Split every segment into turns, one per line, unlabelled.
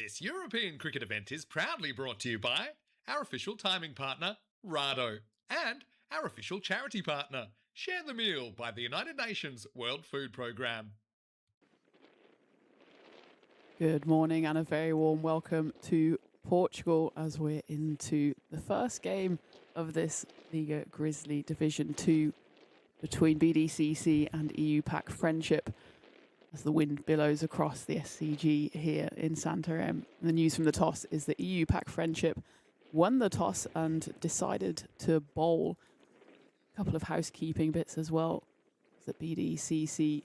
This European cricket event is proudly brought to you by our official timing partner, Rado, and our official charity partner, Share the Meal by the United Nations World Food Programme.
Good morning and a very warm welcome to Portugal as we're into the first game of this Liga Grizzly Division 2 between BDCC and EU Pack Friendship as the wind billows across the SCG here in Santarém. The news from the toss is that EU Pack Friendship won the toss and decided to bowl. A couple of housekeeping bits as well, that BDCC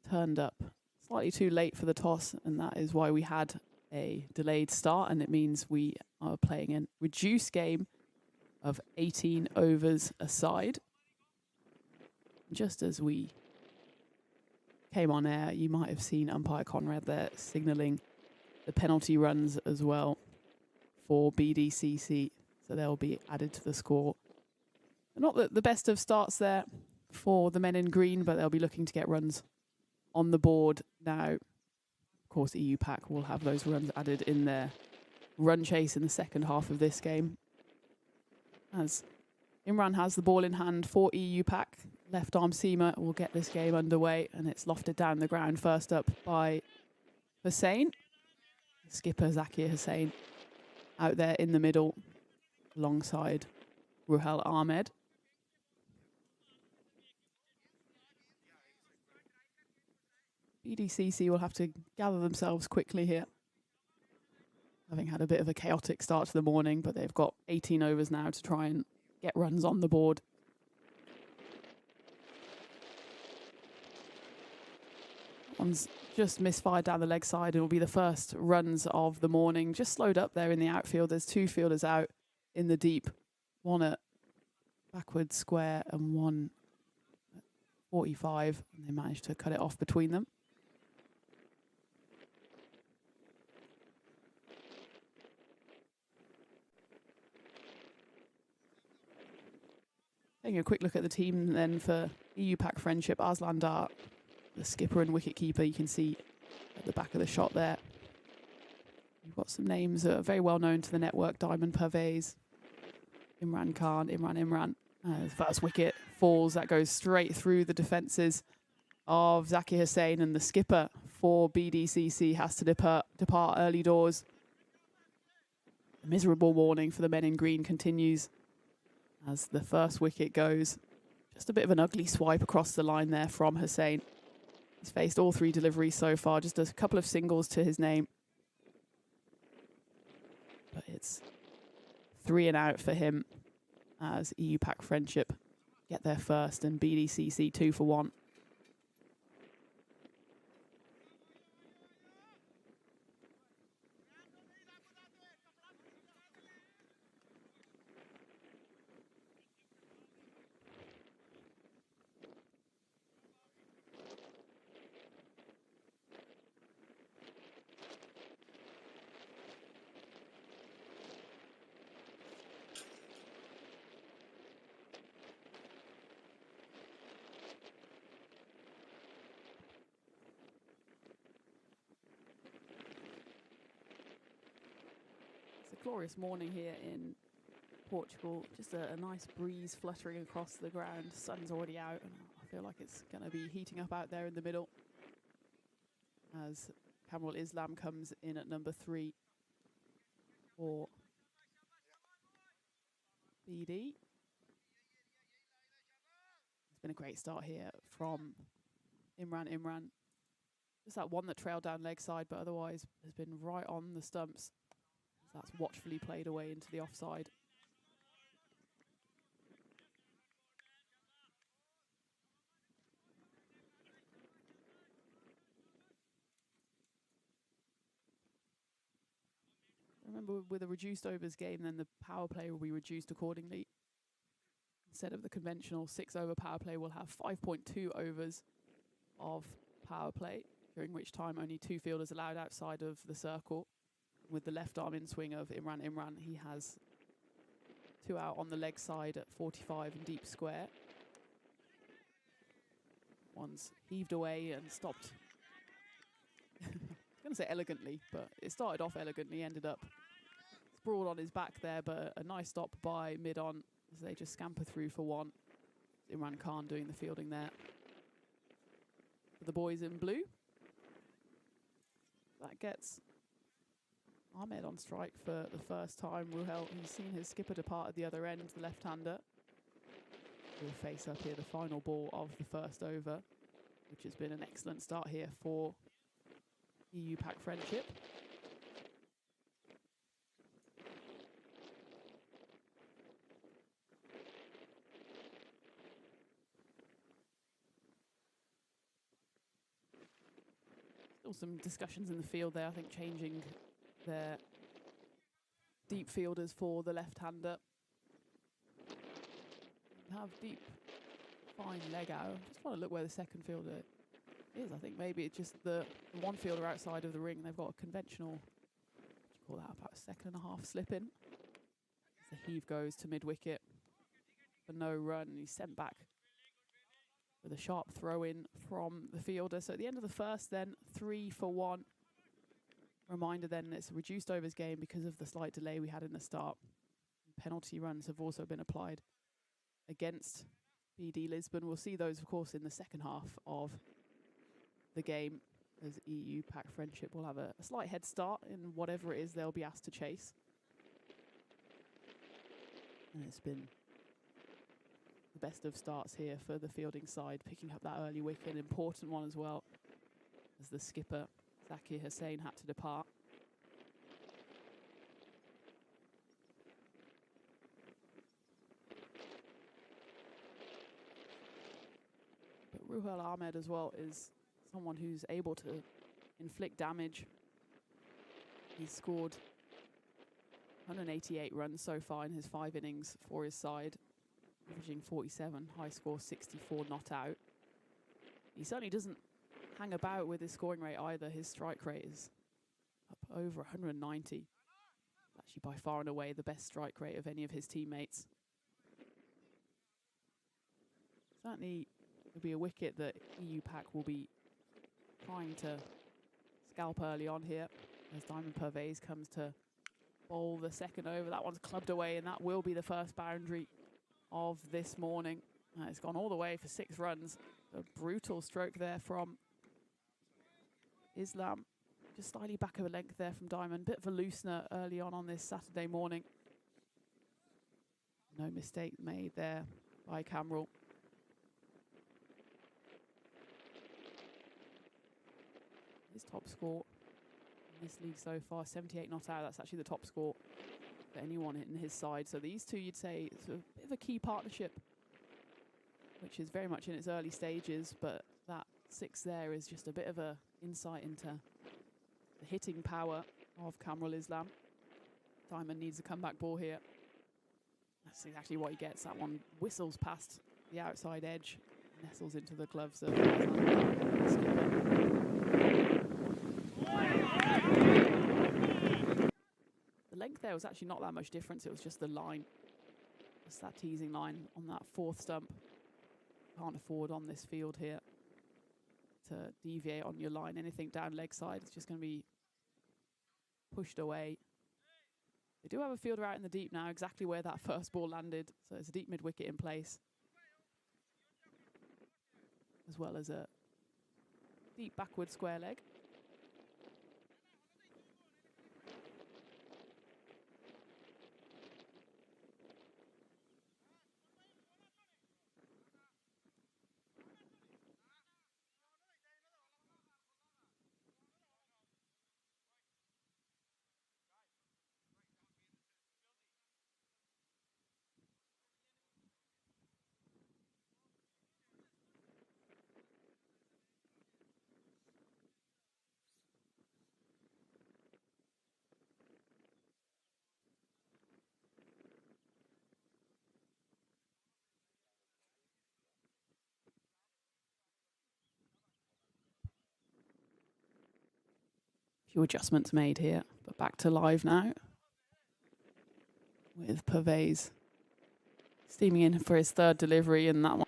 turned up slightly too late for the toss, and that is why we had a delayed start, and it means we are playing a reduced game of 18 overs aside. Just as we came on air, you might have seen umpire Conrad there signalling the penalty runs as well for BDCC, so they'll be added to the score. Not the best of starts there for the men in green, but they'll be looking to get runs on the board now. Of course, EU Pack will have those runs added in their run chase in the second half of this game. As Imran has the ball in hand for EU Pack, left arm seamer will get this game underway, and it's lofted down the ground first up by Hussain. Skipper Zakir Hussain out there in the middle alongside Ruhel Ahmed. BDCC will have to gather themselves quickly here, having had a bit of a chaotic start to the morning, but they've got 18 overs now to try and get runs on the board. One's just misfired down the leg side. It will be the first runs of the morning. Just slowed up there in the outfield. There's two fielders out in the deep. One at backward square and one at 45. And they managed to cut it off between them. Taking a quick look at the team then for EU Pack Friendship. Arslan Dar, the skipper and wicketkeeper, you can see at the back of the shot there. You've got some names that are very well known to the network. Diamond Pervez, Imran Khan, Imran. The first wicket falls. That goes straight through the defences of Zakir Hussain, and the skipper for BDCC has to depart early doors. A miserable morning for the men in green continues as the first wicket goes. Just a bit of an ugly swipe across the line there from Hussain. He's faced all three deliveries so far, just a couple of singles to his name. But it's 3 and out for him as EU Pack Friendship get there first and BDCC 2 for 1. Glorious morning here in Portugal. Just a nice breeze fluttering across the ground. Sun's already out, and I feel like it's going to be heating up out there in the middle as Kamrul Islam comes in at number 3 for BD. It's been a great start here from Imran. Just that one that trailed down leg side, but otherwise has been right on the stumps. That's watchfully played away into the offside. Remember, with a reduced overs game, then the power play will be reduced accordingly. Instead of the conventional 6-over power play, we'll have 5.2 overs of power play, during which time only 2 fielders allowed outside of the circle. With the left arm in swing of Imran, he has 2 out on the leg side at 45 and deep square. One's heaved away and stopped going to say elegantly, but it started off elegantly, ended up sprawled on his back there, but a nice stop by mid-on as they just scamper through for one. Imran Khan doing the fielding there. For the boys in blue. That gets Ahmed on strike for the first time. Ruhel, he's seen his skipper depart at the other end, the left-hander. Will face up here the final ball of the first over, which has been an excellent start here for EU Pack Friendship. Still some discussions in the field there, I think, changing their deep fielders for the left-hander. Have deep, fine leg out. Just want to look where the second fielder is. I think maybe it's just the one fielder outside of the ring. They've got a conventional, what do you call that, about a second and a half slip in. As the heave goes to mid-wicket for no run, and he's sent back with a sharp throw in from the fielder. So at the end of the first then, 3 for 1. Reminder then, it's a reduced overs game because of the slight delay we had in the start. Penalty runs have also been applied against BD Lisbon. We'll see those, of course, in the second half of the game, as EU Pack Friendship will have a slight head start in whatever it is they'll be asked to chase. And it's been the best of starts here for the fielding side, picking up that early wicket, an important one as well, as the skipper, Zakir Hussain, had to depart. But Ruhel Ahmed as well is someone who's able to inflict damage. He's scored 188 runs so far in his 5 innings for his side, averaging 47, high score 64 not out. He certainly doesn't hang about with his scoring rate either. His strike rate is up over 190. Actually by far and away the best strike rate of any of his teammates. Certainly it'll be a wicket that EU Pack will be trying to scalp early on here, as Diamond Pervez comes to bowl the second over. That one's clubbed away, and that will be the first boundary of this morning. It's gone all the way for 6 runs. A brutal stroke there from Islam. Just slightly back of a length there from Diamond. Bit of a loosener early on this Saturday morning. No mistake made there by Camrall. His top score in this league so far, 78 not out. That's actually the top score for anyone in his side. So these two, you'd say, it's a bit of a key partnership, which is very much in its early stages, but that 6 there is just a bit of a insight into the hitting power of Kamrul Islam. Diamond needs a comeback ball here. That's exactly what he gets. That one whistles past the outside edge, nestles into the gloves of the length there was actually not that much difference. It was just the line, just that teasing line on that 4th stump. Can't afford on this field here to deviate on your line. Anything down leg side, it's just going to be pushed away. They do have a fielder out in the deep now, exactly where that first ball landed. So it's a deep mid-wicket in place, as well as a deep backward square leg. Few adjustments made here, but back to live now with Pervez steaming in for his 3rd delivery, and that one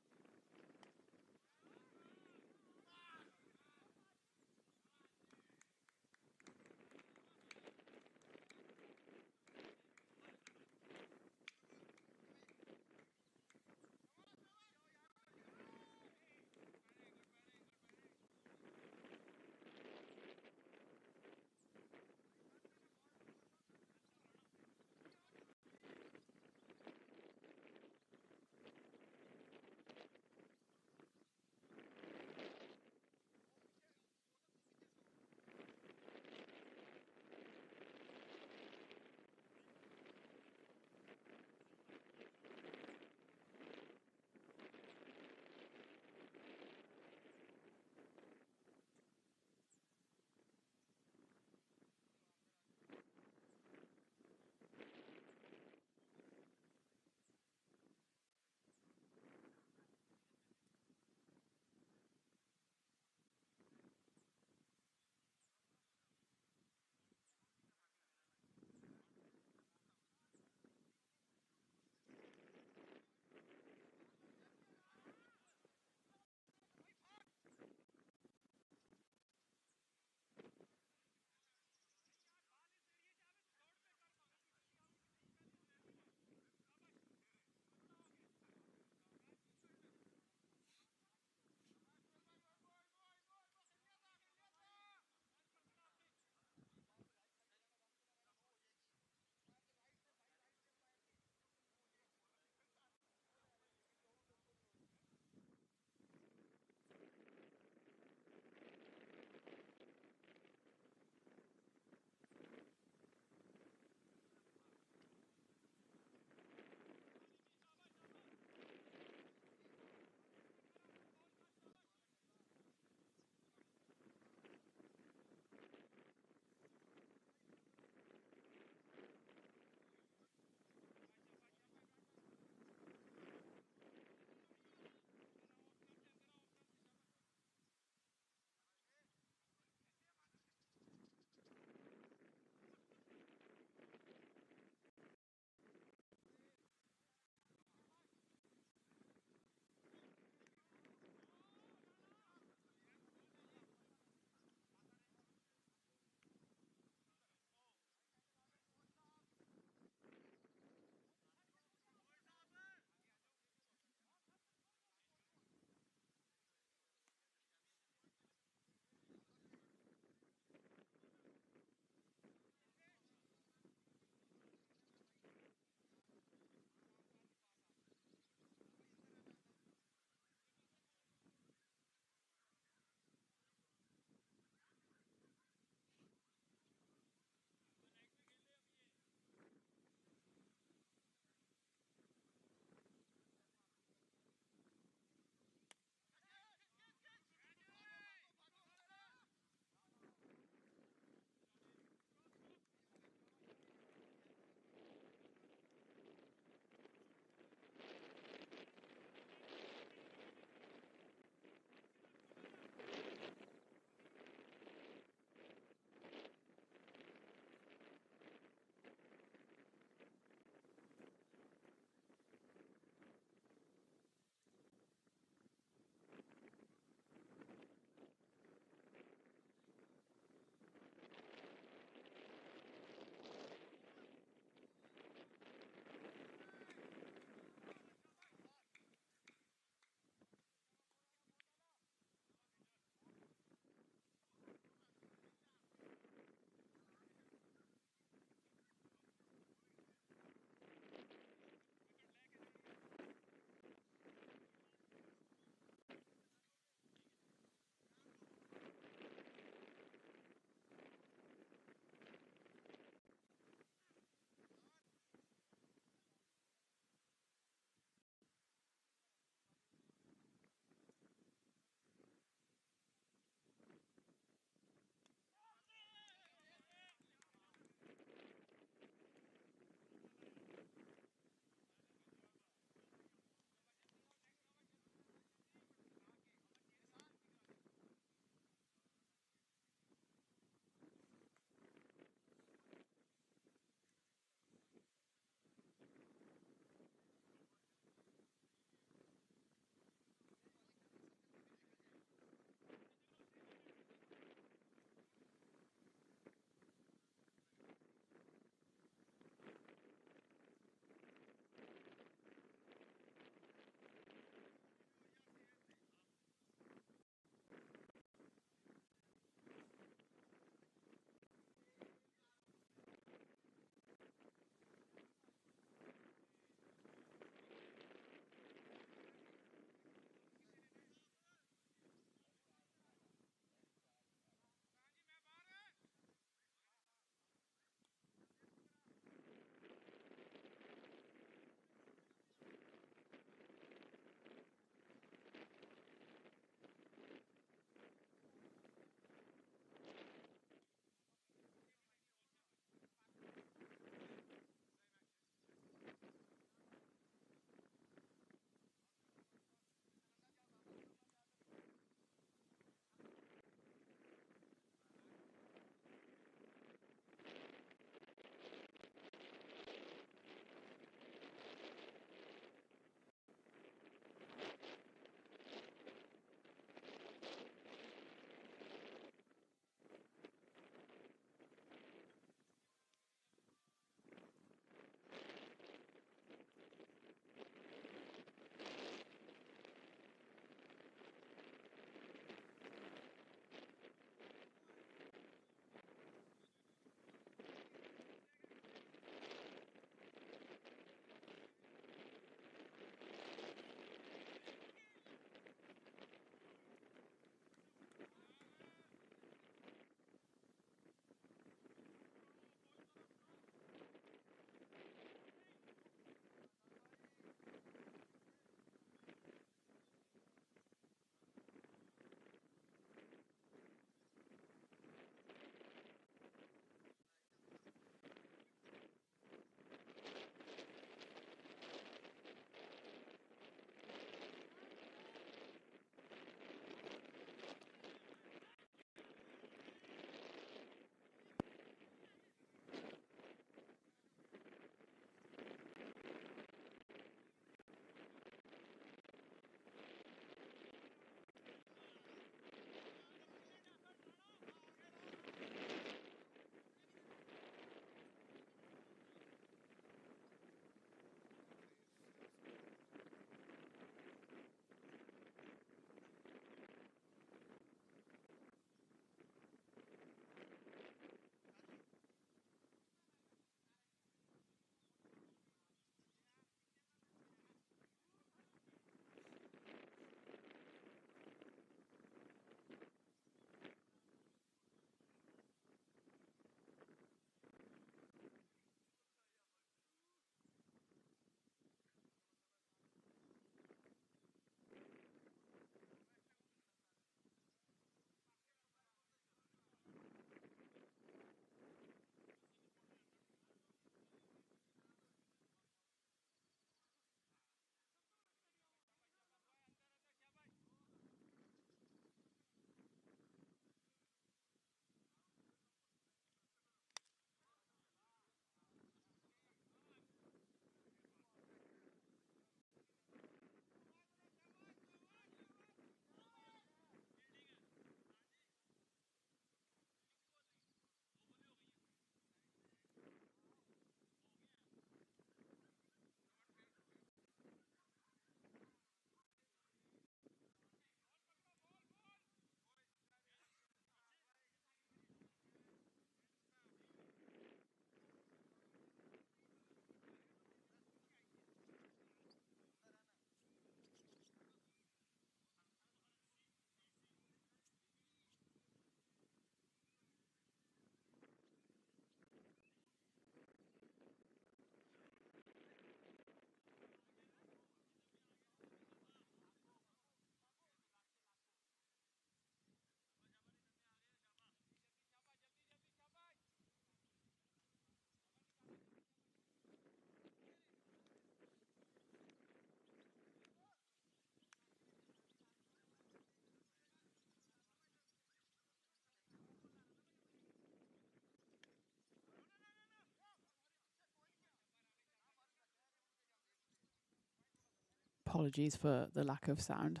Apologies for the lack of sound.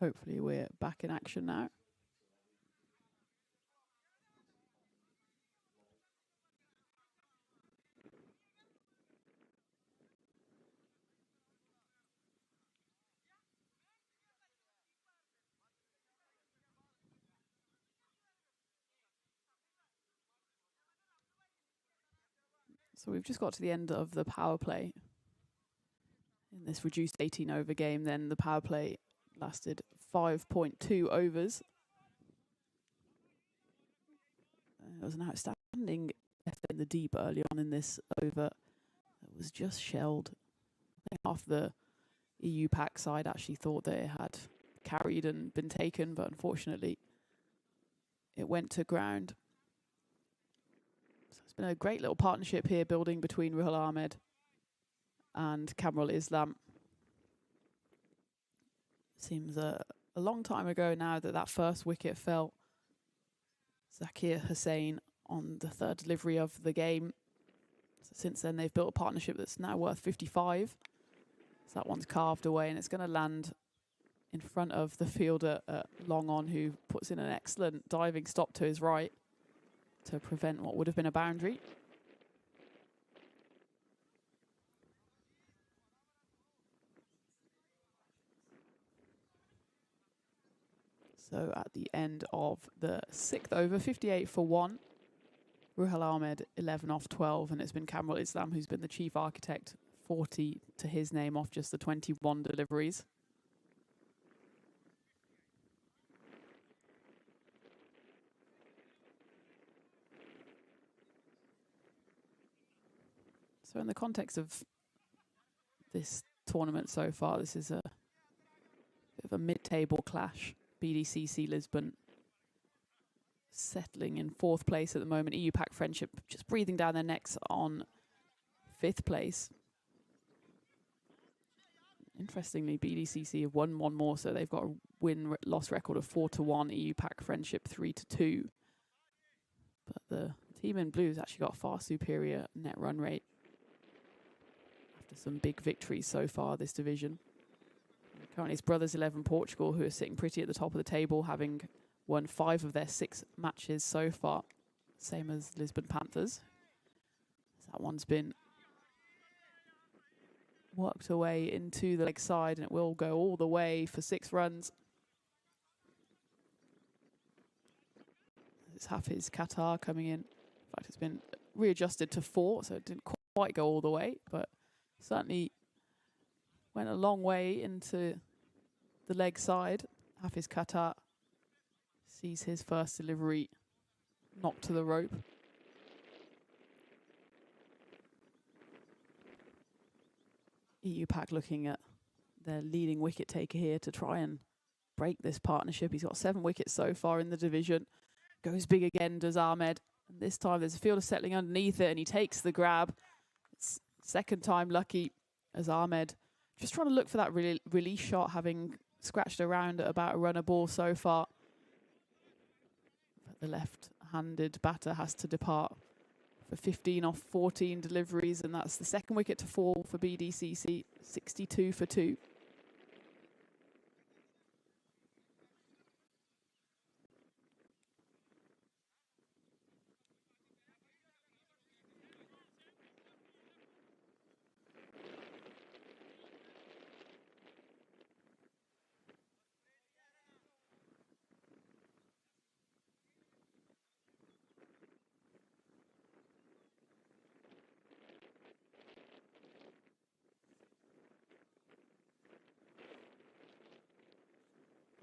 Hopefully we're back in action now. So we've just got to the end of the power play in this reduced 18 over game. Then the power play lasted 5.2 overs. It was an outstanding effort in the deep early on in this over. It was just shelled. I think half the EU pack side actually thought they had carried and been taken, but unfortunately it went to ground. So it's been a great little partnership here building between Ruhal Ahmed and Kamrul Islam. Seems a long time ago now that first wicket fell. Zakir Hussain on the third delivery of the game. So since then they've built a partnership that's now worth 55. So that one's carved away and it's going to land in front of the fielder long on, who puts in an excellent diving stop to his right to prevent what would have been a boundary. So at the end of the 6th over, 58 for 1. Ruhal Ahmed 11 off 12, and it's been Kamrul Islam who's been the chief architect, 40 to his name off just the 21 deliveries. So in the context of this tournament so far, this is a bit of a mid-table clash. BDCC Lisbon settling in 4th place at the moment. EU Pack Friendship just breathing down their necks on 5th place. Interestingly, BDCC have won one more, so they've got a win-loss record of 4-1. EU Pack Friendship 3-2. But the team in blue has actually got a far superior net run rate after some big victories so far this division. Currently it's Brothers 11 Portugal who are sitting pretty at the top of the table, having won 5 of their 6 matches so far, same as Lisbon Panthers. So that one's been worked away into the leg side and it will go all the way for 6 runs. It's Hafiz Qatar coming in. In fact, it's been readjusted to 4, so it didn't quite go all the way, but certainly went a long way into the leg side. Hafiz Qatar sees his first delivery knocked to the rope. EU Pack looking at their leading wicket taker here to try and break this partnership. He's got 7 wickets so far in the division. Goes big again, does Ahmed. And this time there's a fielder settling underneath it and he takes the grab. It's second time lucky as Ahmed just trying to look for that release shot, having scratched around at about a runner ball so far. But the left-handed batter has to depart for 15 off 14 deliveries, and that's the second wicket to fall for BDCC, 62 for 2.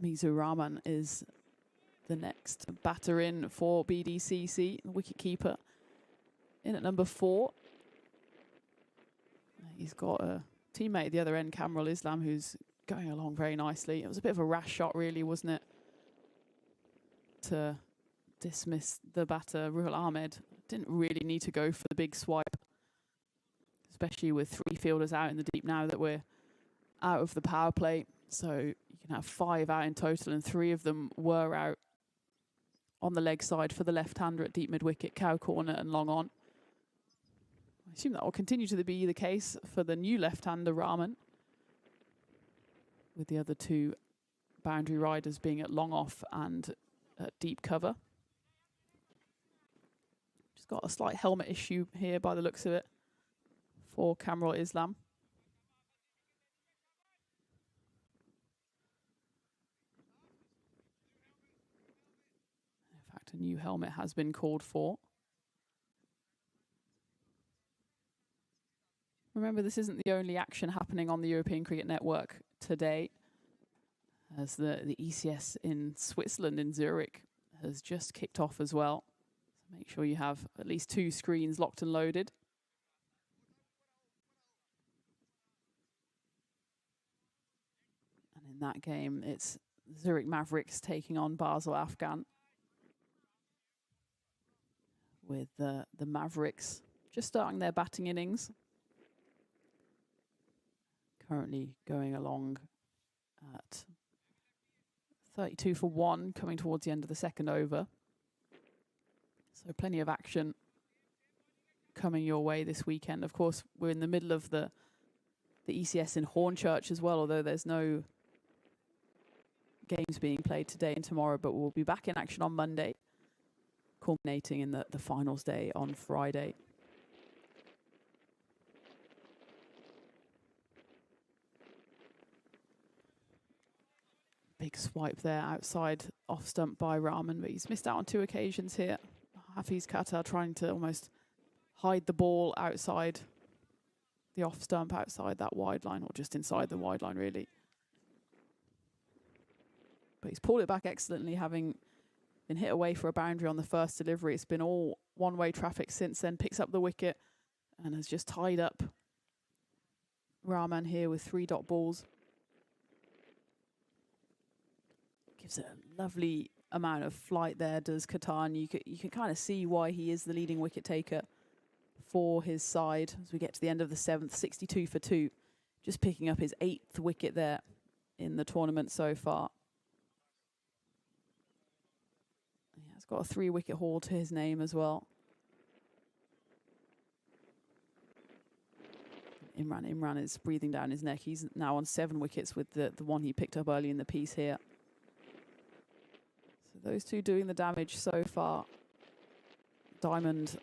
Mizur Rahman is the next batter in for BDCC, the wicketkeeper in at number 4. He's got a teammate at the other end, Kamrul Islam, who's going along very nicely. It was a bit of a rash shot, really, wasn't it? To dismiss the batter, Ruhal Ahmed. Didn't really need to go for the big swipe, especially with 3 fielders out in the deep now that we're out of the power play. So you can have 5 out in total, and 3 of them were out on the leg side for the left-hander at deep mid-wicket, cow corner and long on. I assume that will continue to be the case for the new left-hander, Rahman. with the other two boundary riders being at long off and at deep cover. Just got a slight helmet issue here by the looks of it for Kamrul Islam. In fact, a new helmet has been called for. Remember, this isn't the only action happening on the European Cricket Network today, as the ECS in Switzerland, in Zurich, has just kicked off as well. So make sure you have at least 2 screens locked and loaded. And in that game, it's Zurich Mavericks taking on Basel Afghan, with the Mavericks just starting their batting innings. Currently going along at 32 for 1, coming towards the end of the second over. So plenty of action coming your way this weekend. Of course, we're in the middle of the ECS in Hornchurch as well, although there's no games being played today and tomorrow, but we'll be back in action on Monday, culminating in the finals day on Friday. Big swipe there outside off stump by Rahman, but he's missed out on 2 occasions here. Hafiz Qatar trying to almost hide the ball outside the off stump, outside that wide line, or just inside the wide line really. But he's pulled it back excellently, having been hit away for a boundary on the first delivery. It's been all one-way traffic since then, picks up the wicket and has just tied up Rahman here with 3 dot balls. Gives it a lovely amount of flight there, does Qatar. You can kind of see why he is the leading wicket taker for his side as we get to the end of the 7th, 62 for 2. Just picking up his 8th wicket there in the tournament so far. He has got a 3-wicket haul to his name as well. Imran is breathing down his neck. He's now on 7 wickets with the one he picked up early in the piece here. So those two doing the damage so far. Diamond,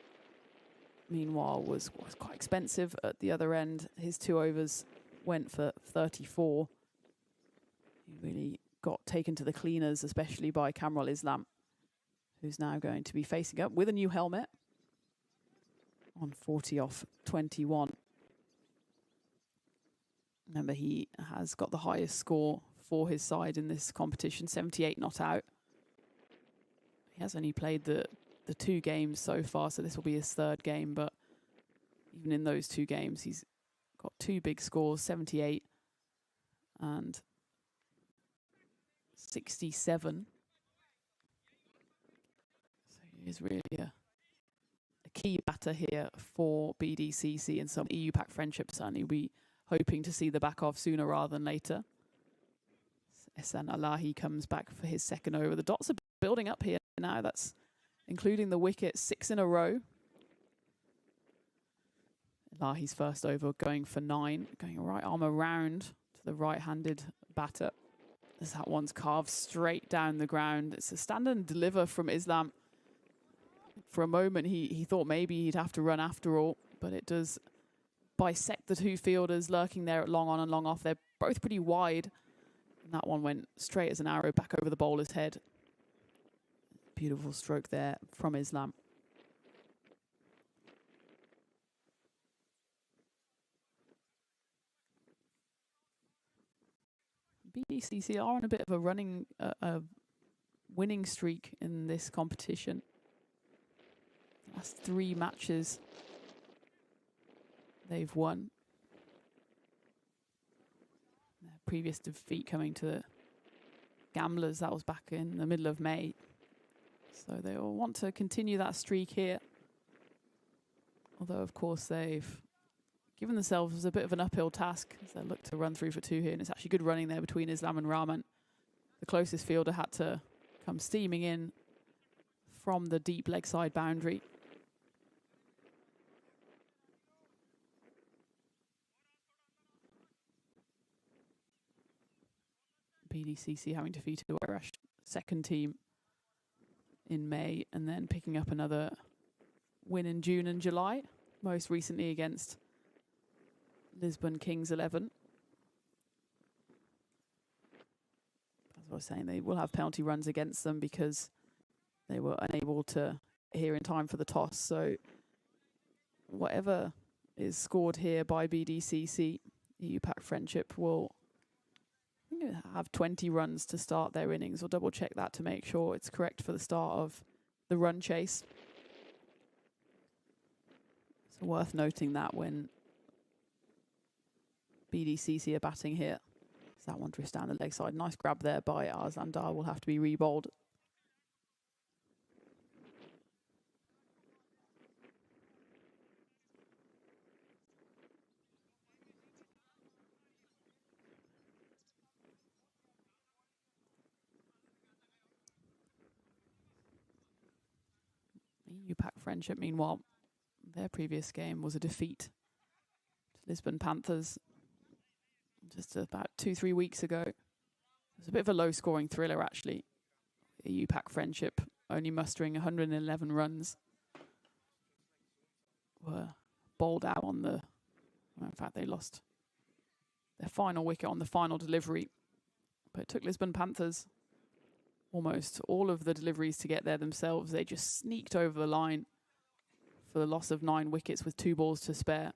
meanwhile, was quite expensive at the other end. His 2 overs went for 34. He really got taken to the cleaners, especially by Kamrul Islam, who's now going to be facing up with a new helmet on 40 off 21. Remember, he has got the highest score for his side in this competition, 78 not out. He has only played the 2 games so far, so this will be his 3rd game, but even in those 2 games, he's got 2 big scores, 78 and 67. So he is really a key batter here for BDCC, and some EU Pack friendship certainly we hoping to see the back of sooner rather than later. Ehsan Alahi comes back for his 2nd over. The dots are building up here now. That's including the wicket, 6 in a row. Alahi's first over going for 9, going right arm around to the right-handed batter. As that one's carved straight down the ground. It's a stand and deliver from Islam. For a moment, he thought maybe he'd have to run after all, but it does bisect the 2 fielders lurking there at long on and long off. They're both pretty wide. And that one went straight as an arrow back over the bowler's head. Beautiful stroke there from Islam. BDCC are on a bit of a winning streak in this competition. Last 3 matches they've won. Their previous defeat coming to the Gamblers, that was back in the middle of May. So they will want to continue that streak here. Although, of course, they've given themselves a bit of an uphill task as they look to run through for 2 here. And it's actually good running there between Islam and Rahman. The closest fielder had to come steaming in from the deep leg side boundary. BDCC having defeated Werash second team in May and then picking up another win in June and July, most recently against Lisbon Kings 11. As I was saying, they will have penalty runs against them because they were unable to here in time for the toss. So whatever is scored here by BDCC, EU Pack Friendship will have 20 runs to start their innings. We'll double check that to make sure it's correct for the start of the run chase. So worth noting that when BDCC are batting here. So that one drifts down the leg side. Nice grab there by Arslandar. Will have to be re-bowled. EU Pack Friendship, meanwhile, their previous game was a defeat to Lisbon Panthers just about 2-3 weeks ago. It was a bit of a low-scoring thriller, actually. EU Pack Friendship only mustering 111 runs. Were bowled out on the... Well, in fact, they lost their final wicket on the final delivery. But it took Lisbon Panthers almost all of the deliveries to get there themselves. They just sneaked over the line for the loss of 9 wickets with 2 balls to spare.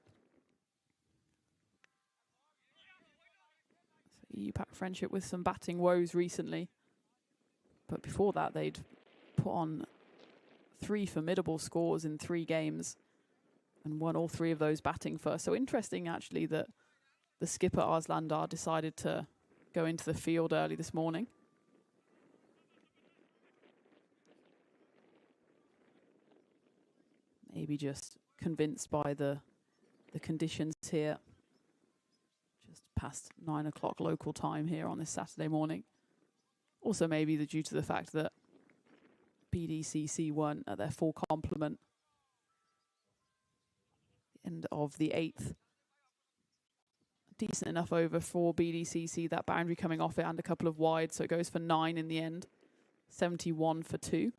So EU Pack Friendship with some batting woes recently. But before that, they'd put on 3 formidable scores in 3 games and won all 3 of those batting first. So interesting, actually, that the skipper Arslandar decided to go into the field early this morning. Maybe just convinced by the conditions here. Just past 9 o'clock local time here on this Saturday morning. Also maybe due to the fact that BDCC won at their full complement. End of the 8th. Decent enough over for BDCC. That boundary coming off it and a couple of wide, so it goes for 9 in the end. 71 for 2.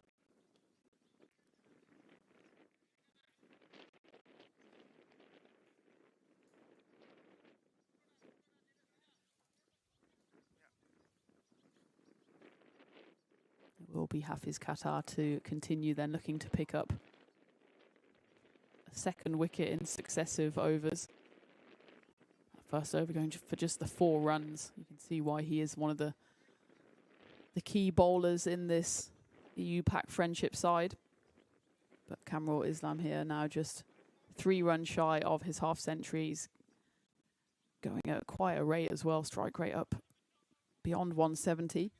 Will be Hafiz Qatar to continue then looking to pick up a second wicket in successive overs. First over going for just the 4 runs. You can see why he is one of the key bowlers in this EU Pack Friendship side. But Kamrul Islam here now just 3 runs shy of his half centuries. Going at quite a rate as well. Strike rate up beyond 170.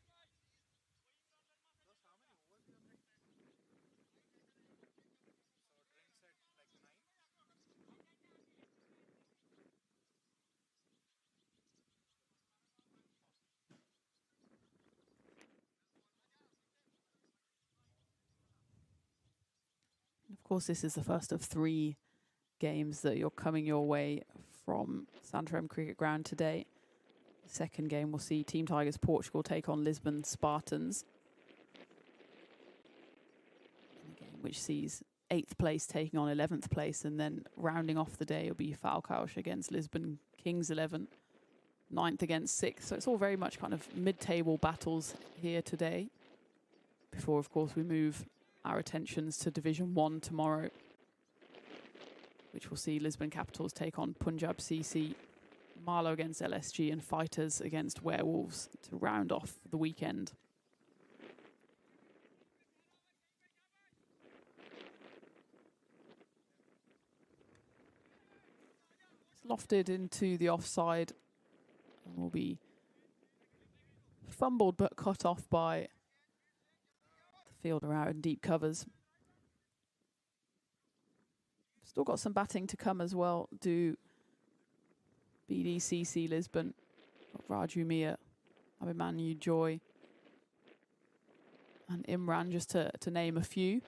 Of course, this is the first of 3 games that you're coming your way from Santarém Cricket Ground today. The second game will see Team Tigers Portugal take on Lisbon Spartans. A game which sees 8th place taking on 11th place, and then rounding off the day will be Falcaus against Lisbon Kings 11, 9th against 6th. So it's all very much kind of mid-table battles here today. Before, of course, we move our attentions to Division 1 tomorrow, which will see Lisbon Capitals take on Punjab CC, Marlow against LSG, and Fighters against Werewolves to round off the weekend. It's lofted into the offside and will be fumbled but cut off by fielder out in deep covers. Still got some batting to come as well. Do BDCC Lisbon, Raju Mia, Abhimanyu Joy, and Imran, just to name a few.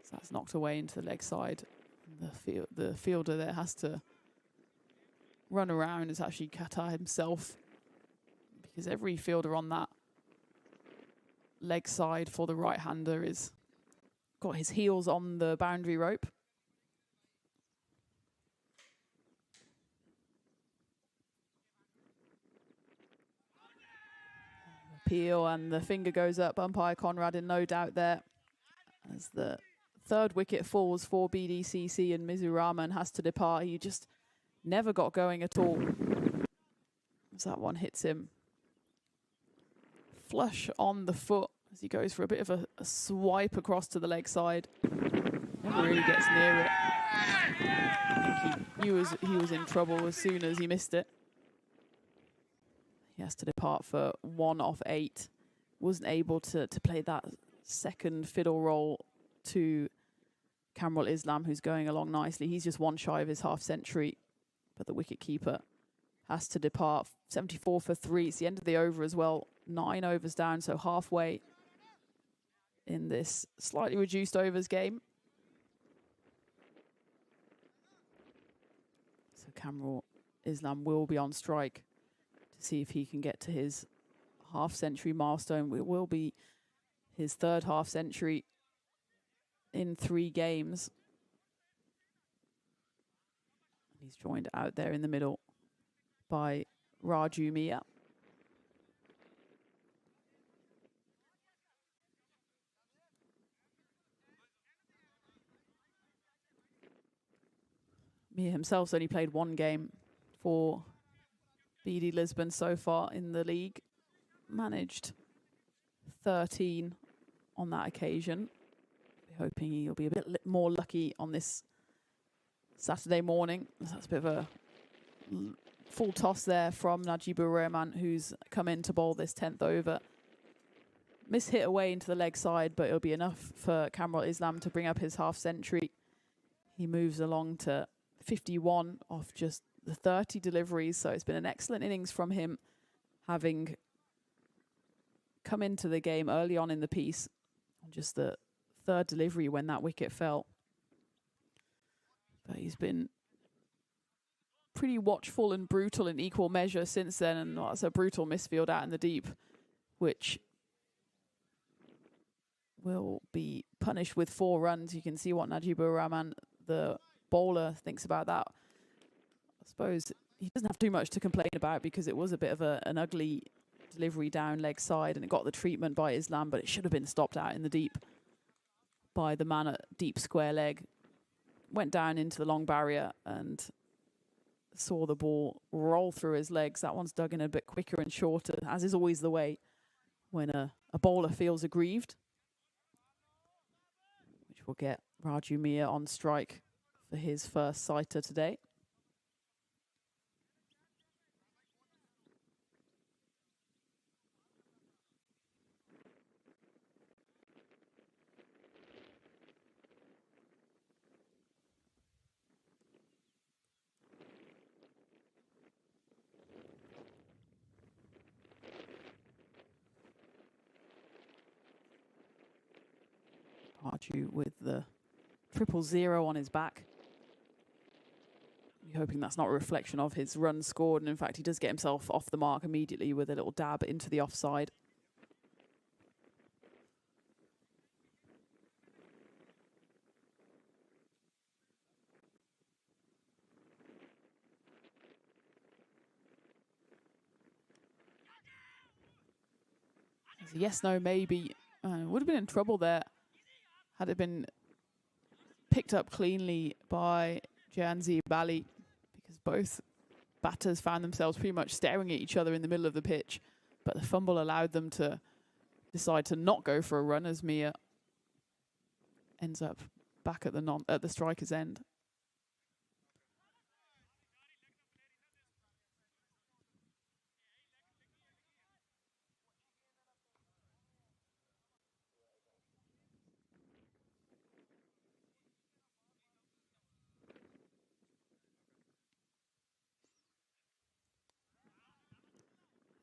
So that's knocked away into the leg side. The fielder there has to run around. It's actually Qatar himself, because every fielder on that leg side for the right-hander is got his heels on the boundary rope. Appeal, and the finger goes up. Umpire Conrad in no doubt there as the third wicket falls for BDCC and Mizurama has to depart. He just never got going at all as that one hits him flush on the foot as he goes for a bit of a swipe across to the leg side. Never really gets near it. I think he was in trouble as soon as he missed it. He has to depart for 1 off 8. Wasn't able to play that second fiddle roll to Kamrul Islam, who's going along nicely. He's just 1 shy of his half century, but the wicketkeeper has to depart. 74 for 3. It's the end of the over as well. 9 overs down, so halfway in this slightly reduced overs game. So Kamrul Islam will be on strike to see if he can get to his half-century milestone. It will be his 3rd half-century in 3 games. He's joined out there in the middle by Raju Mia. Mia himself's only played 1 game for BD Lisbon so far in the league. Managed 13 on that occasion. We're hoping he'll be a bit more lucky on this Saturday morning. That's a bit of a full toss there from Najibur Rahman, who's come in to bowl this 10th over. Miss hit away into the leg side, but it'll be enough for Kamrul Islam to bring up his half century. He moves along to 51 off just the 30 deliveries, so it's been an excellent innings from him, having come into the game early on in the piece, just the 3rd delivery when that wicket fell. But he's been pretty watchful and brutal in equal measure since then, and that's a brutal misfield out in the deep, which will be punished with 4 runs. You can see what Najibur Rahman, the bowler, thinks about that. I suppose he doesn't have too much to complain about because it was a bit of an ugly delivery down leg side and it got the treatment by Islam, but it should have been stopped out in the deep by the man at deep square leg. Went down into the long barrier and saw the ball roll through his legs. That one's dug in a bit quicker and shorter, as is always the way when a bowler feels aggrieved, which will get Raju Mia on strike for his first sighter today. Raju with the 000 on his back. You're hoping that's not a reflection of his run scored, and in fact he does get himself off the mark immediately with a little dab into the offside. Yes, no, maybe. Would have been in trouble there had it been picked up cleanly by Janzi Bali, because both batters found themselves pretty much staring at each other in the middle of the pitch, but the fumble allowed them to decide to not go for a run as Mia ends up back at the striker's end.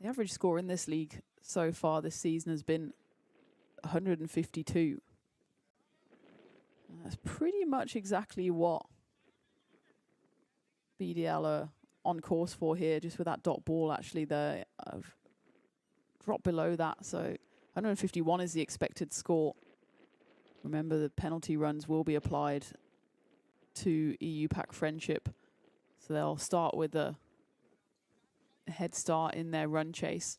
The average score in this league so far this season has been 152. That's pretty much exactly what BDL are on course for here, just with that dot ball actually there. drop below that. So 151 is the expected score. Remember, the penalty runs will be applied to EU Pack Friendship. So they'll start with a head start in their run chase.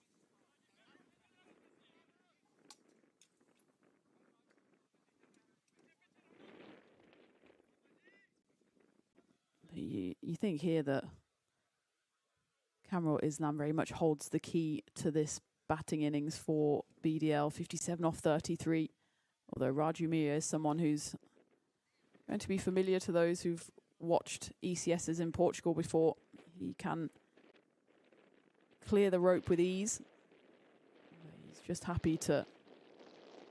You think here that Kamrul Islam very much holds the key to this batting innings for BDL, 57 off 33. Although Raju Mir is someone who's going to be familiar to those who've watched ECSs in Portugal before. He can clear the rope with ease. He's just happy to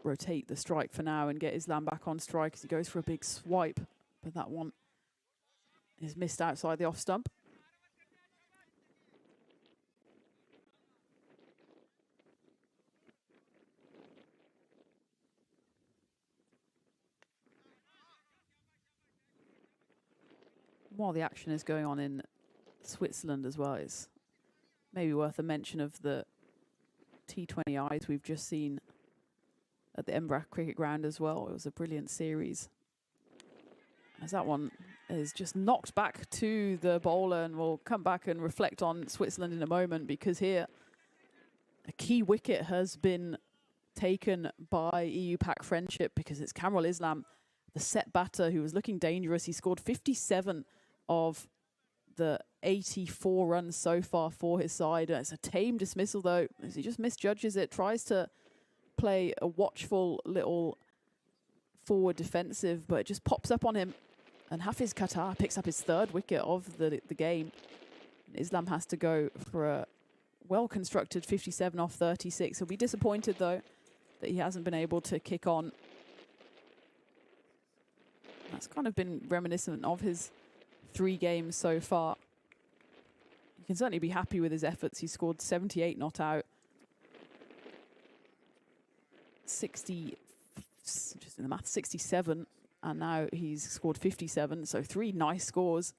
rotate the strike for now and get Islam back on strike as he goes for a big swipe. But that one is missed outside the off stump. While the action is going on in Switzerland as well, it's maybe worth a mention of the T20 I's we've just seen at the Embrach Cricket Ground as well. It was a brilliant series, as that one is just knocked back to the bowler, and we'll come back and reflect on Switzerland in a moment, because here a key wicket has been taken by EU Pack Friendship, because it's Kamrul Islam, the set batter, who was looking dangerous. He scored 57 of the 84 runs so far for his side. It's a tame dismissal though, as he just misjudges it, tries to play a watchful little forward defensive, but it just pops up on him, and Hafiz Qatar picks up his third wicket of the game. Islam has to go for a well-constructed 57 off 36. He'll be disappointed though that he hasn't been able to kick on. That's kind of been reminiscent of his 3 games so far. You can certainly be happy with his efforts. He scored 78 not out, 60, just in the math, 67, and now he's scored 57. So 3 nice scores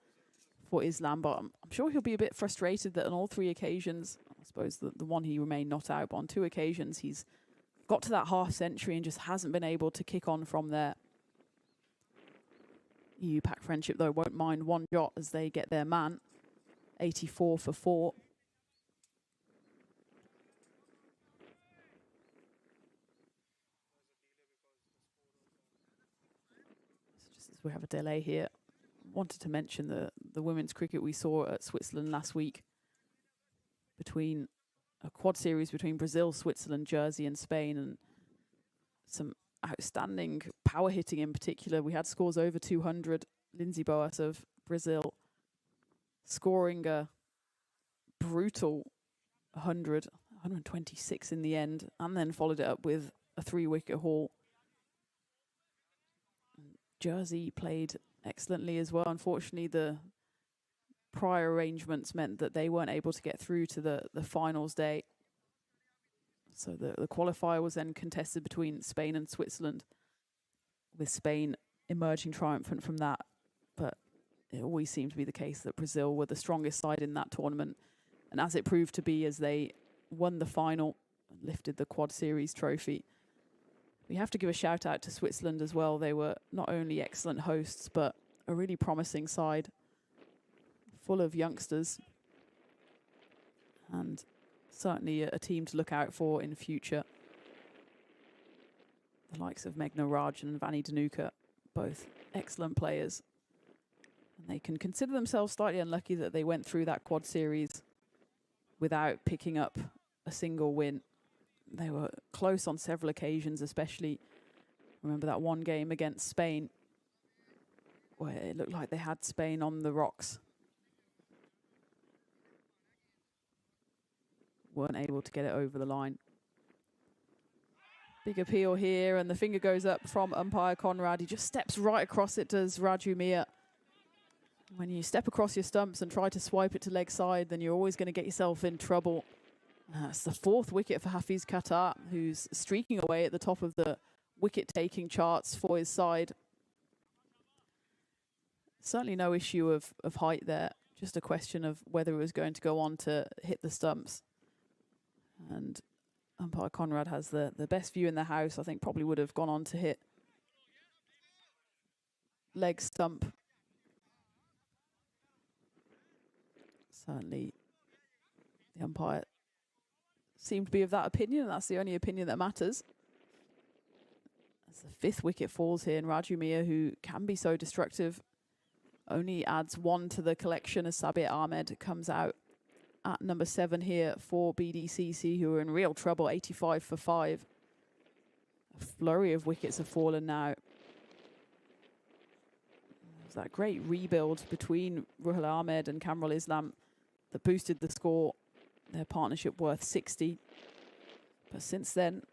for Islam, but I'm sure he'll be a bit frustrated that on all 3 occasions, I suppose the one he remained not out, but on 2 occasions he's got to that half century and just hasn't been able to kick on from there. EU Pack Friendship, though, won't mind one jot as they get their man. 84 for 4. So just as we have a delay here, wanted to mention the women's cricket we saw at Switzerland last week, between a quad series between Brazil, Switzerland, Jersey and Spain, and some outstanding power hitting in particular. We had scores over 200. Lindsay Boas of Brazil scoring a brutal 126 in the end, and then followed it up with a 3-wicket haul. Jersey played excellently as well. Unfortunately, the prior arrangements meant that they weren't able to get through to the finals day. So the qualifier was then contested between Spain and Switzerland, with Spain emerging triumphant from that. But it always seemed to be the case that Brazil were the strongest side in that tournament. And as it proved to be, as they won the final and lifted the Quad Series trophy. We have to give a shout out to Switzerland as well. They were not only excellent hosts, but a really promising side, full of youngsters, and certainly a team to look out for in future. The likes of Meghna Raj and Vani Dhanuka, both excellent players. And they can consider themselves slightly unlucky that they went through that Quad Series without picking up a single win. They were close on several occasions, especially remember that one game against Spain where it looked like they had Spain on the rocks. Weren't able to get it over the line. Big appeal here, and the finger goes up from umpire Conrad. He just steps right across it, does Raju Mir. When you step across your stumps and try to swipe it to leg side, then you're always going to get yourself in trouble. It's the 4th wicket for Hafiz Qatar, who's streaking away at the top of the wicket-taking charts for his side. Certainly no issue of height there, just a question of whether it was going to go on to hit the stumps. And umpire Conrad has the best view in the house. I think probably would have gone on to hit leg stump. Certainly the umpire seemed to be of that opinion, and that's the only opinion that matters. As the 5th wicket falls here, and Raju Miah, who can be so destructive, only adds 1 to the collection as Sabir Ahmed comes out at number 7 here for BDCC, who are in real trouble, 85 for 5. A flurry of wickets have fallen now. There's that great rebuild between Ruhul Ahmed and Kamrul Islam that boosted the score, their partnership worth 60. But since then,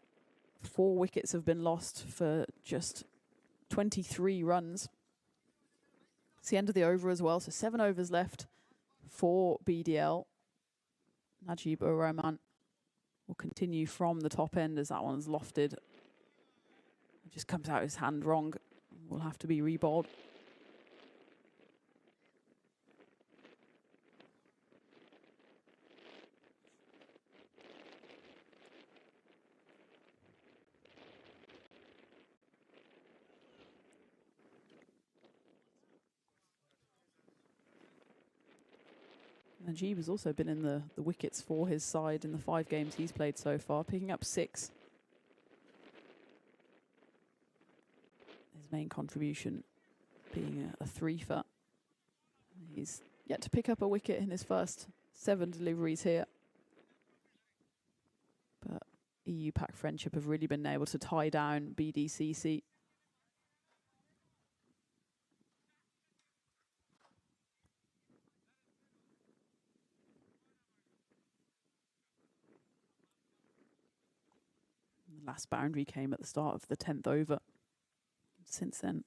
4 wickets have been lost for just 23 runs. It's the end of the over as well, so 7 overs left for BDL. Najib ur Rahman will continue from the top end as that one's lofted. It just comes out his hand wrong. Will have to be rebowled. Najib has also been in the wickets for his side in the 5 games he's played so far, picking up 6. His main contribution being a 3-for. He's yet to pick up a wicket in his first 7 deliveries here. But EU-Pac friendship have really been able to tie down BDCC. The last boundary came at the start of the 10th over. Since then,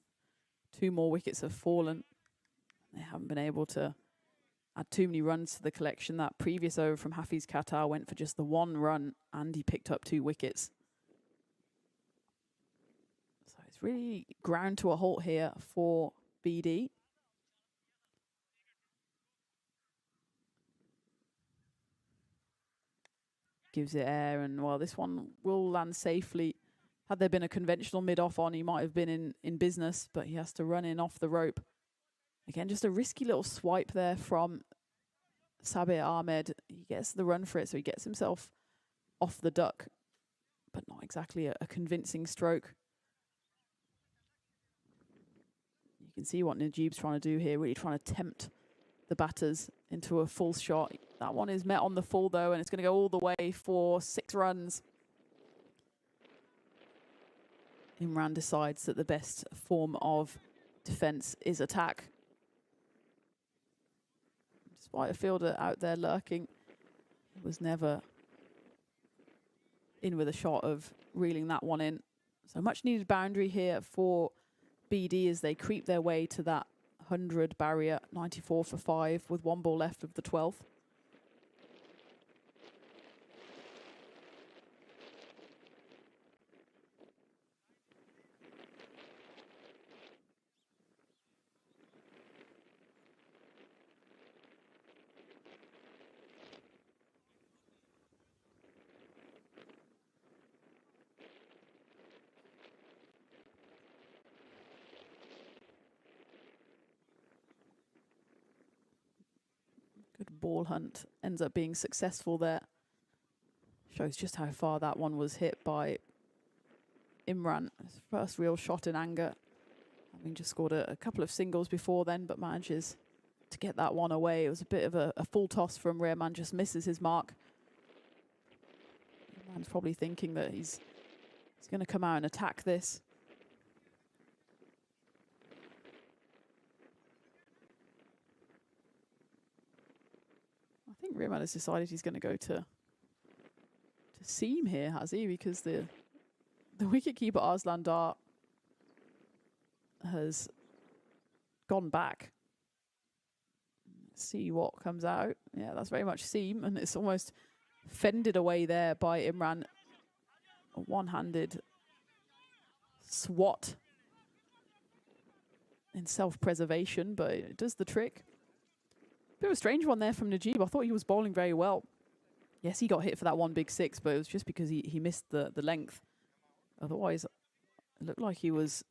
2 more wickets have fallen. They haven't been able to add too many runs to the collection. That previous over from Hafiz Qatar went for just the 1 run and he picked up 2 wickets. So it's really ground to a halt here for BD. Gives it air, and well, this one will land safely. Had there been a conventional mid-off on, he might have been in business, but he has to run in off the rope. Again, just a risky little swipe there from Sabir Ahmed. He gets the run for it, so he gets himself off the duck, but not exactly a convincing stroke. You can see what Najib's trying to do here, really trying to tempt the batters into a full shot. That one is met on the full though, and it's going to go all the way for 6 runs. Imran decides that the best form of defence is attack. Despite a fielder out there lurking, he was never in with a shot of reeling that one in. So much needed boundary here for BD as they creep their way to that 100 barrier, 94 for 5 with 1 ball left of the 12th. Good ball hunt, ends up being successful there. Shows just how far that one was hit by Imran. His first real shot in anger, having just scored a couple of singles before then, but manages to get that one away. It was a bit of a full toss from Rahman, just misses his mark. Imran's probably thinking that he's going to come out and attack this. I think Rahman has decided he's going to go to seam here, has he? Because the wicketkeeper Arslan Dar has gone back. Let's see what comes out. Yeah, that's very much seam, and it's almost fended away there by Imran. A one-handed swat in self-preservation, but it does the trick. Bit of a strange one there from Najib. I thought he was bowling very well. Yes, he got hit for that one big six, but it was just because he missed the length. Otherwise, it looked like he was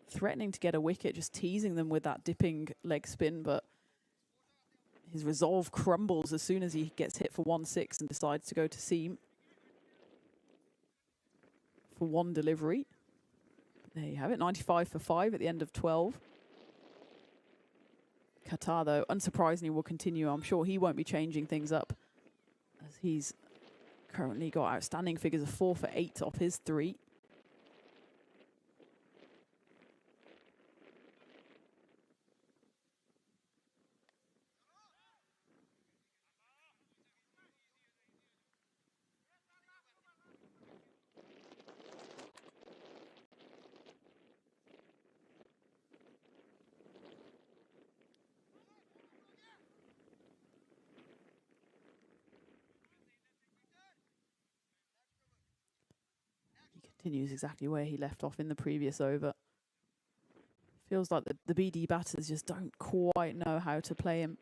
threatening to get a wicket, just teasing them with that dipping leg spin, but his resolve crumbles as soon as he gets hit for 1-6 and decides to go to seam for one delivery. There you have it, 95 for 5 at the end of 12. Qatar, though, unsurprisingly, will continue. I'm sure he won't be changing things up, as he's currently got outstanding figures of 4 for 8 off his 3. Continues exactly where he left off in the previous over. Feels like the BD batters just don't quite know how to play him.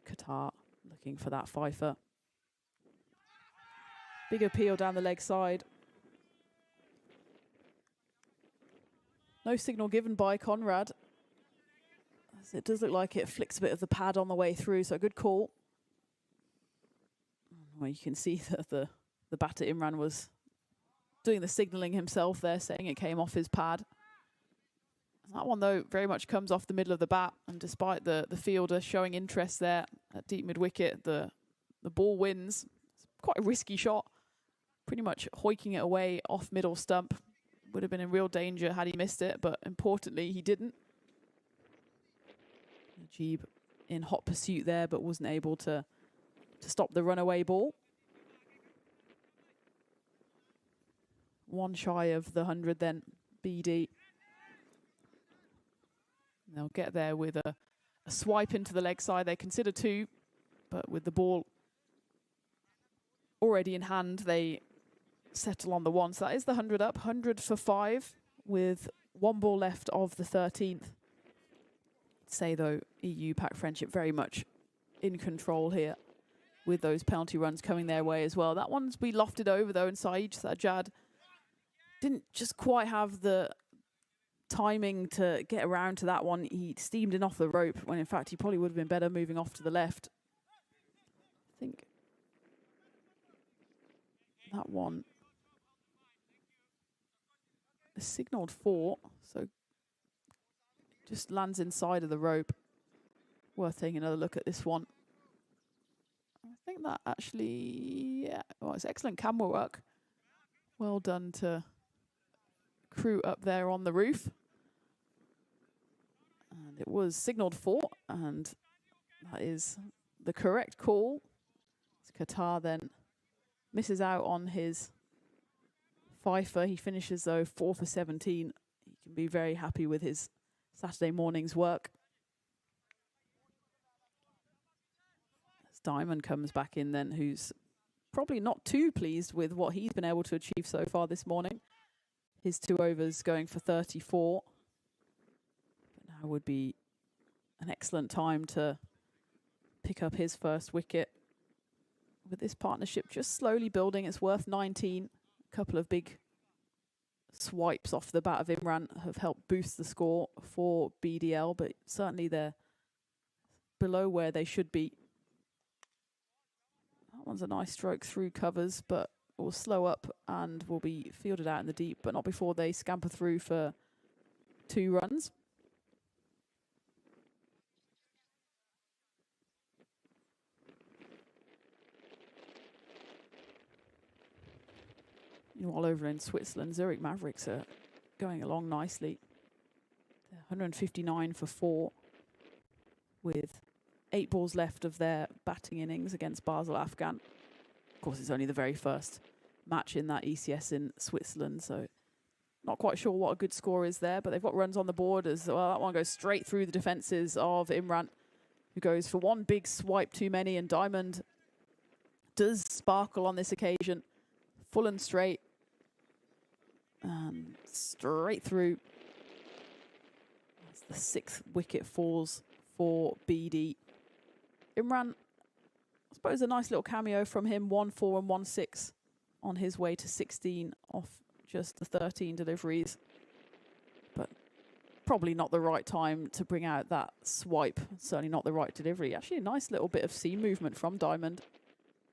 Qatar looking for that fifer. Big appeal down the leg side. No signal given by Conrad, as it does look like it flicks a bit of the pad on the way through, so a good call. Well, you can see that the batter Imran was doing the signalling himself there, saying it came off his pad. That one, though, very much comes off the middle of the bat, and despite the fielder showing interest there at deep mid-wicket, the ball wins. It's quite a risky shot, pretty much hoiking it away off middle stump. Would have been in real danger had he missed it, but importantly, he didn't. Najib in hot pursuit there, but wasn't able to stop the runaway ball. One shy of the 100 then, BD. They'll get there with a swipe into the leg side. They consider 2, but with the ball already in hand, they settle on the 1. So that is the 100 up, 100 for 5 with 1 ball left of the 13th. Say, though, EU Pac Friendship very much in control here with those penalty runs coming their way as well. That one's be lofted over, though, and Saeed Sajjad didn't just quite have the timing to get around to that one. He steamed in off the rope when in fact he probably would have been better moving off to the left. I think that one is signalled 4, so just lands inside of the rope. Worth taking another look at this one. I think that actually, yeah, well, it's excellent camera work. Well done to crew up there on the roof. And it was signalled 4, and that is the correct call. Qatar then misses out on his fifer. He finishes, though, 4 for 17. He can be very happy with his Saturday morning's work. As Diamond comes back in then, who's probably not too pleased with what he's been able to achieve so far this morning. His 2 overs going for 34. But now would be an excellent time to pick up his first wicket. With this partnership just slowly building, it's worth 19. A couple of big swipes off the bat of Imran have helped boost the score for BDL, but certainly they're below where they should be. That one's a nice stroke through covers, but will slow up and will be fielded out in the deep, but not before they scamper through for 2 runs. All over in Switzerland, Zurich Mavericks are going along nicely. They're 159 for 4 with 8 balls left of their batting innings against Basel Afghan. Of course, it's only the very first match in that ECS in Switzerland, so not quite sure what a good score is there, but they've got runs on the board as well. That one goes straight through the defences of Imran, who goes for one big swipe too many, and Diamond does sparkle on this occasion. Full and straight. And straight through. That's the 6th wicket falls for BD. Imran I suppose a nice little cameo from him, 1-4 and 1-6 on his way to 16 off just the 13 deliveries. But probably not the right time to bring out that swipe. Certainly not the right delivery. Actually, a nice little bit of seam movement from Diamond.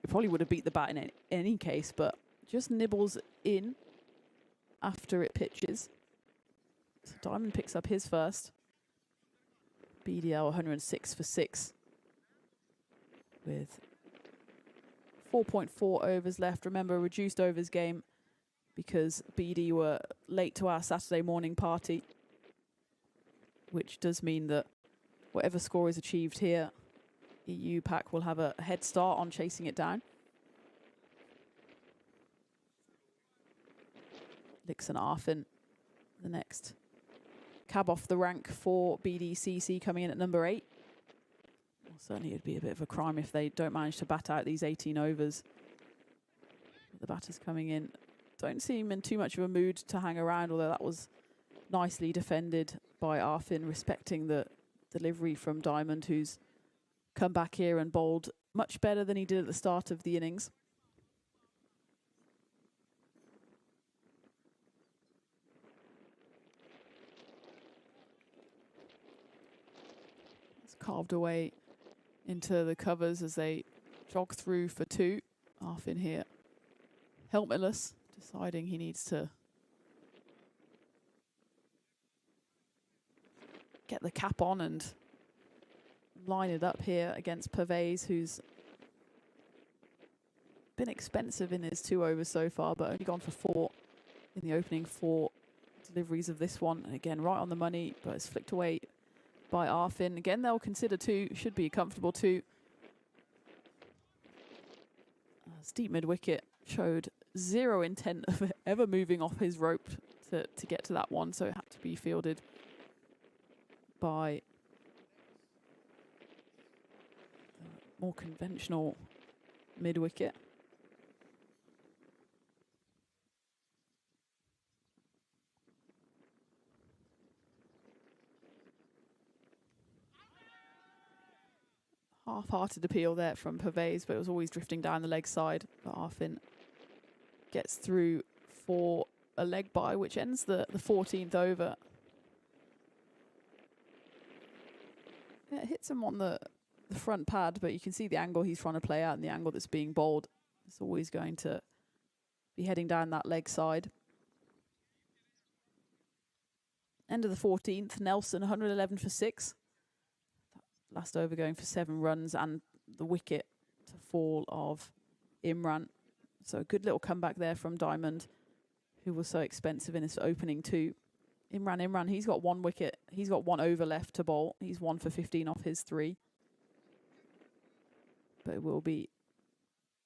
It probably would have beat the bat in any case, but just nibbles in after it pitches. So Diamond picks up his first. BDL 106 for 6 with 4.4 overs left. Remember, reduced overs game because BD were late to our Saturday morning party, which does mean that whatever score is achieved here, EU pack will have a head start on chasing it down. Lixon Arfin, the next cab off the rank for BDCC, coming in at number 8. Well, certainly it'd be a bit of a crime if they don't manage to bat out these 18 overs. The batters coming in don't seem in too much of a mood to hang around, although that was nicely defended by Arfin, respecting the delivery from Diamond, who's come back here and bowled much better than he did at the start of the innings. Carved away into the covers as they jog through for 2. Arfin here, helmetless, deciding he needs to get the cap on and line it up here against Pervez, who's been expensive in his 2 overs so far, but only gone for 4 in the opening 4 deliveries of this one. And again, right on the money, but it's flicked away by Arfin. Again, they'll consider 2, should be a comfortable 2. Steep mid-wicket showed zero intent of ever moving off his rope to get to that one, so it had to be fielded by more conventional mid-wicket. Half-hearted appeal there from Pervez, but it was always drifting down the leg side. But Arfin gets through for a leg bye, which ends the 14th over. Yeah, it hits him on the front pad, but you can see the angle he's trying to play out and the angle that's being bowled. It's always going to be heading down that leg side. End of the 14th, Nelson 111 for 6. Last over going for 7 runs and the wicket to fall of Imran. So a good little comeback there from Diamond, who was so expensive in his opening 2. Imran, he's got 1 wicket. He's got 1 over left to bowl. He's 1 for 15 off his 3. But it will be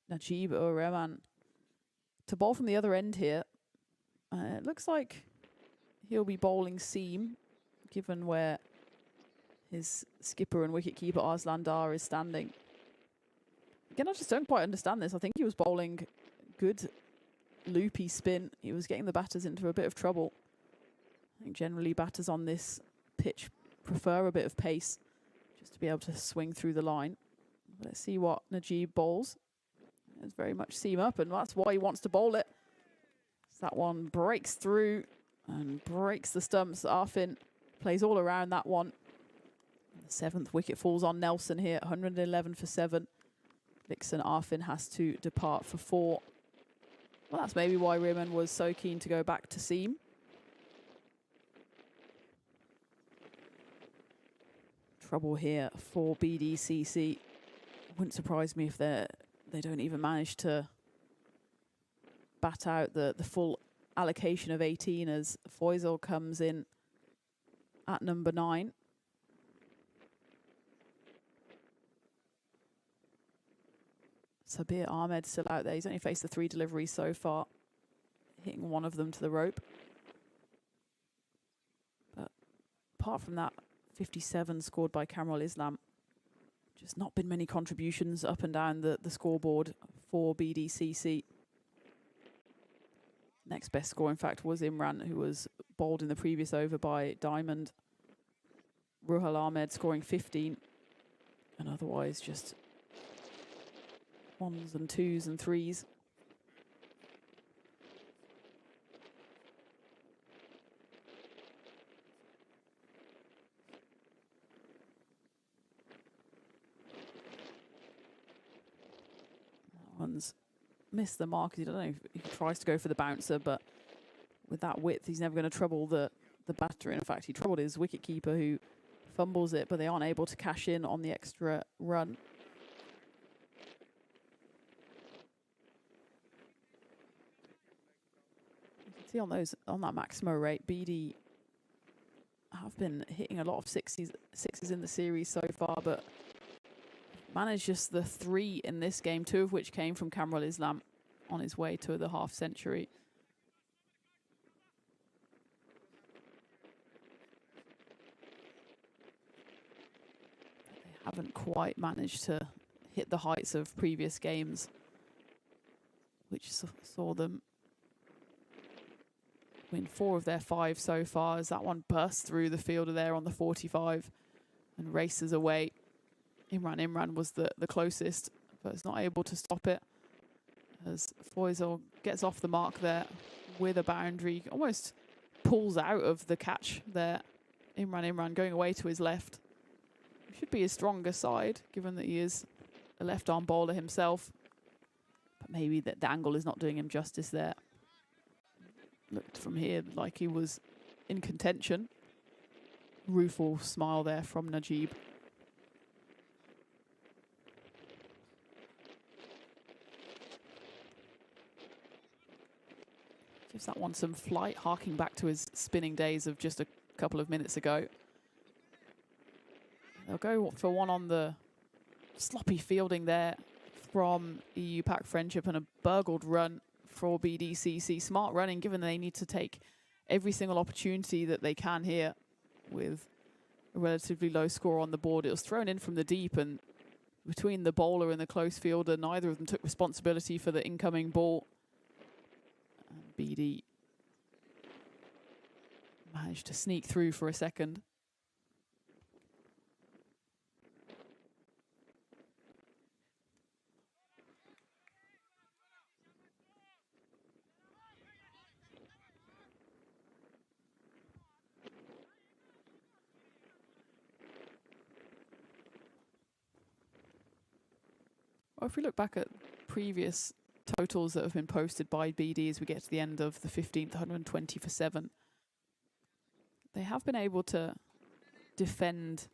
Najib or Rahman to bowl from the other end here. It looks like he'll be bowling seam, given where his skipper and wicketkeeper Arslan Dar is standing. Again, I just don't quite understand this. I think he was bowling good loopy spin. He was getting the batters into a bit of trouble. I think generally batters on this pitch prefer a bit of pace just to be able to swing through the line. Let's see what Najib bowls. It's very much seam up, and that's why he wants to bowl it. So that one breaks through and breaks the stumps. Arfin plays all around that one. The 7th wicket falls on Nelson here, 111 for 7. Lixon Arfin has to depart for 4. Well, that's maybe why Riemann was so keen to go back to seam. Trouble here for BDCC. Wouldn't surprise me if they don't even manage to bat out the full allocation of 18 as Foysal comes in at number 9. Sabir Ahmed still out there. He's only faced the 3 deliveries so far, hitting 1 of them to the rope. But apart from that, 57 scored by Kamrul Islam. Just not been many contributions up and down the scoreboard for BDCC. Next best score, in fact, was Imran, who was bowled in the previous over by Diamond. Ruhal Ahmed scoring 15. And otherwise just ones and twos and threes. That one's missed the mark. I don't know if he tries to go for the bouncer, but with that width, he's never going to trouble the batter. In fact, he troubled his wicketkeeper, who fumbles it, but they aren't able to cash in on the extra run. You can see on that Maximo rate, BD have been hitting a lot of sixes in the series so far, but managed just the 3 in this game, 2 of which came from Kamrul Islam on his way to the half century. Haven't quite managed to hit the heights of previous games, which saw them win 4 of their 5 so far, as that one bursts through the fielder there on the 45 and races away. Imran was the closest, but is not able to stop it, as Foysal gets off the mark there with a boundary, almost pulls out of the catch there. Imran going away to his left. Should be his stronger side, given that he is a left-arm bowler himself. But maybe the angle is not doing him justice there. Looked from here like he was in contention. Rueful smile there from Najib. Gives that one some flight, harking back to his spinning days of just a couple of minutes ago. They'll go for one on the sloppy fielding there from EU Pack Friendship, and a burgled run for BDCC. Smart running, given they need to take every single opportunity that they can here with a relatively low score on the board. It was thrown in from the deep, and between the bowler and the close fielder, neither of them took responsibility for the incoming ball. And BD managed to sneak through for a second. Well, if we look back at previous totals that have been posted by BD as we get to the end of the 15th, 120 for 7, they have been able to defend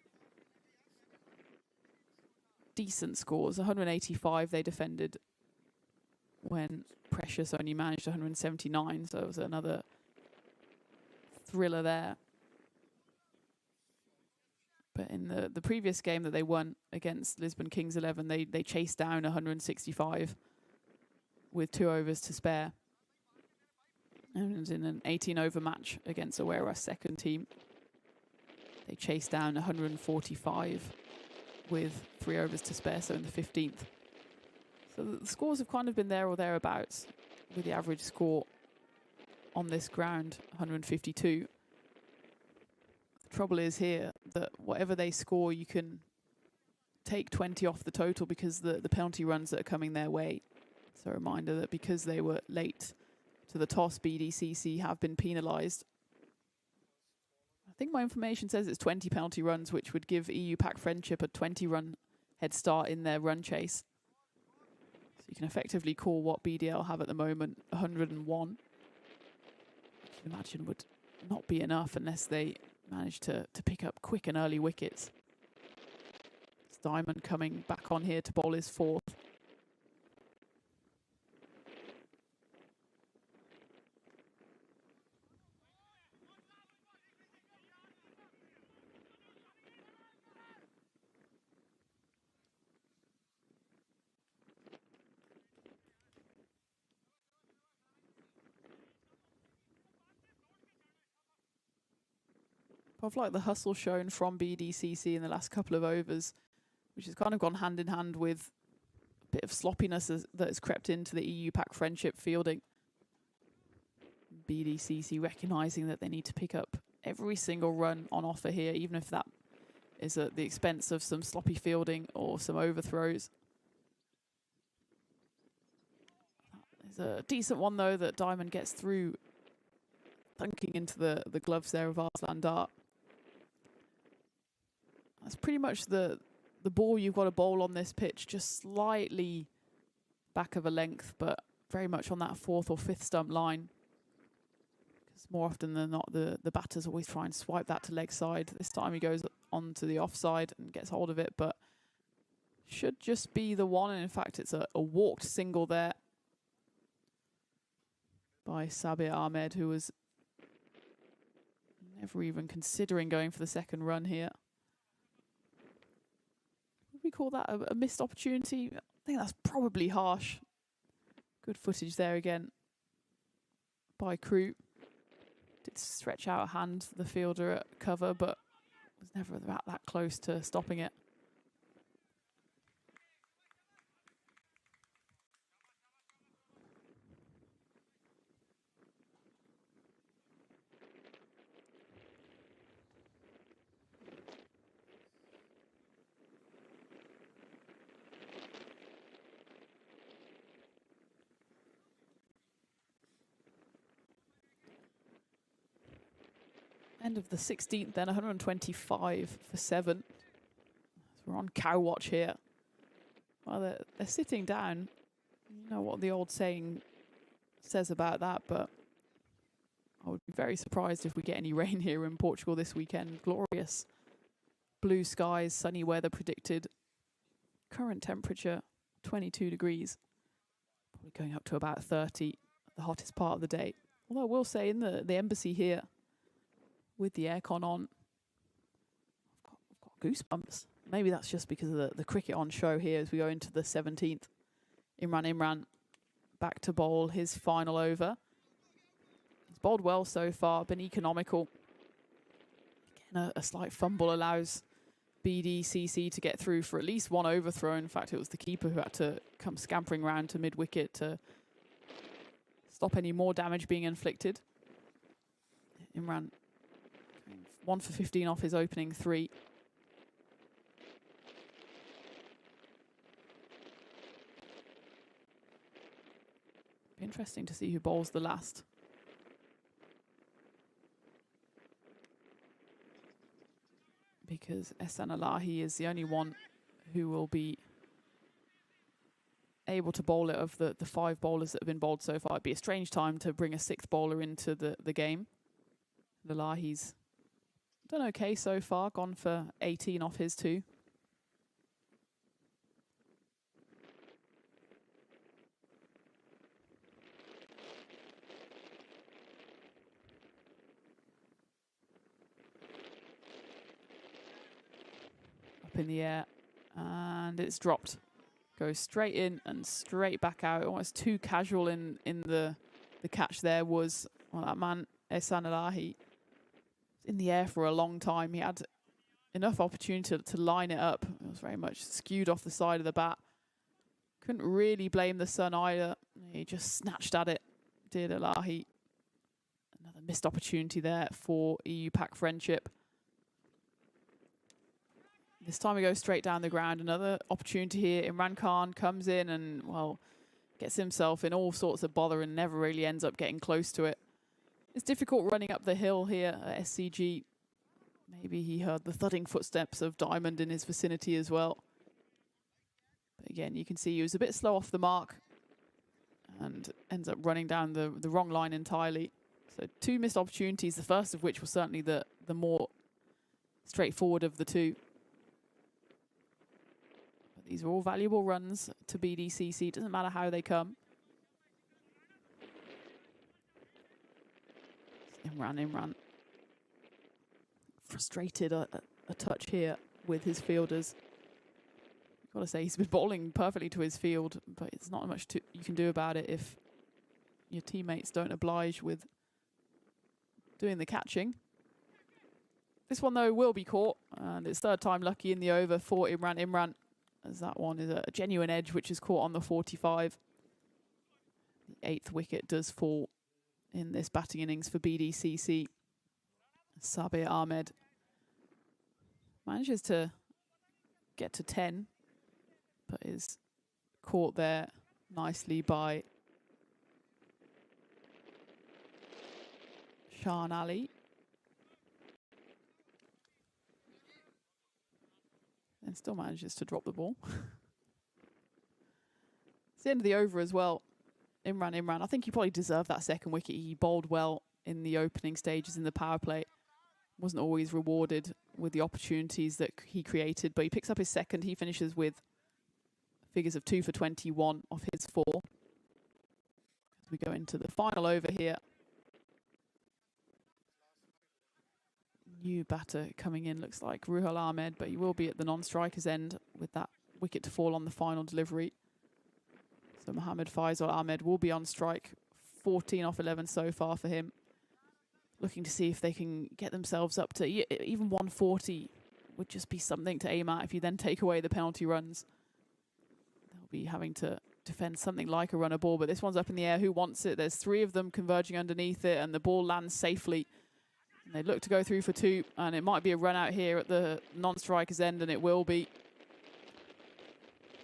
decent scores. 185 they defended when Precious only managed 179, so it was another thriller there. But in the previous game that they won against Lisbon Kings 11, they chased down 165 with 2 overs to spare. And in an 18-over match against Awera's second team, they chased down 145 with 3 overs to spare, so in the 15th. So the scores have kind of been there or thereabouts, with the average score on this ground, 152. Trouble is here that whatever they score, you can take 20 off the total because the penalty runs that are coming their way. So a reminder that because they were late to the toss, BDCC have been penalised. I think my information says it's 20 penalty runs, which would give EU Pack Friendship a 20-run head start in their run chase. So you can effectively call what BDL have at the moment 101. Which I imagine would not be enough unless they managed to pick up quick and early wickets. It's Diamond coming back on here to bowl his 4th. I've liked the hustle shown from BDCC in the last couple of overs, which has kind of gone hand in hand with a bit of sloppiness that has crept into the EU Pack Friendship fielding. BDCC recognising that they need to pick up every single run on offer here, even if that is at the expense of some sloppy fielding or some overthrows. It's a decent one, though, that Diamond gets through, thunking into the gloves there of Arslan Dart. That's pretty much the ball you've got to bowl on this pitch, just slightly back of a length, but very much on that 4th or 5th stump line. Because more often than not, the batters always try and swipe that to leg side. This time he goes on to the offside and gets hold of it, but should just be the one. And in fact, it's a walked single there by Sabir Ahmed, who was never even considering going for the second run here. Would we call that a missed opportunity? I think that's probably harsh. Good footage there again by Crew. Did stretch out a hand, the fielder at cover, but was never that close to stopping it. End of the 16th, then 125 for 7. So we're on cow watch here. Well, they're sitting down. You know what the old saying says about that, but I would be very surprised if we get any rain here in Portugal this weekend. Glorious blue skies, sunny weather predicted. Current temperature 22 degrees. Probably going up to about 30, the hottest part of the day. Although I will say in the embassy here, with the aircon on, I've got goosebumps. Maybe that's just because of the cricket on show here as we go into the 17th. Imran back to bowl his final over. He's bowled well so far, been economical. Again, a slight fumble allows BDCC to get through for at least one overthrow. In fact, it was the keeper who had to come scampering round to mid-wicket to stop any more damage being inflicted. Imran 1 for 15 off his opening 3. Be interesting to see who bowls the last. Because Ehsan Elahi is the only one who will be able to bowl it of the 5 bowlers that have been bowled so far. It'd be a strange time to bring a 6th bowler into the game. Elahi's done okay so far, gone for 18 off his 2. Up in the air, and it's dropped. Goes straight in and straight back out. Almost too casual in the catch there was, well, that man, Ehsan Elahi, in the air for a long time. He had enough opportunity to line it up. It was very much skewed off the side of the bat. Couldn't really blame the sun either. He just snatched at it, did Elahi. Another missed opportunity there for EU Pack Friendship. This time we go straight down the ground. Another opportunity here. Imran Khan comes in and, well, gets himself in all sorts of bother and never really ends up getting close to it. It's difficult running up the hill here at SCG. Maybe he heard the thudding footsteps of Diamond in his vicinity as well. But again, you can see he was a bit slow off the mark and ends up running down the wrong line entirely. So 2 missed opportunities, the first of which was certainly the more straightforward of the 2. But these are all valuable runs to BDCC. Doesn't matter how they come. Imran. Frustrated a touch here with his fielders. I've got to say, he's been bowling perfectly to his field, but it's not much you can do about it if your teammates don't oblige with doing the catching. This one, though, will be caught, and it's 3rd time lucky in the over for Imran, as that one is a genuine edge, which is caught on the 45. The 8th wicket does fall in this batting innings for BDCC. Sabir Ahmed manages to get to 10, but is caught there nicely by Chan Ali. And still manages to drop the ball. It's the end of the over as well. Imran, I think he probably deserved that second wicket. He bowled well in the opening stages in the power play. Wasn't always rewarded with the opportunities that he created, but he picks up his second. He finishes with figures of 2 for 21 off his 4. As we go into the final over here. New batter coming in, looks like Ruhul Ahmed, but he will be at the non-striker's end with that wicket to fall on the final delivery. So Mohammad Faisal Ahmed will be on strike. 14 off 11 so far for him. Looking to see if they can get themselves up to even 140 would just be something to aim at if you then take away the penalty runs. They'll be having to defend something like a runner ball, but this one's up in the air. Who wants it? There's 3 of them converging underneath it, and the ball lands safely. And they look to go through for 2, and it might be a run out here at the non-striker's end, and it will be.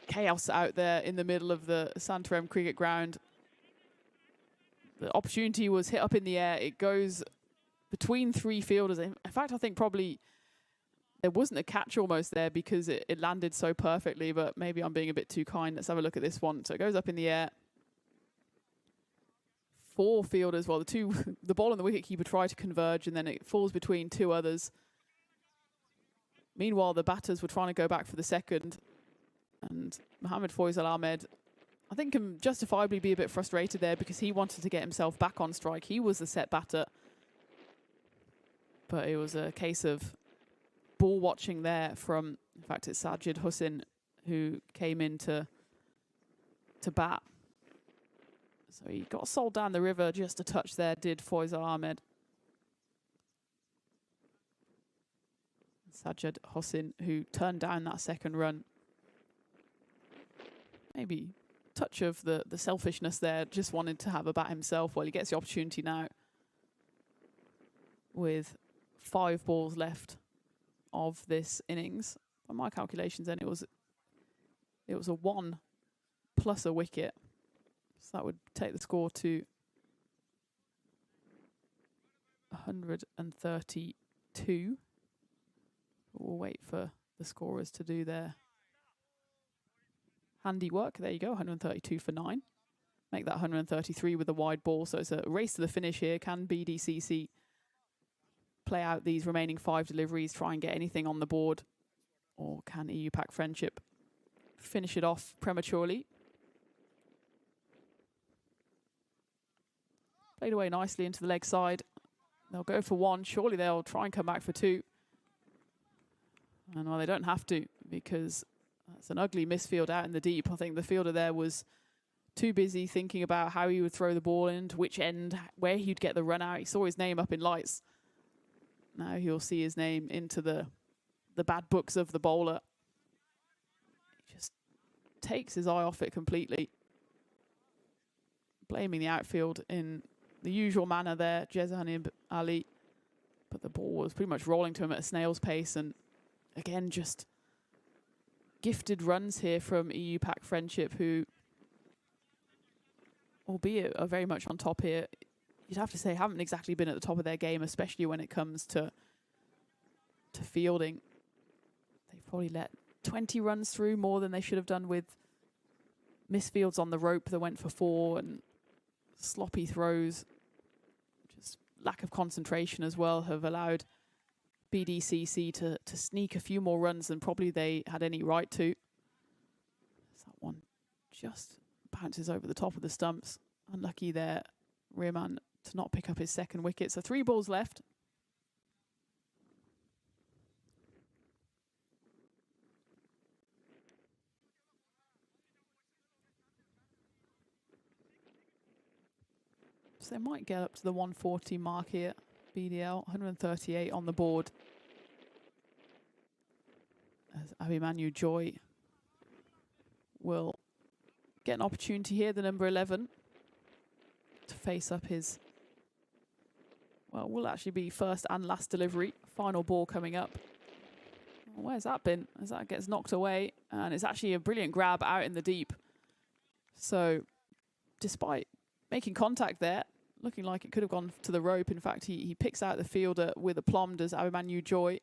Chaos out there in the middle of the Santarem cricket ground. The opportunity was hit up in the air. It goes between 3 fielders. In fact, I think probably there wasn't a catch almost there because it landed so perfectly, but maybe I'm being a bit too kind. Let's have a look at this one. So it goes up in the air. 4 fielders, well, the ball and the wicketkeeper try to converge, and then it falls between 2 others. Meanwhile, the batters were trying to go back for the second, and Mohammad Faisal Ahmed, I think, can justifiably be a bit frustrated there because he wanted to get himself back on strike. He was the set batter, but it was a case of ball watching there from, in fact, it's Sajid Hussain who came in to bat. So he got sold down the river just a touch there, did Faisal Ahmed. Sajid Hussain, who turned down that second run. Maybe a touch of the selfishness there, just wanted to have a bat himself. Well, he gets the opportunity now with 5 balls left of this innings. By my calculations, then it was a 1 plus a wicket. So that would take the score to 132. We'll wait for the scorers to do their handiwork. There you go, 132 for 9. Make that 133 with a wide ball. So it's a race to the finish here. Can BDCC play out these remaining 5 deliveries, try and get anything on the board? Or can EU Pack Friendship finish it off prematurely? Played away nicely into the leg side. They'll go for 1. Surely they'll try and come back for 2. And well, they don't have to because it's an ugly misfield out in the deep. I think the fielder there was too busy thinking about how he would throw the ball into which end, where he'd get the run out. He saw his name up in lights. Now he'll see his name into the bad books of the bowler. He just takes his eye off it completely. Blaming the outfield in the usual manner there, Jezanib Ali. But the ball was pretty much rolling to him at a snail's pace. And again, just gifted runs here from EU Pack Friendship, who, albeit are very much on top here, you'd have to say haven't exactly been at the top of their game, especially when it comes to fielding. They've probably let 20 runs through, more than they should have done, with misfields on the rope that went for 4 and sloppy throws. Just lack of concentration as well have allowed BDCC to sneak a few more runs than probably they had any right to. That one just bounces over the top of the stumps. Unlucky there, Rehman, to not pick up his second wicket. So 3 balls left. So they might get up to the 140 mark here. BDL, 138 on the board. As Abhimanyu Joy will get an opportunity here, the number 11, to face up his, well, will actually be first and last delivery. Final ball coming up. Where's that been? As that gets knocked away, and it's actually a brilliant grab out in the deep. So despite making contact there, looking like it could have gone to the rope. In fact, he picks out the fielder with aplomb, does Abimanu Joy.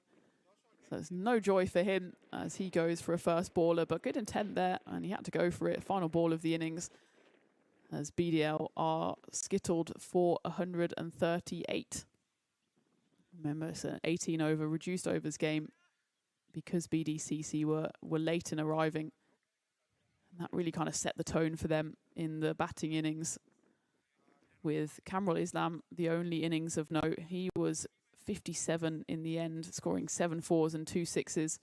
So there's no joy for him as he goes for a first baller, but good intent there, and he had to go for it. Final ball of the innings as BDL are skittled for 138. Remember, it's an 18 over reduced overs game because BDCC were late in arriving. And that really kind of set the tone for them in the batting innings, with Kamrul Islam the only innings of note. He was 57 in the end, scoring 7 fours and 2 sixes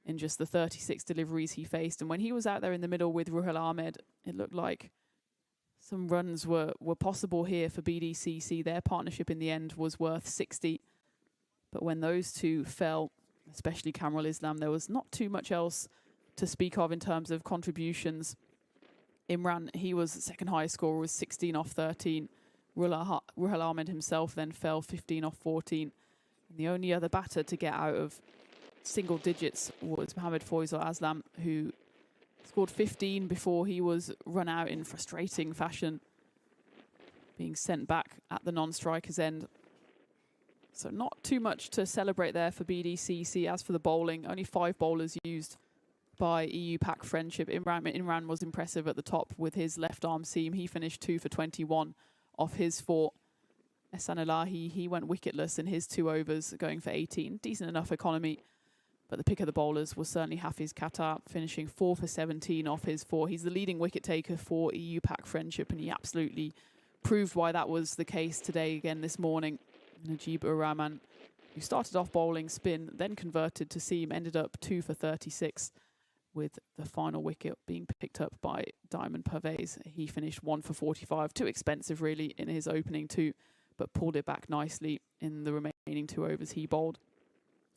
in just the 36 deliveries he faced. And when he was out there in the middle with Ruhul Ahmed, it looked like some runs were possible here for BDCC. Their partnership in the end was worth 60. But when those two fell, especially Kamrul Islam, there was not too much else to speak of in terms of contributions. Imran, he was the second highest scorer, was 16 off 13. Ruhul Ahmed himself then fell 15 off 14. And the only other batter to get out of single digits was Mohammad Faisal Aslam, who scored 15 before he was run out in frustrating fashion, being sent back at the non-striker's end. So not too much to celebrate there for BDCC. As for the bowling, only 5 bowlers used by EU Pack Friendship. Imran was impressive at the top with his left arm seam. He finished 2 for 21 off his 4. Ehsan Elahi, he went wicketless in his 2 overs, going for 18. Decent enough economy. But the pick of the bowlers was certainly Hafiz Qatar, finishing 4 for 17 off his 4. He's the leading wicket taker for EU Pack Friendship, and he absolutely proved why that was the case today again this morning. Najib Ur-Rahman, who started off bowling spin, then converted to seam, ended up 2 for 36, with the final wicket being picked up by Diamond Pervez. He finished 1 for 45. Too expensive, really, in his opening 2, but pulled it back nicely in the remaining 2 overs he bowled.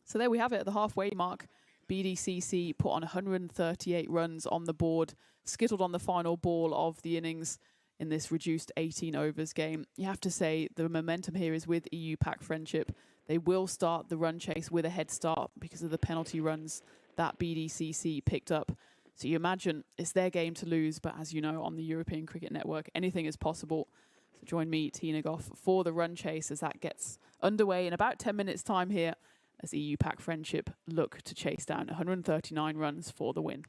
So there we have it at the halfway mark. BDCC put on 138 runs on the board, skittled on the final ball of the innings in this reduced 18 overs game. You have to say the momentum here is with EU Pack Friendship. They will start the run chase with a head start because of the penalty runs that BDCC picked up. So you imagine it's their game to lose, but as you know, on the European Cricket Network, anything is possible. So join me, Tina Goff, for the run chase as that gets underway in about 10 minutes time here as EU Pack Friendship look to chase down 139 runs for the win.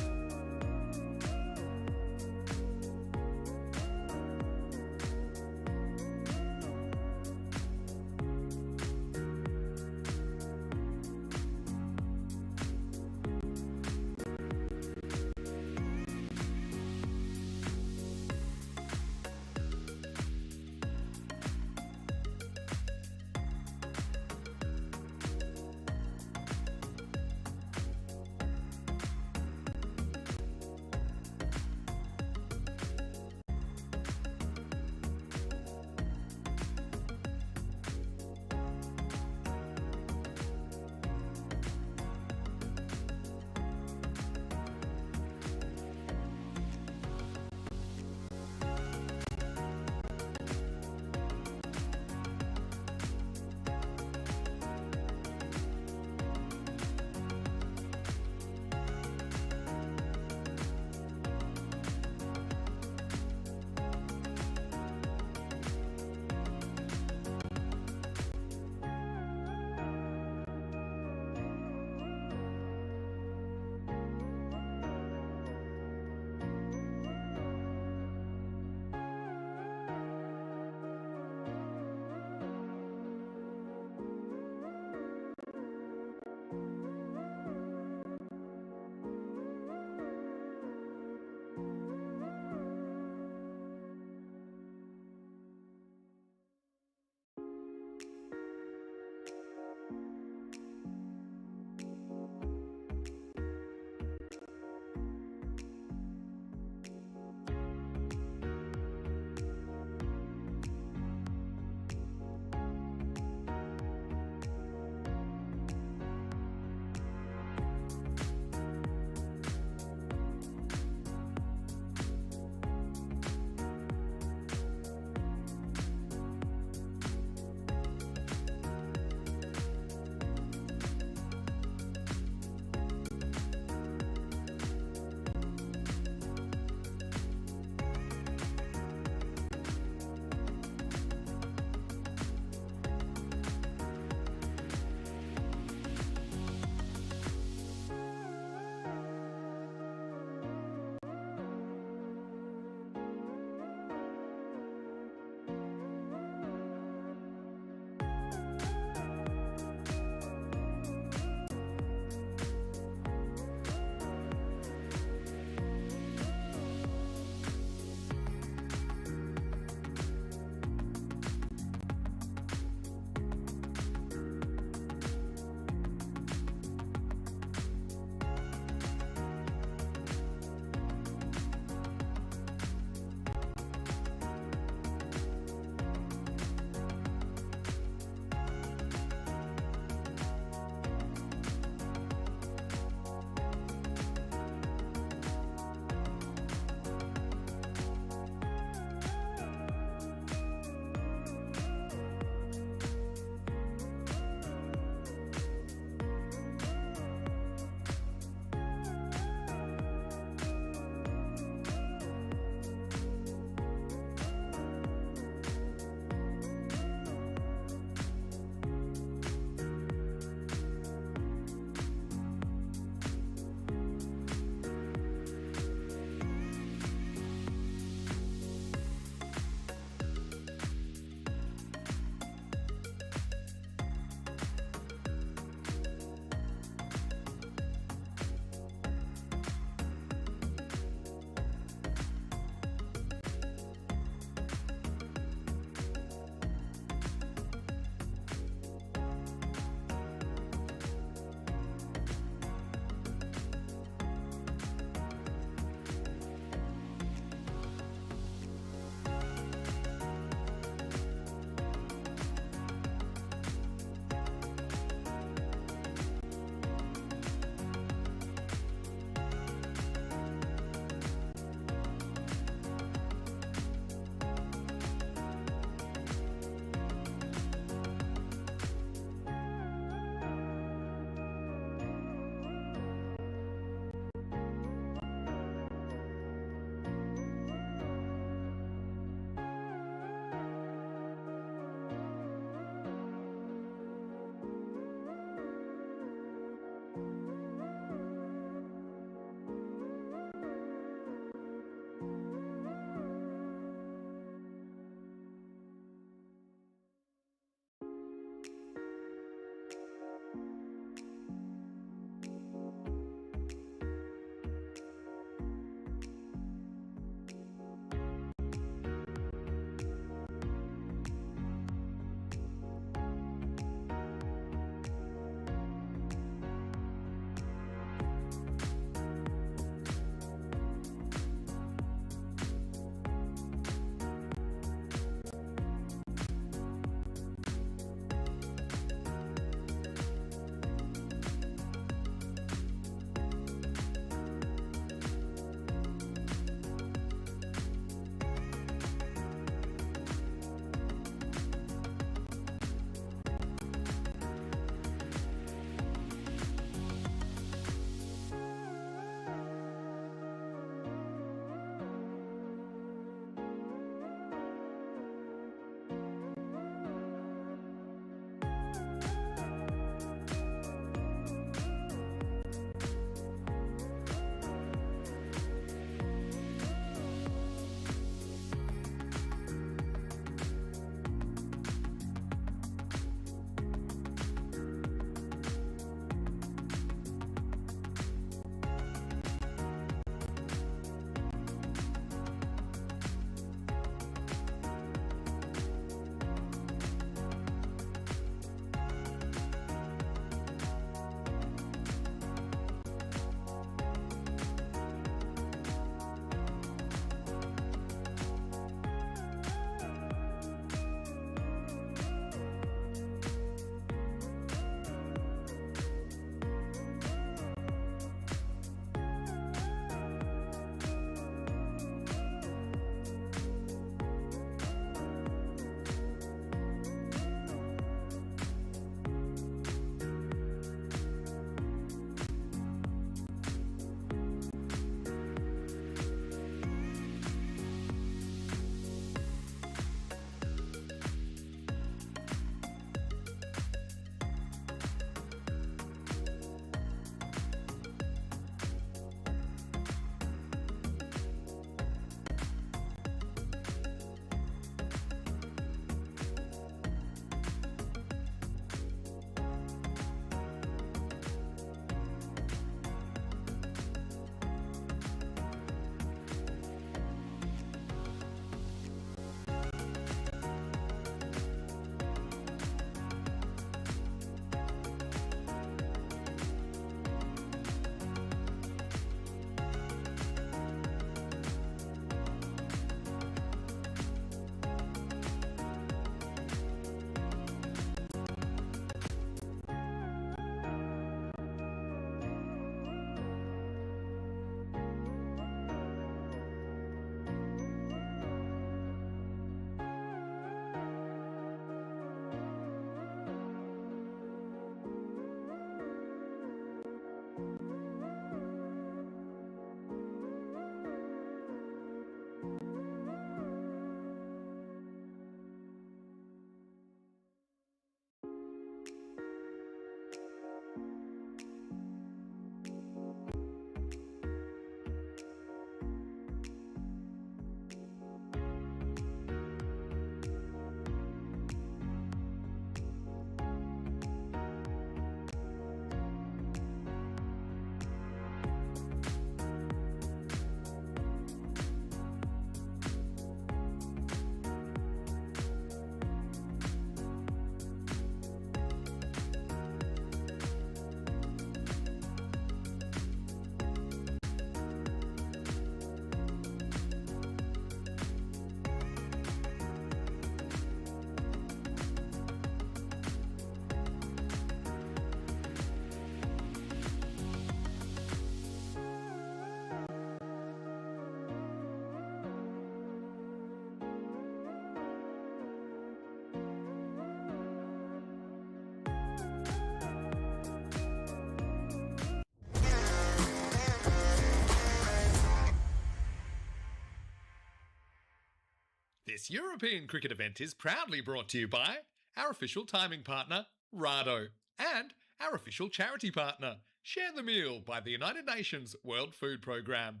This European cricket event is proudly brought to you by our official timing partner, Rado, and our official charity partner, Share the Meal by the United Nations World Food Programme.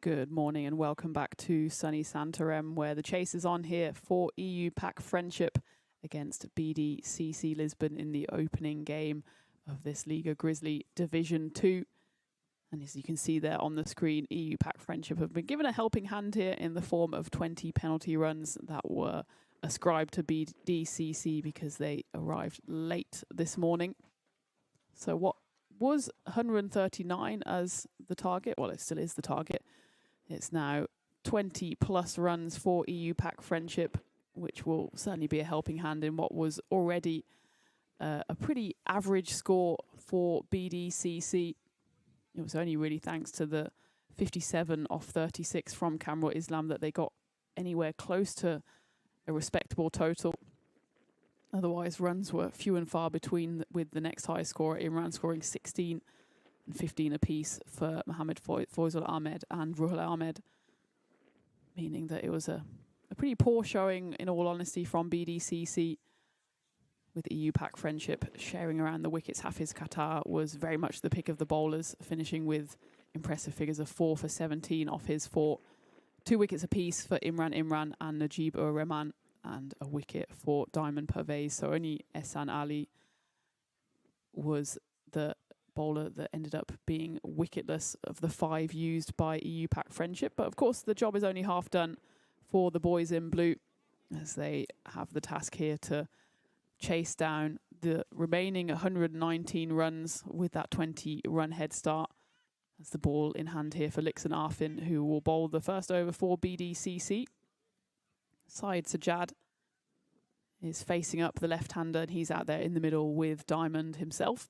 Good morning and welcome back to sunny Santarem, where the chase is on here for EU Pack Friendship against BDCC Lisbon in the opening game of this Liga Grizzly Division 2. And as you can see there on the screen, EU Pack Friendship have been given a helping hand here in the form of 20 penalty runs that were ascribed to BDCC because they arrived late this morning. So what was 139 as the target? Well, it still is the target. It's now 20 plus runs for EU Pack Friendship, which will certainly be a helping hand in what was already a pretty average score for BDCC. It was only really thanks to the 57 off 36 from Kamrul Islam that they got anywhere close to a respectable total. Otherwise, runs were few and far between, with the next highest scorer, Imran, scoring 16 and 15 apiece for Mohamed Faisal Ahmed and Ruhul Ahmed, meaning that it was a pretty poor showing, in all honesty, from BDCC. With EU Pack Friendship sharing around the wickets, Hafiz Qatar was very much the pick of the bowlers, finishing with impressive figures of 4 for 17 off his 4. 2 wickets apiece for Imran and Najib ur Rahman, and a wicket for Diamond Pervez. So only Ehsan Ali was the bowler that ended up being wicketless of the 5 used by EU Pack Friendship. But of course, the job is only half done for the boys in blue, as they have the task here to chase down the remaining 119 runs with that 20-run head start. That's the ball in hand here for Lixon Arfin, who will bowl the first over for BDCC. Syed Sajjad is facing up the left-hander, and he's out there in the middle with Diamond himself.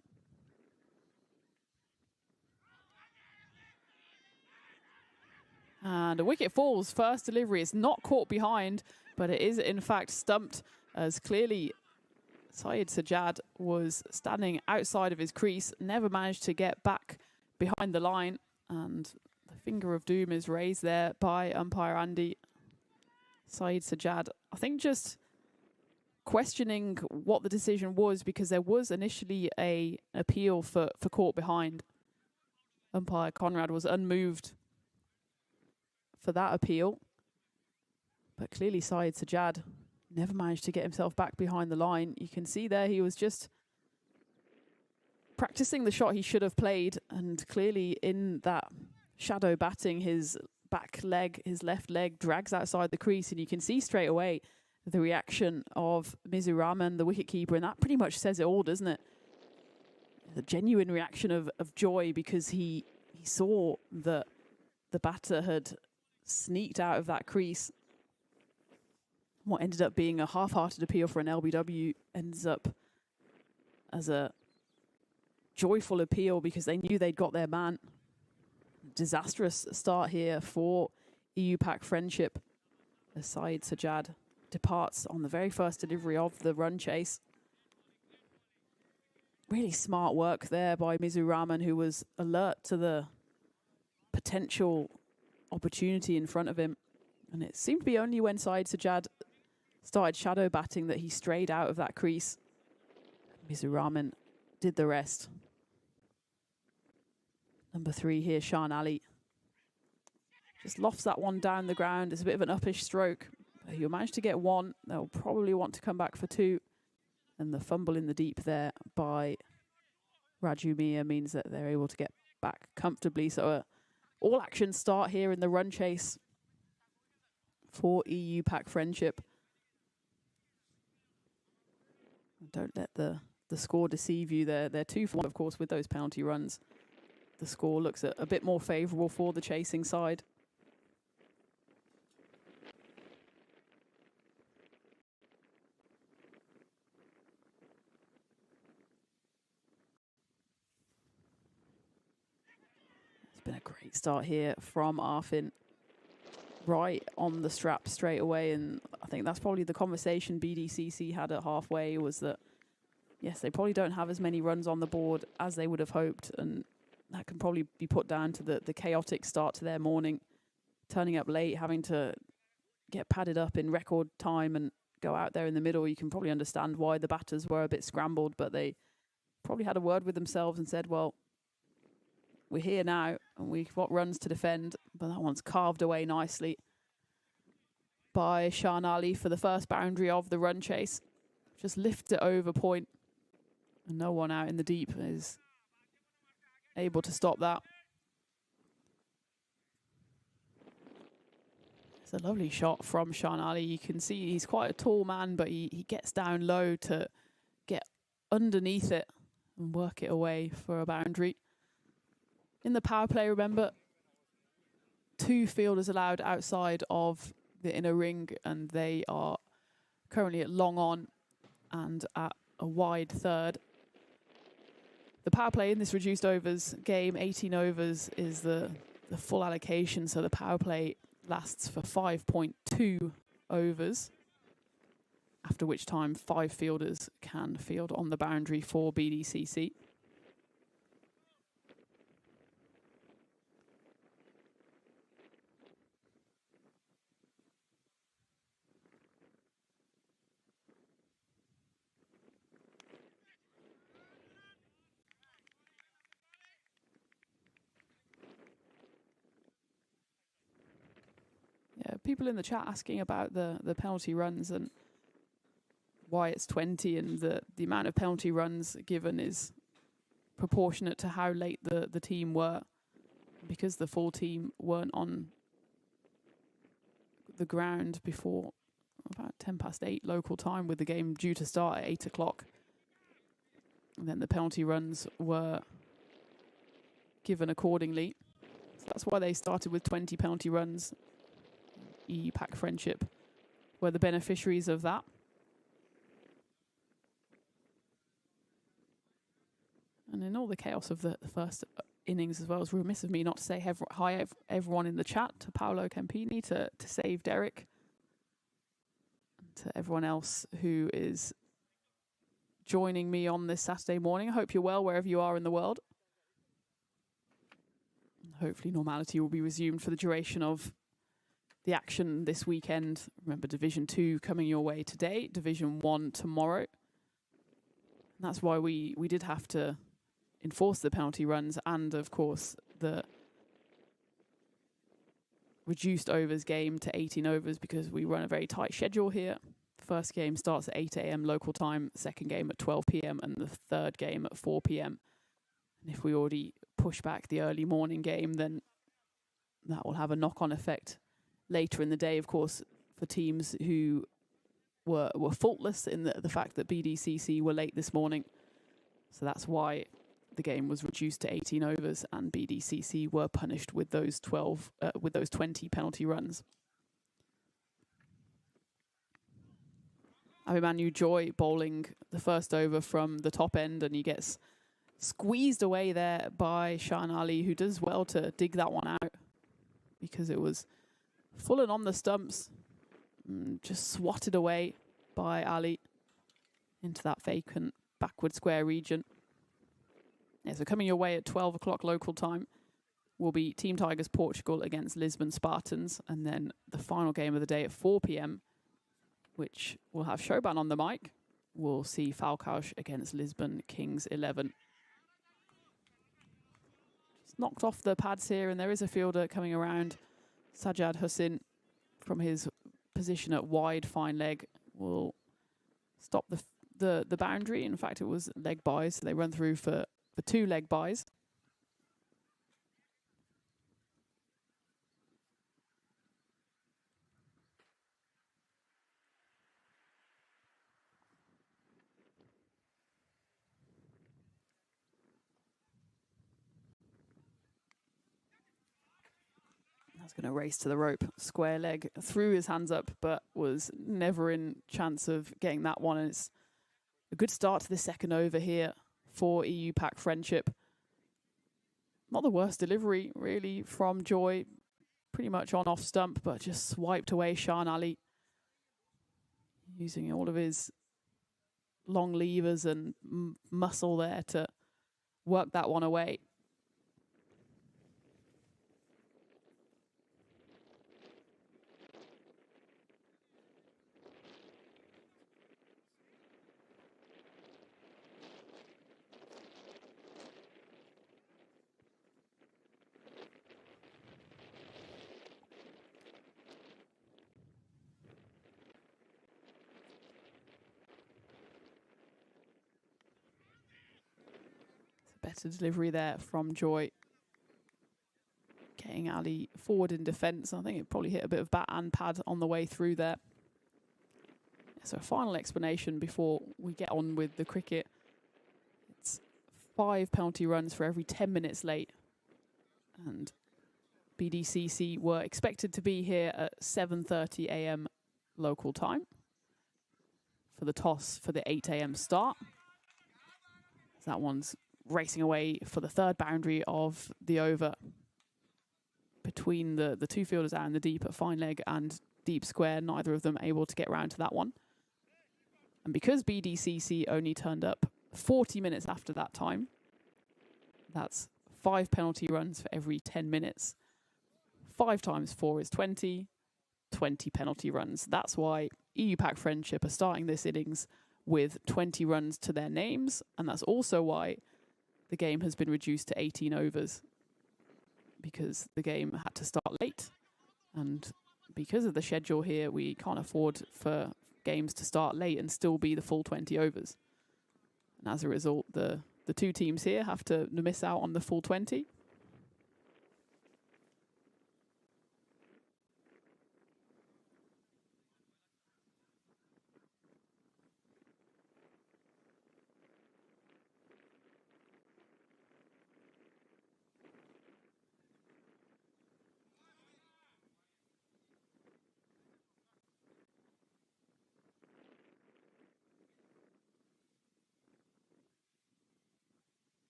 And a wicket falls. First delivery is not caught behind, but it is in fact stumped, as clearly Syed Sajjad was standing outside of his crease, never managed to get back behind the line, and the finger of doom is raised there by umpire Andy. Syed Sajjad, I think, just questioning what the decision was, because there was initially an appeal for caught behind. Umpire Conrad was unmoved for that appeal, but clearly Syed Sajjad never managed to get himself back behind the line. You can see there he was just practicing the shot he should have played, and clearly in that shadow batting, his back leg, his left leg, drags outside the crease, and you can see straight away the reaction of Mizur Rahman, the wicketkeeper, and that pretty much says it all, doesn't it? The genuine reaction of joy, because he saw that the batter had sneaked out of that crease. What ended up being a half-hearted appeal for an LBW ends up as a joyful appeal, because they knew they'd got their man. Disastrous start here for EU Pack Friendship, as Syed Sajjad departs on the very first delivery of the run chase. Really smart work there by Mizur Rahman, who was alert to the potential opportunity in front of him. And it seemed to be only when Syed Sajjad started shadow batting that he strayed out of that crease. Mizur Rahman did the rest. Number 3 here, Shan Ali, just lofts that one down the ground. It's a bit of an uppish stroke. He'll manage to get 1. They'll probably want to come back for 2. And the fumble in the deep there by Raju Mia means that they're able to get back comfortably. So a all-action start here in the run chase for EU Pack Friendship. Don't let the score deceive you. They're 2 for 1, of course, with those penalty runs. The score looks a bit more favourable for the chasing side. It's been a great start here from Arfin. Right on the strap straight away, and I think that's probably the conversation BDCC had at halfway, was that yes, they probably don't have as many runs on the board as they would have hoped, and that can probably be put down to the chaotic start to their morning. turning up late, having to get padded up in record time and go out there in the middle. You can probably understand why the batters were a bit scrambled, but they probably had a word with themselves and said, well, we're here now and we've got runs to defend. But that one's carved away nicely by Shahan Ali for the first boundary of the run chase. Just lifts it over point, and no one out in the deep is able to stop that. It's a lovely shot from Shahan Ali. You can see he's quite a tall man, but he gets down low to get underneath it and work it away for a boundary. In the power play, remember, 2 fielders allowed outside of the inner ring, and they are currently at long on and at a wide third. The power play in this reduced overs game, 18 overs, is the full allocation, so the power play lasts for 5.2 overs, after which time 5 fielders can field on the boundary for BDCC. Yeah, people in the chat asking about the penalty runs and why it's 20, and the amount of penalty runs given is proportionate to how late the team were, because the full team weren't on the ground before about 8:10 local time, with the game due to start at 8 o'clock. And then the penalty runs were given accordingly. So that's why they started with 20 penalty runs. EU Pack Friendship were the beneficiaries of that. And in all the chaos of the first innings as well, it's remiss of me not to say hi everyone in the chat, to Paolo Campini, to Save Derek, and to everyone else who is joining me on this Saturday morning. I hope you're well wherever you are in the world. Hopefully normality will be resumed for the duration of the action this weekend. Remember, Division 2 coming your way today, Division 1 tomorrow. And that's why we did have to enforce the penalty runs, and of course the reduced overs game to 18 overs, because we run a very tight schedule here. The first game starts at 8 a.m. local time, the second game at 12 p.m. and the third game at 4 p.m. And if we already push back the early morning game, then that will have a knock-on effect later in the day, of course, for teams who were faultless in the fact that BDCC were late this morning. So that's why the game was reduced to 18 overs, and BDCC were punished with those 20 penalty runs. Abhimanyu Joy bowling the first over from the top end, and he gets squeezed away there by Shahan Ali, who does well to dig that one out, because it was full and on the stumps, just swatted away by Ali into that vacant backward square region. Yeah, so coming your way at 12 o'clock local time will be Team Tigers Portugal against Lisbon Spartans, and then the final game of the day at 4 p.m, which will have Shoban on the mic. We'll see Falcaus against Lisbon Kings 11. Just knocked off the pads here, and there is a fielder coming around. Sajjad Hussin, from his position at wide fine leg, will stop the boundary. In fact, it was leg buys, so they run through for 2 leg buys. That's going to race to the rope. Square leg, threw his hands up, but was never in chance of getting that one. And it's a good start to the second over here for EU Pack Friendship. Not the worst delivery, really, from Joy. Pretty much on off stump, but just swiped away Shahan Ali, using all of his long levers and muscle there to work that one away. better delivery there from Joy. Getting Ali forward in defence. I think it probably hit a bit of bat and pad on the way through there. So a final explanation before we get on with the cricket. It's 5 penalty runs for every 10 minutes late. And BDCC were expected to be here at 7:30 a.m. local time for the toss for the 8 a.m. start. That one's racing away for the third boundary of the over between the two fielders out in the deep at fine leg and deep square. Neither of them able to get round to that one. And because BDCC only turned up 40 minutes after that time, that's 5 penalty runs for every 10 minutes. 5 times 4 is 20. 20 penalty runs. That's why EU Pack Friendship are starting this innings with 20 runs to their names. And that's also why the game has been reduced to 18 overs. Because the game had to start late. And because of the schedule here, we can't afford for games to start late and still be the full 20 overs. And as a result, the two teams here have to miss out on the full 20.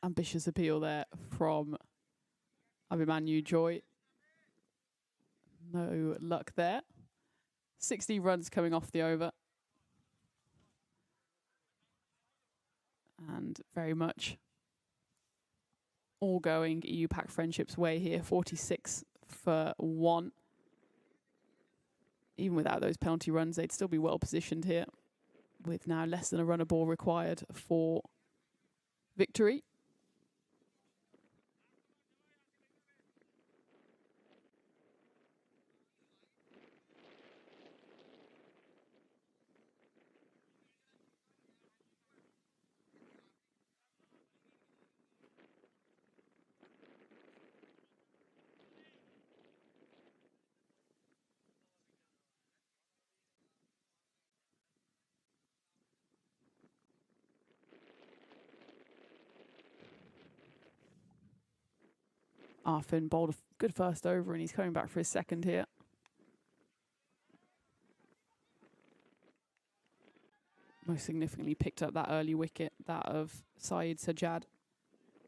Ambitious appeal there from Abhimanyu Joy. No luck there. 60 runs coming off the over. And very much all going EU Pack Friendship's way here. 46 for 1. Even without those penalty runs, they'd still be well positioned here, with now less than a run a ball required for victory. Arfin bowled a good first over and he's coming back for his second here. Most significantly picked up that early wicket, that of Syed Sajjad,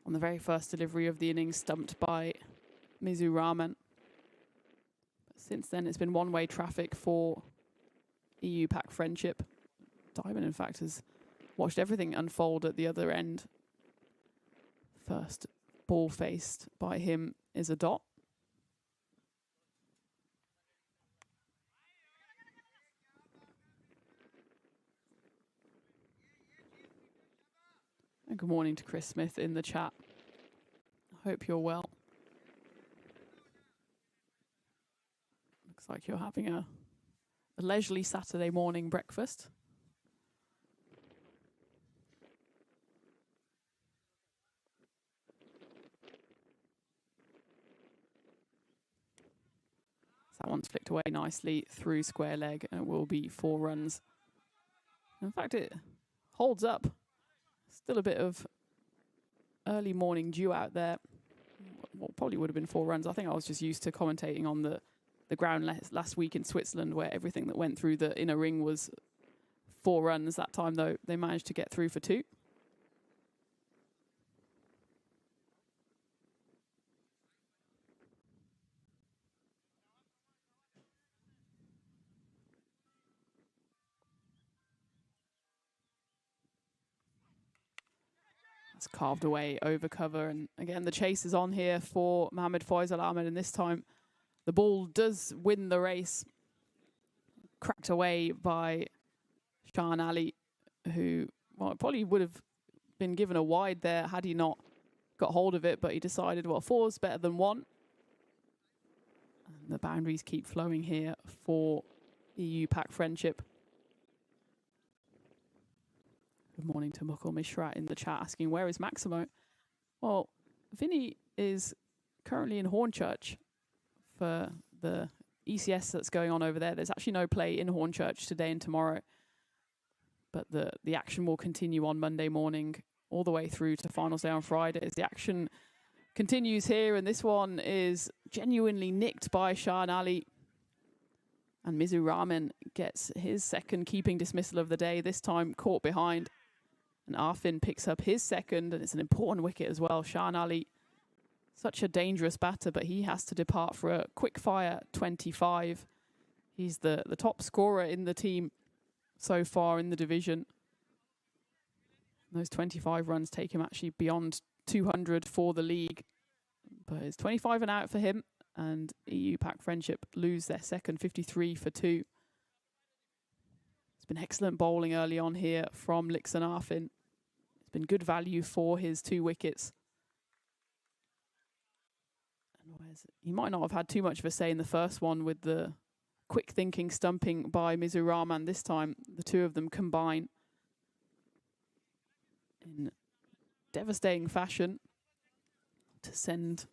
on the very first delivery of the innings, stumped by Mizu Rahman. But since then, it's been one-way traffic for EU Pack Friendship. Diamond, in fact, has watched everything unfold at the other end. First ball faced by him is a dot. And good morning to Chris Smith in the chat. I hope you're well. Looks like you're having a leisurely Saturday morning breakfast. That one's flicked away nicely through square leg, and it will be 4 runs. In fact, it holds up. Still a bit of early morning dew out there. Well, probably would have been 4 runs. I think I was just used to commentating on the ground last week in Switzerland, where everything that went through the inner ring was 4 runs. That time, though, they managed to get through for 2. It's carved away over cover, and again the chase is on here for Mohammad Faisal Ahmed, and this time the ball does win the race. Cracked away by Shahan Ali, who probably would have been given a wide there had he not got hold of it, but he decided, well, 4's better than 1. And the boundaries keep flowing here for EU Pack Friendship. Good morning to Mukul Mishra in the chat asking, where is Maximo? Well, Vinny is currently in Hornchurch for the ECS that's going on over there. There's actually no play in Hornchurch today and tomorrow, but the action will continue on Monday morning all the way through to finals day on Friday as the action continues here. And this one is genuinely nicked by Shahan Ali. And Mizu Rahman gets his second keeping dismissal of the day, this time caught behind. And Arfin picks up his second, and it's an important wicket as well. Shahan Ali, such a dangerous batter, but he has to depart for a quick fire 25. He's the top scorer in the team so far in the division. Those 25 runs take him actually beyond 200 for the league. But it's 25 and out for him, and EU Pack Friendship lose their second 53 for 2. It's been excellent bowling early on here from Lixon Arfin. It's been good value for his 2 wickets. And he might not have had too much of a say in the first one with the quick thinking stumping by Mizu Rahman. This time, the two of them combine in devastating fashion to send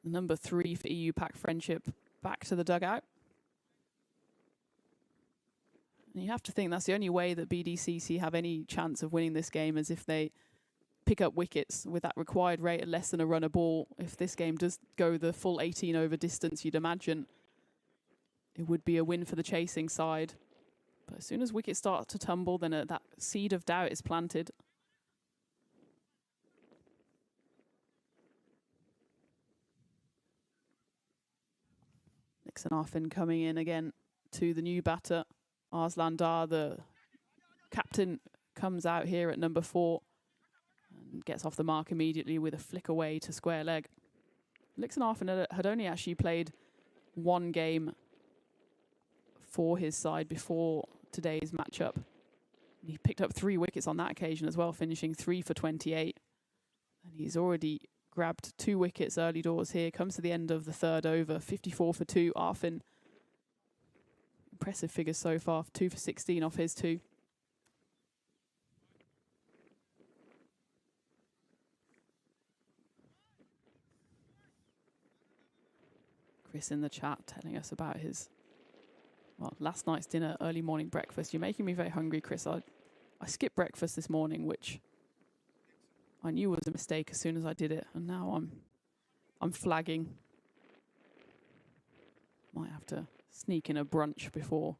the number 3 for EU Pack Friendship back to the dugout. And you have to think that's the only way that BDCC have any chance of winning this game, is if they pick up wickets with that required rate at less than a run a ball. If this game does go the full 18 over distance, you'd imagine it would be a win for the chasing side. But as soon as wickets start to tumble, then that seed of doubt is planted. Nixon Arfin coming in again to the new batter. Arslan Dar, the captain, comes out here at number 4 and gets off the mark immediately with a flick away to square leg. Nixon Arfin had only actually played 1 game for his side before today's matchup. He picked up 3 wickets on that occasion as well, finishing 3 for 28. And he's already grabbed 2 wickets early doors here. Comes to the end of the 3rd over, 54 for 2. Arfin, impressive figures so far, 2 for 16 off his 2. Chris in the chat telling us about his, last night's dinner, early morning breakfast. You're making me very hungry, Chris. I skipped breakfast this morning, which I knew was a mistake as soon as I did it, and now I'm flagging. Might have to sneak in a brunch before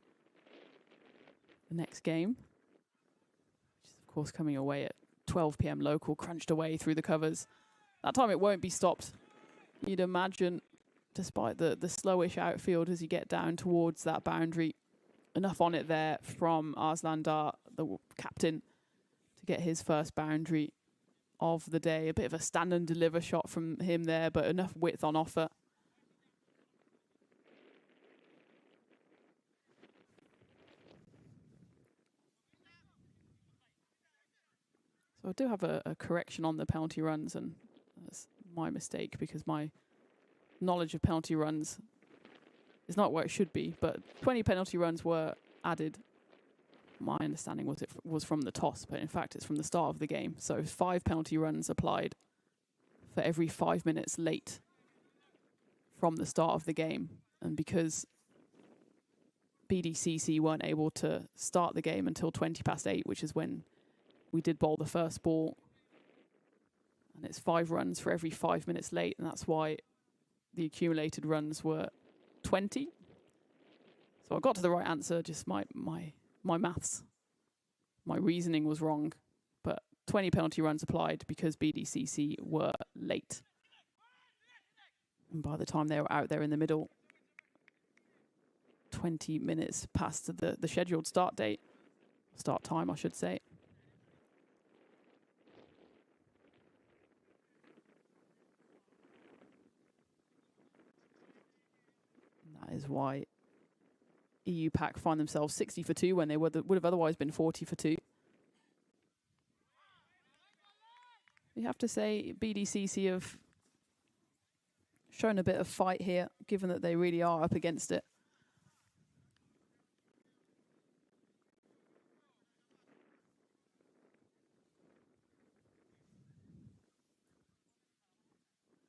the next game, which is of course coming away at 12 p.m. local, crunched away through the covers. That time it won't be stopped, you'd imagine, despite the slowish outfield as you get down towards that boundary. Enough on it there from Arslan Dar, the captain, to get his first boundary of the day. A bit of a stand and deliver shot from him there, but enough width on offer. So I do have a correction on the penalty runs, and that's my mistake because my knowledge of penalty runs is not where it should be, but 20 penalty runs were added. My understanding was it was from the toss, but in fact it's from the start of the game. So 5 penalty runs applied for every 5 minutes late from the start of the game. And because BDCC weren't able to start the game until 20 past 8, which is when we did bowl the first ball, and it's 5 runs for every 5 minutes late, and that's why the accumulated runs were 20. So I got to the right answer, just my maths, my reasoning was wrong, but 20 penalty runs applied because BDCC were late. And by the time they were out there in the middle, 20 minutes past the scheduled start time, I should say. And that is why EU Pack find themselves 60 for 2 when they would have otherwise been 40 for 2. You have to say BDCC have shown a bit of fight here, given that they really are up against it.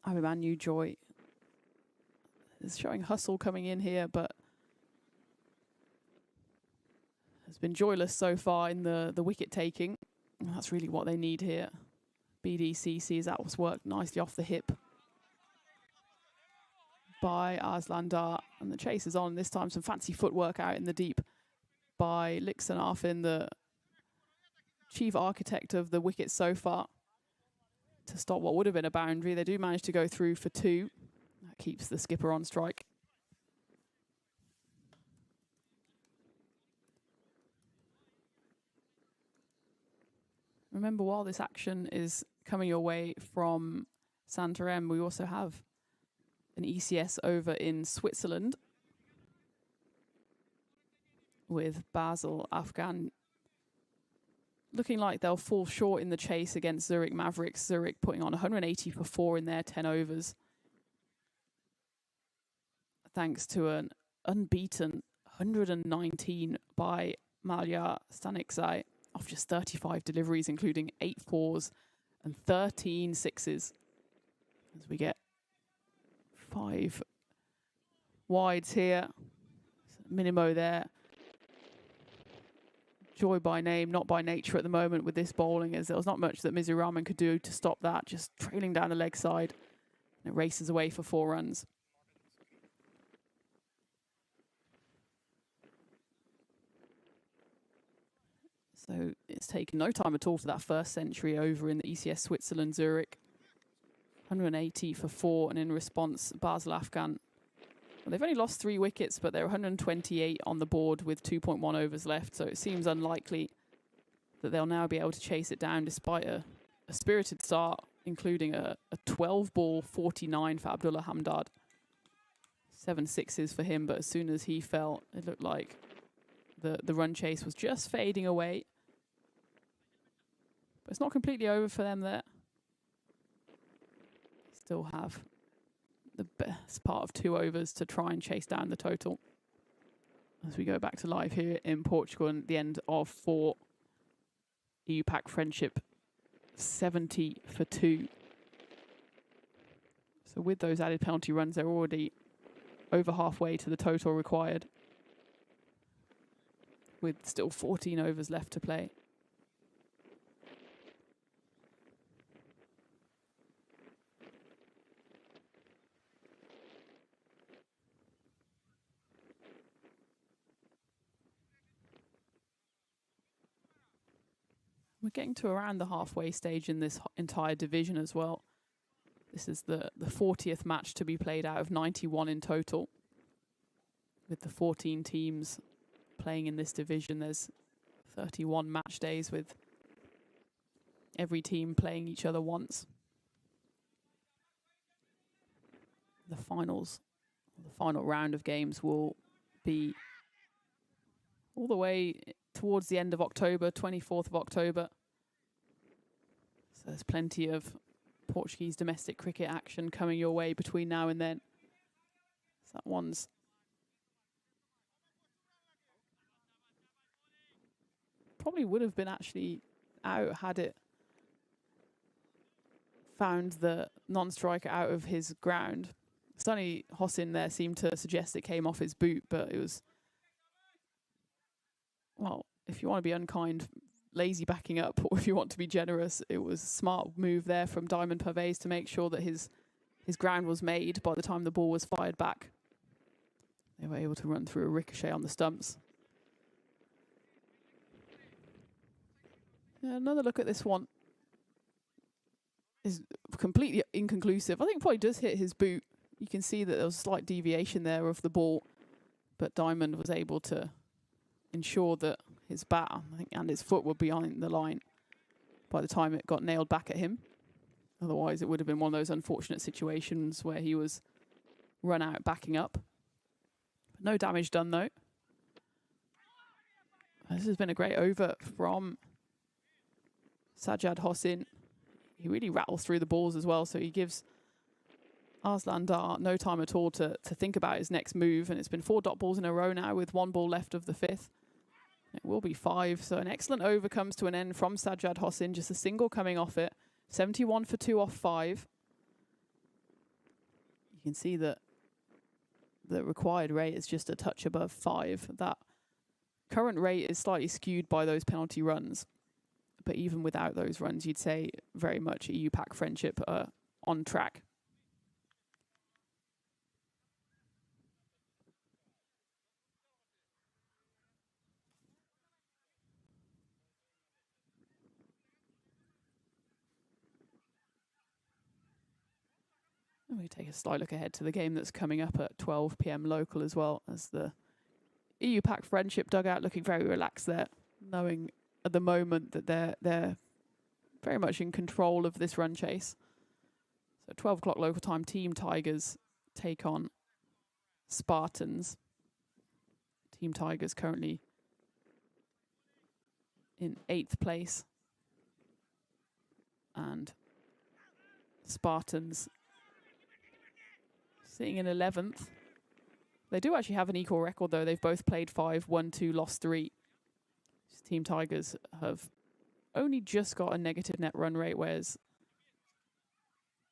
Abhimanyu Joy is showing hustle coming in here, but has been joyless so far in the wicket taking. And that's really what they need here. BDCC, that was worked nicely off the hip by Aslandar, and the chase is on. This time some fancy footwork out in the deep by Lixanarfin, the chief architect of the wicket so far, to stop what would have been a boundary. They do manage to go through for 2. That keeps the skipper on strike. Remember, while this action is coming your way from Santarem, we also have an ECS over in Switzerland with Basel Afghan looking like they'll fall short in the chase against Zurich Mavericks. Zurich putting on 180 for 4 in their 10 overs, thanks to an unbeaten 119 by Malya Stanikzai off just 35 deliveries, including 8 4s and 13 6s. As we get 5 wides here. Minimo there. Joy by name, not by nature at the moment with this bowling, as there was not much that Mizuraman could do to stop that, just trailing down the leg side. And it races away for 4 runs. So it's taken no time at all for that first century over in the ECS Switzerland, Zurich. 180 for 4, and in response, Basel Afghan. Well, they've only lost 3 wickets, but they're 128 on the board with 2.1 overs left, so it seems unlikely that they'll now be able to chase it down despite a spirited start, including a 12-ball 49 for Abdullah Hamdad. 7 6s for him, but as soon as he fell, it looked like the run chase was just fading away. But it's not completely over for them there. Still have the best part of 2 overs to try and chase down the total. As we go back to live here in Portugal and at the end of 4, EU Pack Friendship 70 for 2. So with those added penalty runs, they're already over halfway to the total required, with still 14 overs left to play. We're getting to around the halfway stage in this entire division as well. This is the 40th match to be played out of 91 in total. With the 14 teams playing in this division, there's 31 match days with every team playing each other once. The finals, the final round of games will be all the way towards the end of October, 24th of October. So there's plenty of Portuguese domestic cricket action coming your way between now and then. So that one's probably would have been actually out had it found the non-striker out of his ground. Sonny Hossin there seemed to suggest it came off his boot, but it was, well, if you want to be unkind, lazy backing up, or if you want to be generous, it was a smart move there from Diamond Pervez to make sure that his ground was made by the time the ball was fired back. They were able to run through a ricochet on the stumps. Yeah, another look at this one is completely inconclusive. I think it probably does hit his boot. You can see that there was a slight deviation there of the ball, but Diamond was able to ensure that his bat, I think, and his foot were behind the line by the time it got nailed back at him. Otherwise, it would have been one of those unfortunate situations where he was run out backing up. No damage done, though. This has been a great over from Sajjad Hossain. He really rattles through the balls as well, so he gives Arslan Dar no time at all to think about his next move. And it's been 4 dot balls in a row now with 1 ball left of the 5th. It will be 5, so an excellent over comes to an end from Sajjad Hossain, just a single coming off it. 71 for 2 off 5. You can see that the required rate is just a touch above 5. That current rate is slightly skewed by those penalty runs. But even without those runs, you'd say very much EU Pac Friendship on track. And we take a slight look ahead to the game that's coming up at 12 p.m. local as well, as the EU Pac Friendship dugout looking very relaxed there, knowing at the moment that they're very much in control of this run chase. So 12 o'clock local time, Team Tigers take on Spartans. Team Tigers currently in 8th place. And Spartans sitting in 11th. They do actually have an equal record though. They've both played 5, won 2, lost 3. Team Tigers have only just got a negative net run rate, whereas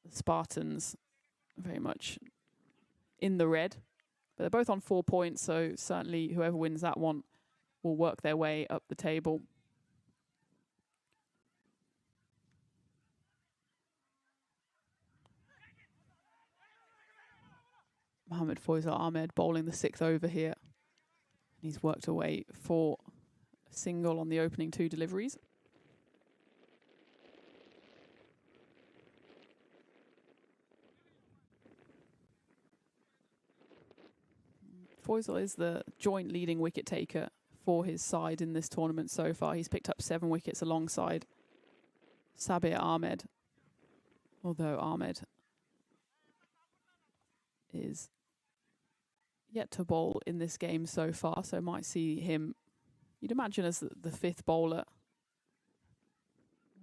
the Spartans are very much in the red. But they're both on 4 points, so certainly whoever wins that one will work their way up the table. Mohamed Faisal Ahmed bowling the 6th over here. He's worked away for a single on the opening 2 deliveries. Faisal is the joint leading wicket taker for his side in this tournament so far. He's picked up 7 wickets alongside Sabir Ahmed, although Ahmed is yet to bowl in this game so far, so might see him, you'd imagine, as the 5th bowler,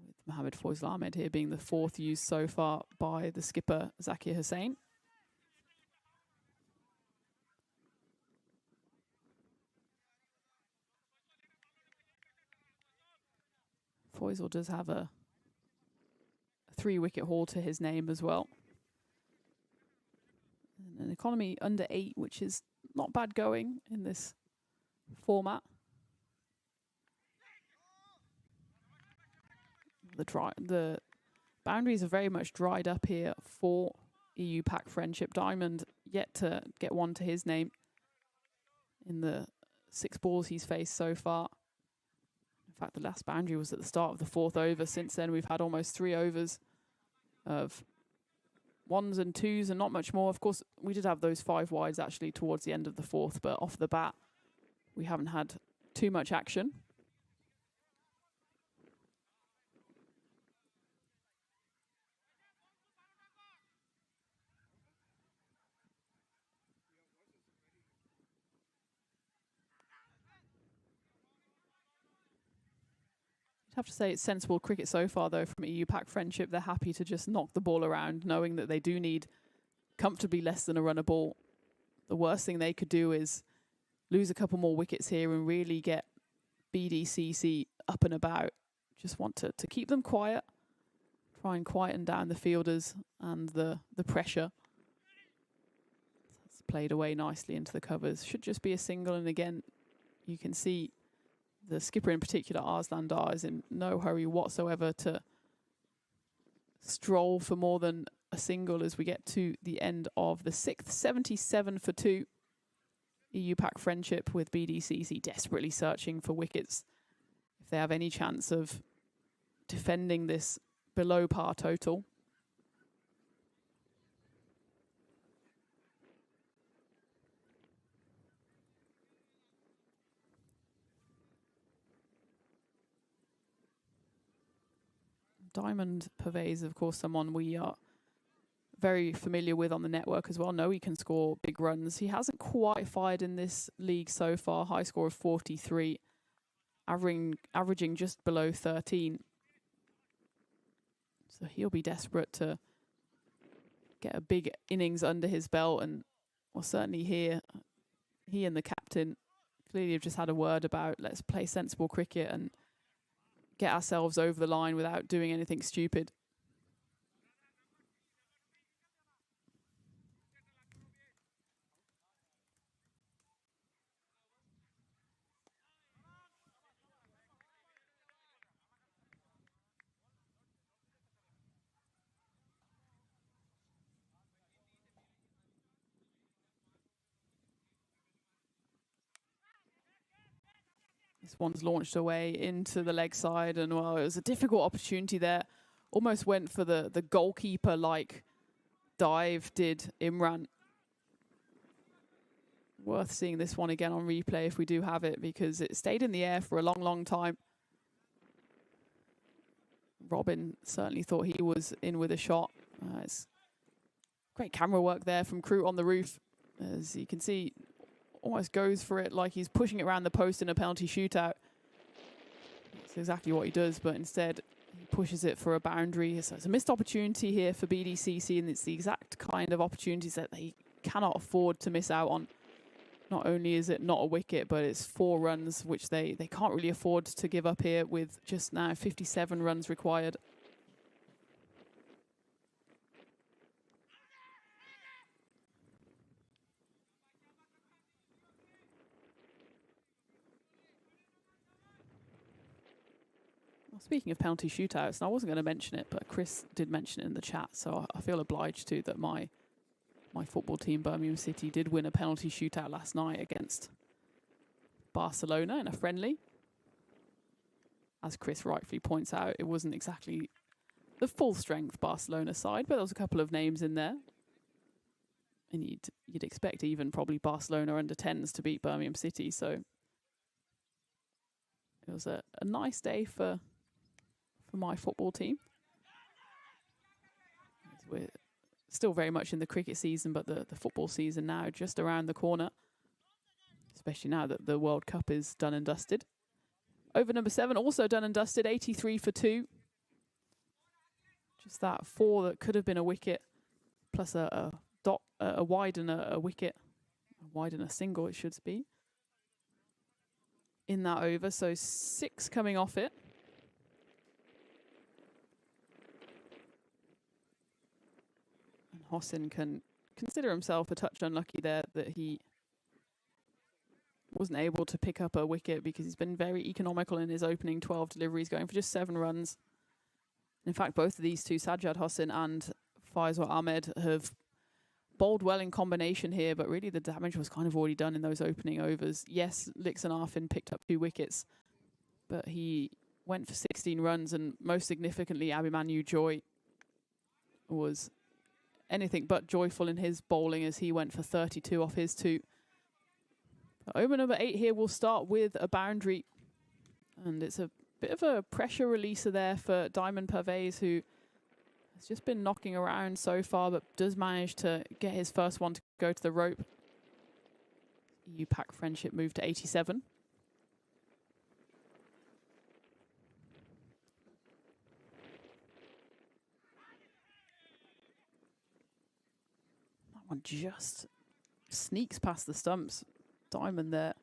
with Mohamed Faisal Ahmed here being the 4th used so far by the skipper Zakir Hussain. Faisal does have a 3-wicket haul to his name as well. An economy under 8, which is not bad going in this format. The boundaries are very much dried up here for EU Pac Friendship. Diamond yet to get one to his name in the 6 balls he's faced so far. In fact, the last boundary was at the start of the 4th over. Since then, we've had almost 3 overs of 1s and 2s and not much more. Of course, we did have those 5 wides actually towards the end of the 4th, but off the bat, we haven't had too much action. I'd have to say it's sensible cricket so far, though, from EU Pac Friendship. They're happy to just knock the ball around, knowing that they do need comfortably less than a run a ball. The worst thing they could do is lose a couple more wickets here and really get BDCC up and about. Just want to keep them quiet, try and quieten down the fielders and the pressure. It's played away nicely into the covers. Should just be a single, and again, you can see the skipper in particular, Arslan Dar, is in no hurry whatsoever to stroll for more than a single as we get to the end of the 6th. 77 for 2. EU Pac Friendship with BDCC desperately searching for wickets if they have any chance of defending this below par total. Diamond Pavey is, of course, someone we are very familiar with on the network as well. Know he can score big runs. He hasn't quite fired in this league so far. High score of 43. averaging just below 13. So he'll be desperate to get a big innings under his belt. And well, certainly here, he and the captain clearly have just had a word about let's play sensible cricket and get ourselves over the line without doing anything stupid. This one's launched away into the leg side, and well, it was a difficult opportunity there. Almost went for the goalkeeper-like dive, did Imran. Worth seeing this one again on replay if we do have it, because it stayed in the air for a long, long time. Robin certainly thought he was in with a shot. It's great camera work there from Crew on the roof. As you can see, almost goes for it like he's pushing it around the post in a penalty shootout. That's exactly what he does, but instead he pushes it for a boundary. So it's a missed opportunity here for BDCC, and it's the exact kind of opportunities that they cannot afford to miss out on. Not only is it not a wicket, but it's 4 runs, which they can't really afford to give up here with just now 57 runs required. Well, speaking of penalty shootouts, and I wasn't going to mention it, but Chris did mention it in the chat, so I feel obliged to that my football team, Birmingham City, did win a penalty shootout last night against Barcelona in a friendly. As Chris rightfully points out, it wasn't exactly the full-strength Barcelona side, but there was a couple of names in there. And you'd expect even probably Barcelona under 10s to beat Birmingham City, so it was a nice day for my football team. We're still very much in the cricket season, but the football season now just around the corner, especially now that the World Cup is done and dusted. Over number 7, also done and dusted, 83 for 2. Just that 4 that could have been a wicket, plus a wide and a wicket, a wide and a single it should be, in that over. So 6 coming off it. Hossin can consider himself a touch unlucky there that he wasn't able to pick up a wicket, because he's been very economical in his opening 12 deliveries, going for just 7 runs. In fact, both of these two, Sajjad Hossin and Faisal Ahmed, have bowled well in combination here, but really the damage was kind of already done in those opening overs. Yes, Lixon Arfin picked up 2 wickets, but he went for 16 runs, and most significantly, Abhimanyu Joy was anything but joyful in his bowling as he went for 32 off his 2. Over number 8 here will start with a boundary, and it's a bit of a pressure releaser there for Diamond Pervez, who has just been knocking around so far, but does manage to get his first one to go to the rope. EU Pack Friendship moved to 87. One just sneaks past the stumps. Diamond there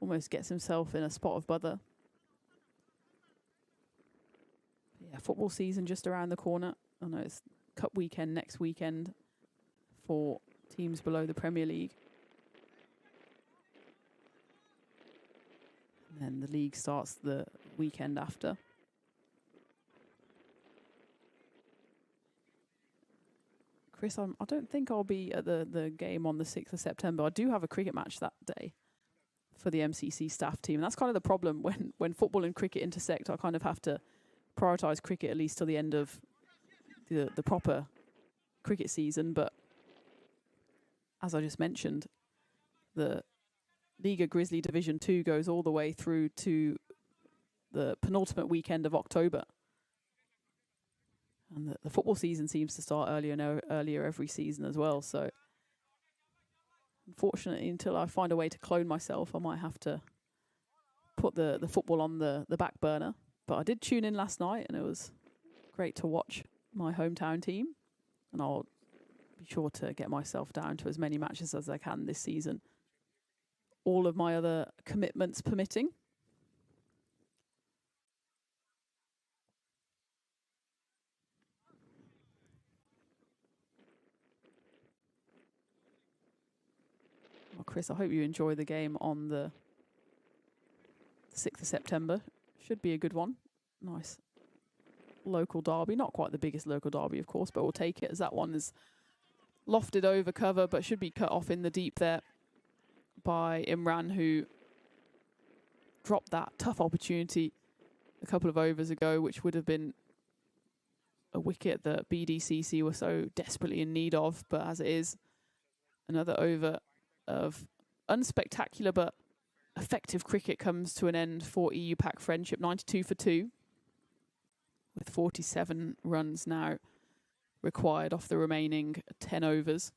almost gets himself in a spot of bother. Yeah, football season just around the corner. I know it's Cup weekend next weekend for teams below the Premier League. And then the league starts the weekend after. Chris, I don't think I'll be at the game on the 6th of September. I do have a cricket match that day for the MCC staff team. And that's kind of the problem when football and cricket intersect. I kind of have to prioritise cricket at least till the end of the proper cricket season. But as I just mentioned, the Liga Grizzly Division 2 goes all the way through to the penultimate weekend of October. And the football season seems to start earlier every season as well. So, unfortunately, until I find a way to clone myself, I might have to put the football on the back burner. But I did tune in last night, and it was great to watch my hometown team. And I'll be sure to get myself down to as many matches as I can this season. All of my other commitments permitting. Well, Chris, I hope you enjoy the game on the 6th of September. Should be a good one. Nice local derby. Not quite the biggest local derby, of course, but we'll take it as that one is lofted over cover, but should be cut off in the deep there by Imran, who dropped that tough opportunity a couple of overs ago, which would have been a wicket that BDCC were so desperately in need of. But as it is, another over of unspectacular but effective cricket comes to an end for EU Pack Friendship. 92 for 2, with 47 runs now required off the remaining 10 overs.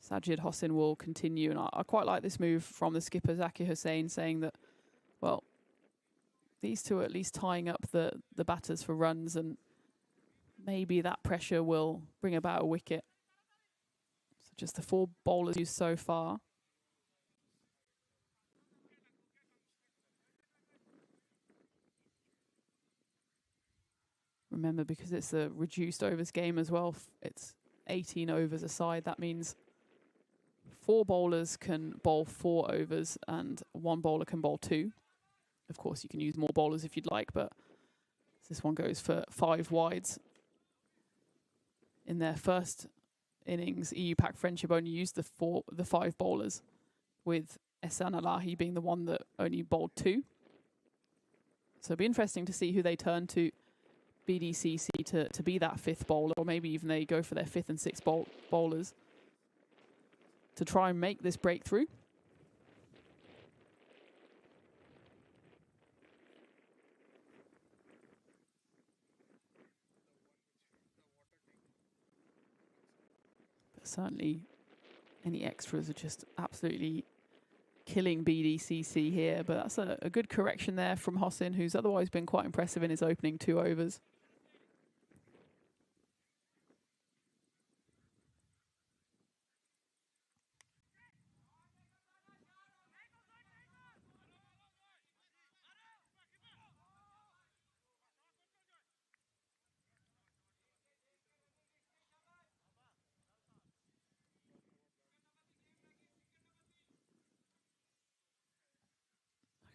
Sajid Hossain will continue, and I quite like this move from the skipper Zakir Hussain, saying that, well, these two are at least tying up the batters for runs, and maybe that pressure will bring about a wicket. So just the 4 bowlers used so far. Remember, because it's a reduced overs game as well, it's 18 overs a side. That means 4 bowlers can bowl 4 overs and 1 bowler can bowl 2. Of course, you can use more bowlers if you'd like, but this one goes for 5 wides. In their first innings, EU Pack Friendship only used the 5 bowlers, with Ehsan Alahi being the one that only bowled 2. So it'll be interesting to see who they turn to, BDCC, to be that 5th bowler, or maybe even they go for their 5th and 6th bowlers to try and make this breakthrough. But certainly any extras are just absolutely killing BDCC here. But that's a good correction there from Hossain, who's otherwise been quite impressive in his opening 2 overs.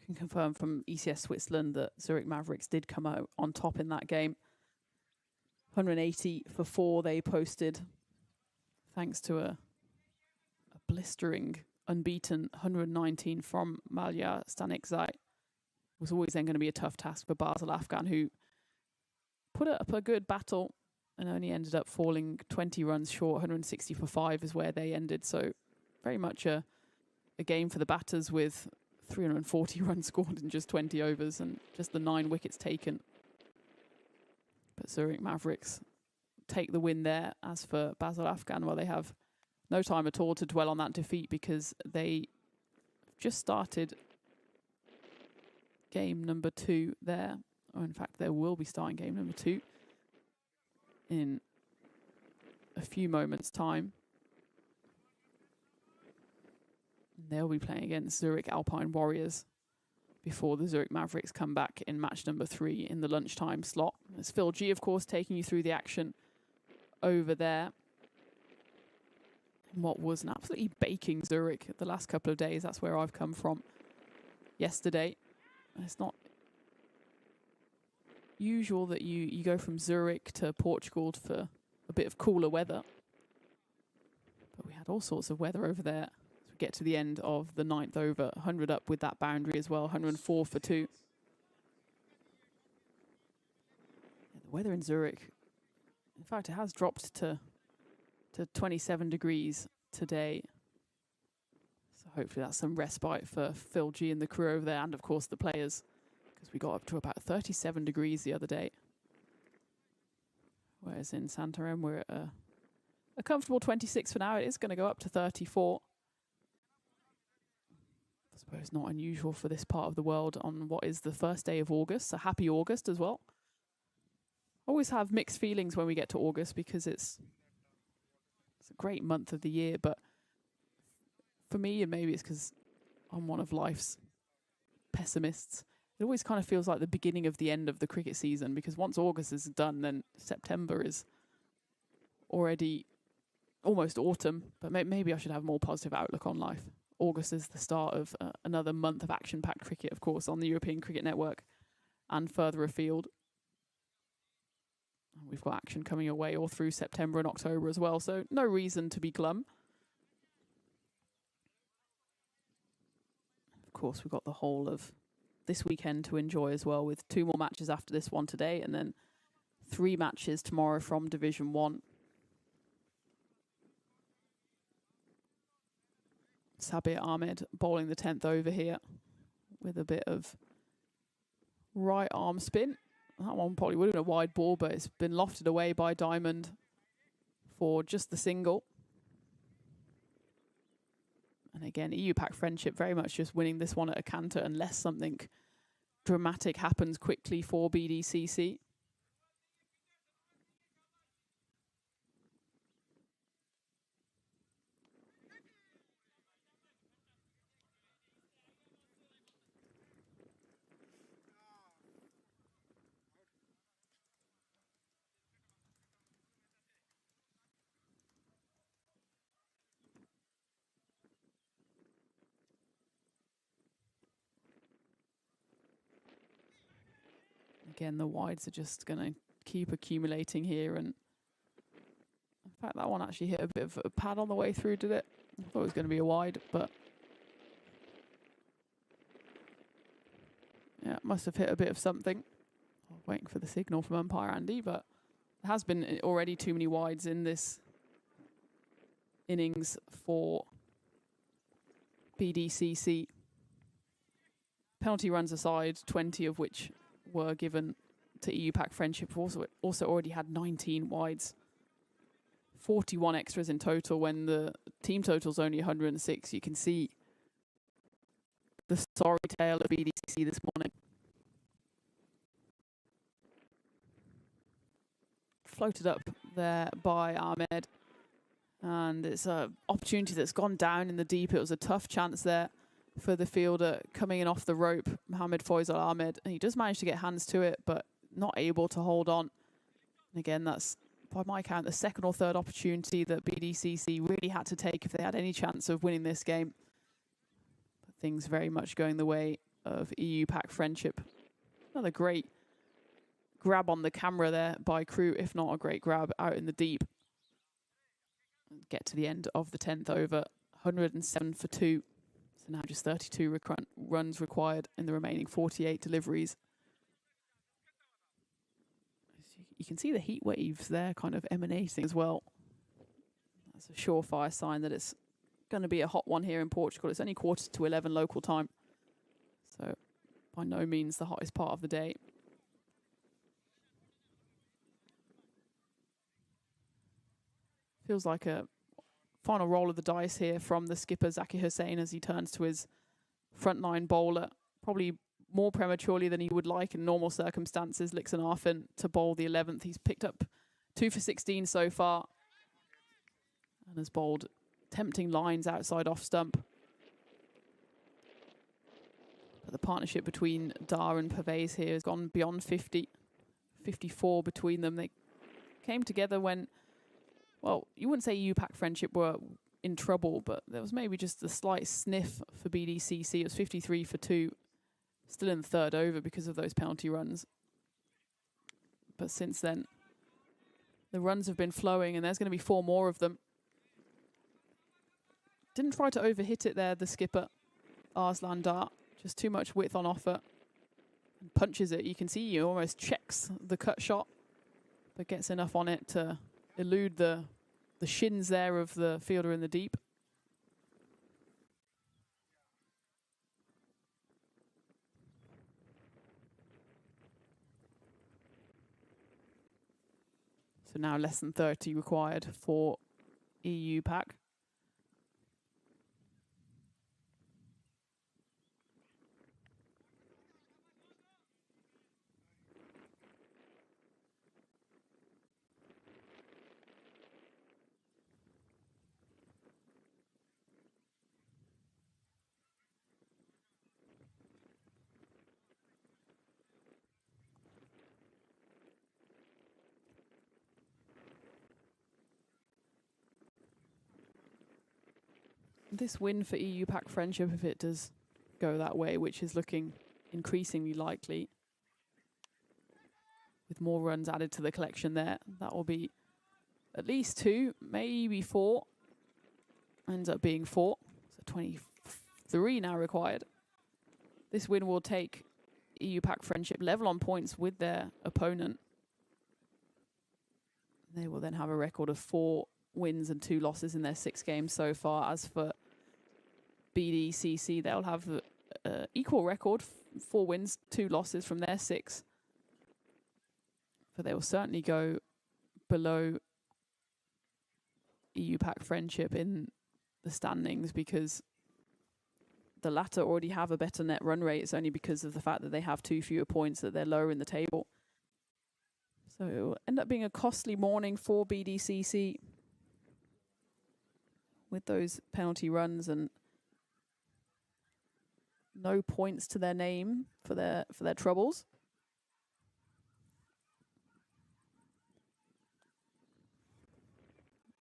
Can confirm from ECS Switzerland that Zurich Mavericks did come out on top in that game. 180 for 4 they posted, thanks to a blistering unbeaten 119 from Malya Stanikzai. Was always then going to be a tough task for Basel Afghan, who put up a good battle and only ended up falling 20 runs short. 160 for 5 is where they ended. So very much a game for the batters, with 340 runs scored in just 20 overs and just the 9 wickets taken. But Zurich Mavericks take the win there. As for Basel Afghan, well, they have no time at all to dwell on that defeat, because they just started game number 2 there. Or in fact, they will be starting game number 2 in a few moments' time. They'll be playing against Zurich Alpine Warriors before the Zurich Mavericks come back in match number 3 in the lunchtime slot. It's Phil G, of course, taking you through the action over there. And what was an absolutely baking Zurich the last couple of days. That's where I've come from yesterday. And it's not usual that you go from Zurich to Portugal for a bit of cooler weather. But we had all sorts of weather over there. Get to the end of the 9th over, 100 up with that boundary as well, 104 for 2. Yeah, the weather in Zurich, in fact, it has dropped to 27 degrees today. So hopefully that's some respite for Phil G and the crew over there, and of course the players, because we got up to about 37 degrees the other day. Whereas in Santarém, we're at a comfortable 26 for now. It is going to go up to 34. I suppose not unusual for this part of the world on what is the first day of August. So happy August as well. Always have mixed feelings when we get to August because it's a great month of the year. But for me, and maybe it's because I'm one of life's pessimists, it always kind of feels like the beginning of the end of the cricket season, because once August is done, then September is already almost autumn. But maybe I should have a more positive outlook on life. August is the start of another month of action-packed cricket, of course, on the European Cricket Network and further afield. We've got action coming away all through September and October as well, so no reason to be glum. Of course, we've got the whole of this weekend to enjoy as well, with 2 more matches after this one today and then 3 matches tomorrow from Division 1. Sabir Ahmed bowling the 10th over here with a bit of right arm spin. That one probably would have been a wide ball, but it's been lofted away by Diamond for just the single. And again, EU Pack Friendship very much just winning this one at a canter unless something dramatic happens quickly for BDCC. Again, the wides are just going to keep accumulating here. And in fact, that one actually hit a bit of a pad on the way through, did it? I thought it was going to be a wide, but yeah, it must have hit a bit of something. Waiting for the signal from umpire Andy, but there has been already too many wides in this innings for BDCC. Penalty runs aside, 20 of which were given to EU Pack Friendship. Also already had 19 wides. 41 extras in total when the team total's only 106. You can see the sorry tale of BDCC this morning. Floated up there by Ahmed. And it's an opportunity that's gone down in the deep. It was a tough chance there for the fielder coming in off the rope, Mohamed Faisal Ahmed. And he does manage to get hands to it, but not able to hold on. And again, that's, by my count, the second or third opportunity that BDCC really had to take if they had any chance of winning this game. But things very much going the way of EU Pack Friendship. Another great grab on the camera there by Crew, if not a great grab out in the deep. Get to the end of the 10th over, 107 for 2. So now just 32 runs required in the remaining 48 deliveries. You can see the heat waves there kind of emanating as well. That's a surefire sign that it's going to be a hot one here in Portugal. It's only 11:15 local time. So by no means the hottest part of the day. Feels like a final roll of the dice here from the skipper, Zaki Hussain, as he turns to his frontline bowler. Probably more prematurely than he would like in normal circumstances. Lixon Arfin to bowl the 11th. He's picked up 2 for 16 so far. And has bowled tempting lines outside off stump. But the partnership between Dar and Pavez here has gone beyond 50. 54 between them. They came together when, well, you wouldn't say EU Pack Friendship were in trouble, but there was maybe just a slight sniff for BDCC. It was 53 for 2, still in the third over because of those penalty runs. But since then, the runs have been flowing, and there's going to be 4 more of them. Didn't try to overhit it there, the skipper, Arslan Dar. Just too much width on offer. And punches it. You can see he almost checks the cut shot, but gets enough on it to elude the shins there of the fielder in the deep. So now less than 30 required for EU Pack. This win for EU Pack Friendship, if it does go that way, which is looking increasingly likely, with more runs added to the collection there, that will be at least 2, maybe 4. Ends up being 4, so 23 now required. This win will take EU Pack Friendship level on points with their opponent. They will then have a record of 4 wins and 2 losses in their 6 games so far. As for BDCC, they'll have equal record, 4 wins, 2 losses from their 6. But they will certainly go below EU Pack Friendship in the standings, because the latter already have a better net run rate. It's only because of the fact that they have 2 fewer points that they're lower in the table. So it will end up being a costly morning for BDCC with those penalty runs and no points to their name for their troubles.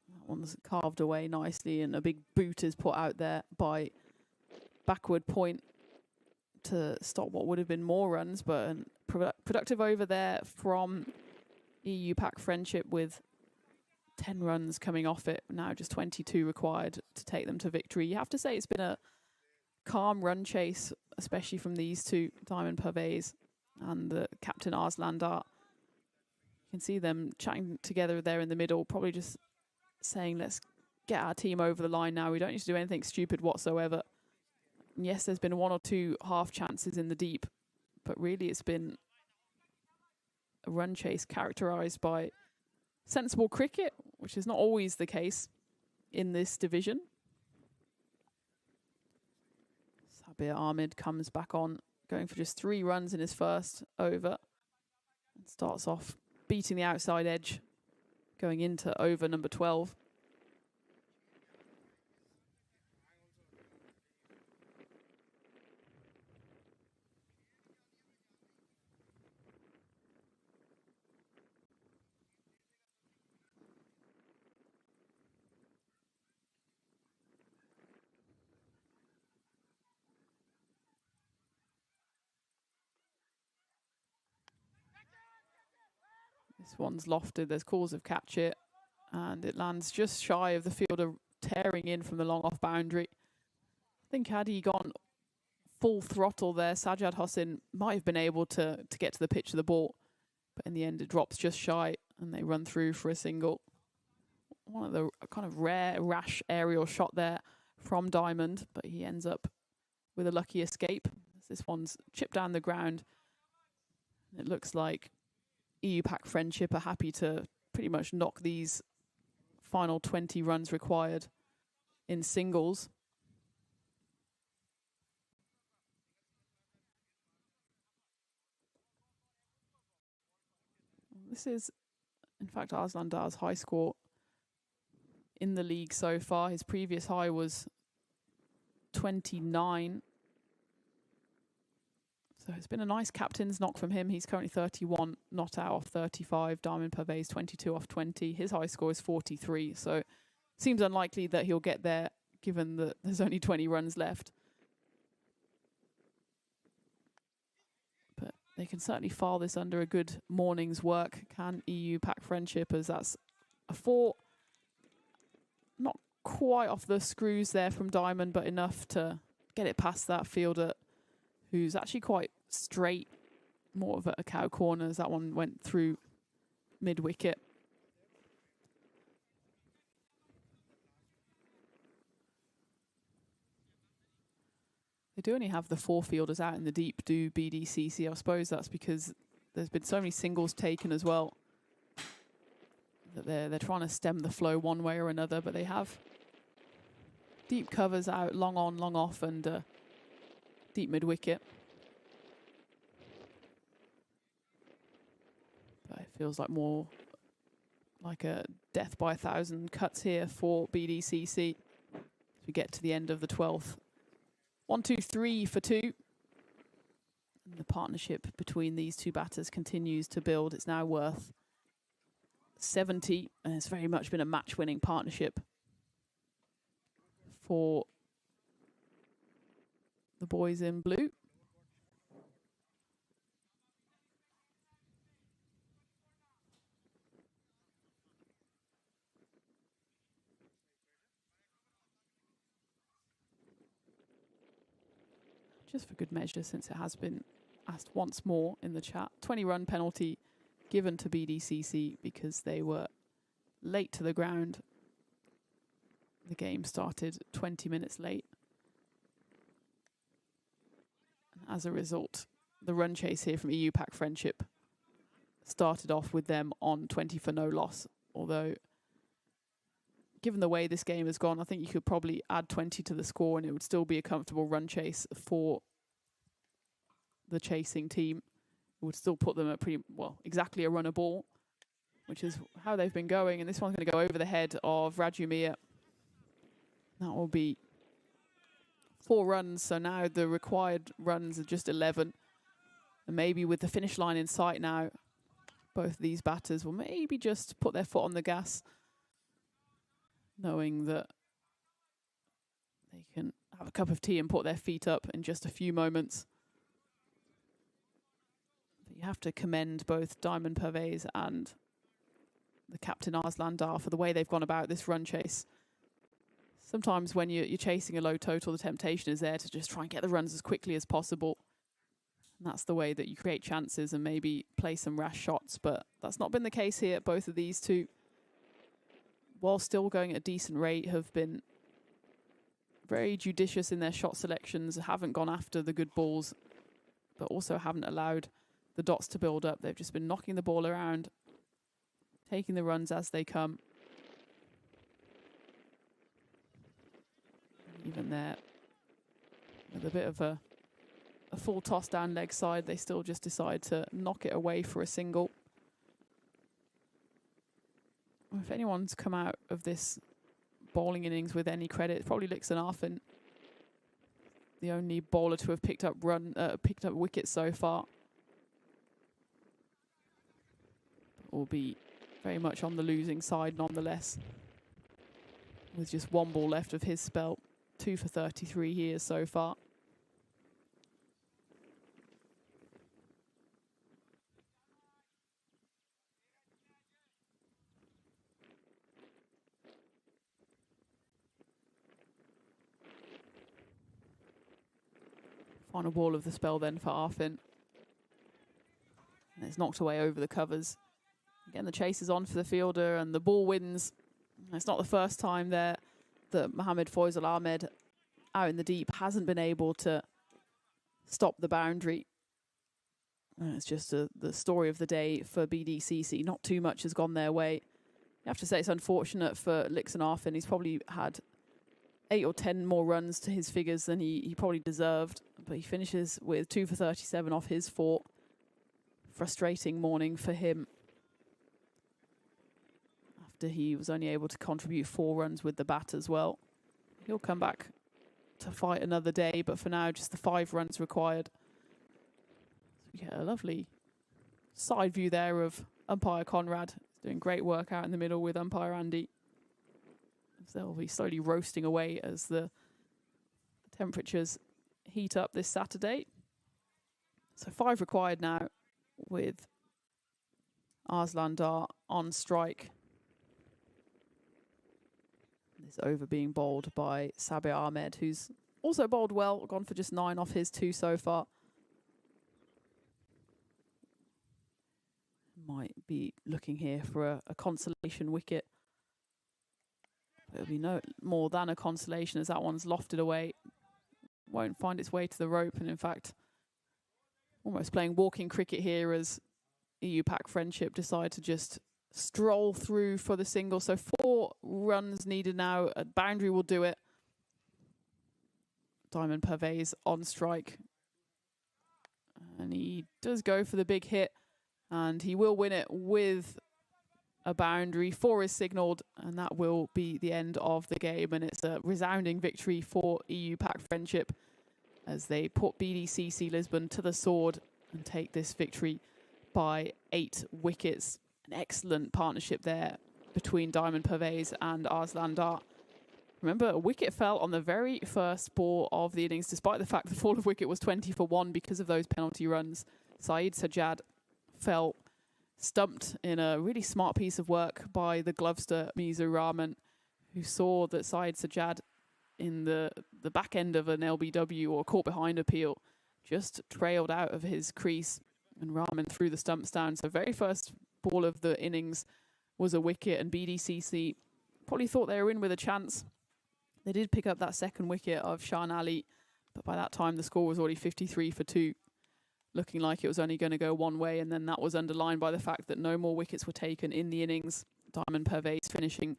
That one's carved away nicely, and a big boot is put out there by backward point to stop what would have been more runs, but productive over there from EU Pack Friendship with 10 runs coming off it. Now just 22 required to take them to victory. You have to say it's been a calm run chase, especially from these two, Diamond Purvey's and the captain Arslandar. You can see them chatting together there in the middle, probably just saying, let's get our team over the line now. We don't need to do anything stupid whatsoever. And yes, there's been 1 or 2 half chances in the deep, but really it's been a run chase characterized by sensible cricket, which is not always the case in this division. Sabir Ahmed comes back on, going for just 3 runs in his first over. And starts off beating the outside edge, going into over number 12. This one's lofted, there's calls of catch it, and it lands just shy of the fielder, tearing in from the long off boundary. I think had he gone full throttle there, Sajjad Hossain might have been able to get to the pitch of the ball, but in the end it drops just shy and they run through for a single. One of the kind of rare, rash aerial shot there from Diamond, but he ends up with a lucky escape. This one's chipped down the ground. It looks like EU Pack Friendship are happy to pretty much knock these final 20 runs required in singles. This is, in fact, Arslandar's high score in the league so far. His previous high was 29. So it's been a nice captain's knock from him. He's currently 31, not out off 35. Diamond Purvey's 22 off 20. His high score is 43. So seems unlikely that he'll get there, given that there's only 20 runs left. But they can certainly file this under a good morning's work, can EU Pack Friendship, as that's a 4. Not quite off the screws there from Diamond, but enough to get it past that fielder, who's actually quite straight, more of a cow corner, as that one went through mid-wicket. They do only have the 4 fielders out in the deep, do BDCC. I suppose that's because there's been so many singles taken as well. that they're trying to stem the flow one way or another, but they have deep covers out, long on, long off, and deep mid-wicket. But it feels like more like a death by 1,000 cuts here for BDCC as we get to the end of the 12th. 1, 2, 3 for 2. And the partnership between these two batters continues to build. It's now worth 70, and it's very much been a match-winning partnership for the boys in blue. Just for good measure, since it has been asked once more in the chat, 20-run penalty given to BDCC because they were late to the ground. The game started 20 minutes late. And as a result, the run chase here from EU Pack Friendship started off with them on 20 for no loss. Although, given the way this game has gone, I think you could probably add 20 to the score and it would still be a comfortable run chase for the chasing team. It would still put them at pretty, well, exactly a runner ball, which is how they've been going. And this one's going to go over the head of Raju Mir. That will be 4 runs. So now the required runs are just 11. And maybe with the finish line in sight now, both of these batters will maybe just put their foot on the gas, knowing that they can have a cup of tea and put their feet up in just a few moments. But you have to commend both Diamond Pervez and the captain Arslan Dar for the way they've gone about this run chase. Sometimes when you're chasing a low total, the temptation is there to just try and get the runs as quickly as possible. And that's the way that you create chances and maybe play some rash shots. But that's not been the case here. Both of these two, while still going at a decent rate, have been very judicious in their shot selections, haven't gone after the good balls, but also haven't allowed the dots to build up. They've just been knocking the ball around, taking the runs as they come. Even there, with a bit of a full toss down leg side, they still just decide to knock it away for a single. If anyone's come out of this bowling innings with any credit, it's probably Lixenarfen, the only bowler to have picked up wickets so far. Will be very much on the losing side nonetheless, with just 1 ball left of his spell. 2 for 33 here so far. Final ball of the spell then for Arfin. And it's knocked away over the covers. Again, the chase is on for the fielder and the ball wins. It's not the first time there that Mohammad Faisal Ahmed out in the deep hasn't been able to stop the boundary. And it's just the story of the day for BDCC. Not too much has gone their way. You have to say it's unfortunate for Lixenarfen. He's probably had 8 or 10 more runs to his figures than he probably deserved. But he finishes with 2 for 37 off his 4. Frustrating morning for him, after he was only able to contribute 4 runs with the bat as well. He'll come back to fight another day, but for now, just the 5 runs required. So we get a lovely side view there of umpire Conrad. He's doing great work out in the middle with umpire Andy. So they'll be slowly roasting away as the temperatures heat up this Saturday. So 5 required now, with Arslan Dar on strike. This over being bowled by Sabir Ahmed, who's also bowled well, gone for just 9 off his 2 so far. Might be looking here for a consolation wicket. It'll be no more than a consolation, as that one's lofted away. Won't find its way to the rope, and in fact, almost playing walking cricket here as EU Pack Friendship decide to just stroll through for the single. So 4 runs needed now. A boundary will do it. Diamond Purvey's on strike. And he does go for the big hit. And he will win it with a boundary. 4 is signalled, and that will be the end of the game. And it's a resounding victory for EU Pack Friendship as they put BDCC Lisbon to the sword and take this victory by 8 wickets. An excellent partnership there between Diamond Purveys and Arslan Dar. Remember, a wicket fell on the very first ball of the innings, despite the fact the fall of wicket was 20 for 1 because of those penalty runs. Saeed Sajjad fell stumped in a really smart piece of work by the glovester Mizu Rahman, who saw that Saeed Sajjad in the back end of an LBW or caught behind appeal just trailed out of his crease, and Rahman threw the stumps down. So very first ball of the innings was a wicket, and BDCC probably thought they were in with a chance. They did pick up that second wicket of Shan Ali, but by that time the score was already 53 for 2, looking like it was only going to go one way, and then that was underlined by the fact that no more wickets were taken in the innings. Diamond Purvey's finishing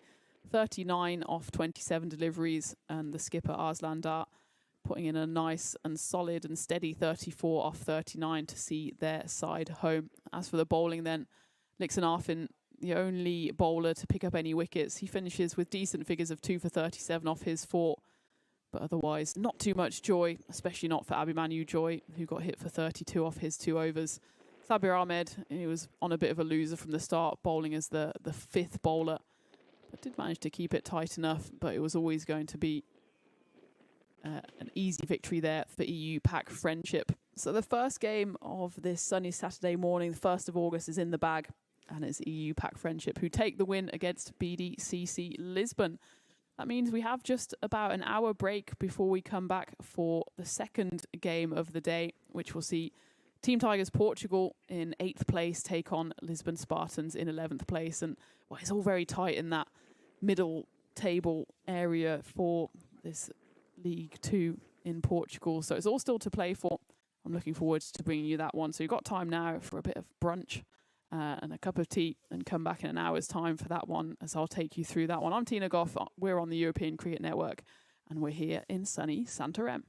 39 off 27 deliveries, and the skipper Arslan Dar putting in a nice and solid and steady 34 off 39 to see their side home. As for the bowling then, Lixon Arfin, the only bowler to pick up any wickets. He finishes with decent figures of 2 for 37 off his 4, but otherwise not too much joy, especially not for Abhimanyu Joy, who got hit for 32 off his 2 overs. Sabir Ahmed, he was on a bit of a loser from the start, bowling as the 5th bowler, but did manage to keep it tight enough, but it was always going to be an easy victory there for EU Pack Friendship. So the first game of this sunny Saturday morning, the 1st of August, is in the bag, and it's EU Pack Friendship who take the win against BDCC Lisbon. That means we have just about an hour break before we come back for the second game of the day, which will see Team Tigers Portugal in 8th place take on Lisbon Spartans in 11th place. And well, it's all very tight in that middle table area for this League 2 in Portugal. So it's all still to play for. I'm looking forward to bringing you that one. So you've got time now for a bit of brunch and a cup of tea, and come back in an hour's time for that one, as I'll take you through that one. I'm Tina Goff. We're on the European Cricket Network, and we're here in sunny Santarém.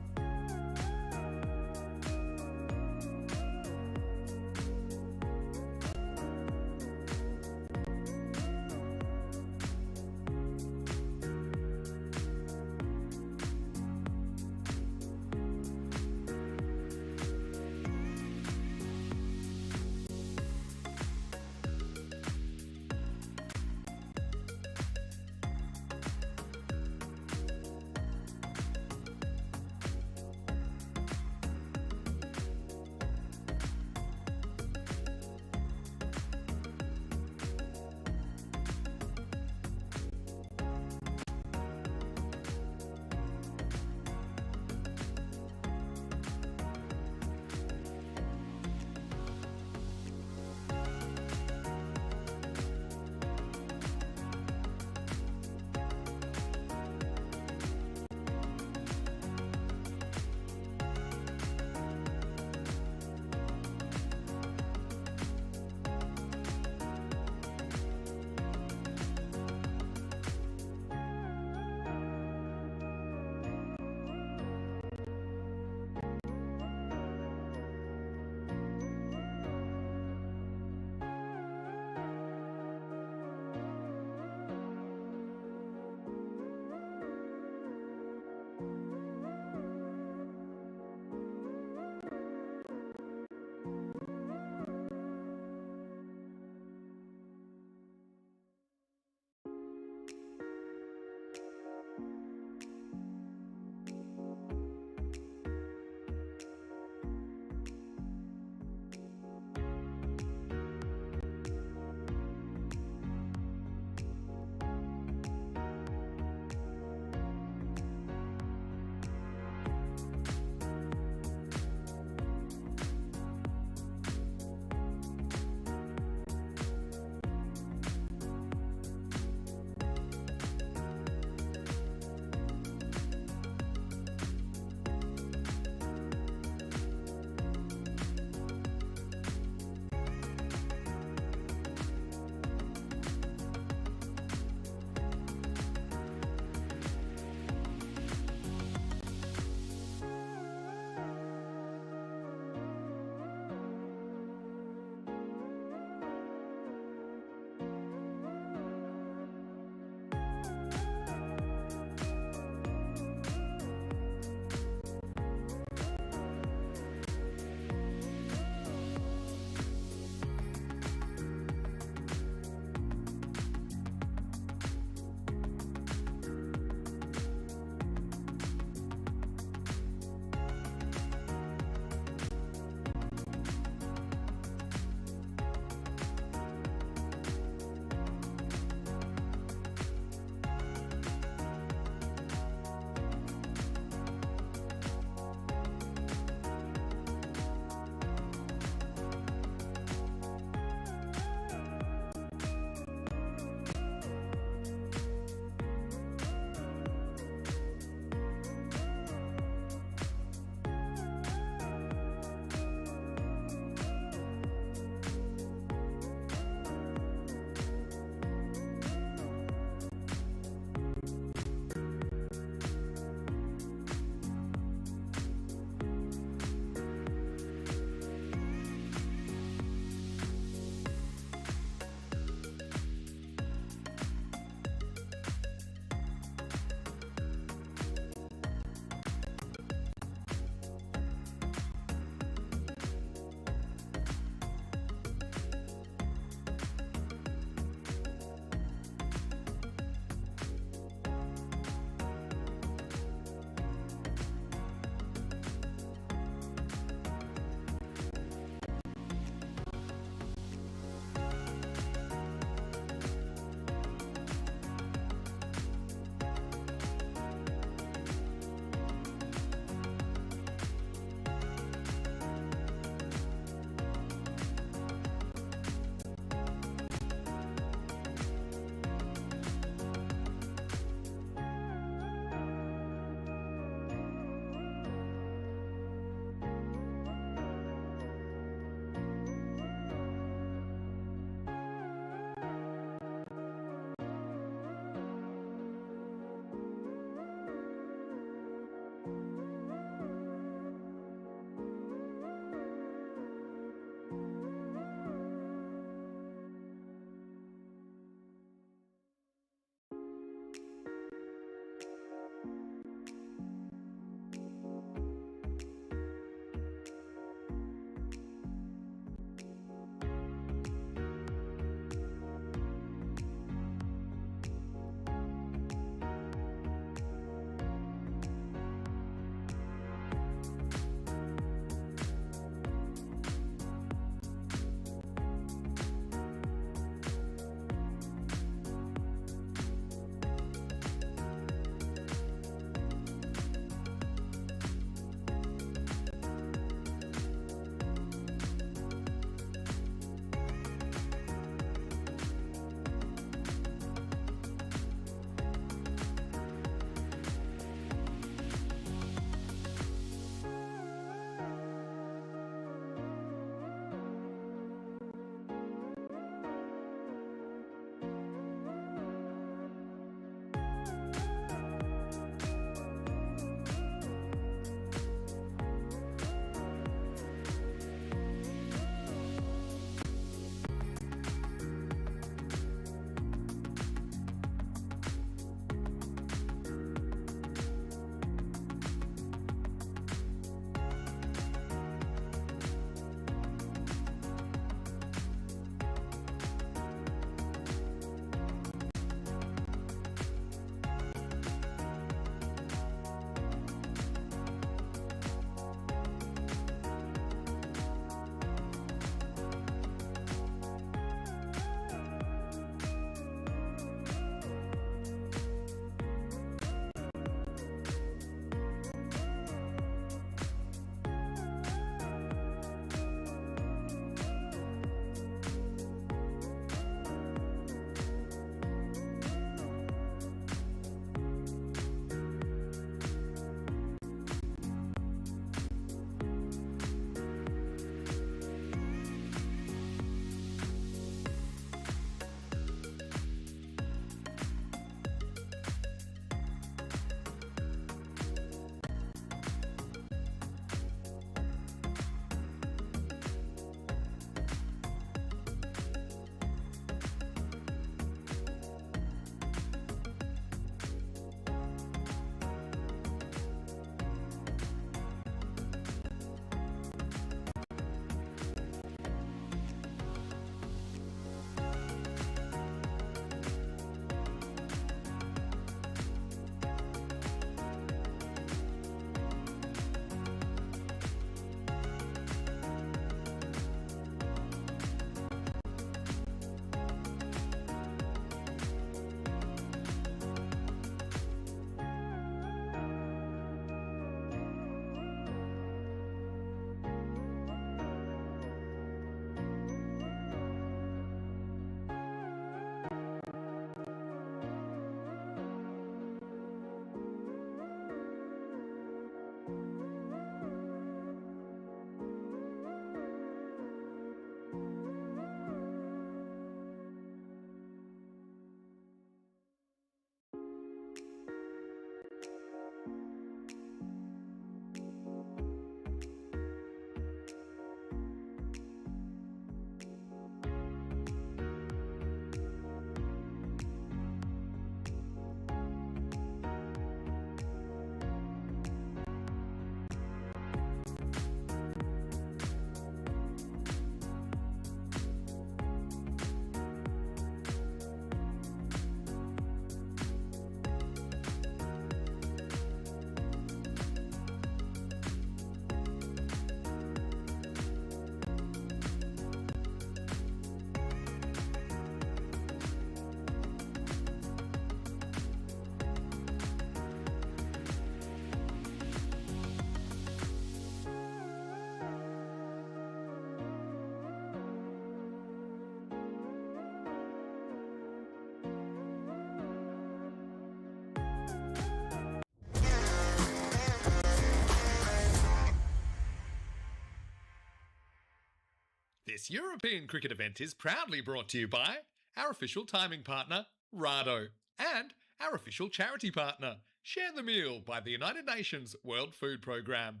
This European cricket event is proudly brought to you by our official timing partner, Rado, and our official charity partner, Share the Meal by the United Nations World Food Programme.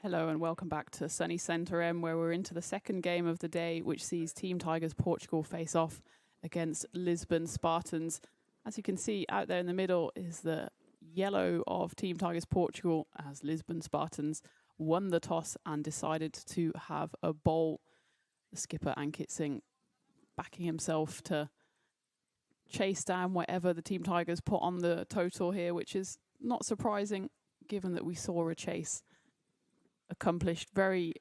Hello and welcome back to sunny Centre M, where we're into the second game of the day, which sees Team Tigers Portugal face off against Lisbon Spartans. As you can see out there in the middle is the yellow of Team Tigers Portugal, as Lisbon Spartans won the toss and decided to have a bowl. The skipper Ankit Singh backing himself to chase down whatever the Team Tigers put on the total here, which is not surprising given that we saw a chase accomplished very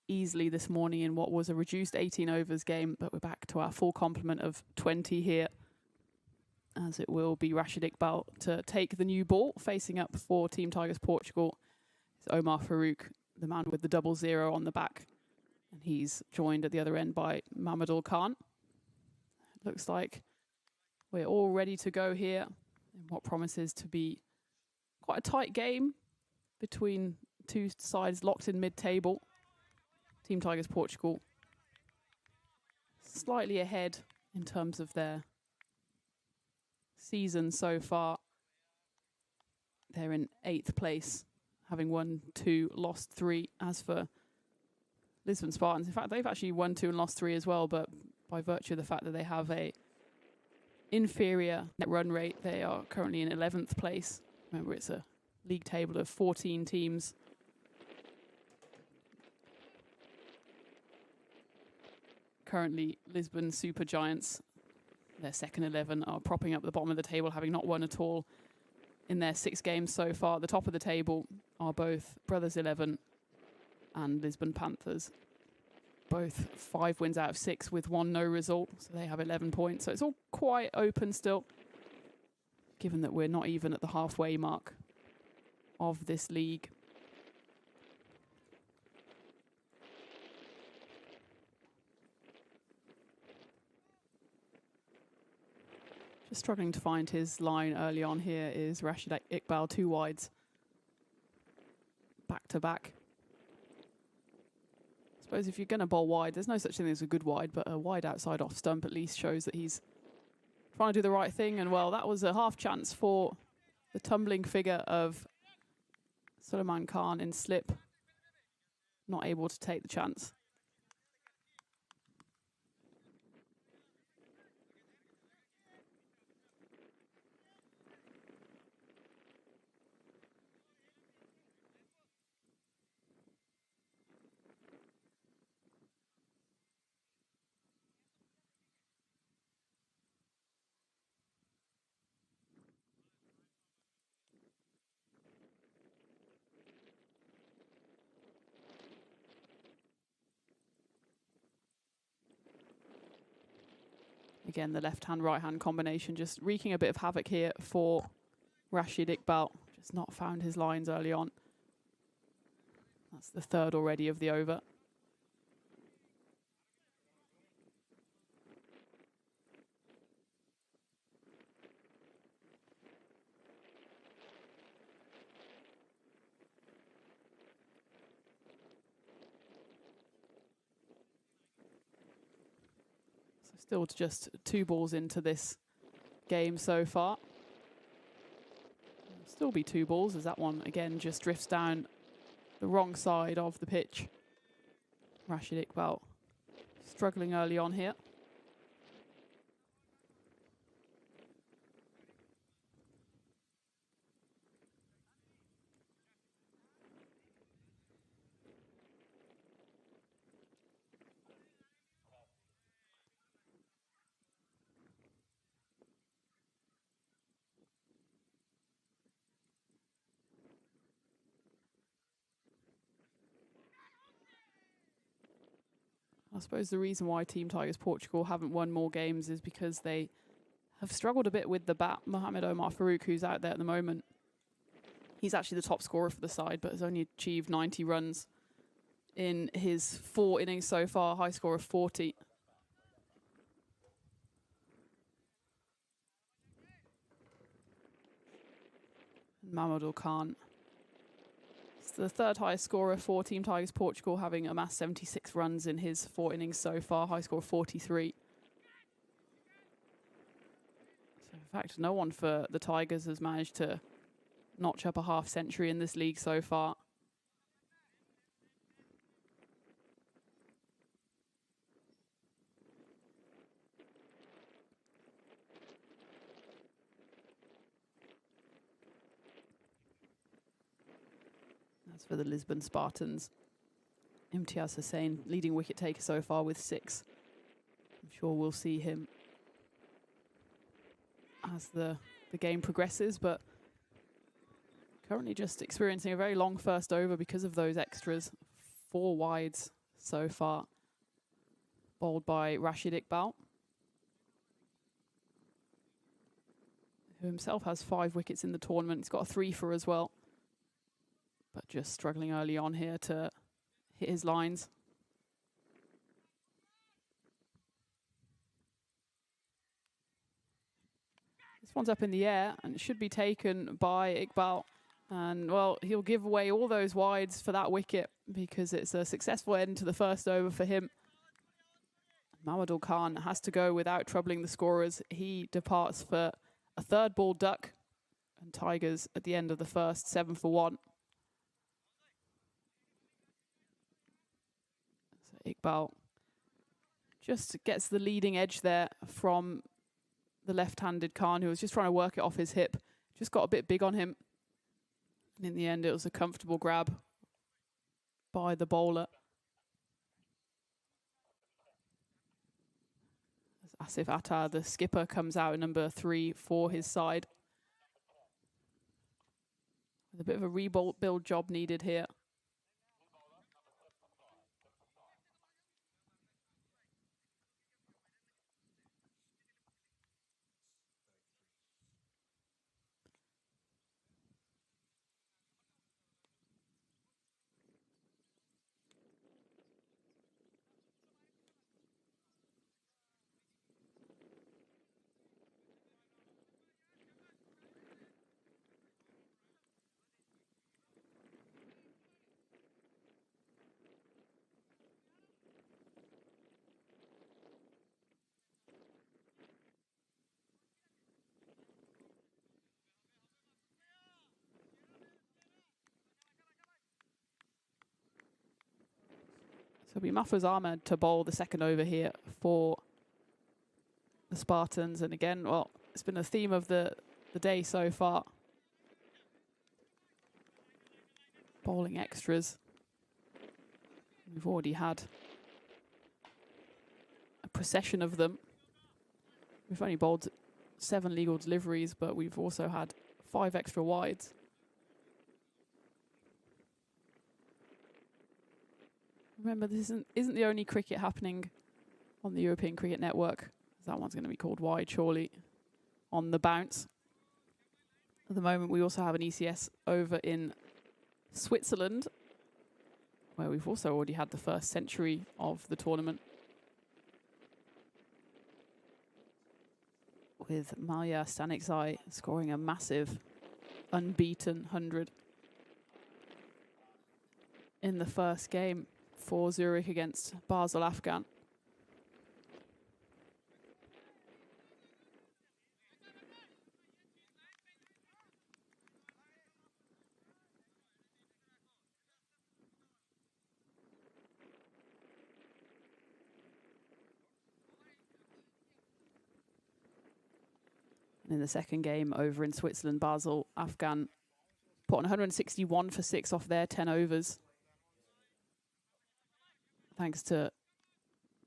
easily this morning in what was a reduced 18 overs game, but we're back to our full complement of 20 here, as it will be Rashid Iqbal to take the new ball. Facing up for Team Tigers Portugal is Omar Farouk, the man with the 00 on the back, and he's joined at the other end by Mamadul Khan. Looks like we're all ready to go here in what promises to be quite a tight game between two sides locked in mid-table. Team Tigers Portugal slightly ahead in terms of their season so far. They're in 8th place, having won 2, lost 3. As for Lisbon Spartans, in fact, they've actually won 2 and lost 3 as well, but by virtue of the fact that they have a inferior net run rate, they are currently in 11th place. Remember, it's a league table of 14 teams. Currently, Lisbon Super Giants, their second 11, are propping up the bottom of the table, having not won at all in their 6 games so far. The top of the table are both Brothers 11 and Lisbon Panthers. Both 5 wins out of 6 with 1 no result, so they have 11 points. So it's all quite open still, given that we're not even at the halfway mark of this league. Just struggling to find his line early on here is Rashid Iqbal, 2 wides. Back to back. I suppose if you're going to bowl wide, there's no such thing as a good wide, but a wide outside off stump at least shows that he's trying to do the right thing. And well, that was a half chance for the tumbling figure of Suleiman Khan in slip. Not able to take the chance. Again, the left-hand, right-hand combination just wreaking a bit of havoc here for Rashid Iqbal. Just not found his lines early on. That's the 3rd already of the over. Still just 2 balls into this game so far. Still be 2 balls as that one again just drifts down the wrong side of the pitch. Rashid Iqbal struggling early on here. I suppose the reason why Team Tigers Portugal haven't won more games is because they have struggled a bit with the bat. Mohamed Omar Farouk, who's out there at the moment, he's actually the top scorer for the side, but has only achieved 90 runs in his 4 innings so far, high score of 40. Mamadul Khan the third highest scorer for Team Tigers Portugal, having amassed 76 runs in his 4 innings so far, high score of 43. So in fact, no one for the Tigers has managed to notch up a half century in this league so far. As for the Lisbon Spartans, Imtiaz Hussain, leading wicket taker so far with 6. I'm sure we'll see him as the game progresses, but currently just experiencing a very long first over because of those extras. 4 wides so far, bowled by Rashid Iqbal, who himself has 5 wickets in the tournament. He's got a 3-for as well, but just struggling early on here to hit his lines. This one's up in the air and it should be taken by Iqbal. And, well, he'll give away all those wides for that wicket because it's a successful end to the first over for him. Mamadul Khan has to go without troubling the scorers. He departs for a 3rd ball duck, and Tigers at the end of the first 7 for 1. So Iqbal just gets the leading edge there from the left-handed Khan, who was just trying to work it off his hip. Just got a bit big on him. And in the end, it was a comfortable grab by the bowler. As Asif Attar, the skipper, comes out at number 3 for his side. With a bit of a rebuild job needed here. So it'll be Mahfouz Ahmed to bowl the 2nd over here for the Spartans. And again, well, it's been a theme of the day so far. Bowling extras. We've already had a procession of them. We've only bowled 7 legal deliveries, but we've also had 5 extra wides. Remember, this isn't the only cricket happening on the European Cricket Network. That one's going to be called wide, surely, on the bounce. At the moment, we also have an ECS over in Switzerland, where we've also already had the first century of the tournament, with Malia Stanikzai scoring a massive unbeaten 100 in the first game for Zurich against Basel Afghan. And in the second game over in Switzerland, Basel Afghan put on 161 for 6 off their 10 overs. Thanks to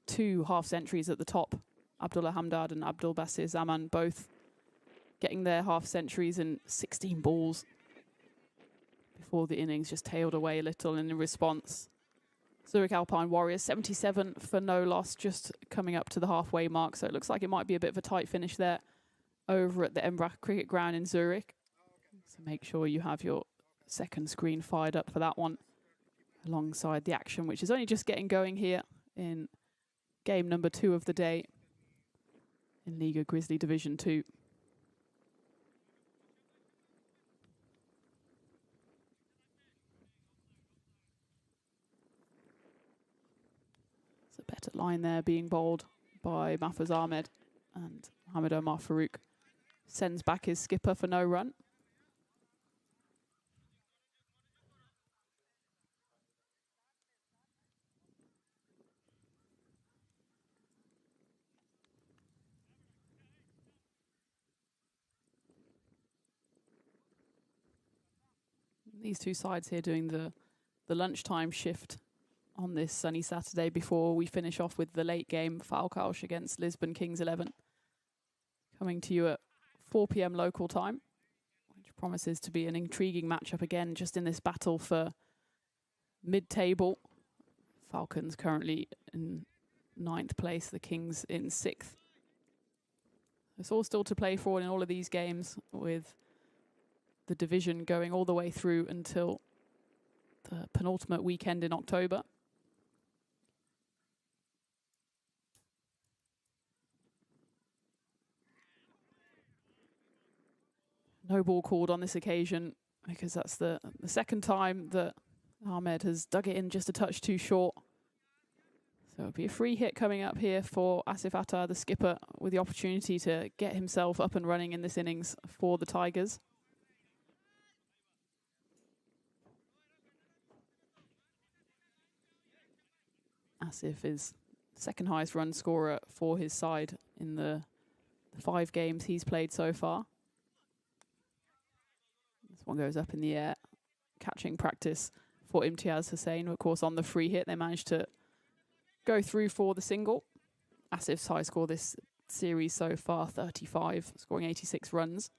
2 half centuries at the top. Abdullah Hamdad and Abdul Basir Zaman both getting their half centuries in 16 balls before the innings just tailed away a little. And in response, Zurich Alpine Warriors 77 for no loss, just coming up to the halfway mark. So it looks like it might be a bit of a tight finish there over at the Embrach Cricket Ground in Zurich. So make sure you have your second screen fired up for that one, alongside the action, which is only just getting going here in game number 2 of the day in Liga Grizzly Division 2. It's a better line there being bowled by Mahfuz Ahmed, and Mohamed Omar Farouk sends back his skipper for no run. These two sides here doing the lunchtime shift on this sunny Saturday before we finish off with the late game, Falcaus against Lisbon Kings 11. Coming to you at 4 p.m. local time, which promises to be an intriguing matchup again, just in this battle for mid-table. Falcons currently in 9th place, the Kings in 6th. It's all still to play for in all of these games, with the division going all the way through until the penultimate weekend in October. No ball called on this occasion, because that's the second time that Ahmed has dug it in just a touch too short. So it'll be a free hit coming up here for Asif Attar, the skipper, with the opportunity to get himself up and running in this innings for the Tigers. Asif is second highest run scorer for his side in the 5 games he's played so far. This one goes up in the air. Catching practice for Imtiaz Hussain. Of course, on the free hit, they managed to go through for the single. Asif's high score this series so far, 35, scoring 86 runs.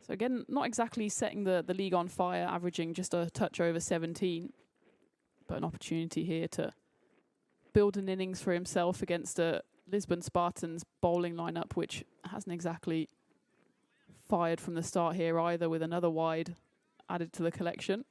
So again, not exactly setting the league on fire, averaging just a touch over 17. But an opportunity here to build an innings for himself against a Lisbon Spartans bowling lineup, which hasn't exactly fired from the start here either, with another wide added to the collection.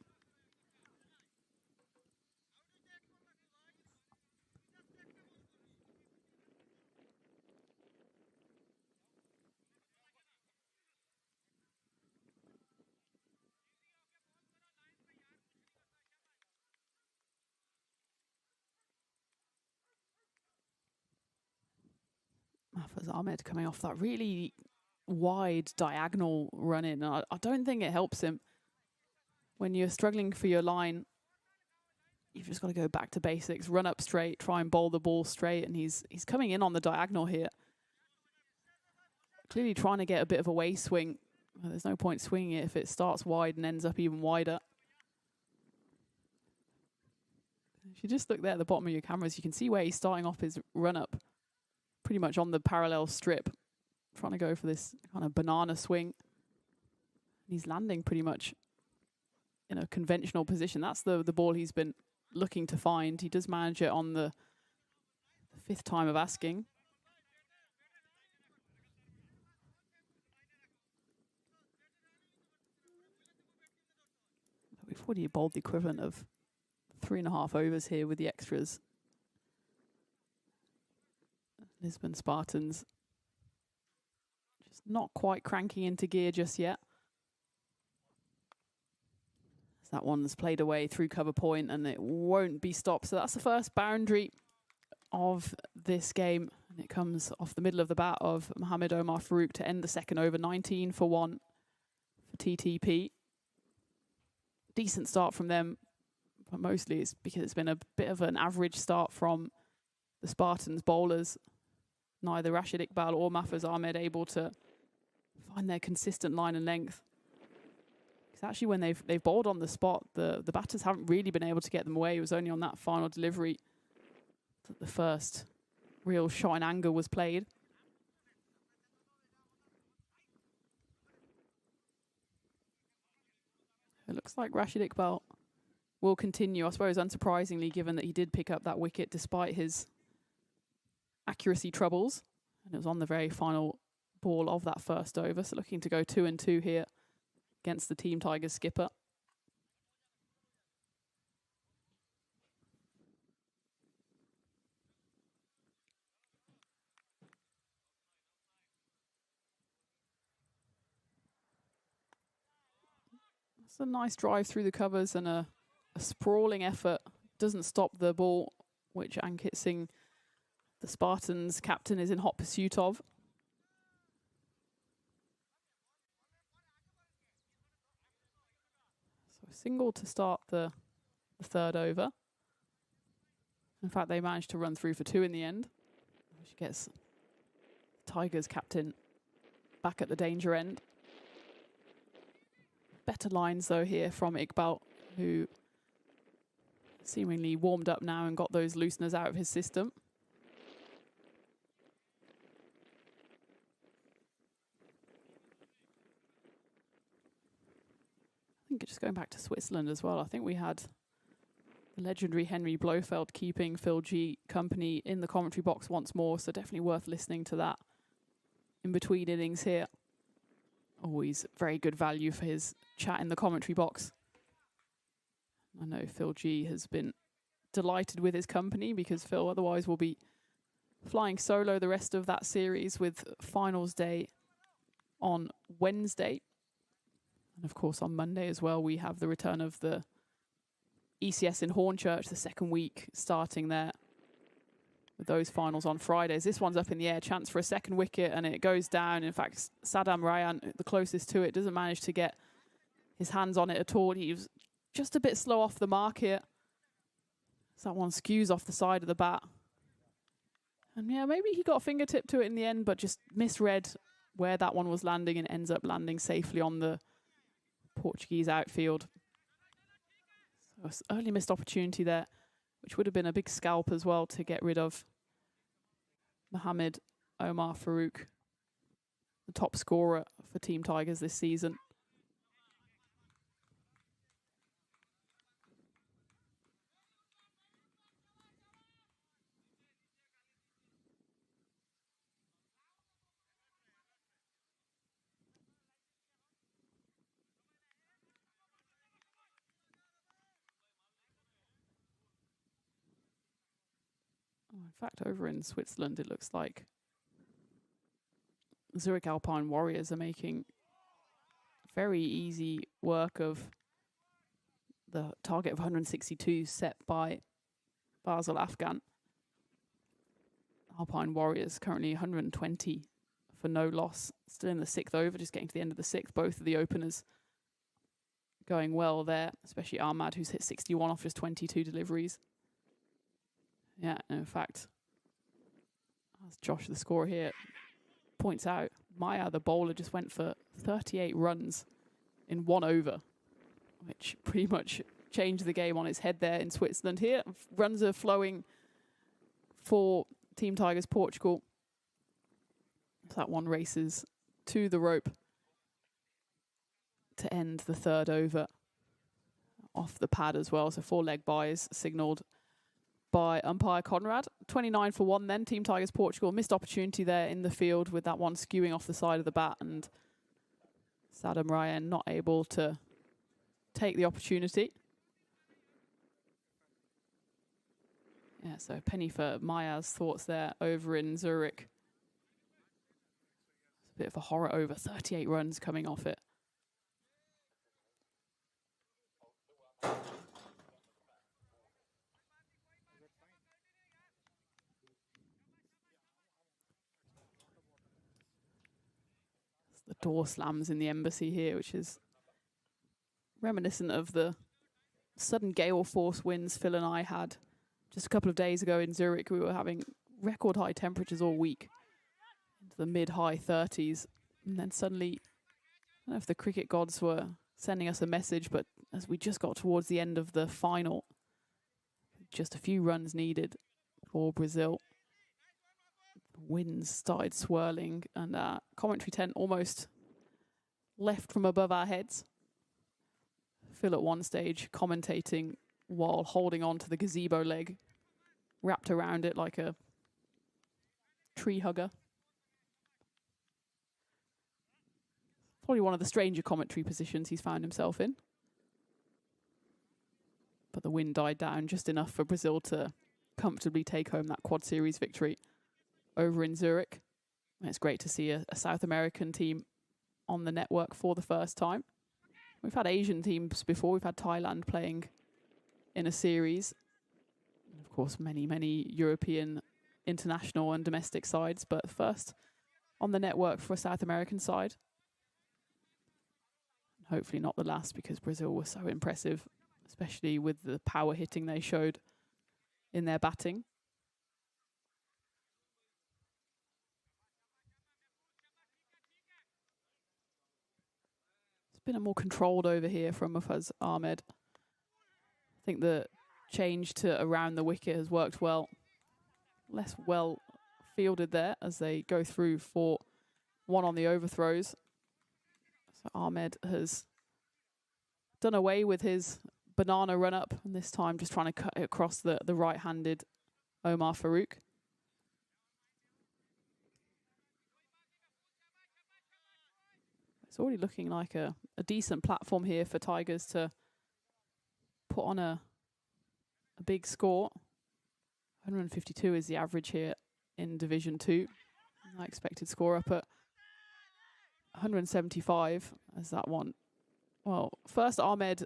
Mahfuz Ahmed coming off that really wide diagonal run in. I don't think it helps him. When you're struggling for your line, you've just got to go back to basics, run up straight, try and bowl the ball straight, and he's coming in on the diagonal here. Clearly trying to get a bit of a way swing. Well, there's no point swinging it if it starts wide and ends up even wider. If you just look there at the bottom of your cameras, you can see where he's starting off his run-up, pretty much on the parallel strip, trying to go for this kind of banana swing. He's landing pretty much in a conventional position. That's the ball he's been looking to find. He does manage it on the 5th time of asking. We've already bowled the equivalent of 3.5 overs here with the extras. Lisbon Spartans just not quite cranking into gear just yet. That one's played away through cover point and it won't be stopped. So that's the first boundary of this game. And it comes off the middle of the bat of Mohamed Omar Farouk to end the second over, 19 for 1 for TTP. Decent start from them, but mostly it's because it's been a bit of an average start from the Spartans bowlers. Neither Rashid Iqbal or Mahfuz Ahmed able to find their consistent line and length. Actually, when they've bowled on the spot, the batters haven't really been able to get them away. It was only on that final delivery that the first real shot in anger was played. It looks like Rashid Iqbal will continue, I suppose, unsurprisingly, given that he did pick up that wicket despite his accuracy troubles. And it was on the very final ball of that first over. So looking to go 2-2 here against the Team Tigers skipper. It's a nice drive through the covers and a sprawling effort. Doesn't stop the ball which Ankit Singh, the Spartans captain, is in hot pursuit of. So a single to start the third over. In fact, they managed to run through for 2 in the end, which gets Tigers captain back at the danger end. Better lines, though, here from Iqbal, who seemingly warmed up now and got those looseners out of his system. I think just going back to Switzerland as well, I think we had the legendary Henry Blofeld keeping Phil G company in the commentary box once more, so definitely worth listening to that in between innings here. Always very good value for his chat in the commentary box. I know Phil G has been delighted with his company, because Phil otherwise will be flying solo the rest of that series, with finals day on Wednesday. And of course on Monday as well, we have the return of the ECS in Hornchurch, the second week starting there, with those finals on Fridays. This one's up in the air, chance for a second wicket, and it goes down. In fact, Saddam Ryan, the closest to it, doesn't manage to get his hands on it at all. He was just a bit slow off the mark here. So that one skews off the side of the bat. And yeah, maybe he got a fingertip to it in the end, but just misread where that one was landing and ends up landing safely on the Portuguese outfield. So early missed opportunity there, which would have been a big scalp as well to get rid of Mohamed Omar Farouk, the top scorer for Team Tigers this season. In fact, over in Switzerland, it looks like Zurich Alpine Warriors are making very easy work of the target of 162 set by Basel Afghan. Alpine Warriors currently 120 for no loss. Still in the 6th over, just getting to the end of the 6th. Both of the openers going well there, especially Ahmad, who's hit 61 off just 22 deliveries. Yeah, and in fact, as Josh, the scorer here, points out, Maya, the bowler, just went for 38 runs in 1 over, which pretty much changed the game on its head there in Switzerland. Here, runs are flowing for Team Tigers Portugal. So that one races to the rope to end the 3rd over off the pad as well. So 4 leg byes signalled by umpire Conrad. 29 for 1 then, Team Tigers Portugal. Missed opportunity there in the field with that one skewing off the side of the bat, and Saddam Ryan not able to take the opportunity. Yeah, so penny for Maya's thoughts there over in Zurich. It's a bit of a horror over, 38 runs coming off it. The door slams in the embassy here, which is reminiscent of the sudden gale force winds Phil and I had just a couple of days ago in Zurich. We were having record high temperatures all week, into the mid-high 30s. And then suddenly, I don't know if the cricket gods were sending us a message, but as we just got towards the end of the final, just a few runs needed for Brazil, winds started swirling, and commentary tent almost left from above our heads. Phil at one stage commentating while holding on to the gazebo leg, wrapped around it like a tree hugger. Probably one of the stranger commentary positions he's found himself in. But the wind died down just enough for Brazil to comfortably take home that quad series victory over in Zurich. And it's great to see a South American team on the network for the first time. We've had Asian teams before. We've had Thailand playing in a series. And of course, many European, international and domestic sides, but first on the network for a South American side. Hopefully not the last, because Brazil was so impressive, especially with the power hitting they showed in their batting. It's been a more controlled over here from Mufaz Ahmed. I think the change to around the wicket has worked well. Less well fielded there as they go through for one on the overthrows. So Ahmed has done away with his banana run up, and this time just trying to cut it across the right-handed Omar Farouk. It's already looking like a decent platform here for Tigers to put on a big score. 152 is the average here in Division 2. I expected score up at 175 as that one. Well, first Ahmed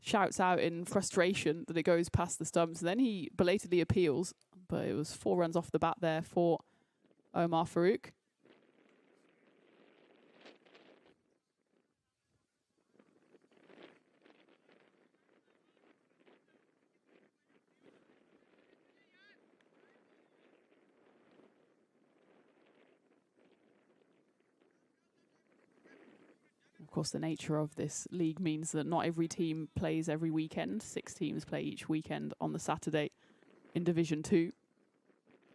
shouts out in frustration that it goes past the stumps. Then he belatedly appeals, but it was 4 runs off the bat there for Omar Farouk. Of course, the nature of this league means that not every team plays every weekend. 6 teams play each weekend on the Saturday in Division 2.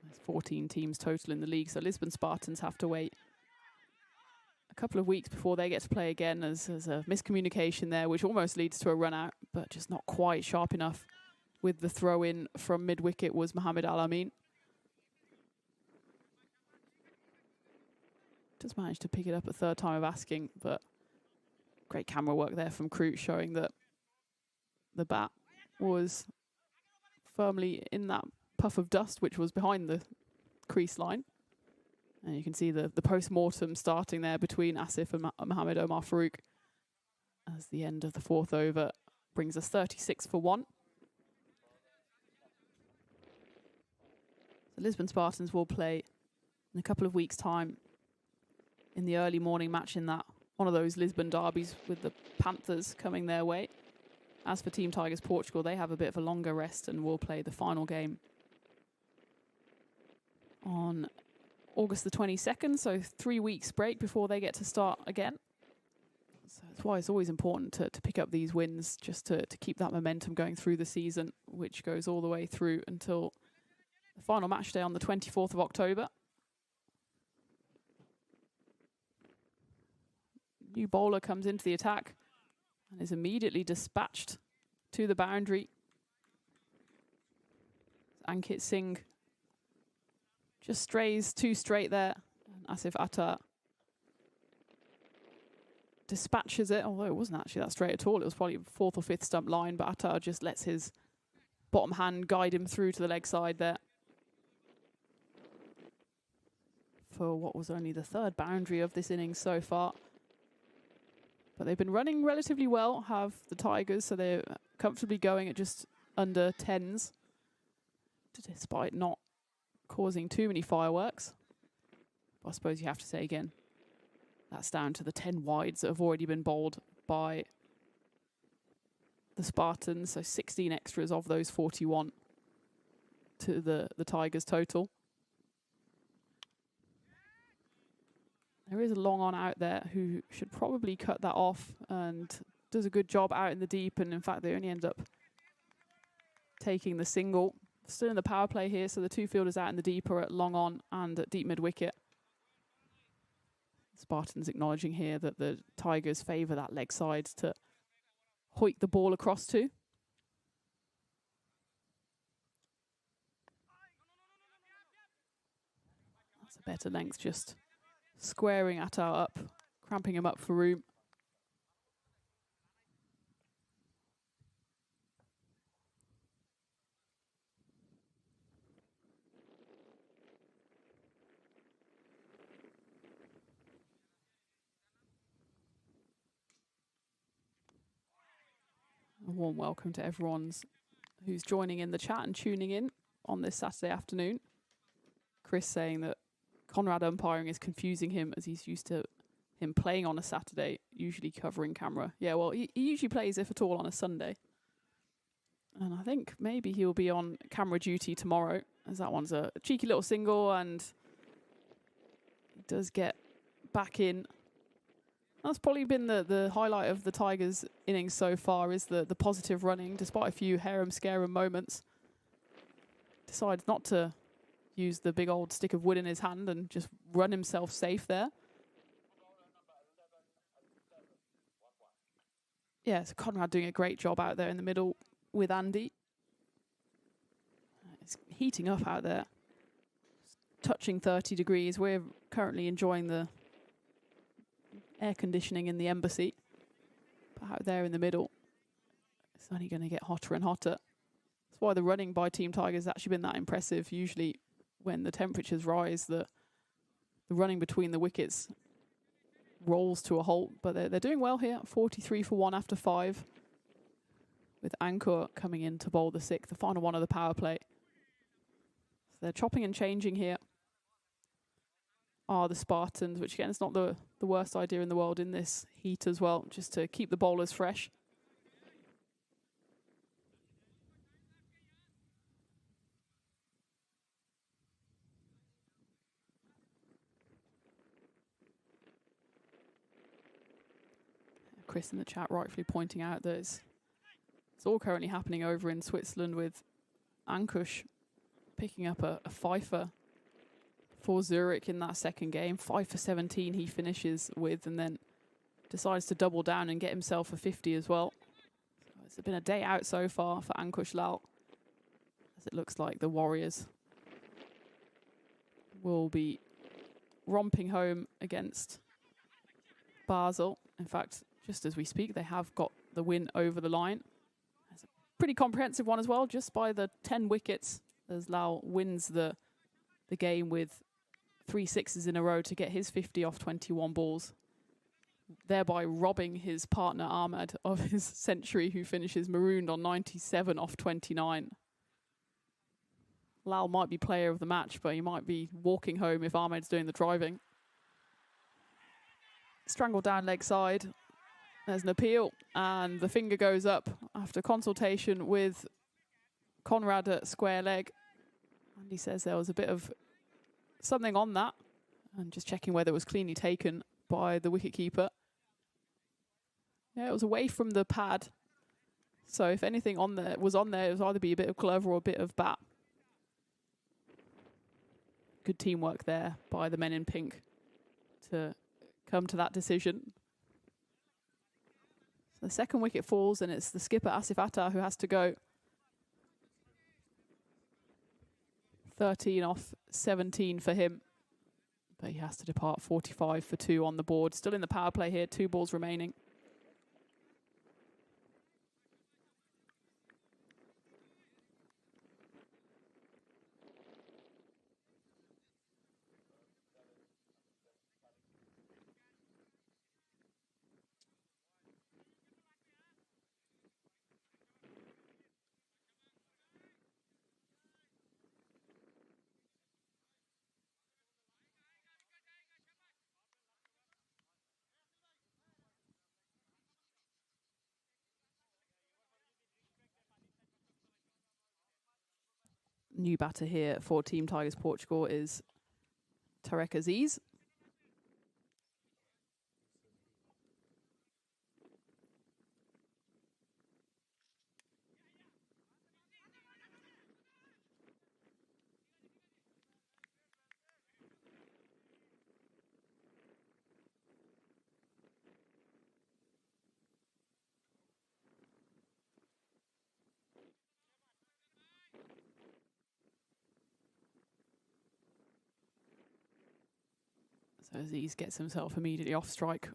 There's 14 teams total in the league, so Lisbon Spartans have to wait a couple of weeks before they get to play again. There's a miscommunication there, which almost leads to a run out, but just not quite sharp enough with the throw-in from mid-wicket was Mohamed Al-Amin. Just managed to pick it up a third time of asking, but great camera work there from Kroot showing that the bat was firmly in that puff of dust, which was behind the crease line. And you can see the post-mortem starting there between Asif and Mohamed Omar Farouk as the end of the 4th over brings us 36 for 1. The Lisbon Spartans will play in a couple of weeks' time in the early morning match in that one of those Lisbon derbies with the Panthers coming their way. As for Team Tigers Portugal, they have a bit of a longer rest and will play the final game on August the 22nd, so 3 weeks break before they get to start again. So that's why it's always important to pick up these wins, just to keep that momentum going through the season, which goes all the way through until the final match day on the 24th of October. New bowler comes into the attack and is immediately dispatched to the boundary. Ankit Singh just strays 2 straight there. And Asif Attar dispatches it, although it wasn't actually that straight at all. It was probably 4th or 5th stump line, but Attar just lets his bottom hand guide him through to the leg side there for what was only the 3rd boundary of this innings so far. But they've been running relatively well, have the Tigers, so they're comfortably going at just under 10s, despite not causing too many fireworks. But I suppose you have to say again, that's down to the 10 wides that have already been bowled by the Spartans, so 16 extras of those 41 to the Tigers total. There is a long on out there who should probably cut that off and does a good job out in the deep. And in fact, they only end up taking the single. Still in the power play here, so the 2 fielders out in the deep are at long on and at deep mid wicket. Spartans acknowledging here that the Tigers favour that leg side to hoik the ball across to. That's a better length, just squaring Attar up, cramping him up for room. A warm welcome to everyone's who's joining in the chat and tuning in on this Saturday afternoon. Chris saying that Conrad umpiring is confusing him as he's used to him playing on a Saturday, usually covering camera. Yeah, well, he usually plays, if at all, on a Sunday. And I think maybe he'll be on camera duty tomorrow, as that one's a cheeky little single, and he does get back in. That's probably been the highlight of the Tigers' innings so far, is the positive running, despite a few harem-scarum moments. Decides not to use the big old stick of wood in his hand and just run himself safe there. Yeah, so Conrad doing a great job out there in the middle with Andy. It's heating up out there. It's touching 30 degrees. We're currently enjoying the air conditioning in the embassy. But out there in the middle, it's only going to get hotter and hotter. That's why the running by Team Tigers has actually been that impressive. Usually when the temperatures rise, the running between the wickets rolls to a halt. But they're doing well here. 43 for 1 after 5. With Ankur coming in to bowl the 6th, the final one of the power play. So they're chopping and changing here. Are the Spartans, which again is not the worst idea in the world in this heat as well, just to keep the bowlers fresh. Chris in the chat rightfully pointing out that it's all currently happening over in Switzerland, with Ankush picking up a fifer for Zurich in that second game. 5 for 17 he finishes with, and then decides to double down and get himself a 50 as well. So it's been a day out so far for Ankush Lal, as it looks like the Warriors will be romping home against Basel. In fact, just as we speak, they have got the win over the line. It's a pretty comprehensive one as well, just by the 10 wickets, as Lal wins the game with 3 sixes in a row to get his 50 off 21 balls, thereby robbing his partner Ahmed of his century, who finishes marooned on 97 off 29. Lal might be player of the match, but he might be walking home if Ahmed's doing the driving. Strangled down leg side. There's an appeal, and the finger goes up after consultation with Conrad at square leg. And he says there was a bit of something on that, and just checking whether it was cleanly taken by the wicketkeeper. Yeah, it was away from the pad. So if anything on there, it was either be a bit of glove or a bit of bat. Good teamwork there by the men in pink to come to that decision. So the second wicket falls, and it's the skipper Asif Attar who has to go. 13 off 17 for him. But he has to depart. 45 for 2 on the board. Still in the power play here, 2 balls remaining. New batter here for Team Tigers Portugal is Tarek Aziz. So Aziz gets himself immediately off strike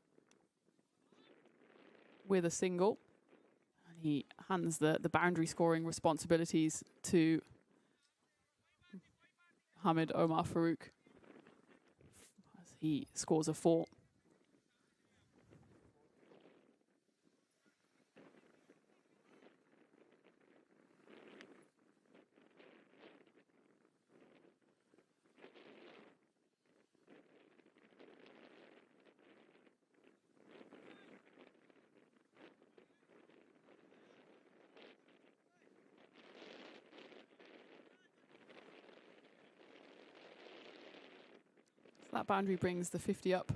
with a single. And he hands the boundary scoring responsibilities to Hamid Omar Farouk as he scores a 4. So that boundary brings the 50 up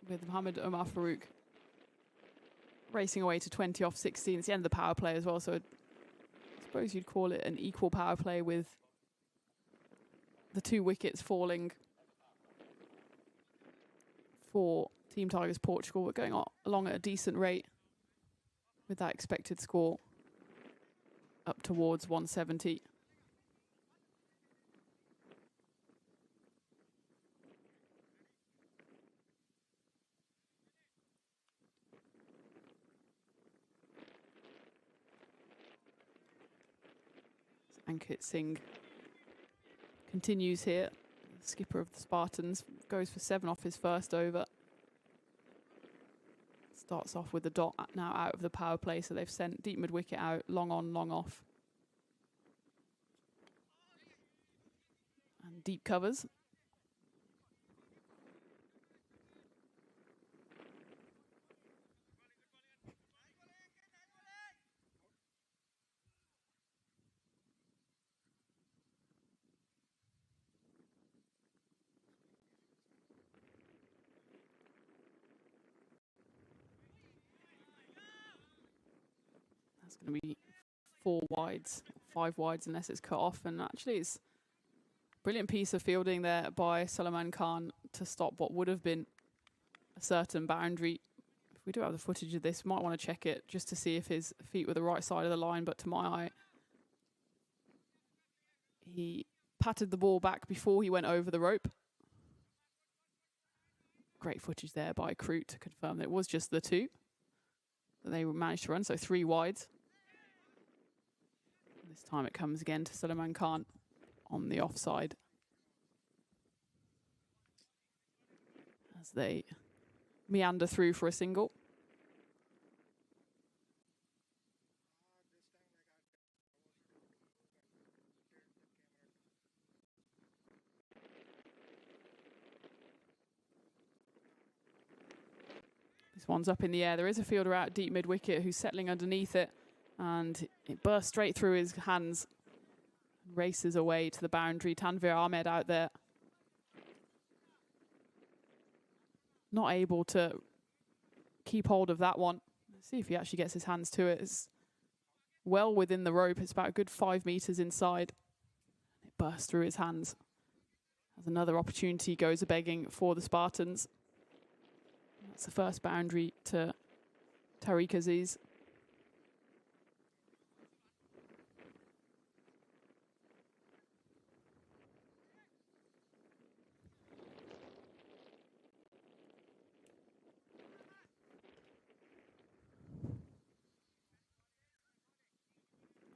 with Mohamed Omar Farouk racing away to 20 off 16. It's the end of the power play as well, so I suppose you'd call it an equal power play with the 2 wickets falling for Team Tigers Portugal. We're going along at a decent rate with that expected score up towards 170. Ankit Singh continues here. The skipper of the Spartans goes for 7 off his first over. Starts off with the dot now out of the power play, so they've sent deep mid wicket out, long on, long off. And deep covers. That's going to be 4 wides, 5 wides unless it's cut off. And actually it's a brilliant piece of fielding there by Salman Khan to stop what would have been a certain boundary. If we do have the footage of this, we might want to check it just to see if his feet were the right side of the line. But to my eye, he patted the ball back before he went over the rope. Great footage there by Crew to confirm that it was just the 2 that they managed to run, so 3 wides. This time it comes again to Salman Khan on the offside as they meander through for a single. This one's up in the air. There is a fielder out deep mid wicket who's settling underneath it, and it bursts straight through his hands. Races away to the boundary. Tanvir Ahmed out there, not able to keep hold of that one. Let's see if he actually gets his hands to it. It's well within the rope. It's about a good 5 meters inside. It bursts through his hands. As another opportunity goes a-begging for the Spartans. That's the first boundary to Tariq Aziz.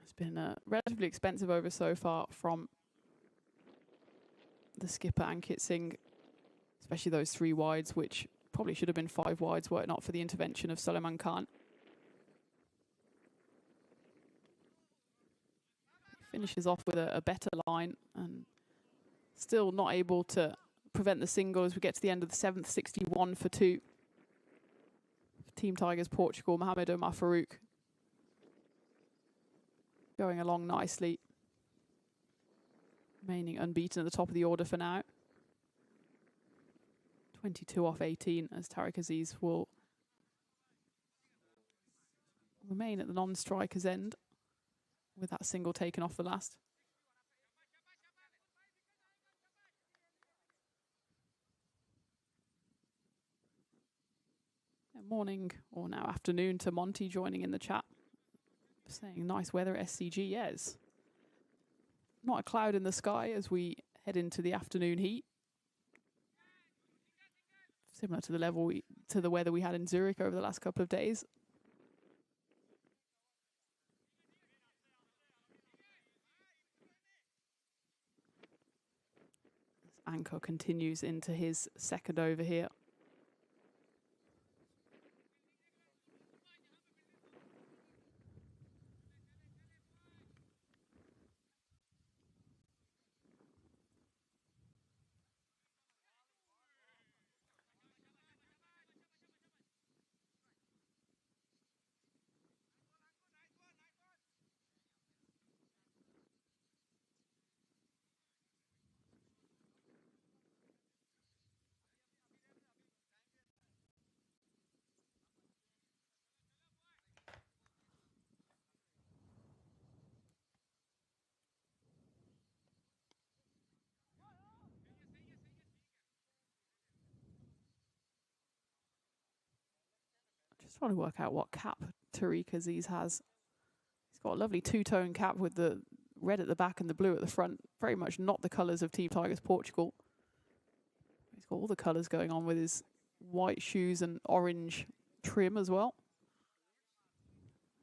It's been a relatively expensive over so far from the skipper Ankit Singh, especially those 3 wides, which probably should have been 5 wides were it not for the intervention of Salman Khan. He finishes off with a better line and still not able to prevent the single as we get to the end of the 7th, 61 for 2. Team Tigers Portugal, Mohamed Omar Farouk going along nicely, remaining unbeaten at the top of the order for now. 22 off 18 as Tariq Aziz will remain at the non-striker's end with that single taken off the last. Morning or now afternoon to Monty joining in the chat, saying nice weather at SCG. Yes, not a cloud in the sky as we head into the afternoon heat. Similar to the weather we had in Zurich over the last couple of days. Anko continues into his second over here. Just trying to work out what cap Tariq Aziz has. He's got a lovely two-tone cap with the red at the back and the blue at the front. Very much not the colours of Team Tigers Portugal. He's got all the colours going on with his white shoes and orange trim as well.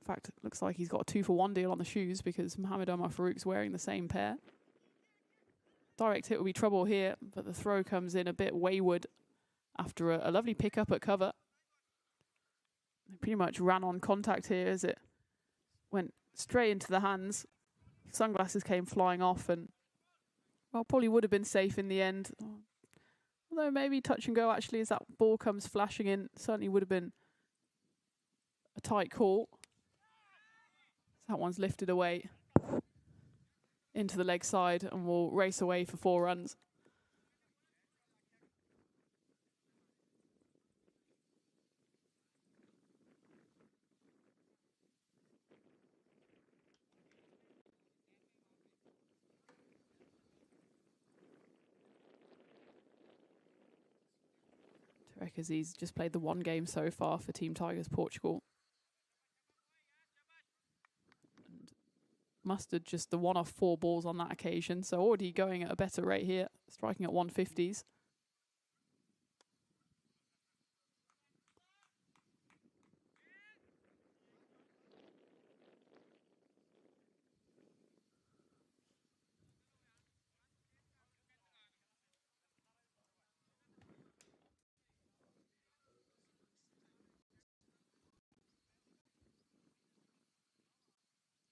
In fact, it looks like he's got a 2-for-1 deal on the shoes because Mohamed Omar Farouk's wearing the same pair. Direct hit will be trouble here, but the throw comes in a bit wayward after a lovely pick-up at cover. They pretty much ran on contact here as it went straight into the hands. Sunglasses came flying off and, well, probably would have been safe in the end. Although maybe touch and go actually as that ball comes flashing in. Certainly would have been a tight call. So that one's lifted away into the leg side and will race away for 4 runs. Tariq Aziz just played the 1 game so far for Team Tigers Portugal. And mustered just the 1 off 4 balls on that occasion, so already going at a better rate here, striking at 150s.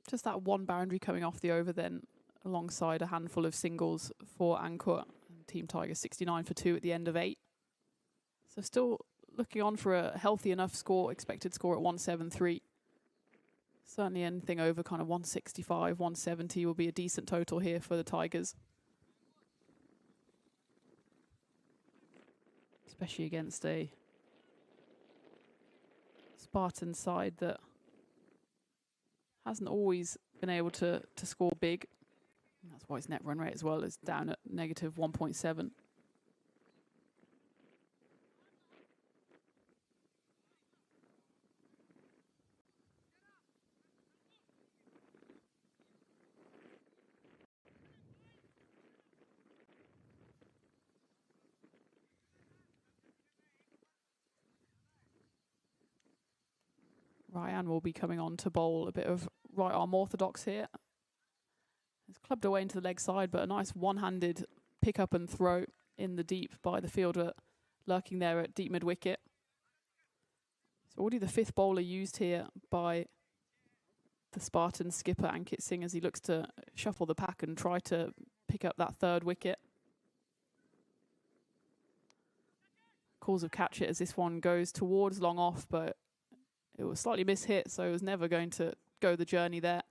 Just that 1 boundary coming off the over then, alongside a handful of singles for Angkor. Team Tigers 69 for 2 at the end of 8. So still looking on for a healthy enough score, expected score at 173. Certainly anything over kind of 165, 170 will be a decent total here for the Tigers. Especially against a Spartan side that hasn't always been able to score big. And that's why its net run rate as well is down at negative 1.7. Ryan will be coming on to bowl a bit of right arm orthodox here. It's clubbed away into the leg side, but a nice one-handed pick up and throw in the deep by the fielder lurking there at deep mid-wicket. So already the 5th bowler used here by the Spartan skipper Ankit Singh as he looks to shuffle the pack and try to pick up that 3rd wicket. Calls of catch it as this one goes towards long off, but it was slightly mishit, so it was never going to go the journey there.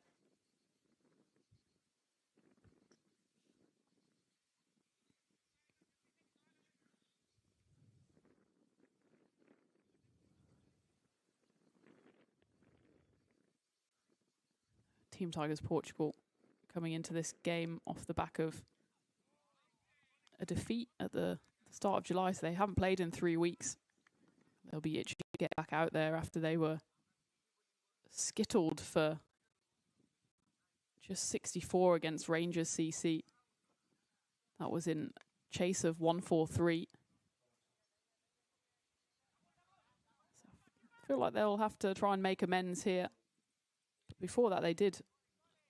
Team Tigers Portugal coming into this game off the back of a defeat at the start of July, so they haven't played in 3 weeks. They'll be itching to get back out there after they were skittled for just 64 against Rangers CC. That was in chase of 143. So I feel like they'll have to try and make amends here. Before that, they did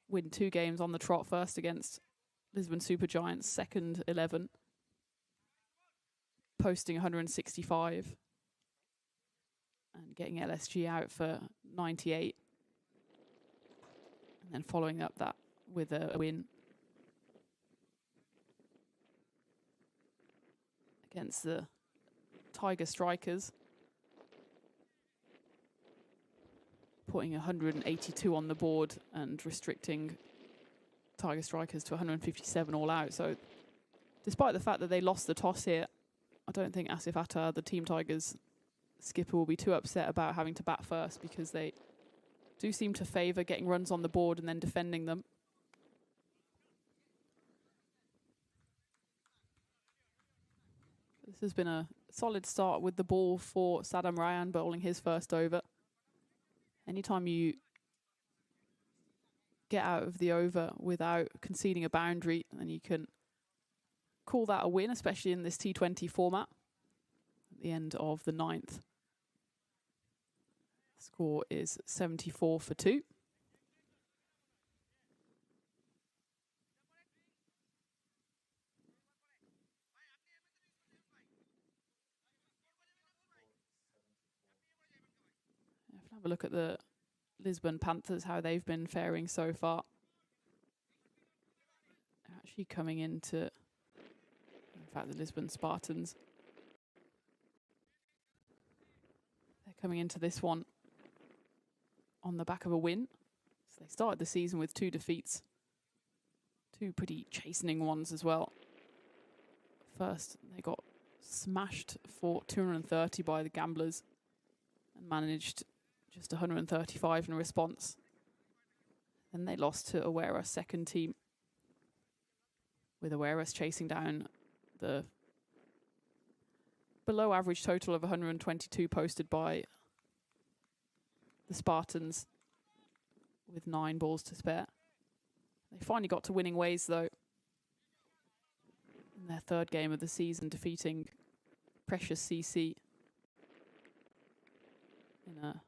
win 2 games on the trot, first against Lisbon Supergiants, second 11, posting 165 and getting LSG out for 98. And then following up that with a win against the Tiger Strikers, putting 182 on the board and restricting Tiger Strikers to 157 all out. So despite the fact that they lost the toss here, I don't think Asif Attar, the Team Tigers skipper, will be too upset about having to bat first, because they do seem to favour getting runs on the board and then defending them. This has been a solid start with the ball for Saddam Ryan bowling his first over. Anytime you get out of the over without conceding a boundary, then you can call that a win, especially in this T20 format. At the end of the 9th, score is 74 for 2. Have a look at the Lisbon Panthers, how they've been faring so far. They're actually coming into, in fact, the Lisbon Spartans. They're coming into this one on the back of a win. So they started the season with 2 defeats. 2 pretty chastening ones as well. First, they got smashed for 230 by the Gamblers and managed just 135 in response. Then they lost to Awera's second team, with Awera's chasing down the below average total of 122 posted by the Spartans with 9 balls to spare. They finally got to winning ways though in their 3rd game of the season, defeating Precious CC in a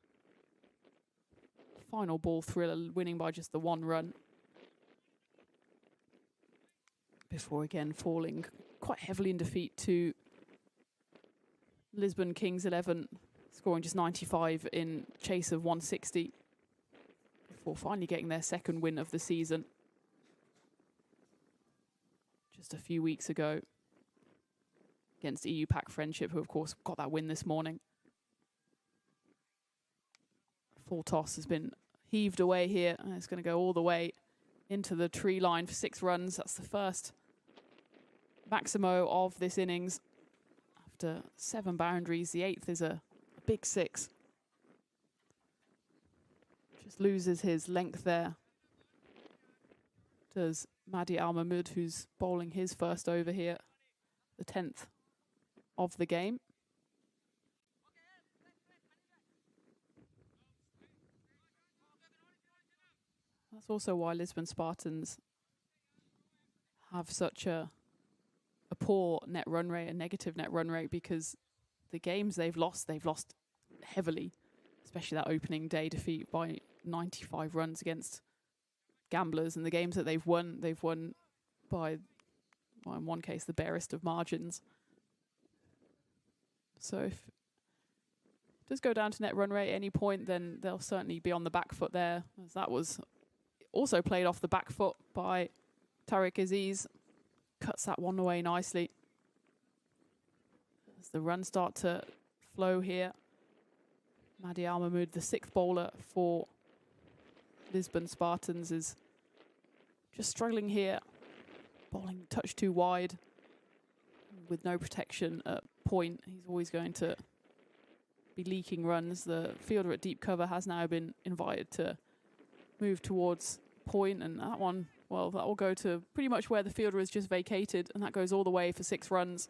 final ball thriller, winning by just the 1 run. Before again falling quite heavily in defeat to Lisbon Kings 11, scoring just 95 in chase of 160. Before finally getting their 2nd win of the season just a few weeks ago against EU Pack Friendship, who of course got that win this morning. Full toss has been heaved away here, and it's going to go all the way into the tree line for 6 runs. That's the first maximo of this innings. After 7 boundaries, the 8th is a big 6. Just loses his length there. Does Mahdi Al Mahmoud, who's bowling his first over here, the 10th of the game. That's also why Lisbon Spartans have such a poor net run rate, a negative net run rate, because the games they've lost heavily, especially that opening day defeat by 95 runs against Gamblers, and the games that they've won by, well, in one case, the barest of margins. So if it does go down to net run rate at any point, then they'll certainly be on the back foot there, as that was also played off the back foot by Tariq Aziz. Cuts that one away nicely. As the runs start to flow here, Mahdi Al Mahmoud, the 6th bowler for Lisbon Spartans, is just struggling here. Bowling touch too wide with no protection at point. He's always going to be leaking runs. The fielder at deep cover has now been invited to move towards point, and that one, well, that will go to pretty much where the fielder is just vacated, and that goes all the way for 6 runs.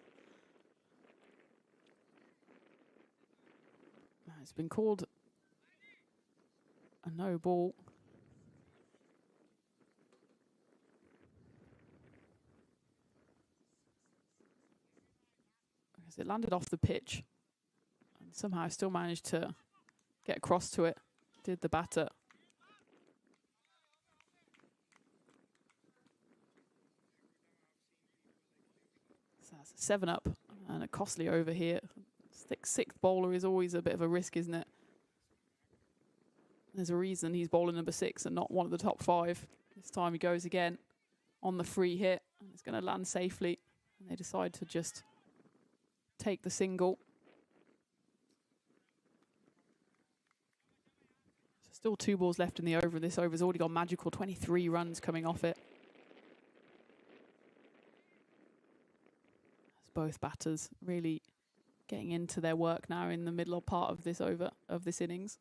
It's been called a no ball. Because it landed off the pitch and somehow still managed to get across to it, did the batter. So that's a 7 up and a costly over here. 6th bowler is always a bit of a risk, isn't it? There's a reason he's bowling number 6 and not one of the top 5. This time he goes again on the free hit, and it's going to land safely. And they decide to just take the single. So still 2 balls left in the over. This over's already got magical 23 runs coming off it. As both batters really getting into their work now in the middle part of this over, of this innings.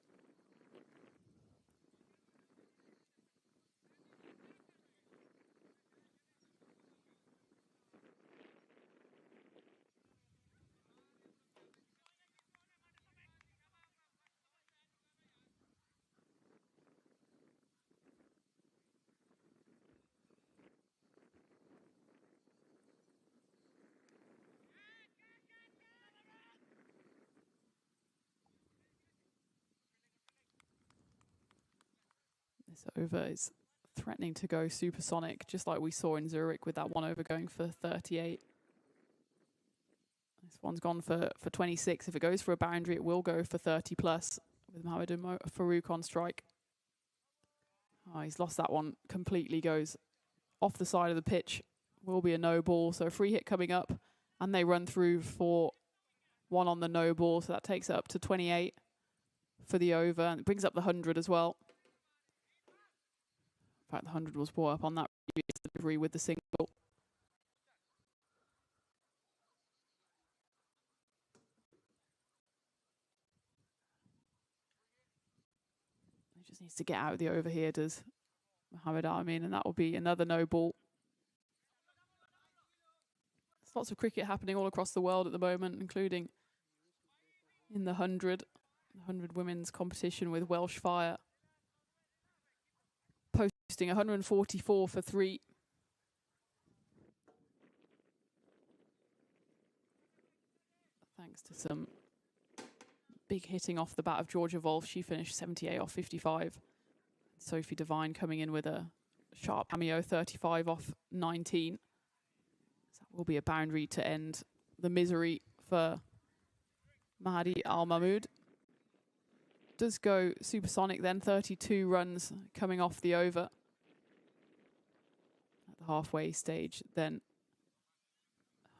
This over is threatening to go supersonic, just like we saw in Zurich with that one over going for 38. This one's gone for 26. If it goes for a boundary, it will go for 30 plus with Mohamed Farouk on strike. Oh, he's lost that one completely, goes off the side of the pitch. Will be a no ball, so a free hit coming up, and they run through for one on the no ball, so that takes it up to 28 for the over, and it brings up the 100 as well. In fact, the 100 was brought up on that delivery with the single. He just needs to get out of the over here, does Mohamed Amin, and that will be another no ball. There's lots of cricket happening all across the world at the moment, including in the 100 women's competition with Welsh Fire posting 144 for 3. Thanks to some big hitting off the bat of Georgia Wolf. She finished 78 off 55. Sophie Devine coming in with a sharp cameo, 35 off 19. So that will be a boundary to end the misery for Mahdi Al Mahmoud. Does go supersonic then, 32 runs coming off the over at the halfway stage, then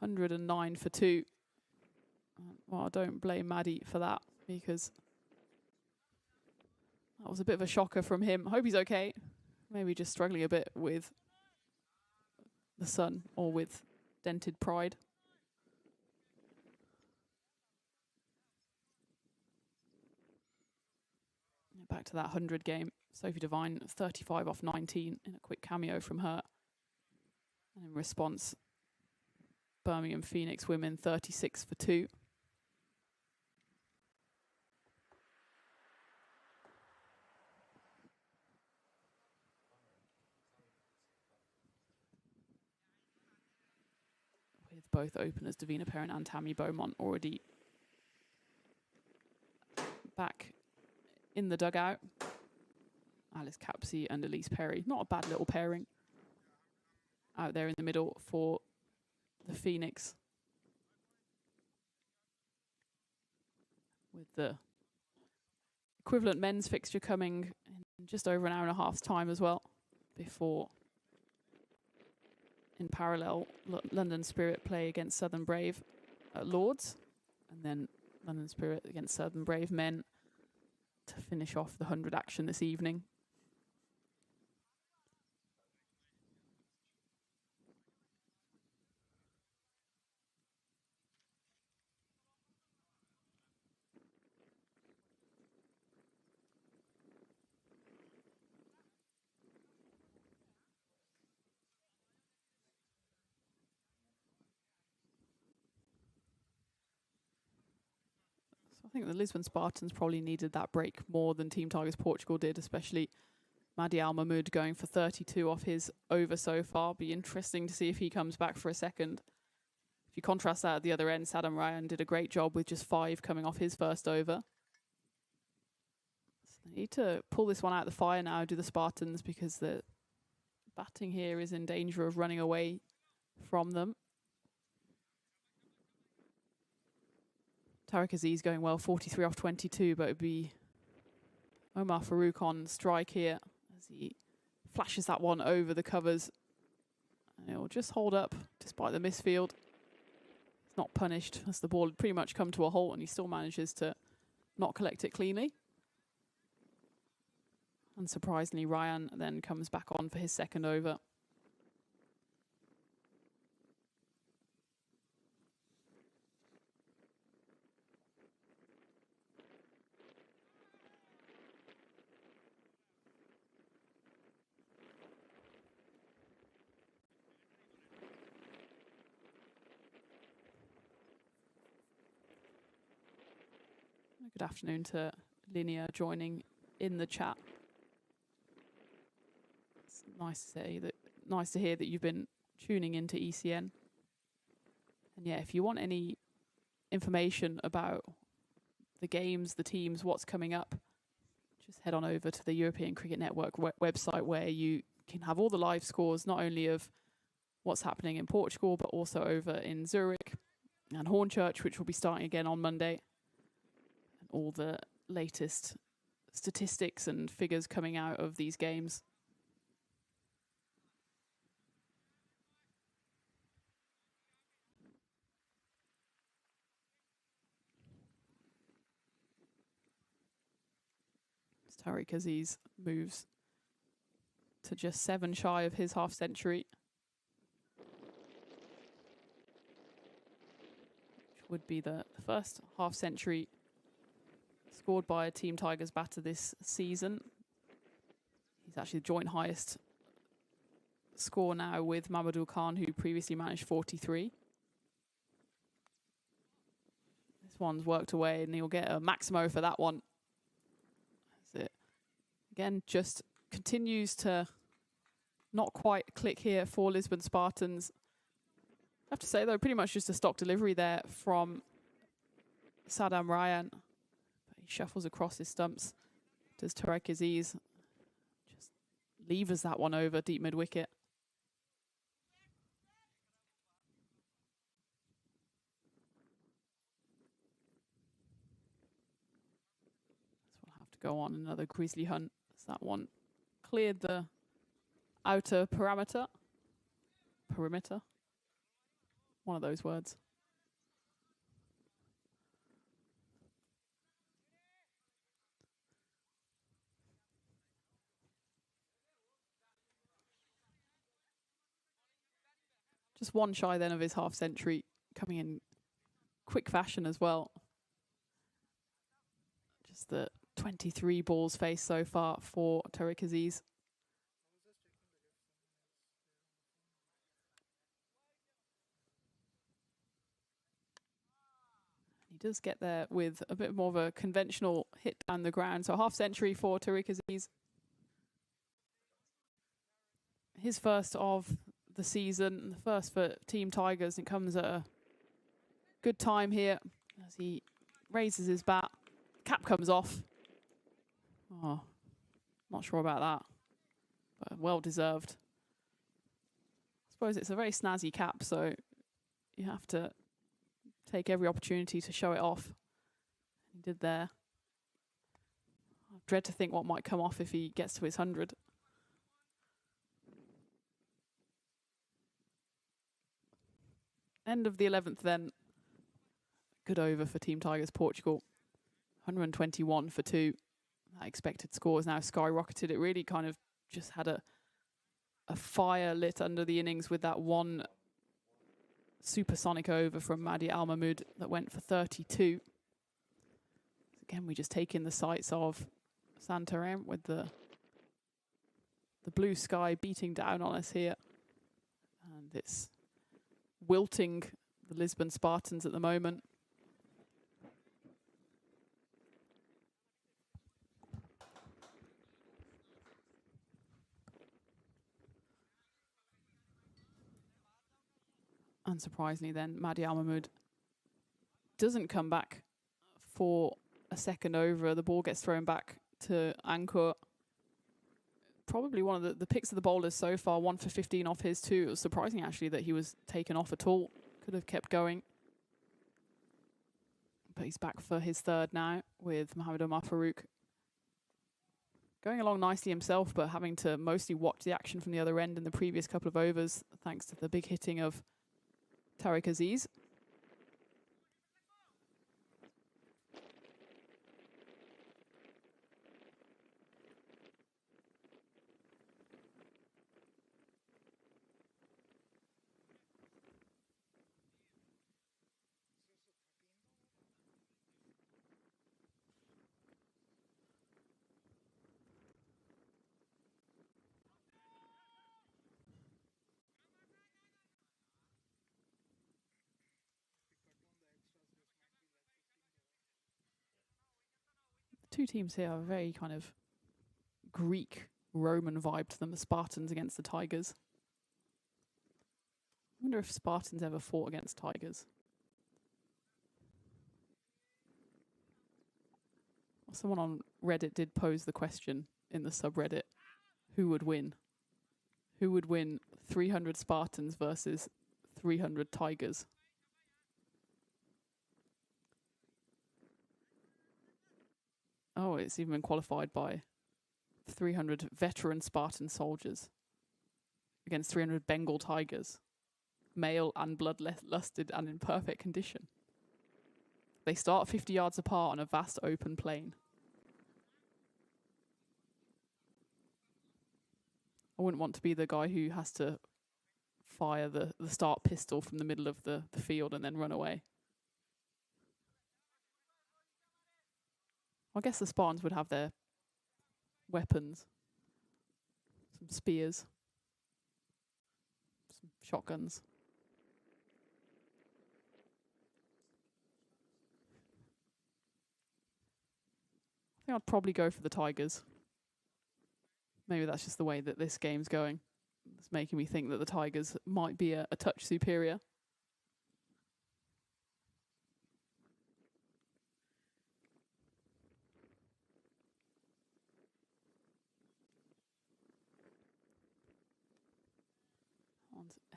109 for 2. Well, I don't blame Maddie for that, because that was a bit of a shocker from him. I hope he's okay. Maybe just struggling a bit with the sun or with dented pride. Back to that 100 game. Sophie Devine, 35 off 19 in a quick cameo from her. And in response, Birmingham Phoenix women, 36 for 2. With both openers, Davina Perrin and Tammy Beaumont, already back in the dugout. Alice Capsey and Elise Perry. Not a bad little pairing out there in the middle for the Phoenix. With the equivalent men's fixture coming in just over an hour and a half's time as well, before in parallel London Spirit play against Southern Brave at Lords, and then London Spirit against Southern Brave men to finish off the 100 action this evening. I think the Lisbon Spartans probably needed that break more than Team Tigers Portugal did, especially Mahdi Al Mahmoud going for 32 off his over so far. Be interesting to see if he comes back for a second. If you contrast that at the other end, Saddam Ryan did a great job with just 5 coming off his first over. So they need to pull this one out of the fire now, do the Spartans, because the batting here is in danger of running away from them. Tariq Aziz going well, 43 off 22, but it would be Omar Farouk on strike here as he flashes that one over the covers. And it will just hold up despite the misfield. It's not punished as the ball had pretty much come to a halt, and he still manages to not collect it cleanly. Unsurprisingly, Ryan then comes back on for his second over. Good afternoon to Linnea joining in the chat. It's nice to hear that you've been tuning into ECN. And yeah, if you want any information about the games, the teams, what's coming up, just head on over to the European Cricket Network website, where you can have all the live scores, not only of what's happening in Portugal, but also over in Zurich and Hornchurch, which will be starting again on Monday. And all the latest statistics and figures coming out of these games. Tariq Aziz moves to just 7 shy of his half century, which would be the first half century scored by a Team Tigers batter this season. He's actually the joint highest score now with Mamadou Khan, who previously managed 43. This one's worked away, and he'll get a Maximo for that one. That's it. Again, just continues to not quite click here for Lisbon Spartans. I have to say, though, pretty much just a stock delivery there from Saddam Ryan. But he shuffles across his stumps. Does Tariq Aziz. Just levers that one over deep mid-wicket. This will have to go on another Grizzly hunt. As that one cleared the outer perimeter. One of those words. Just 1 shy then of his half century, coming in quick fashion as well. Just the 23 balls faced so far for Tariq Aziz. He does get there with a bit more of a conventional hit down the ground. So half century for Tariq Aziz. His first of the season, the first for Team Tigers. It comes at a good time here as he raises his bat. Cap comes off. Oh, not sure about that, but well deserved. I suppose it's a very snazzy cap, so you have to take every opportunity to show it off. He did there. I dread to think what might come off if he gets to his 100. End of the 11th then. Good over for Team Tigers Portugal. 121 for 2. That expected score has now skyrocketed. It really kind of just had a fire lit under the innings with that one supersonic over from Mahdi Al Mahmood that went for 32. Again, we just take in the sights of Santarém with the blue sky beating down on us here. And it's wilting the Lisbon Spartans at the moment. Unsurprisingly then, Mahdi Al Mahmood doesn't come back for a second over. The ball gets thrown back to Ankur. Probably one of the picks of the bowlers so far, 1 for 15 off his too. It was surprising actually that he was taken off at all. Could have kept going. But he's back for his third now with Mohamed Omar Farouk. Going along nicely himself, but having to mostly watch the action from the other end in the previous couple of overs, thanks to the big hitting of Tariq Aziz. Two teams here are very kind of Greek Roman vibe to them, the Spartans against the Tigers. I wonder if Spartans ever fought against Tigers. Someone on Reddit did pose the question in the subreddit, who would win? Who would win 300 Spartans versus 300 Tigers? Oh, it's even been qualified by 300 veteran Spartan soldiers against 300 Bengal tigers, male and bloodlusted and in perfect condition. They start 50 yards apart on a vast open plain. I wouldn't want to be the guy who has to fire the start pistol from the middle of the field and then run away. I guess the Spartans would have their weapons, some spears, some shotguns. I think I'd probably go for the Tigers. Maybe that's just the way that this game's going. It's making me think that the Tigers might be a touch superior.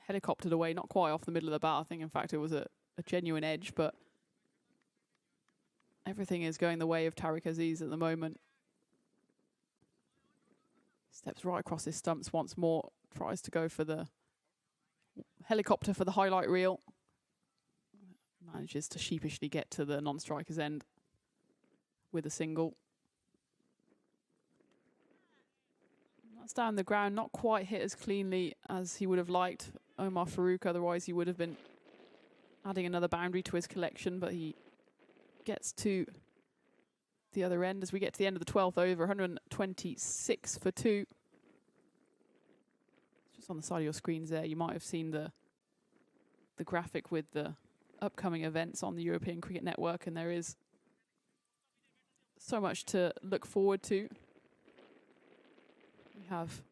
Helicoptered away, not quite off the middle of the bat. I think, in fact, it was a genuine edge, but everything is going the way of Tariq Aziz at the moment. Steps right across his stumps once more, tries to go for the helicopter for the highlight reel. Manages to sheepishly get to the non-striker's end with a single. That's down the ground, not quite hit as cleanly as he would have liked Omar Farouk, otherwise he would have been adding another boundary to his collection, but he gets to the other end as we get to the end of the 12th over, 126 for 2. Just on the side of your screens there, you might have seen the graphic with the upcoming events on the European Cricket Network, and there is so much to look forward to. We have,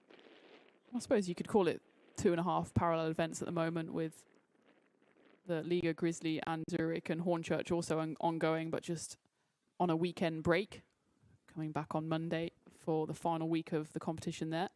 I suppose you could call it 2.5 parallel events at the moment, with the Liga, Grizzly and Zurich and Hornchurch also ongoing, but just on a weekend break, coming back on Monday for the final week of the competition there.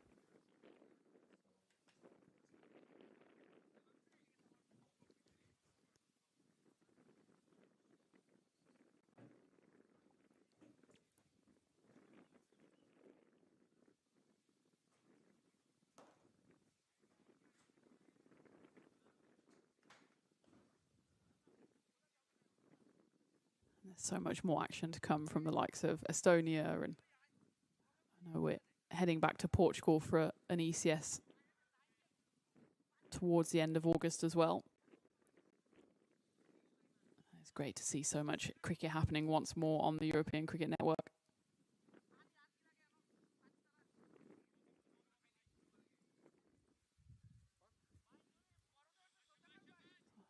There's so much more action to come from the likes of Estonia, and I know we're heading back to Portugal for an ECS towards the end of August as well. It's great to see so much cricket happening once more on the European Cricket Network.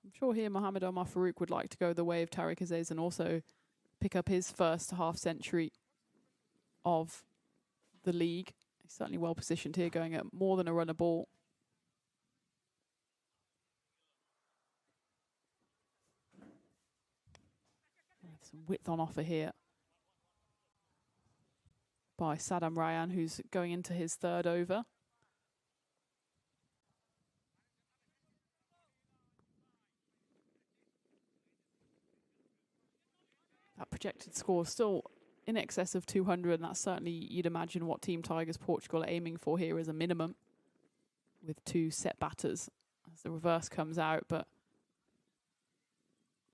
I'm sure here Mohamed Omar Farouk would like to go the way of Tariq Aziz and also pick up his first half century of the league. He's certainly well positioned here, going at more than a run a ball. Some width on offer here by Saddam Ryan, who's going into his 3rd over. That projected score is still in excess of 200, and that's certainly, you'd imagine, what Team Tigers Portugal are aiming for here as a minimum, with 2 set batters as the reverse comes out. But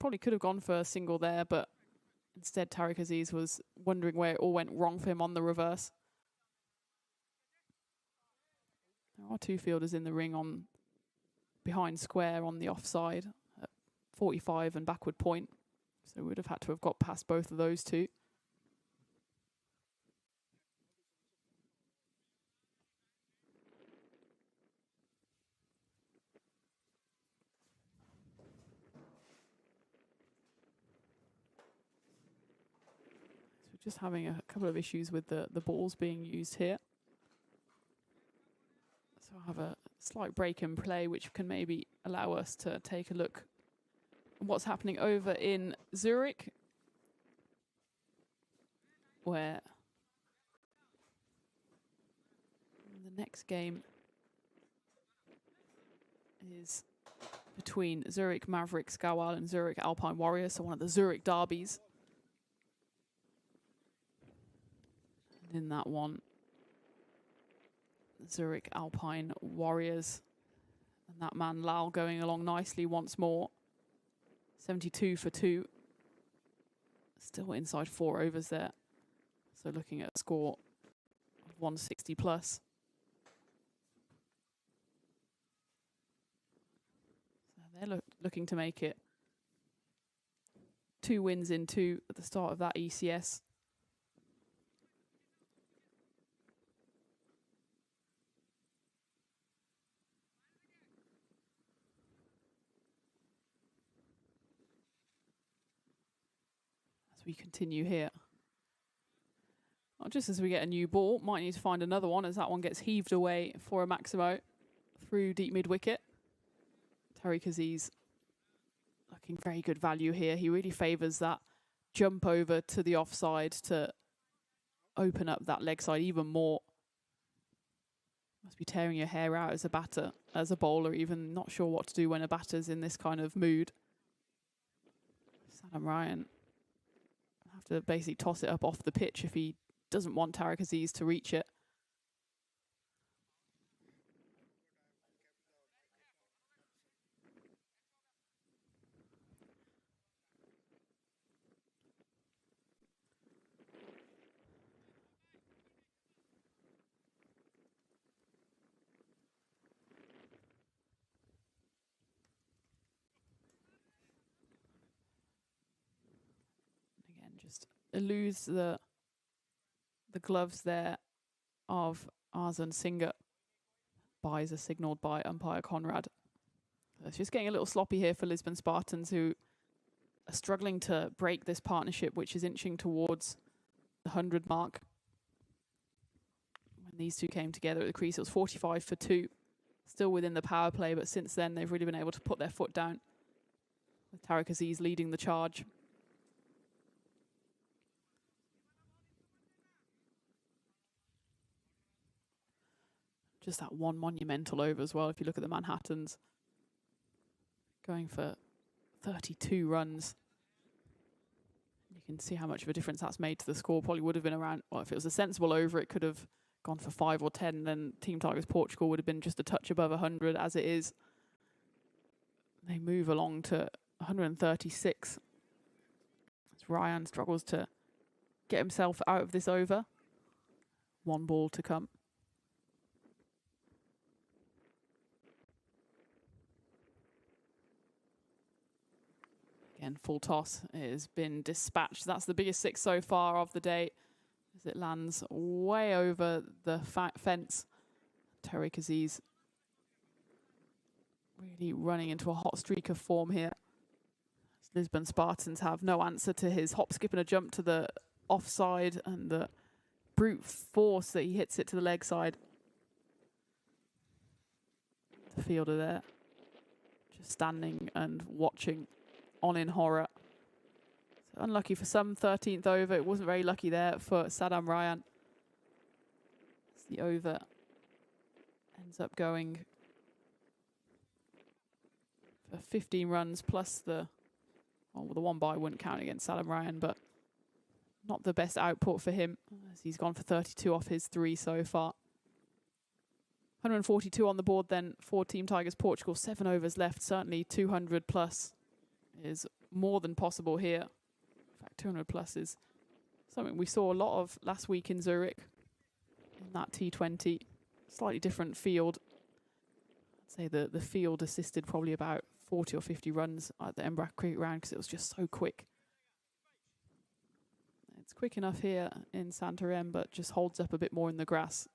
probably could have gone for a single there, but instead Tariq Aziz was wondering where it all went wrong for him on the reverse. There are 2 fielders in the ring on behind square on the offside at 45 and backward point. So we would have had to have got past both of those 2. So we're just having a couple of issues with the balls being used here. So I'll have a slight break in play, which can maybe allow us to take a look at what's happening over in Zurich. where the next game is between Zurich Mavericks Gawal and Zurich Alpine Warriors, so one of the Zurich derbies. And in that one, Zurich Alpine Warriors and that man Lal going along nicely once more. 72 for 2. Still inside 4 overs there. So looking at a score of 160 plus. So they're looking to make it 2 wins in 2 at the start of that ECS. We continue here. Well, just as we get a new ball, might need to find another one as that one gets heaved away for a Maximo through deep mid wicket. Tariq Aziz looking very good value here. He really favours that jump over to the offside to open up that leg side even more. Must be tearing your hair out as a batter, as a bowler, even not sure what to do when a batter's in this kind of mood. Saddam Ryan have to basically toss it up off the pitch if he doesn't want Tariq Aziz to reach it. Again, just eludes the gloves there of Arzan Singer. Buys are signalled by umpire Conrad. So it's just getting a little sloppy here for Lisbon Spartans, who are struggling to break this partnership, which is inching towards the 100 mark. When these two came together at the crease, it was 45 for 2. Still within the power play, but since then they've really been able to put their foot down, with Tariq Aziz leading the charge. Just that one monumental over as well. If you look at the Manhattans, going for 32 runs. You can see how much of a difference that's made to the score. Probably would have been around, well, if it was a sensible over, it could have gone for 5 or 10. Then Team Tigers Portugal would have been just a touch above 100 as it is. They move along to 136. As Ryan struggles to get himself out of this over. 1 ball to come. Again, full toss has been dispatched. That's the biggest 6 so far of the day, as it lands way over the fence. Tariq Aziz really running into a hot streak of form here. Lisbon Spartans have no answer to his hop, skip and a jump to the offside and the brute force that he hits it to the leg side. The fielder there just standing and watching on in horror. So unlucky for some, 13th over. It wasn't very lucky there for Saddam Ryan. As the over ends up going for 15 runs plus the, well, the 1 bye wouldn't count against Saddam Ryan, but not the best output for him, as he's gone for 32 off his 3 so far. 142 on the board then for Team Tigers Portugal. 7 overs left. Certainly 200 plus is more than possible here. In fact, 200 plus is something we saw a lot of last week in Zurich in that T20. Slightly different field. I'd say the field assisted probably about 40 or 50 runs at the Embraer Cricket Ground because it was just so quick. It's quick enough here in Santarém, but just holds up a bit more in the grass.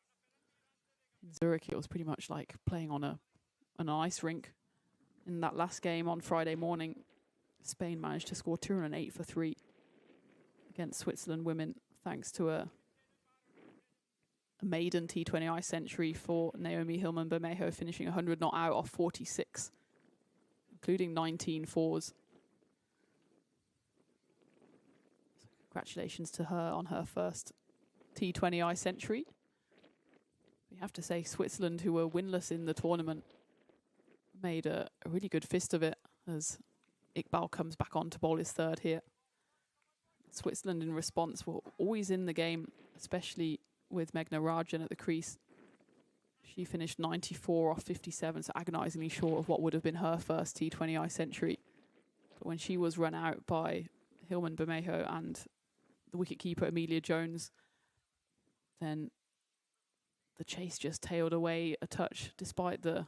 In Zurich, it was pretty much like playing on an ice rink. In that last game on Friday morning, Spain managed to score 208 for 3 against Switzerland women, thanks to a maiden T20 ice century for Naomi Hillman Bermejo, finishing 100 not out off 46, including 19 fours. Congratulations to her on her first T20I century. We have to say Switzerland, who were winless in the tournament, made a really good fist of it as Iqbal comes back on to bowl his third here. Switzerland in response were always in the game, especially with Meghna Rajan at the crease. She finished 94 off 57, so agonisingly short of what would have been her first T20I century. But when she was run out by Hilman Bermejo and the wicketkeeper Amelia Jones, then the chase just tailed away a touch, despite the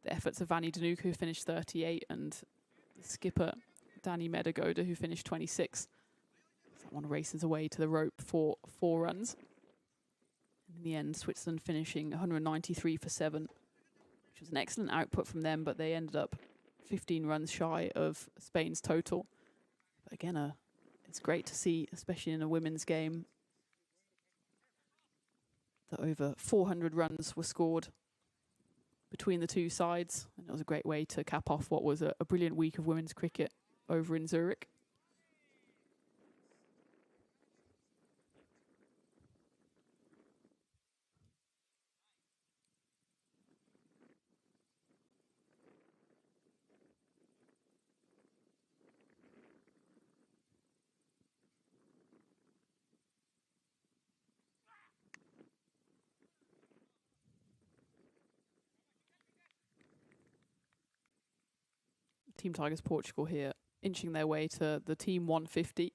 efforts of Vanni Danuka, who finished 38, and the skipper Danny Medagoda, who finished 26. That one races away to the rope for 4 runs. In the end, Switzerland finishing 193 for 7, which was an excellent output from them, but they ended up 15 runs shy of Spain's total. But again, it's great to see, especially in a women's game, that over 400 runs were scored between the two sides. And it was a great way to cap off what was a brilliant week of women's cricket over in Zurich. Team Tigers Portugal here, inching their way to the team 150.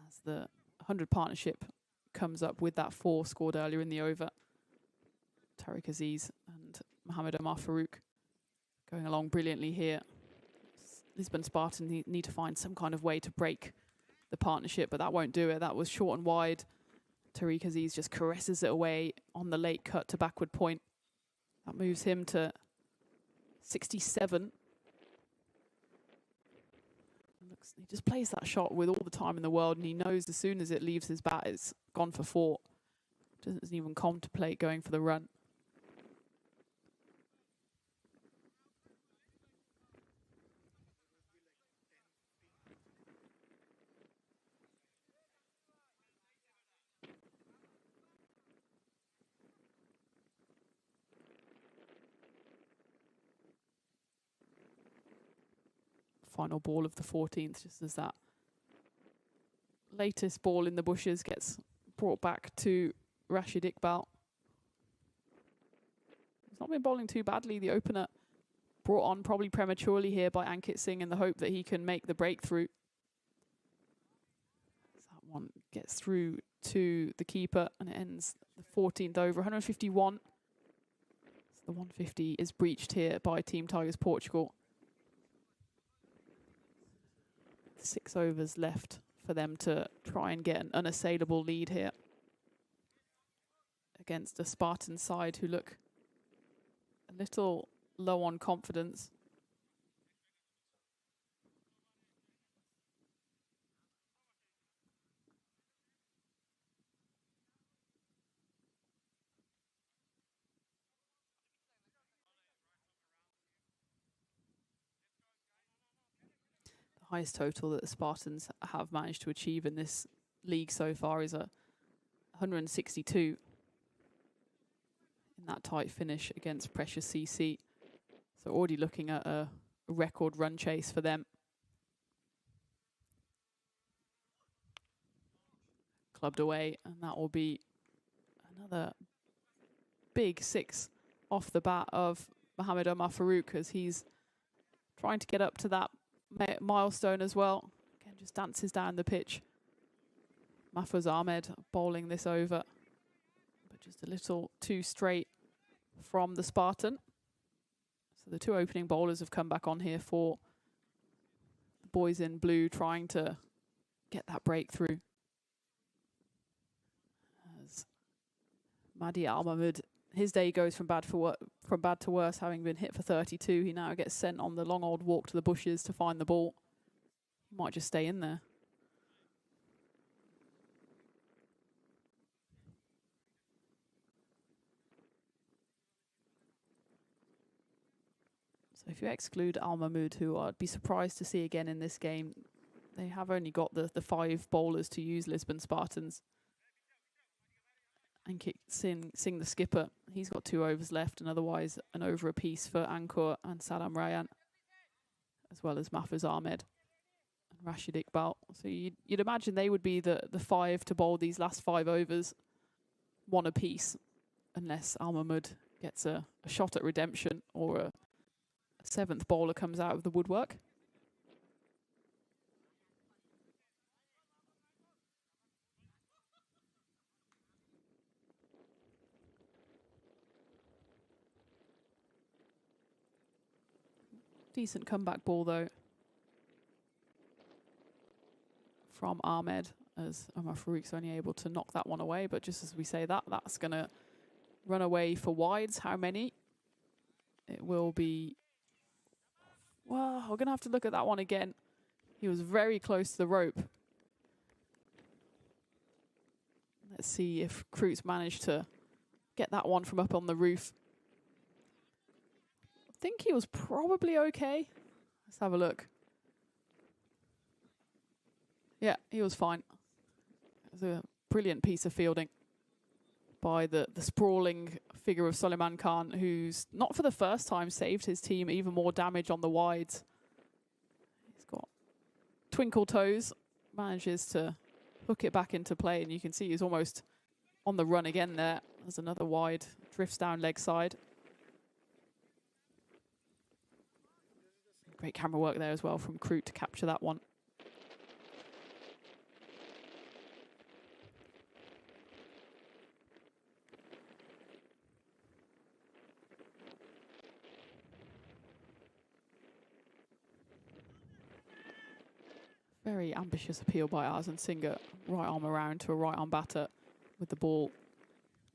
As the 100 partnership comes up with that 4 scored earlier in the over. Tariq Aziz and Mohamed Omar Farouk going along brilliantly here. Lisbon Spartan need to find some kind of way to break the partnership, but that won't do it. That was short and wide. Tariq Aziz just caresses it away on the late cut to backward point. That moves him to 67. He just plays that shot with all the time in the world, and he knows as soon as it leaves his bat, it's gone for 4. Doesn't even contemplate going for the run. Final ball of the 14th, just as that latest ball in the bushes gets brought back to Rashid Iqbal. He's not been bowling too badly. The opener brought on probably prematurely here by Ankit Singh in the hope that he can make the breakthrough. That one gets through to the keeper and it ends the 14th over, 151. So the 150 is breached here by Team Tigers Portugal. 6 overs left for them to try and get an unassailable lead here against a Spartan side who look a little low on confidence. Highest total that the Spartans have managed to achieve in this league so far is a 162 in that tight finish against Precious CC. So already looking at a record run chase for them. Clubbed away, and that will be another big 6 off the bat of Mohamed Omar Farouk as he's trying to get up to that milestone as well. Again, just dances down the pitch. Mahfouz Ahmed bowling this over, but just a little too straight from the Spartan. So the 2 opening bowlers have come back on here for the boys in blue, trying to get that breakthrough. As Mahdi Al-Mahmoud, his day goes from bad to worse, having been hit for 32. He now gets sent on the long old walk to the bushes to find the ball. He might just stay in there. So if you exclude Al Mahmoud, who I'd be surprised to see again in this game, they have only got the 5 bowlers to use Lisbon Spartans. And Singh, the skipper, he's got 2 overs left, and otherwise an over apiece for Ankur and Salam Rayan, as well as Mahfouz Ahmed and Rashid Iqbal. So you'd imagine they would be the 5 to bowl these last 5 overs, 1 apiece, unless Al Mahmoud gets a shot at redemption or a 7th bowler comes out of the woodwork. Decent comeback ball, though, from Ahmed, as Omar Farouk's only able to knock that one away. But just as we say that, that's going to run away for wides. How many? It will be... Well, we're going to have to look at that one again. He was very close to the rope. Let's see if Kroot's managed to get that one from up on the roof. I think he was probably okay. Let's have a look. Yeah, he was fine. It was a brilliant piece of fielding by the sprawling figure of Suleiman Khan, who's not for the first time saved his team even more damage on the wides. He's got twinkle toes, manages to hook it back into play, and you can see he's almost on the run again there. There's another wide, drifts down leg side. Great camera work there as well from Kroot to capture that one. Very ambitious appeal by Arzan Singer. Right arm around to a right arm batter with the ball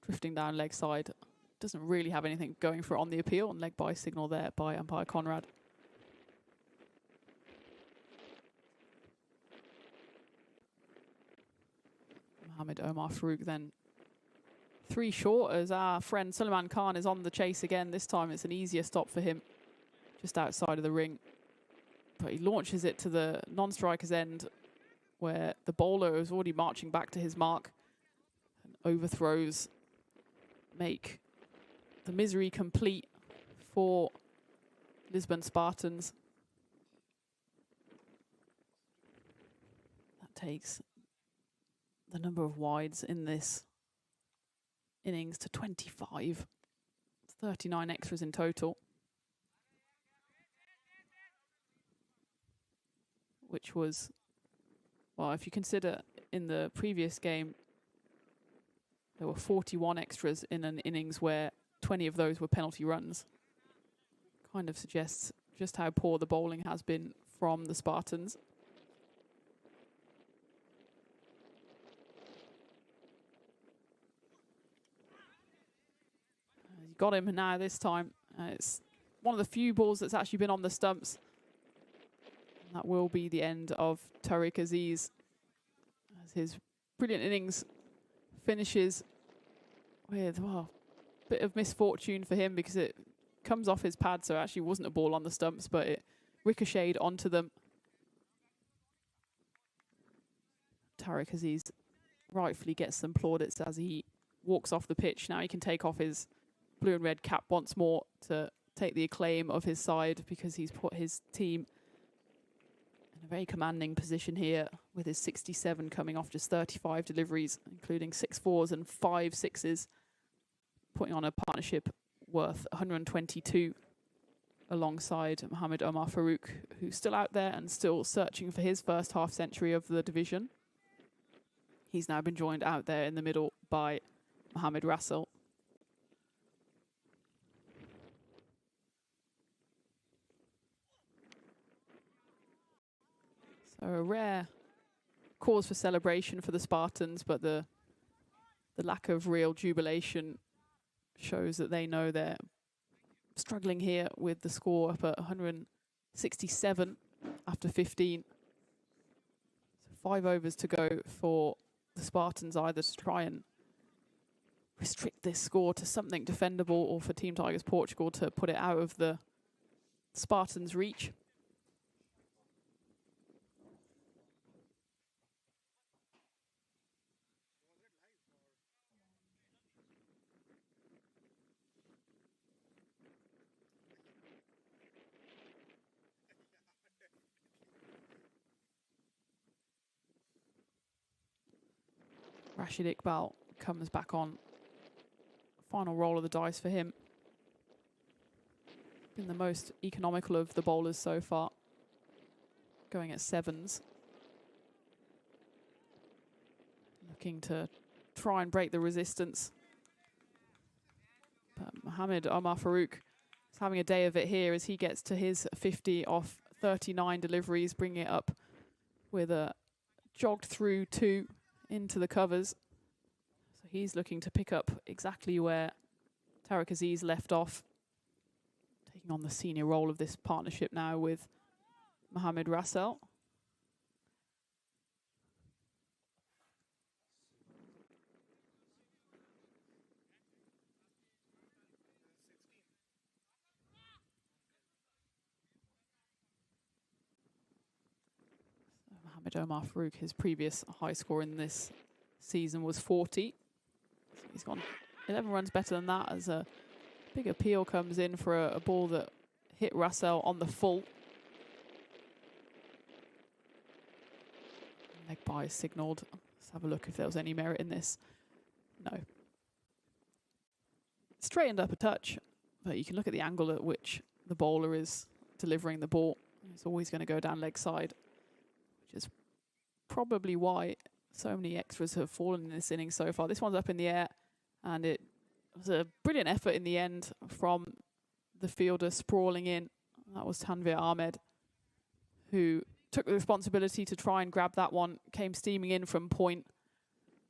drifting down leg side. Doesn't really have anything going for it on the appeal, and leg by signal there by umpire Conrad. Mohammed Omar Farouk then 3 short as our friend Suleiman Khan is on the chase again. This time it's an easier stop for him, just outside of the ring. But he launches it to the non-striker's end, where the bowler is already marching back to his mark. And overthrows make the misery complete for Lisbon Spartans. That takes the number of wides in this innings to 25. 39 extras in total. Which was, well, if you consider in the previous game, there were 41 extras in an innings where 20 of those were penalty runs. Kind of suggests just how poor the bowling has been from the Spartans. You got him now this time. It's one of the few balls that's actually been on the stumps. That will be the end of Tariq Aziz, as his brilliant innings finishes with, well, a bit of misfortune for him because it comes off his pad, so it actually wasn't a ball on the stumps, but it ricocheted onto them. Tariq Aziz rightfully gets some plaudits as he walks off the pitch. Now he can take off his blue and red cap once more to take the acclaim of his side, because he's put his team in a very commanding position here with his 67 coming off just 35 deliveries, including 6 fours and 5 sixes, putting on a partnership worth 122 alongside Mohammed Omar Farouk, who's still out there and still searching for his first half century of the division. He's now been joined out there in the middle by Mohammed Rassel. So a rare cause for celebration for the Spartans, but the lack of real jubilation shows that they know they're struggling here with the score up at 167 after 15. So 5 overs to go for the Spartans, either to try and restrict this score to something defendable, or for Team Tigers Portugal to put it out of the Spartans reach. Rashid Iqbal comes back on. Final roll of the dice for him. Been the most economical of the bowlers so far. Going at 7s. Looking to try and break the resistance. But Mohamed Omar Farouk is having a day of it here as he gets to his 50 off 39 deliveries, bringing it up with a jogged through 2 into the covers. So he's looking to pick up exactly where Tariq Aziz left off, taking on the senior role of this partnership now with Mohamed Rassel. Mohamed Omar Farouk, his previous high score in this season was 40. So he's gone 11 runs better than that as a big appeal comes in for a ball that hit Rassel on the full. Leg bye signalled. Let's have a look if there was any merit in this. No. Straightened up a touch, but you can look at the angle at which the bowler is delivering the ball. It's always going to go down leg side, which is probably why so many extras have fallen in this innings so far. This one's up in the air, and it was a brilliant effort in the end from the fielder sprawling in. That was Tanvir Ahmed, who took the responsibility to try and grab that one, came steaming in from point.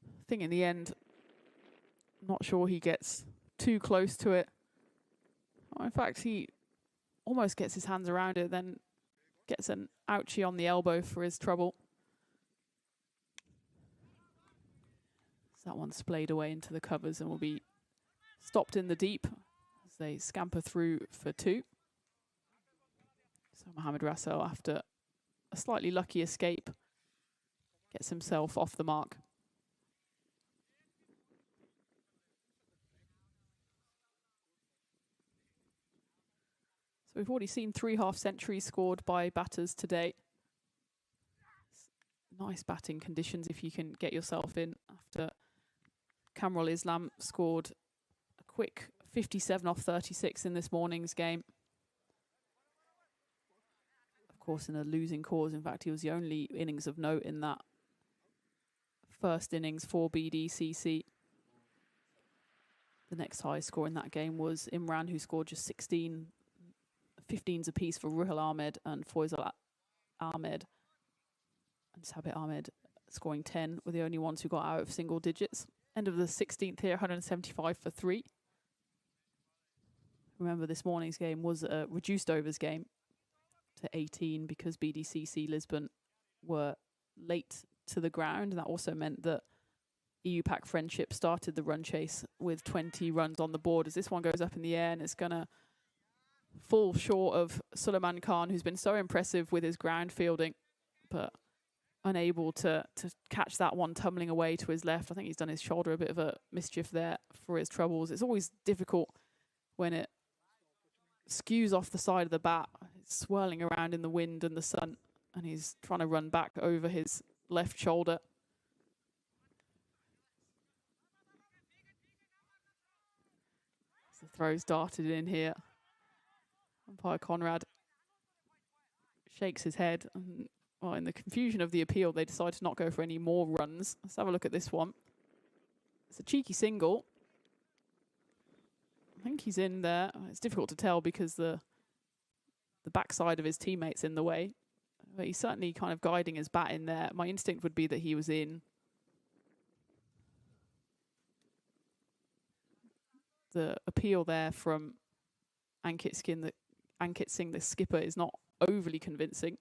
I think in the end, not sure he gets too close to it. Oh, in fact, he almost gets his hands around it, then gets an ouchie on the elbow for his trouble. So that one splayed away into the covers and will be stopped in the deep as they scamper through for 2. So Mohamed Rassel, after a slightly lucky escape, gets himself off the mark. So we've already seen 3 half centuries scored by batters today. Nice batting conditions if you can get yourself in after Kamrul Islam scored a quick 57 off 36 in this morning's game. Of course, in a losing cause. In fact, he was the only innings of note in that first innings for BDCC. The next highest score in that game was Imran, who scored just 15s apiece for Ruhul Ahmed and Faisal Ahmed. And Sabit Ahmed scoring 10 were the only ones who got out of single digits. End of the 16th here, 175 for 3. Remember, this morning's game was a reduced overs game to 18 because BDCC Lisbon were late to the ground. And that also meant that EU Pac Friendship started the run chase with 20 runs on the board. As this one goes up in the air and it's going to fall short of Suleiman Khan, who's been so impressive with his ground fielding, but unable to catch that one tumbling away to his left. I think he's done his shoulder a bit of a mischief there for his troubles. It's always difficult when it skews off the side of the bat. It's swirling around in the wind and the sun, and he's trying to run back over his left shoulder. The throw's darted in here. Umpire Conrad shakes his head. And, well, in the confusion of the appeal, they decide to not go for any more runs. Let's have a look at this one. It's a cheeky single. I think he's in there. It's difficult to tell because the backside of his teammate's in the way. But he's certainly kind of guiding his bat in there. My instinct would be that he was in. The appeal there from Ankit Singh, the skipper, is not overly convincing.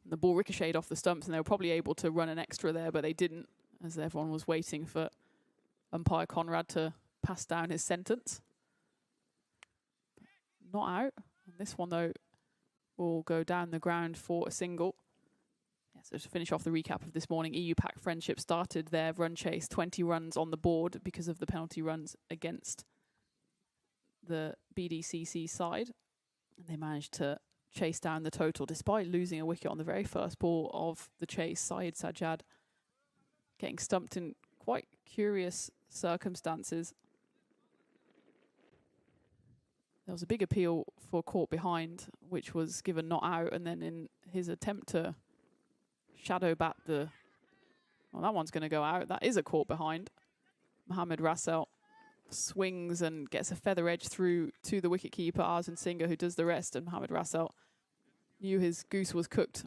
And the ball ricocheted off the stumps and they were probably able to run an extra there, but they didn't, as everyone was waiting for umpire Conrad to pass down his sentence. not out. And this one, though, will go down the ground for a single. Yeah, so to finish off the recap of this morning, EU Pack Friendship started their run chase, 20 runs on the board because of the penalty runs against the BDCC side. And they managed to chase down the total despite losing a wicket on the very first ball of the chase. Syed Sajjad getting stumped in quite curious circumstances. There was a big appeal for caught behind, which was given not out, and then in his attempt to shadow bat the... Well, that one's going to go out. That is a caught behind. Mohamed Rassel swings and gets a feather edge through to the wicketkeeper, Arsene Singer, who does the rest, and Mohamed Rassel knew his goose was cooked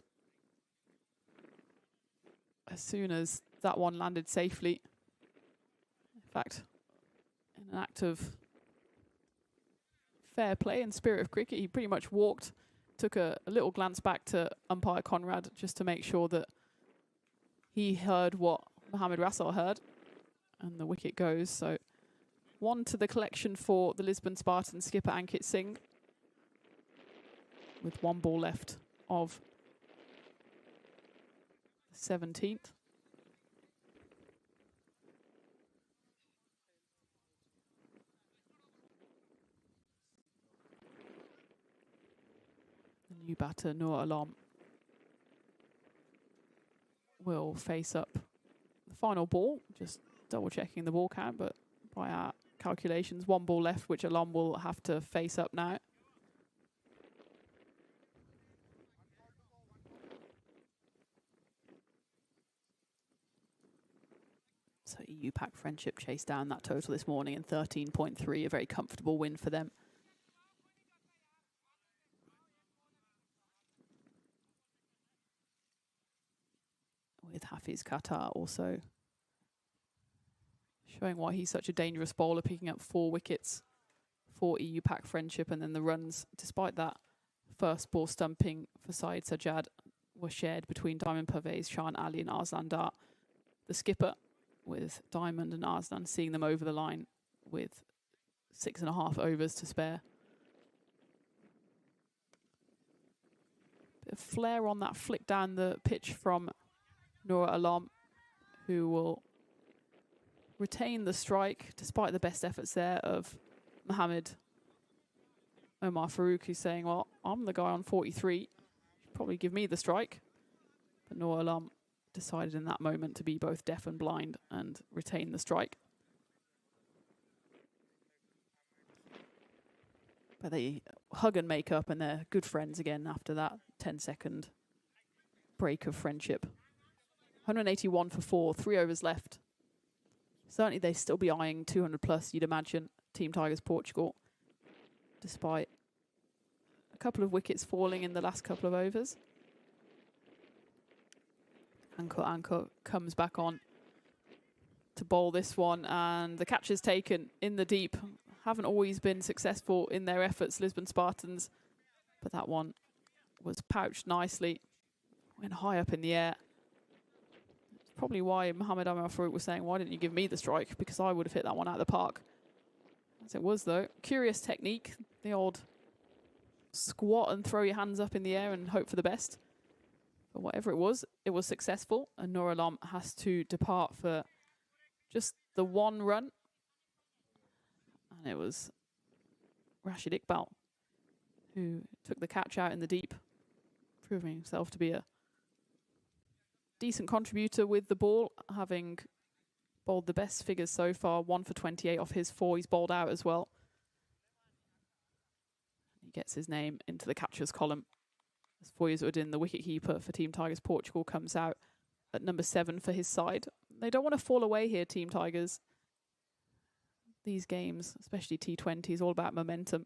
as soon as that one landed safely. In fact, in an act of fair play and spirit of cricket, he pretty much walked, took a little glance back to umpire Conrad just to make sure that he heard what Mohamed Rassel heard, and the wicket goes. So 1 to the collection for the Lisbon Spartans skipper Ankit Singh, with 1 ball left of the 17th. The new batter, Noor Alam, will face up the final ball. Just double checking the ball count, but by our calculations, 1 ball left, which Alam will have to face up now. So EU Pack Friendship chased down that total this morning in 13.3, a very comfortable win for them. With Hafiz Qatar also showing why he's such a dangerous bowler, picking up 4 wickets for EU Pack Friendship, and then the runs, despite that first ball stumping for Syed Sajjad, were shared between Diamond Pervez, Shan Ali and Arslan Dar. The skipper, with Diamond and Arslan seeing them over the line with 6.5 overs to spare. Bit of flair on that flick down the pitch from Noor Alam, who will retain the strike despite the best efforts there of Mohamed Omar Farouk, who's saying, well, I'm the guy on 43, probably give me the strike. But Noor Alam decided in that moment to be both deaf and blind and retain the strike. But they hug and make up, and they're good friends again after that 10-second break of friendship. 181 for 4, 3 overs left. Certainly they still be eyeing 200 plus, you'd imagine, Team Tigers Portugal, despite a couple of wickets falling in the last couple of overs. Anko comes back on to bowl this one, and the catch is taken in the deep. Haven't always been successful in their efforts, Lisbon Spartans, but that one was pouched nicely, went high up in the air. It's probably why Mohamed Omar Farouk was saying, why didn't you give me the strike? Because I would have hit that one out of the park. As it was, though. Curious technique, the old squat and throw your hands up in the air and hope for the best. But whatever it was successful, and Noor Alam has to depart for just the 1 run. And it was Rashid Iqbal who took the catch out in the deep, proving himself to be a decent contributor with the ball, having bowled the best figures so far, 1 for 28 off his 4. He's bowled out as well. He gets his name into the catcher's column as Foyez-Uddin, the wicketkeeper for Team Tigers Portugal, comes out at number 7 for his side. They don't want to fall away here, Team Tigers. These games, especially T20, is all about momentum.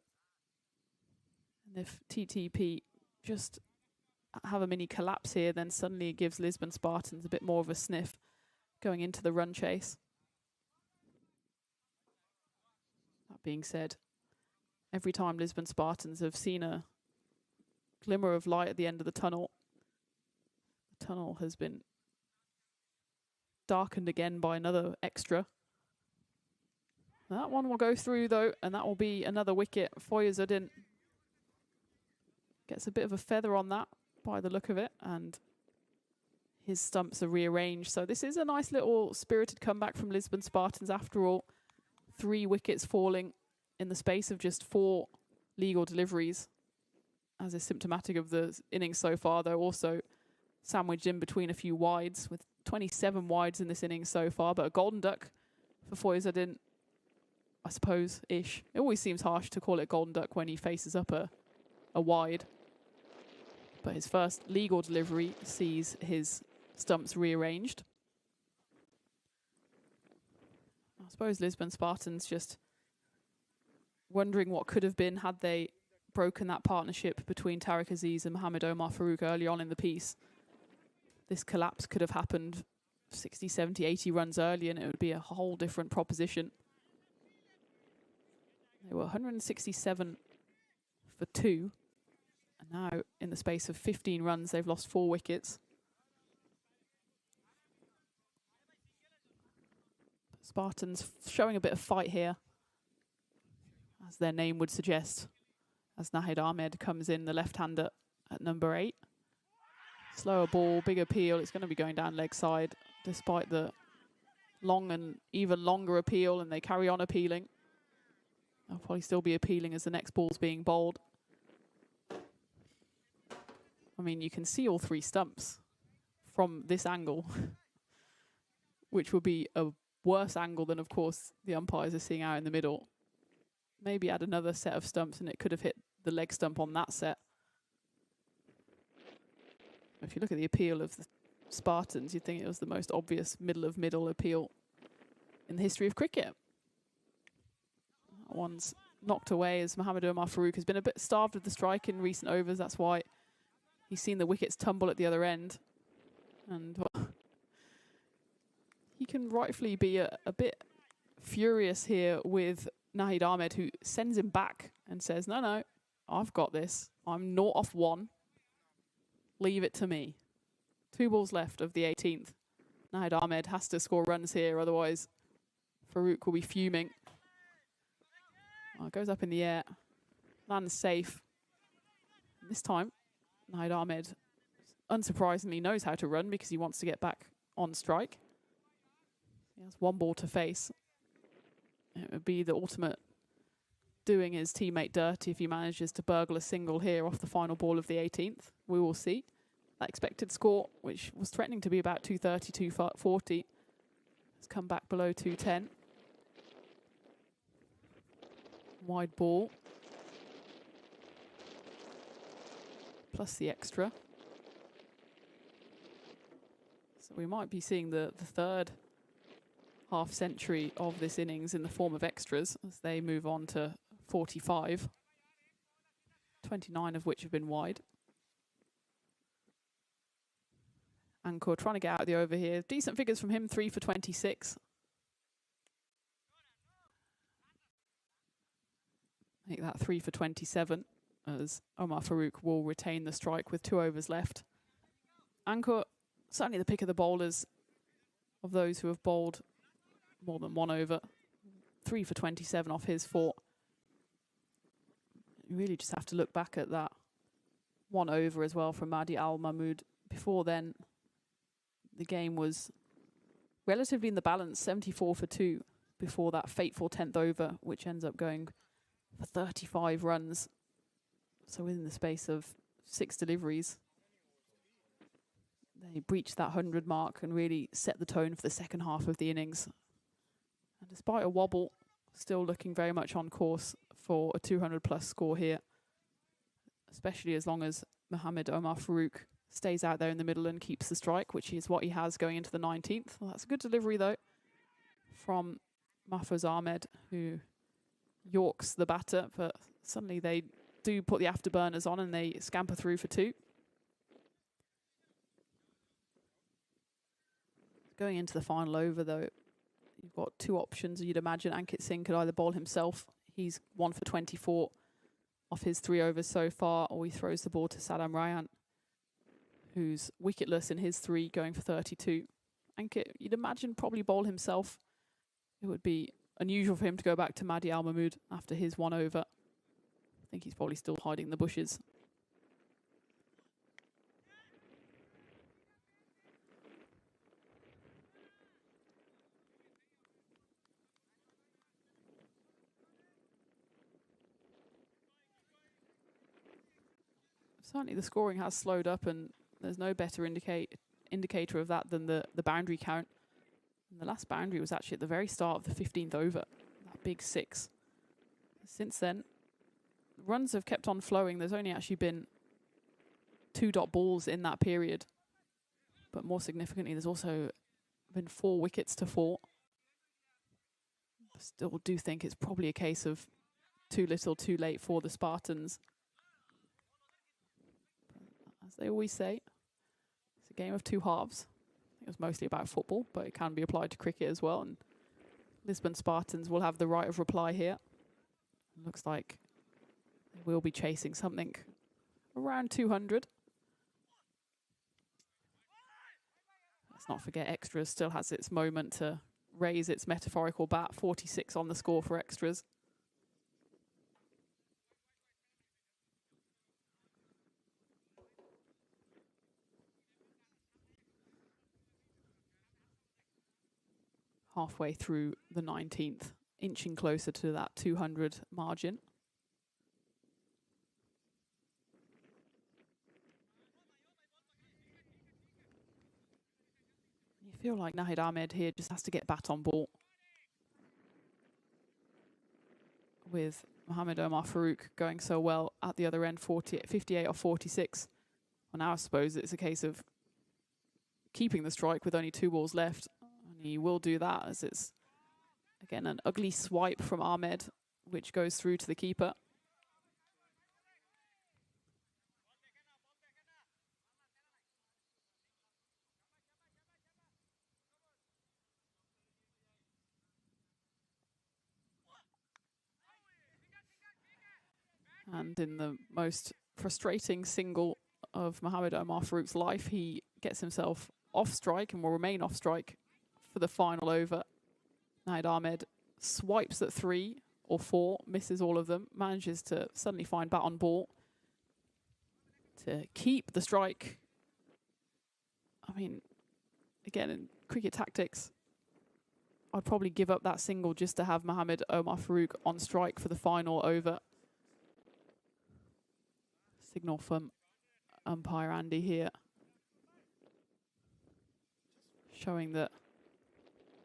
And if TTP just have a mini collapse here, then suddenly it gives Lisbon Spartans a bit more of a sniff going into the run chase. That being said, every time Lisbon Spartans have seen a glimmer of light at the end of the tunnel has been darkened again by another extra. That one will go through, though, and that will be another wicket. Foyez-Uddin Gets a bit of a feather on that by the look of it, and his stumps are rearranged. So this is a nice little spirited comeback from Lisbon Spartans after all. 3 wickets falling in the space of just 4 legal deliveries, as is symptomatic of the innings so far, though also sandwiched in between a few wides, with 27 wides in this innings so far. But a golden duck for Foyzadin, I suppose, ish. It always seems harsh to call it golden duck when he faces up a wide. But his first legal delivery sees his stumps rearranged. I suppose Lisbon Spartans just wondering what could have been had they broken that partnership between Tariq Aziz and Mohamed Omar Farouk early on in the piece. This collapse could have happened 60, 70, 80 runs early, and it would be a whole different proposition. They were 167 for 2. And now, in the space of 15 runs, they've lost 4 wickets. Spartans showing a bit of fight here, as their name would suggest, as Nahid Ahmed comes in, the left-hander at number 8. Slower ball, big appeal. It's going to be going down leg side, despite the long and even longer appeal, and they carry on appealing. They'll probably still be appealing as the next ball's being bowled. I mean, you can see all 3 stumps from this angle, which would be a worse angle than, of course, the umpires are seeing out in the middle. Maybe add another set of stumps and it could have hit the leg stump on that set. If you look at the appeal of the Spartans, you'd think it was the most obvious middle appeal in the history of cricket. That one's knocked away as Mohamed Omar Farouk has been a bit starved of the strike in recent overs. That's why he's seen the wickets tumble at the other end. And well, he can rightfully be a bit furious here with Nahid Ahmed, who sends him back and says, no, I've got this. I'm 0 off 1. Leave it to me. 2 balls left of the 18th. Nahid Ahmed has to score runs here, otherwise Farouk will be fuming. Oh, it goes up in the air. Lands safe. This time, Nahid Ahmed, unsurprisingly, knows how to run because he wants to get back on strike. He has 1 ball to face. It would be the ultimate doing his teammate dirty if he manages to burgle a single here off the final ball of the 18th. We will see. That expected score, which was threatening to be about 230, 240, has come back below 210. Wide ball. Plus the extra. So we might be seeing the third half century of this innings in the form of extras as they move on to 45, 29 of which have been wide. Ankur trying to get out of the over here. Decent figures from him, 3 for 26. Make that 3 for 27 as Omar Farouk will retain the strike with 2 overs left. Ankur, certainly the pick of the bowlers of those who have bowled more than 1 over. 3 for 27 off his 4. You really just have to look back at that 1 over as well from Mahdi Al Mahmood. Before then, the game was relatively in the balance, 74 for 2 before that fateful 10th over, which ends up going for 35 runs. So within the space of 6 deliveries, they breached that 100 mark and really set the tone for the second half of the innings. And despite a wobble, still looking very much on course for a 200-plus score here, especially as long as Mohamed Omar Farouk stays out there in the middle and keeps the strike, which is what he has going into the 19th. Well, that's a good delivery, though, from Mahfouz Ahmed, who yorks the batter, but suddenly they do put the afterburners on and they scamper through for 2. Going into the final over, though, you've got 2 options. You'd imagine Ankit Singh could either bowl himself. He's 1 for 24 off his 3 overs so far, or he throws the ball to Saddam Rayyan, who's wicketless in his 3, going for 32. Ankit, you'd imagine, probably bowl himself. It would be unusual for him to go back to Mahdi Al Mahmood after his 1 over. I think he's probably still hiding in the bushes. Certainly the scoring has slowed up, and there's no better indicator of that than the boundary count. And the last boundary was actually at the very start of the 15th over, that big 6. Since then, runs have kept on flowing. There's only actually been 2 dot balls in that period. But more significantly, there's also been 4 wickets to fall. Still do think it's probably a case of too little, too late for the Spartans. But as they always say, it's a game of 2 halves. It was mostly about football, but it can be applied to cricket as well. And Lisbon Spartans will have the right of reply here. Looks like they will be chasing something around 200. Let's not forget extras still has its moment to raise its metaphorical bat. 46 on the score for extras. Halfway through the 19th, inching closer to that 200 margin. You feel like Nahid Ahmed here just has to get bat on ball. With Mohamed Omar Farouk going so well at the other end, 58 or 46. Well, now I suppose it's a case of keeping the strike with only 2 balls left. And he will do that, as it's, again, an ugly swipe from Ahmed, which goes through to the keeper. And in the most frustrating single of Mohamed Omar Farouk's life, he gets himself off strike and will remain off strike for the final over. Nahid Ahmed swipes at 3 or 4, misses all of them, manages to suddenly find bat on ball to keep the strike. I mean, again, in cricket tactics, I'd probably give up that single just to have Mohamed Omar Farouk on strike for the final over. Signal from umpire Andy here, showing that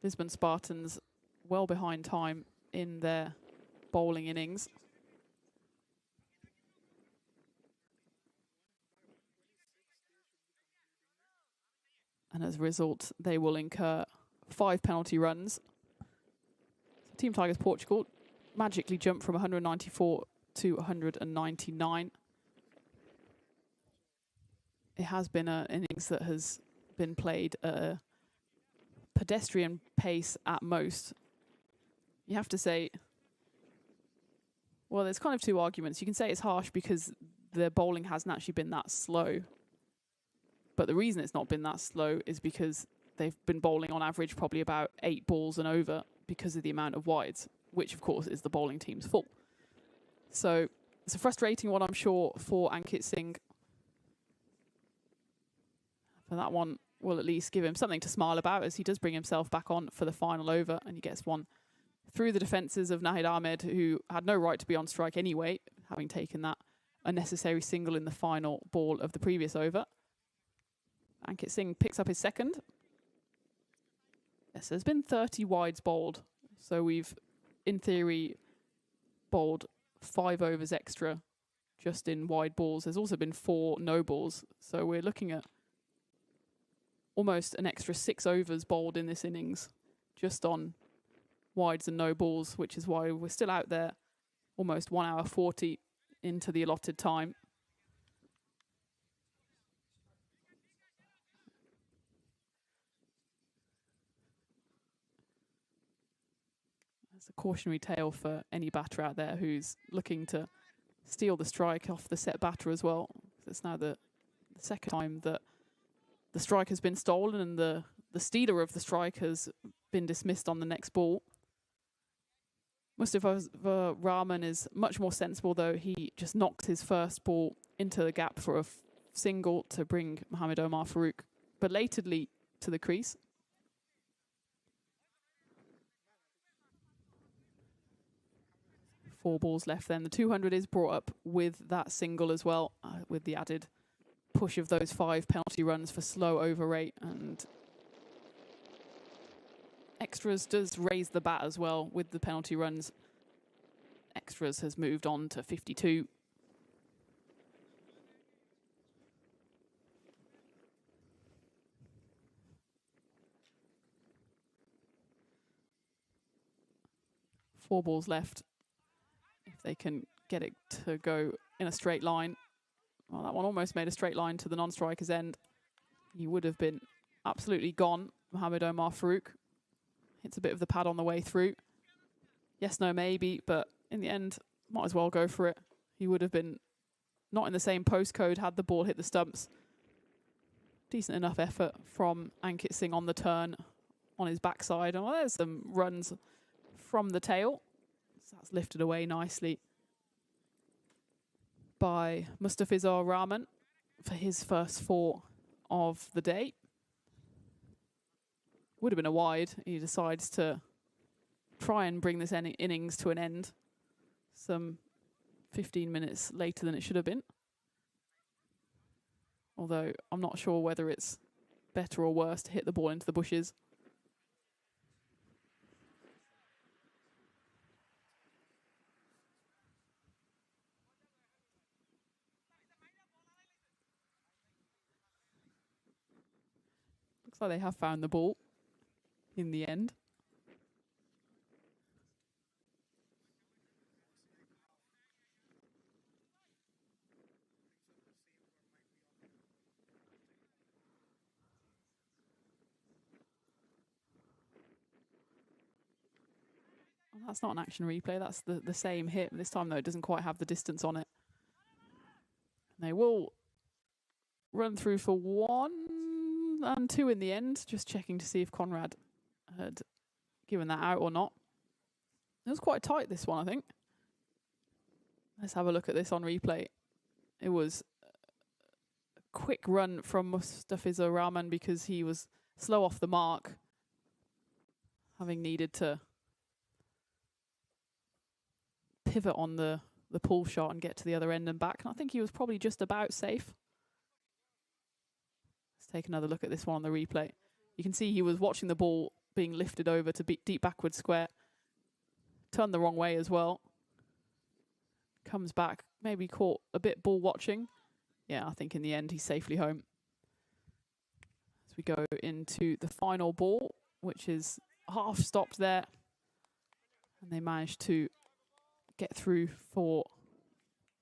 Lisbon Spartans well behind time in their bowling innings. And as a result, they will incur 5 penalty runs. So Team Tigers Portugal magically jumped from 194 to 199. It has been an innings that has been played at a pedestrian pace at most. You have to say, well, there's kind of 2 arguments. You can say it's harsh because the bowling hasn't actually been that slow. But the reason it's not been that slow is because they've been bowling on average probably about 8 balls and over because of the amount of wides, which of course is the bowling team's fault. So it's a frustrating one, I'm sure, for Ankit Singh. For that one, will at least give him something to smile about, as he does bring himself back on for the final over, and he gets one through the defences of Nahid Ahmed, who had no right to be on strike anyway, having taken that unnecessary single in the final ball of the previous over. Ankit Singh picks up his second. Yes, there's been 30 wides bowled, so we've, in theory, bowled 5 overs extra just in wide balls. There's also been 4 no balls, so we're looking at almost an extra 6 overs bowled in this innings just on wides and no balls, which is why we're still out there almost 1 hour 40 into the allotted time. It's a cautionary tale for any batter out there who's looking to steal the strike off the set batter as well. It's now the second time that the strike has been stolen and the stealer of the strike has been dismissed on the next ball. Mustafa Rahman is much more sensible, though. He just knocks his first ball into the gap for a single to bring Mohamed Omar Farouk belatedly to the crease. 4 balls left then. The 200 is brought up with that single as well, with the added push of those 5 penalty runs for slow over rate, and extras does raise the bat as well with the penalty runs. Extras has moved on to 52. Four balls left. If they can get it to go in a straight line. Well, that one almost made a straight line to the non-striker's end. He would have been absolutely gone. Mohamed Omar Farouk hits a bit of the pad on the way through. Yes, no, maybe, but in the end, might as well go for it. He would have been not in the same postcode had the ball hit the stumps. Decent enough effort from Ankit Singh on the turn on his backside. And well, there's some runs from the tail. So that's lifted away nicely by Mustafizur Rahman for his first 4 of the day. Would have been a wide. He decides to try and bring this innings to an end some 15 minutes later than it should have been. Although I'm not sure whether it's better or worse to hit the ball into the bushes. Looks like they have found the ball in the end. Well, that's not an action replay. That's the same hit. This time, though, it doesn't quite have the distance on it. And they will run through for 1 and 2 in the end. Just checking to see if Conrad had given that out or not. It was quite tight, this one, I think. Let's have a look at this on replay. It was a quick run from Mustafizur Rahman because he was slow off the mark, having needed to pivot on the pull shot and get to the other end and back. And I think he was probably just about safe. Let's take another look at this one on the replay. You can see he was watching the ball being lifted over to deep backward square. Turned the wrong way as well. Comes back, maybe caught a bit ball watching. Yeah, I think in the end he's safely home. As we go into the final ball, which is half stopped there. And they managed to get through for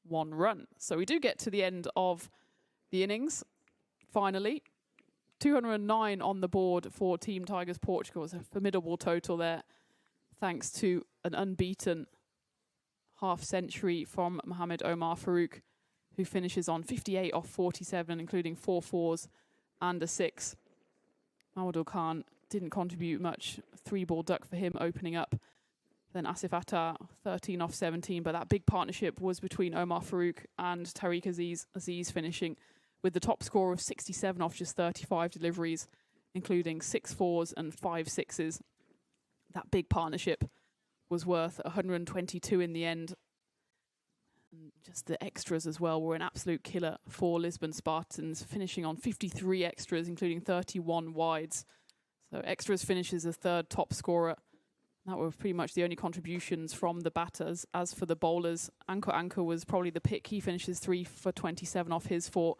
1 run. So we do get to the end of the innings, finally. 209 on the board for Team Tigers Portugal. It's a formidable total there, thanks to an unbeaten half century from Mohamed Omar Farouk, who finishes on 58 off 47, including 4 fours and a 6. Mawadul Khan didn't contribute much. 3-ball duck for him opening up. Then Asif Attar, 13 off 17. But that big partnership was between Omar Farouk and Tariq Aziz. Aziz finishing with the top score of 67 off just 35 deliveries, including 6 fours and 5 sixes. That big partnership was worth 122 in the end. And just the extras as well were an absolute killer for Lisbon Spartans, finishing on 53 extras, including 31 wides. So extras finishes as 3rd top scorer. That were pretty much the only contributions from the batters. As for the bowlers, Ankur was probably the pick. He finishes 3 for 27 off his 4.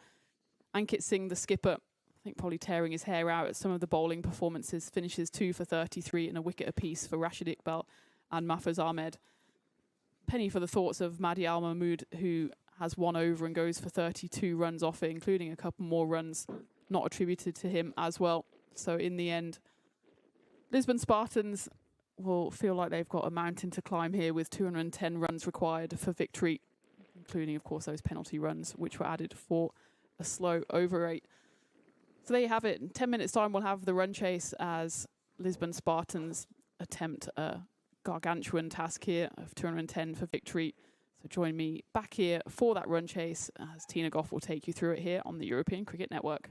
Ankit Singh, the skipper, I think probably tearing his hair out at some of the bowling performances, finishes 2 for 33 and a wicket apiece for Rashid Iqbal and Mahfouz Ahmed. Penny for the thoughts of Mahdi Al Mahmood, who has 1 over and goes for 32 runs off it, including a couple more runs not attributed to him as well. So in the end, Lisbon Spartans will feel like they've got a mountain to climb here with 210 runs required for victory, including, of course, those penalty runs, which were added for a slow over rate. So there you have it. In 10 minutes' time, we'll have the run chase as Lisbon Spartans attempt a gargantuan task here of 210 for victory. So join me back here for that run chase as Tina Goff will take you through it here on the European Cricket Network.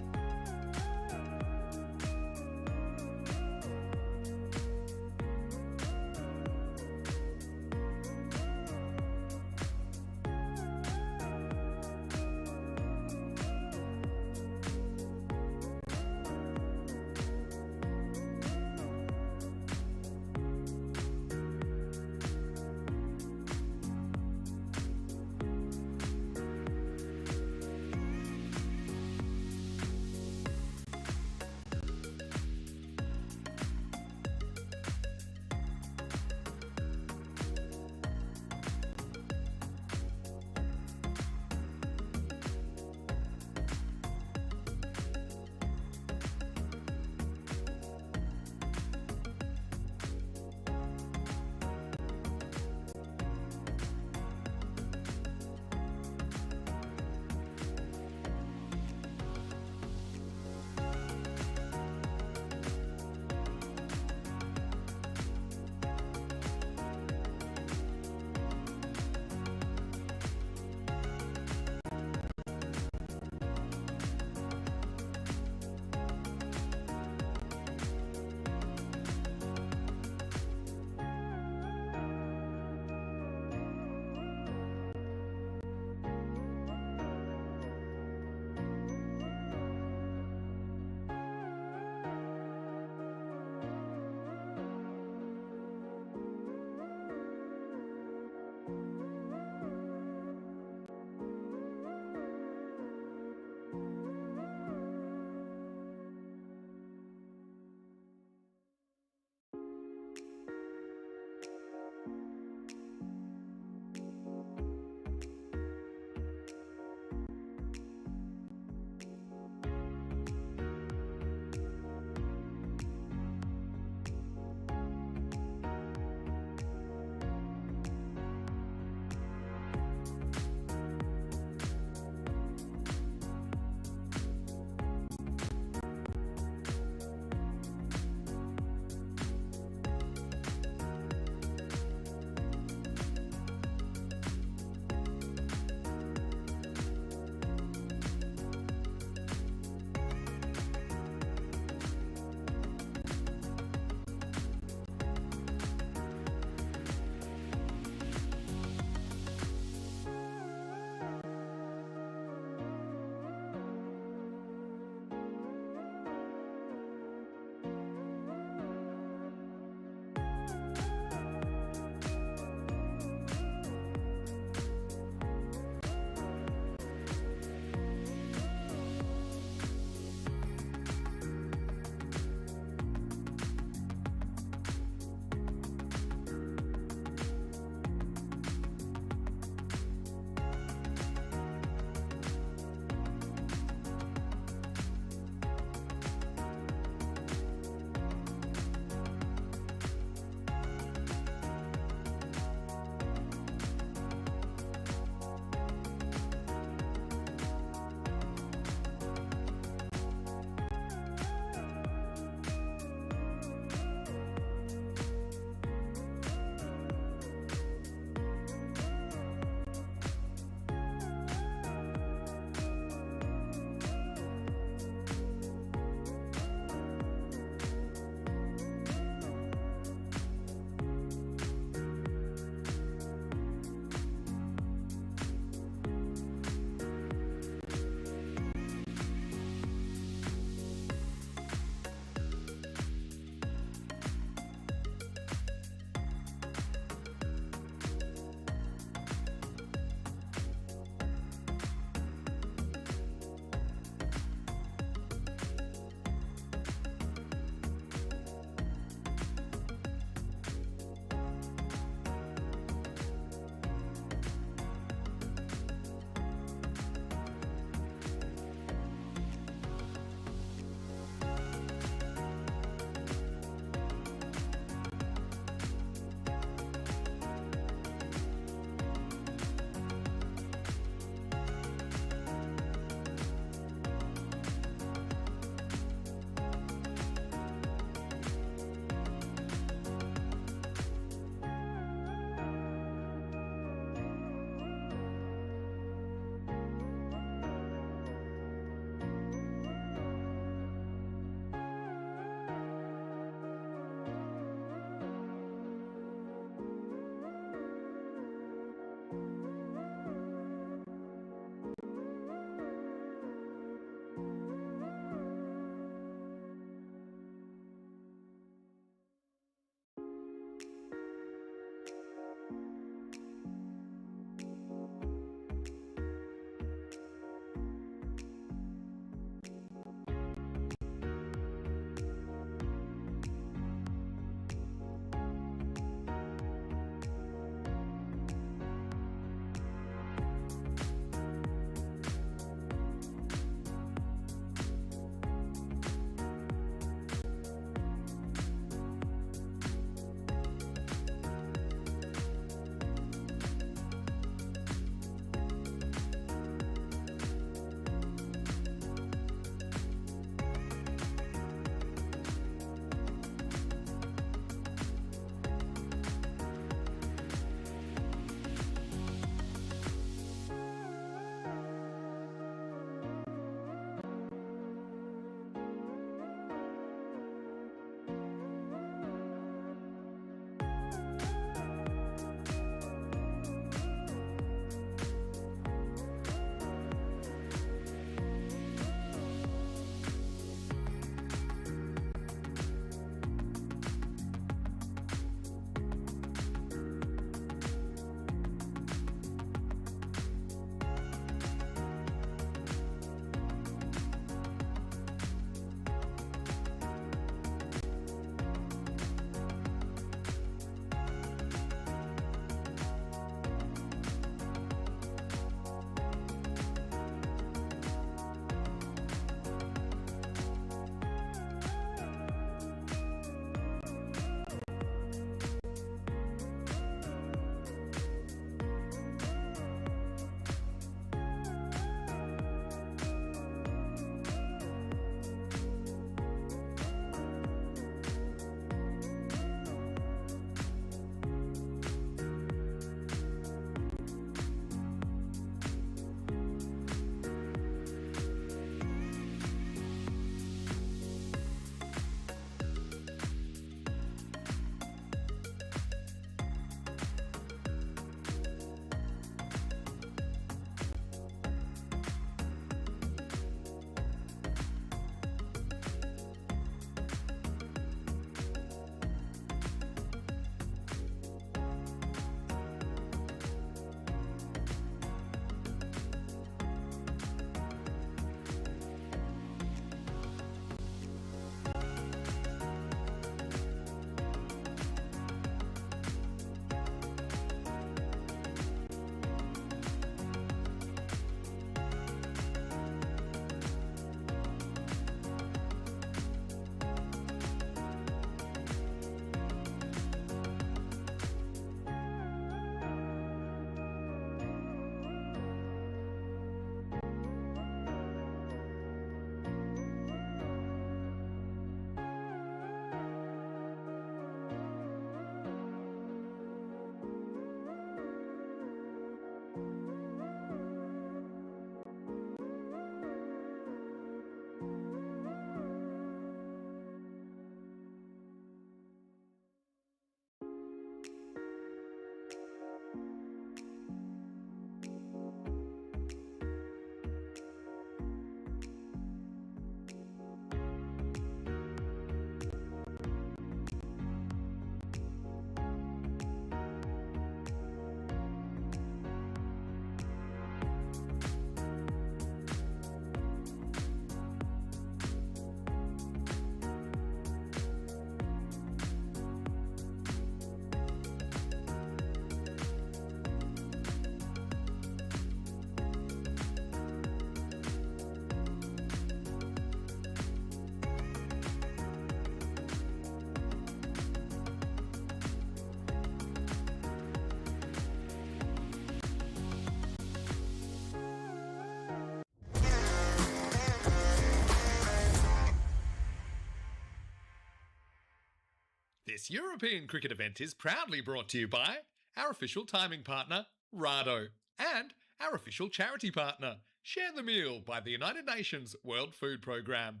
This European cricket event is proudly brought to you by our official timing partner, Rado, and our official charity partner, Share the Meal by the United Nations World Food Programme.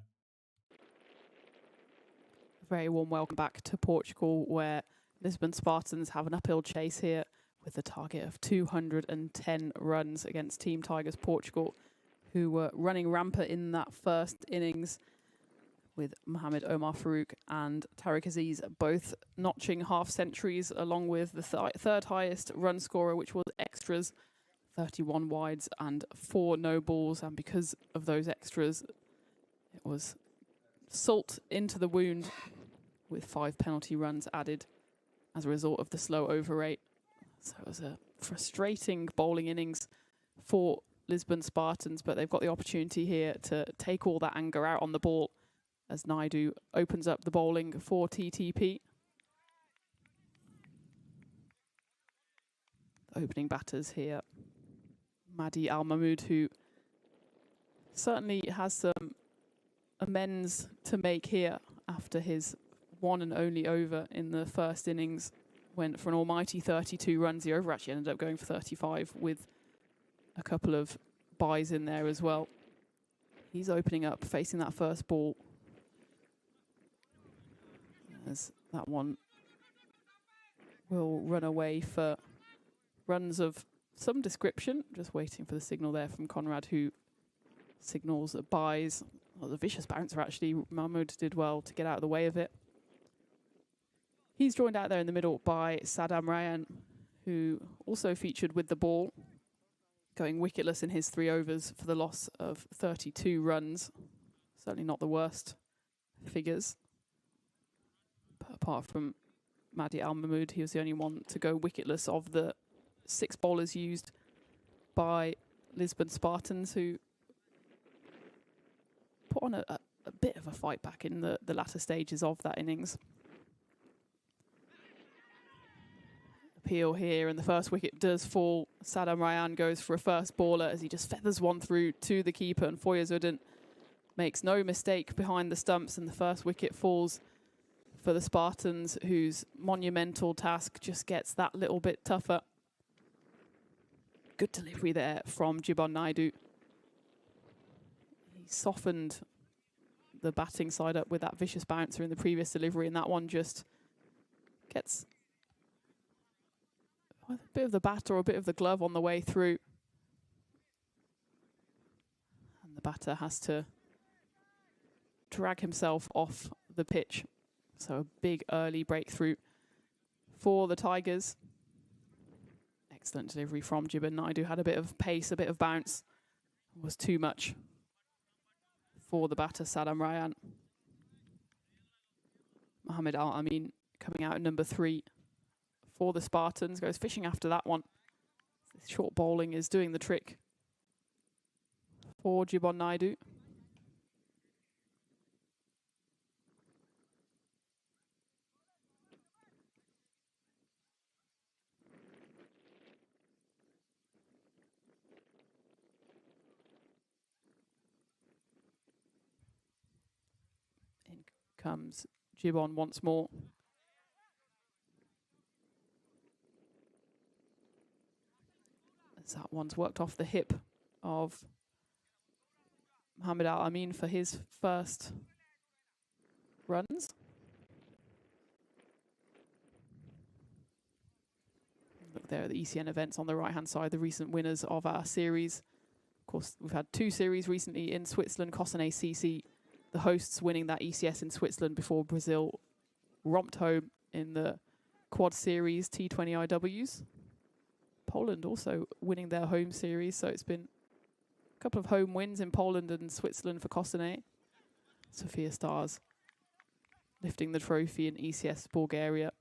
A very warm welcome back to Portugal, where Lisbon Spartans have an uphill chase here with a target of 210 runs against Team Tigers Portugal, who were running rampant in that first innings, with Mohamed Omar Farouk and Tariq Aziz both notching half centuries, along with the third highest run scorer, which was extras, 31 wides and 4 no balls. And because of those extras, it was salt into the wound, with 5 penalty runs added as a result of the slow over rate. So it was a frustrating bowling innings for Lisbon Spartans, but they've got the opportunity here to take all that anger out on the ball as Naidu opens up the bowling for TTP. The opening batters here, Mahdi Al Mahmood, who certainly has some amends to make here after his one and only over in the first innings. Went for an almighty 32 runs. The over actually ended up going for 35 with a couple of byes in there as well. He's opening up, facing that first ball, as that one will run away for runs of some description. Just waiting for the signal there from Conrad, who signals byes. Well, the vicious bouncer, actually. Mahmoud did well to get out of the way of it. He's joined out there in the middle by Saddam Ryan, who also featured with the ball, going wicketless in his 3 overs for the loss of 32 runs. Certainly not the worst figures. But apart from Mahdi Al Mahmood, he was the only one to go wicketless of the 6 bowlers used by Lisbon Spartans, who put on a bit of a fight back in the latter stages of that innings. Appeal here, and the first wicket does fall. Saddam Ryan goes for a first baller as he just feathers one through to the keeper, and Foyazudin makes no mistake behind the stumps, and the first wicket falls for the Spartans, whose monumental task just gets that little bit tougher. Good delivery there from Jibon Naidu. He softened the batting side up with that vicious bouncer in the previous delivery, and that one just gets a bit of the bat or a bit of the glove on the way through. And the batter has to drag himself off the pitch. So a big early breakthrough for the Tigers. Excellent delivery from Jibin Naidu. Had a bit of pace, a bit of bounce. Was too much for the batter, Saddam Ryan. Mohamed Al Amin coming out at number 3 for the Spartans. Goes fishing after that one. This short bowling is doing the trick for Jibon Naidu. In comes Jibon once more. That one's worked off the hip of Mohamed Al Amin for his first runs. Look there at the ECN events on the right-hand side, the recent winners of our series. Of course, we've had 2 series recently in Switzerland. Kossane CC, the hosts, winning that ECS in Switzerland before Brazil romped home in the quad series T20 IWs. Poland also winning their home series, so it's been a couple of home wins in Poland and Switzerland for Kossane. Sofia Stars lifting the trophy in ECS Bulgaria.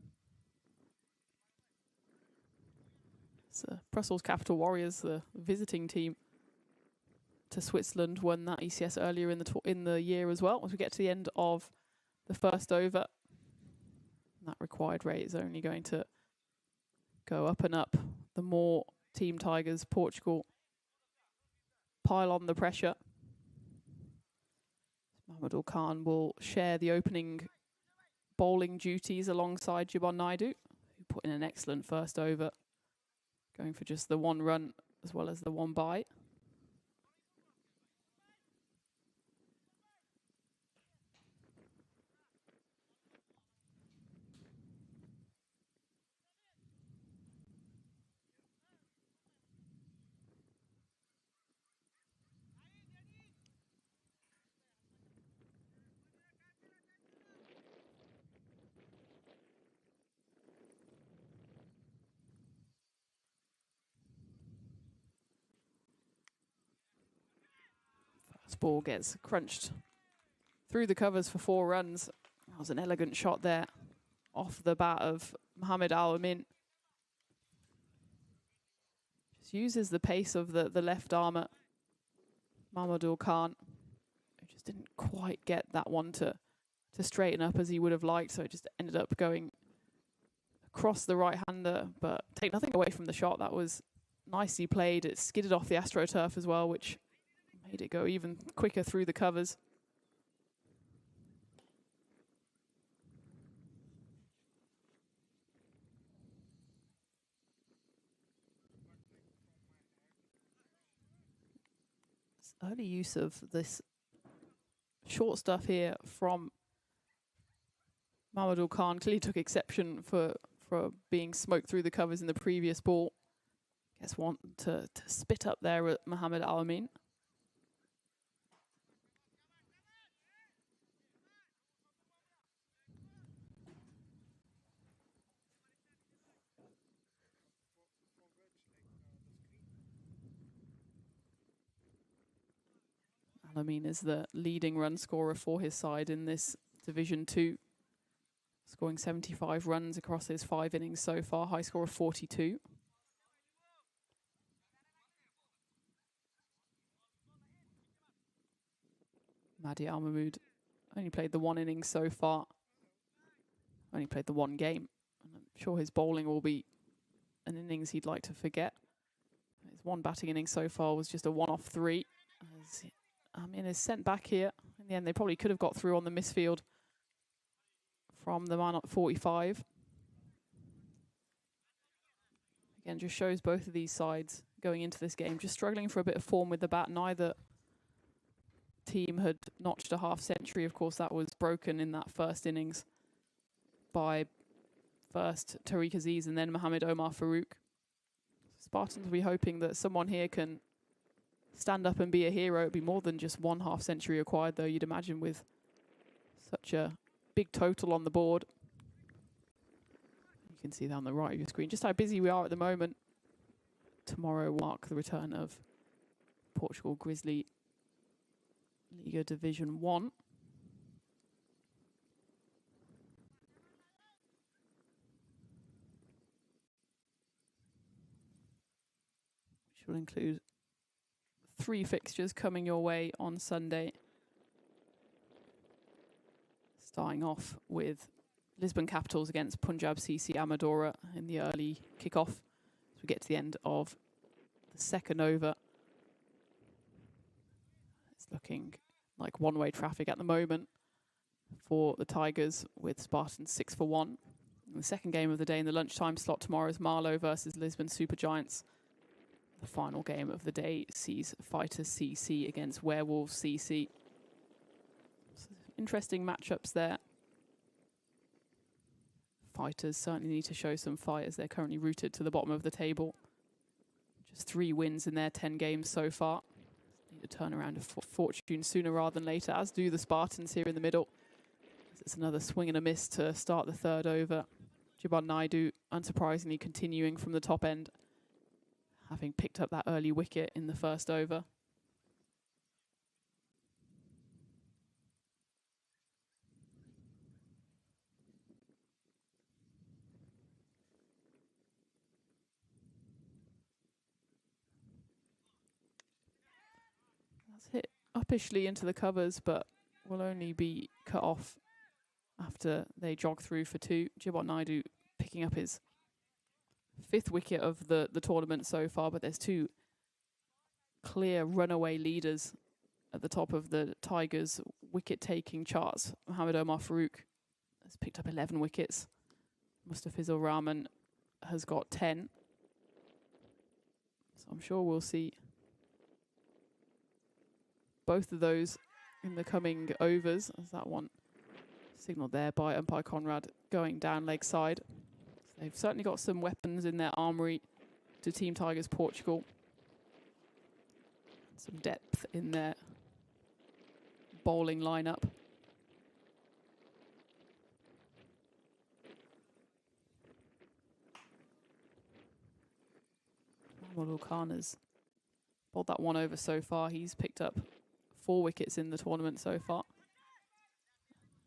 So Brussels Capital Warriors, the visiting team to Switzerland, won that ECS earlier in the year as well. As we get to the end of the first over, that required rate is only going to go up and up the more Team Tigers Portugal pile on the pressure. Mahmoud Khan will share the opening bowling duties alongside Jibon Naidu, who put in an excellent first over, going for just the 1 run as well as the 1 bye. First ball gets crunched through the covers for 4 runs. That was an elegant shot there off the bat of Mohamed Al-Amin. Just uses the pace of the left armour, Mamadou Khan. He just didn't quite get that one to straighten up as he would have liked, so it just ended up going across the right-hander, but take nothing away from the shot. That was nicely played. It skidded off the AstroTurf as well, which made it go even quicker through the covers. Early use of this short stuff here from Mamadou Khan. Clearly took exception for being smoked through the covers in the previous ball. Guess want to spit up there at Mohamed Al-Amin. Al-Amin is the leading run scorer for his side in this Division 2, scoring 75 runs across his 5 innings so far, high score of 42. Mahdi Al-Mahmoud only played the 1 inning so far, only played the 1 game. And I'm sure his bowling will be an innings he'd like to forget. His 1 batting inning so far was just a 1-off 3. As Amin is sent back here. In the end, they probably could have got through on the misfield from the man at 45. Again, just shows both of these sides going into this game just struggling for a bit of form with the bat. Neither team had notched a half century. Of course, that was broken in that first innings by first Tariq Aziz and then Mohamed Omar Farouk. Spartans will be hoping that someone here can stand up and be a hero. It'd be more than just 1 half century acquired, though, you'd imagine, with such a big total on the board. You can see that on the right of your screen just how busy we are at the moment. Tomorrow will mark the return of Portugal Grizzly Liga Division 1. Which will include 3 fixtures coming your way on Sunday. Starting off with Lisbon Capitals against Punjab CC Amadora in the early kickoff as we get to the end of the 2nd over. It's looking like one-way traffic at the moment for the Tigers, with Spartans 6 for 1. And the second game of the day in the lunchtime slot tomorrow is Marlow versus Lisbon Supergiants. The final game of the day sees Fighters CC against Werewolves CC. So interesting matchups there. Fighters certainly need to show some fight as they're currently rooted to the bottom of the table. Just 3 wins in their 10 games so far. Need to turn around a fortune sooner rather than later, as do the Spartans here in the middle. It's another swing and a miss to start the 3rd over. Jibon Naidu, unsurprisingly, continuing from the top end, having picked up that early wicket in the 1st over. That's hit uppishly into the covers, but will only be cut off after they jog through for 2. Jibon Naidu picking up his 5th wicket of the tournament so far, but there's 2 clear runaway leaders at the top of the Tigers' wicket-taking charts. Mohamed Omar Farouk has picked up 11 wickets. Mustafizur Rahman has got 10. So I'm sure we'll see both of those in the coming overs, as that one signalled there by umpire Conrad going down leg side. So they've certainly got some weapons in their armoury to Team Tigers Portugal. Some depth in their bowling lineup. Mahmoud Khan has bowled that one over so far. He's picked up 4 wickets in the tournament so far.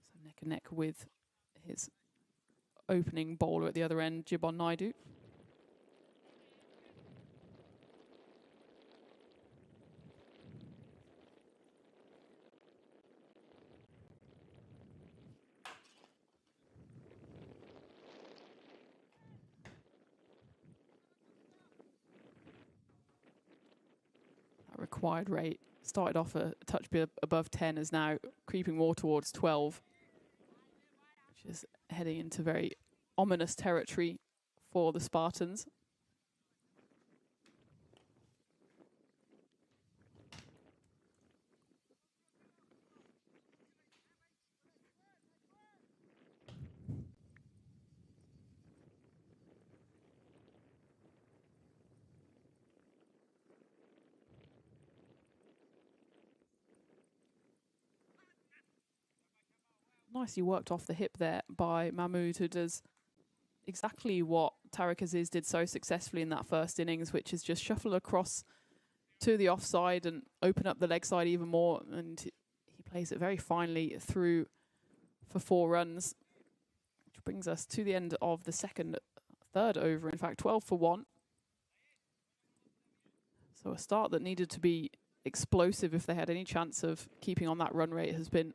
So neck and neck with his opening bowler at the other end, Jibon Naidu. That required rate started off a touch bit above 10, is now creeping more towards 12, which is heading into very ominous territory for the Spartans. Nicely worked off the hip there by Mahmood, who does exactly what Tariq Aziz did so successfully in that first innings, which is just shuffle across to the offside and open up the leg side even more. And he plays it very finely through for 4 runs, which brings us to the end of the third over. In fact, 12 for 1. So a start that needed to be explosive if they had any chance of keeping on that run rate has been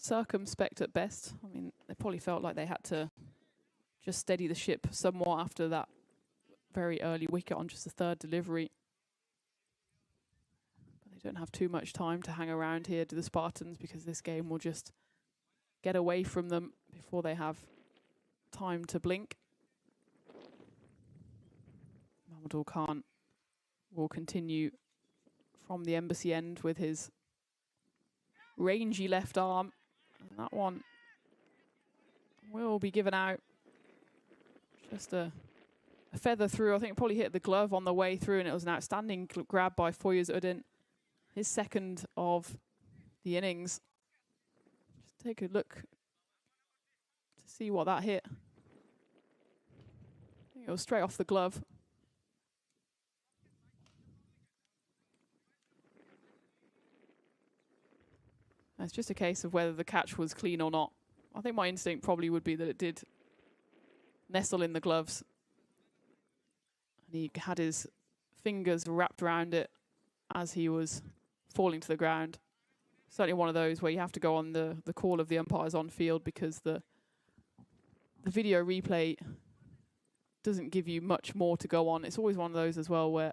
circumspect at best. I mean, they probably felt like they had to just steady the ship somewhat after that very early wicket on just the 3rd delivery. But they don't have too much time to hang around here, do the Spartans, because this game will just get away from them before they have time to blink. Mahmoud Khan will continue from the embassy end with his rangy left arm. And that one will be given out. Just a feather through. I think it probably hit the glove on the way through, and it was an outstanding grab by Foyez Udin. His second of the innings. Just take a look to see what that hit. I think it was straight off the glove. It's just a case of whether the catch was clean or not. I think my instinct probably would be that it did nestle in the gloves. And he had his fingers wrapped around it as he was falling to the ground. Certainly one of those where you have to go on the call of the umpires on field, because the video replay doesn't give you much more to go on. It's always one of those as well where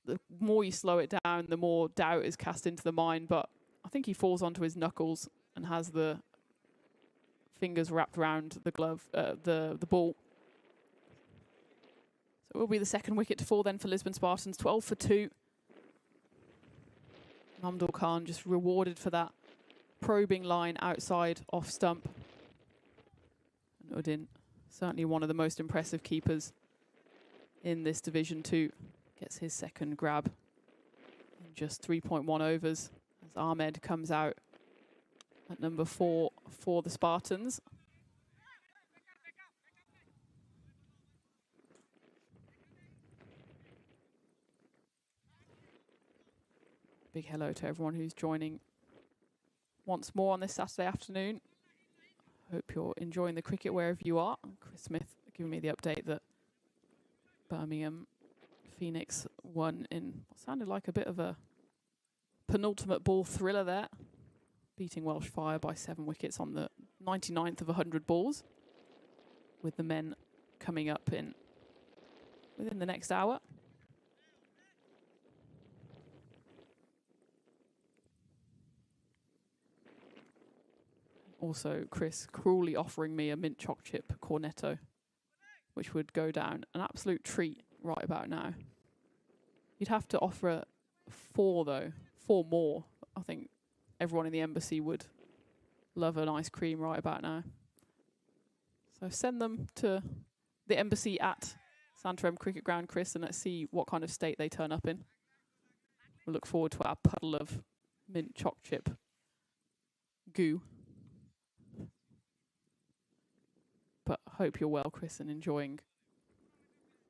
the more you slow it down, the more doubt is cast into the mind. But I think he falls onto his knuckles and has the fingers wrapped around the glove, the ball. So it will be the second wicket to fall then for Lisbon Spartans, 12 for 2. Mahmoud Khan just rewarded for that probing line outside off stump. And Udin, certainly one of the most impressive keepers in this Division 2, gets his second grab in just 3.1 overs. As Ahmed comes out at number 4 for the Spartans. Big hello to everyone who's joining once more on this Saturday afternoon. Hope you're enjoying the cricket wherever you are. Chris Smith giving me the update that Birmingham Phoenix won in what sounded like a bit of a penultimate ball thriller there, beating Welsh Fire by 7 wickets on the 99th of 100 balls, with the men coming up within the next hour. also Chris cruelly offering me a mint choc chip cornetto, which would go down an absolute treat right about now. You'd have to offer 4 though, 4 more. I think everyone in the embassy would love an ice cream right about now. So send them to the embassy at Santarem Cricket Ground, Chris, and let's see what kind of state they turn up in. We'll look forward to our puddle of mint choc chip goo. But I hope you're well, Chris, and enjoying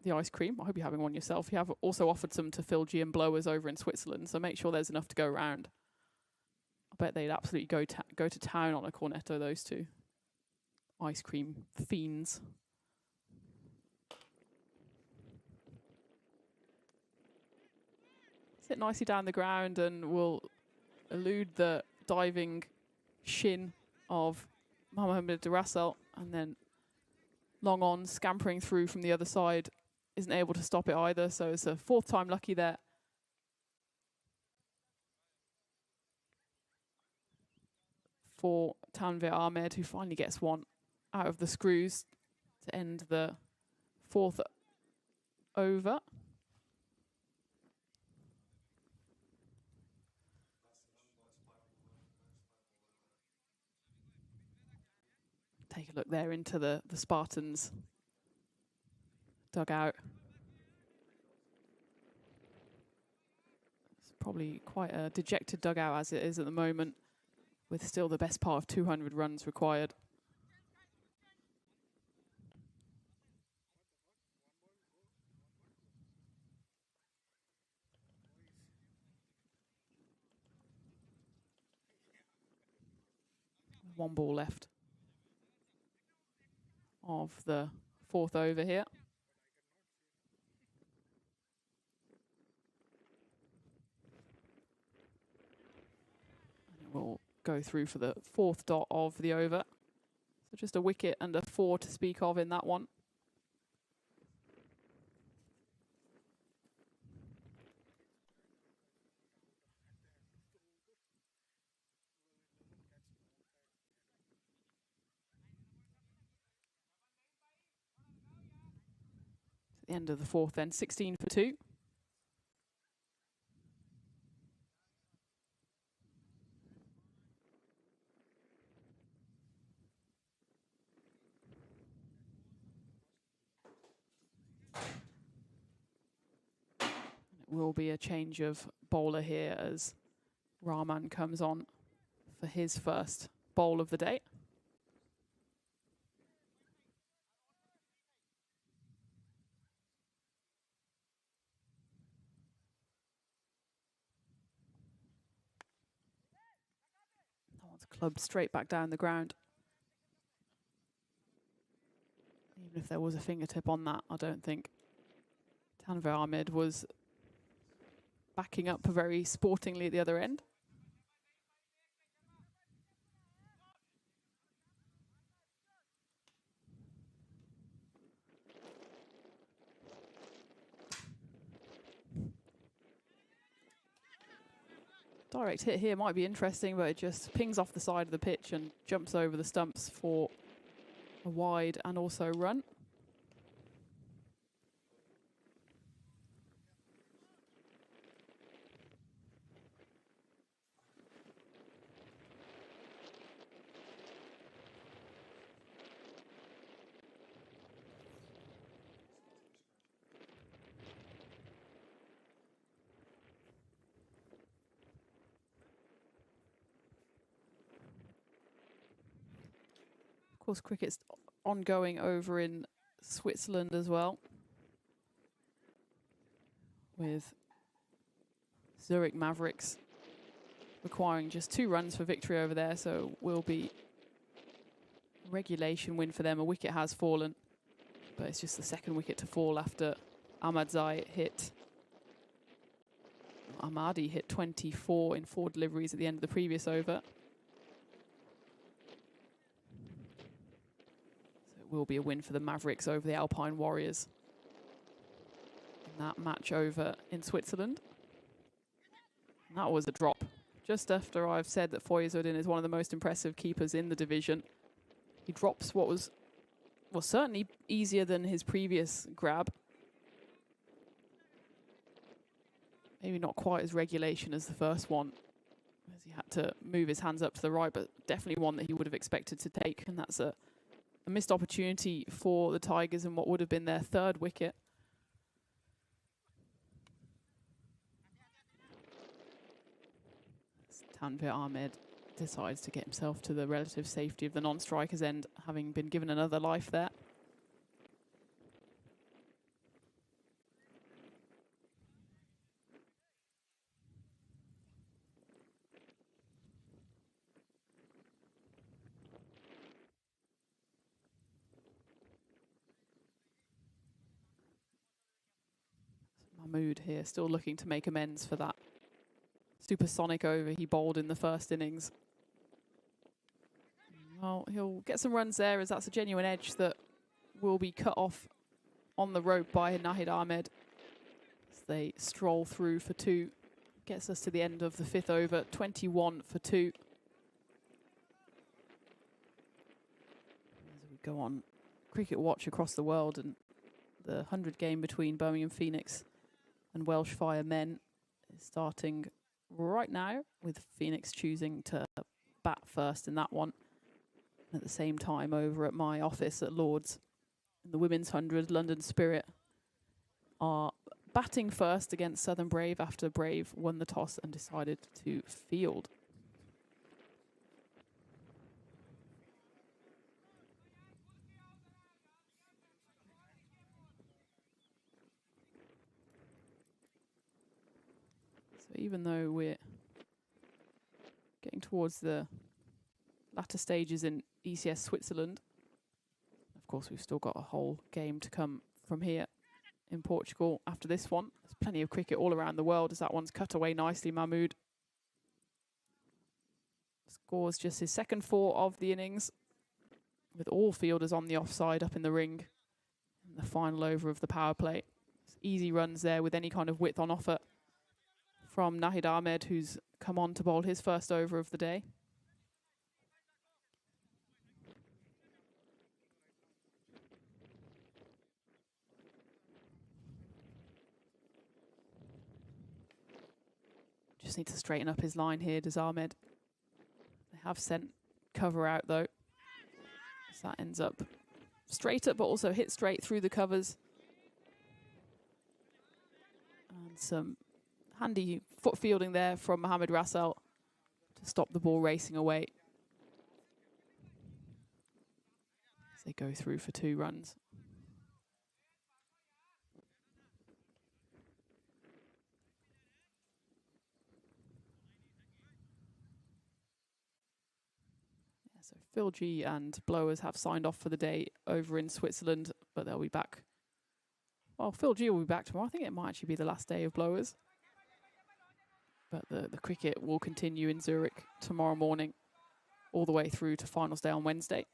the ice cream. I hope you're having one yourself. You have also offered some to Filgy and Blowers over in Switzerland, so make sure there's enough to go around. I bet they'd absolutely go to town on a cornetto, those two ice cream fiends. Sit nicely down the ground and we'll elude the diving shin of Mohamed Duracell, and then long on, scampering through from the other side, isn't able to stop it either, so it's a 4th time lucky there. For Tanvir Ahmed, who finally gets one out of the screws to end the 4th over. Take a look there into the Spartans dugout. It's probably quite a dejected dugout as it is at the moment, with still the best part of 200 runs required. One ball left of the 4th over here. And we'll go through for the 4th dot of the over. So just a wicket and a 4 to speak of in that one. At the end of the 4th then, 16 for 2. Will be a change of bowler here as Rahman comes on for his first bowl of the day. That one's clubbed straight back down the ground. Even if there was a fingertip on that, I don't think Tanvir Ahmed was backing up very sportingly at the other end. Direct hit here might be interesting, but it just pings off the side of the pitch and jumps over the stumps for a wide and also run. Of course, cricket's ongoing over in Switzerland as well, with Zurich Mavericks requiring just 2 runs for victory over there, so will be a regulation win for them. A wicket has fallen, but it's just the 2nd wicket to fall after Ahmadi hit 24 in 4 deliveries at the end of the previous over. Will be a win for the Mavericks over the Alpine Warriors in that match over in Switzerland. And that was a drop. just after I've said that Foyesudin is one of the most impressive keepers in the division, he drops what was certainly easier than his previous grab. Maybe not quite as regulation as the first one, as he had to move his hands up to the right, but definitely one that he would have expected to take. And that's a missed opportunity for the Tigers in what would have been their third wicket. Tanvir Ahmed decides to get himself to the relative safety of the non-striker's end, having been given another life there. Mahmood here still looking to make amends for that supersonic over he bowled in the first innings. Well, he'll get some runs there, as that's a genuine edge that will be cut off on the rope by Nahid Ahmed as they stroll through for 2. Gets us to the end of the 5th over, 21 for 2. As we go on cricket watch across the world, and the 100 game between Birmingham Phoenix and Welsh Fire men is starting right now, with Phoenix choosing to bat first in that one. At the same time, over at my office at Lord's, in the Women's 100, London Spirit are batting first against Southern Brave after Brave won the toss and decided to field. So even though we're getting towards the latter stages in ECS Switzerland, of course we've still got a whole game to come from here in Portugal after this one. There's plenty of cricket all around the world as that one's cut away nicely. Mahmood scores just his second 4 of the innings, with all fielders on the offside up in the ring in the final over of the power play. It's easy runs there with any kind of width on offer from Nahid Ahmed, who's come on to bowl his first over of the day. Just need to straighten up his line here, does Ahmed. They have sent cover out though. So that ends up straighter, but also hit straight through the covers. And some handy foot fielding there from Mohamed Rassel to stop the ball racing away as they go through for 2 runs. So Phil G and Blowers have signed off for the day over in Switzerland, but they'll be back. Well, Phil G will be back tomorrow. I think it might actually be the last day of Blowers. But the cricket will continue in Zurich tomorrow morning, all the way through to finals day on Wednesday.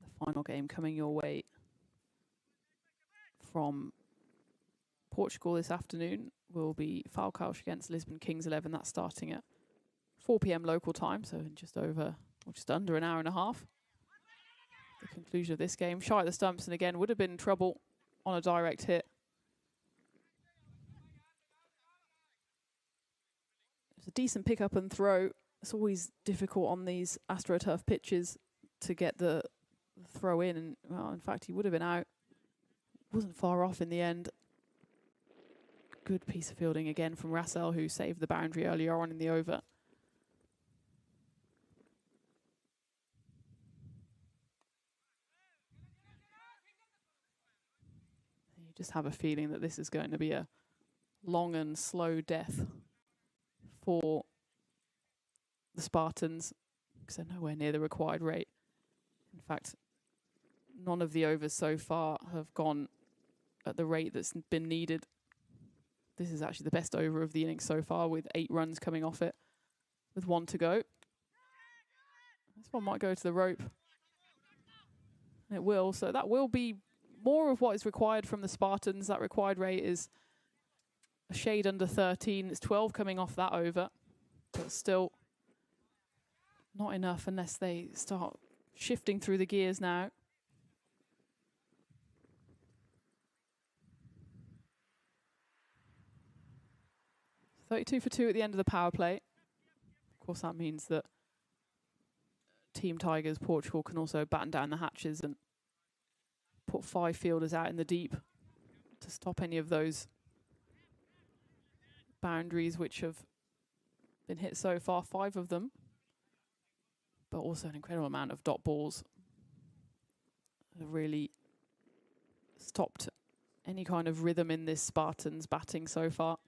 The final game coming your way from Portugal this afternoon will be Falcaus against Lisbon Kings 11. That's starting at 4 p.m. local time, so in just over, or just under an hour and a half. The conclusion of this game. Shy at the stumps, and again would have been in trouble on a direct hit. It's a decent pick up and throw. It's always difficult on these AstroTurf pitches to get the throw in, and well, in fact he would have been out. Wasn't far off in the end. Good piece of fielding again from Rassel, who saved the boundary earlier on in the over. You just have a feeling that this is going to be a long and slow death for the Spartans, because they're nowhere near the required rate. In fact, none of the overs so far have gone at the rate that's been needed. This is actually the best over of the innings so far, with 8 runs coming off it, with 1 to go. This one might go to the rope. It will. So that will be more of what is required from the Spartans. That required rate is a shade under 13. It's 12 coming off that over. But still not enough unless they start shifting through the gears now. .32 for 2 at the end of the power play. Of course, that means that Team Tigers, Portugal, can also batten down the hatches and put 5 fielders out in the deep to stop any of those boundaries which have been hit so far, 5 of them. But also an incredible amount of dot balls have really stopped any kind of rhythm in this Spartans batting so far.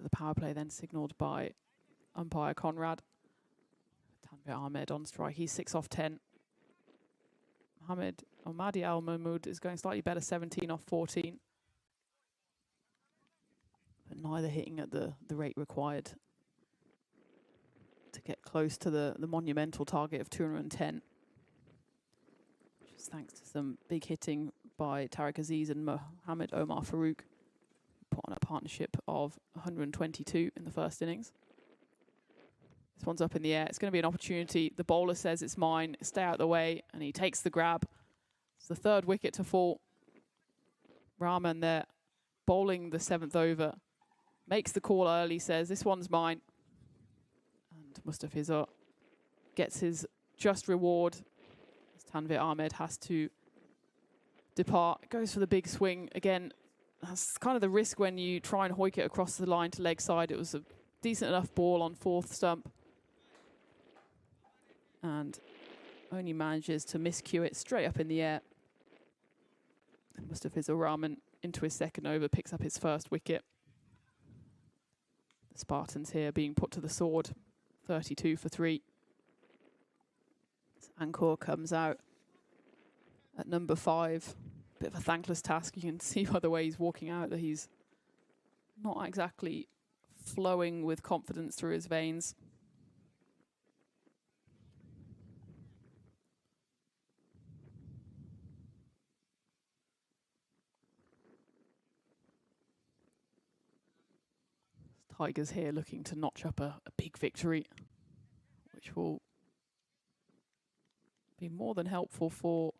The power play then signalled by umpire Conrad. Tanvir Ahmed on strike. He's 6 off 10. Mahdi Al Mahmoud is going slightly better, 17 off 14. But neither hitting at the rate required to get close to the monumental target of 210. Just thanks to some big hitting by Tariq Aziz and Mohamed Omar Farouk. Put on a partnership of 122 in the first innings. This one's up in the air. It's going to be an opportunity. The bowler says it's mine. Stay out of the way. And he takes the grab. It's the 3rd wicket to fall. Rahman there bowling the 7th over. Makes the call early. Says this one's mine. And Mustafizur gets his just reward. As Tanvir Ahmed has to depart. Goes for the big swing. Again, that's kind of the risk when you try and hoik it across the line to leg side. It was a decent enough ball on 4th stump. And only manages to miscue it straight up in the air. Mustafizur Rahman into his 2nd over, picks up his 1st wicket. The Spartans here being put to the sword, 32 for 3. Ankur comes out at number 5. Bit of a thankless task. You can see by the way he's walking out that he's not exactly flowing with confidence through his veins. Tigers here looking to notch up a big victory, which will be more than helpful for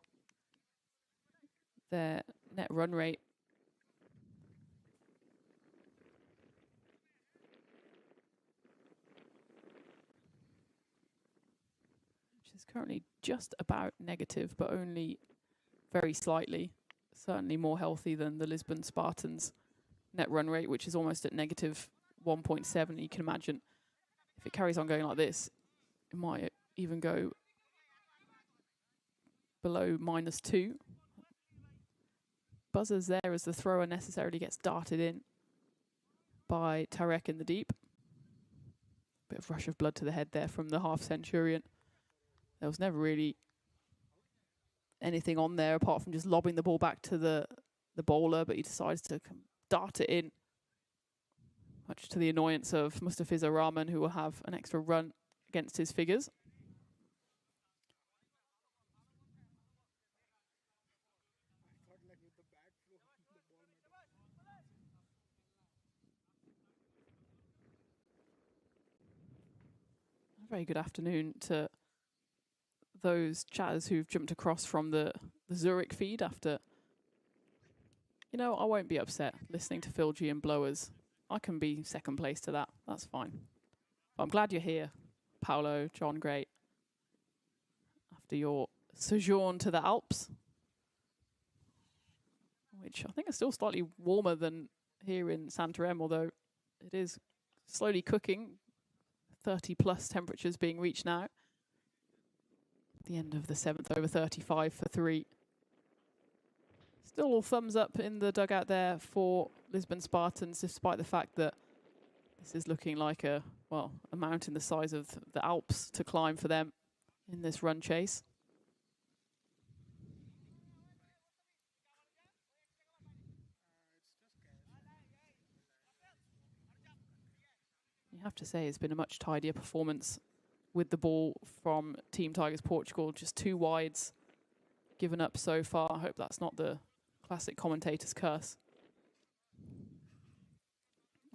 their net run rate. Which is currently just about negative, but only very slightly. Certainly more healthy than the Lisbon Spartans net run rate, which is almost at negative 1.7. You can imagine if it carries on going like this, it might even go below -2. Buzzers there as the thrower necessarily gets darted in by Tarek in the deep. Bit of rush of blood to the head there from the half-centurion. There was never really anything on there apart from just lobbing the ball back to the bowler, but he decides to dart it in, much to the annoyance of Mustafizur Rahman, who will have an extra run against his figures. A very good afternoon to those chatters who've jumped across from the Zurich feed after. You know, I won't be upset listening to Phil G and blowers. I can be 2nd place to that. That's fine. But I'm glad you're here, Paolo, John Gray, after your sojourn to the Alps, which I think is still slightly warmer than here in Santarem, although it is slowly cooking. 30+ temperatures being reached now. At the end of the 7th over, 35 for 3. Still all thumbs up in the dugout there for Lisbon Spartans, despite the fact that this is looking like well, a mountain the size of the Alps to climb for them in this run chase. You have to say it's been a much tidier performance with the ball from Team Tigers Portugal. Just 2 wides given up so far. I hope that's not the classic commentator's curse.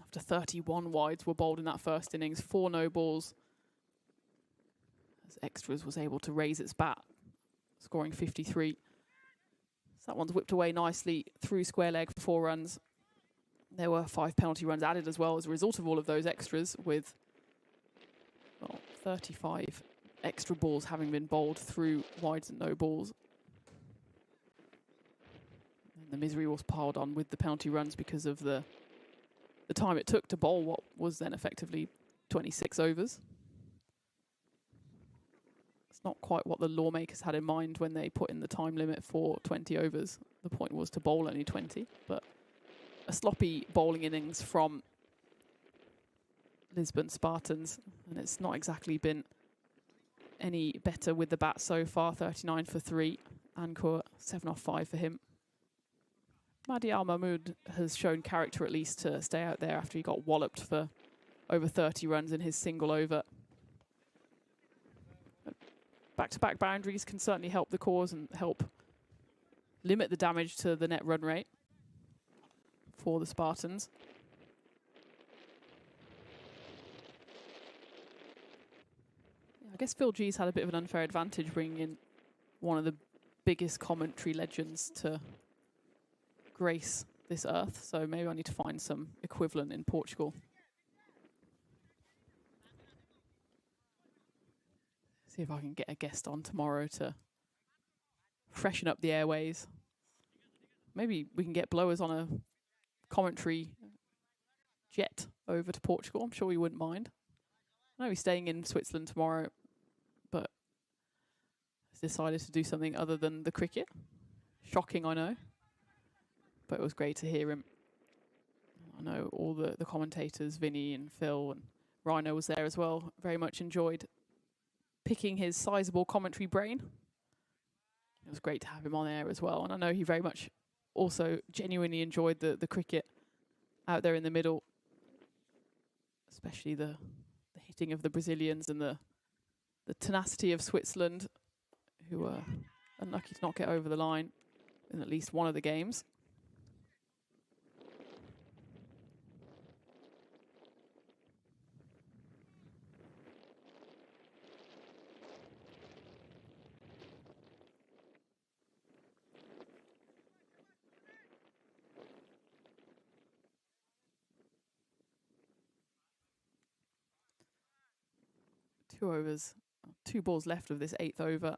After 31 wides were bowled in that first innings, 4 no balls. As Extras was able to raise its bat, scoring 53. So that one's whipped away nicely through square leg for 4 runs. There were 5 penalty runs added as well as a result of all of those extras, with 35 extra balls having been bowled through wides and no balls. And the misery was piled on with the penalty runs because of the time it took to bowl what was then effectively 26 overs. It's not quite what the lawmakers had in mind when they put in the time limit for 20 overs. The point was to bowl only 20, but a sloppy bowling innings from Lisbon Spartans, and it's not exactly been any better with the bat so far. 39 for 3, Ankur 7 off 5 for him. Mahdi Al Mahmood has shown character at least to stay out there after he got walloped for over 30 runs in his single over. Back-to-back boundaries can certainly help the cause and help limit the damage to the net run rate for the Spartans. I guess Phil G's had a bit of an unfair advantage bringing in one of the biggest commentary legends to grace this earth, so maybe I need to find some equivalent in Portugal. See if I can get a guest on tomorrow to freshen up the airways. Maybe we can get blowers on a commentary jet over to Portugal. I'm sure you wouldn't mind. I know he's staying in Switzerland tomorrow, but has decided to do something other than the cricket. Shocking, I know. But it was great to hear him. I know all the commentators, Vinny and Phil and Rhino was there as well. Very much enjoyed picking his sizable commentary brain. It was great to have him on air as well. And I know he very much also genuinely enjoyed the cricket out there in the middle, especially the hitting of the Brazilians and the tenacity of Switzerland, who were unlucky to not get over the line in at least one of the games. Overs, 2 balls left of this 8th over,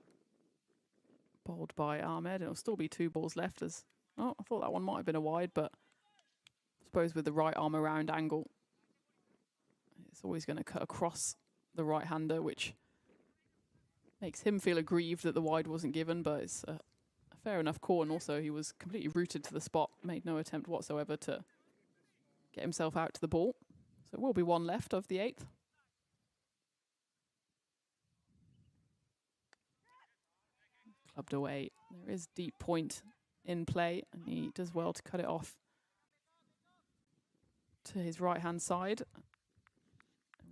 bowled by Ahmed, and it'll still be 2 balls left. As I thought that one might have been a wide, but I suppose with the right arm around angle, it's always going to cut across the right-hander, which makes him feel aggrieved that the wide wasn't given, but it's a fair enough call, and also he was completely rooted to the spot, made no attempt whatsoever to get himself out to the ball. So it will be 1 left of the 8th. Clubbed away. There is deep point in play, and he does well to cut it off to his right-hand side. It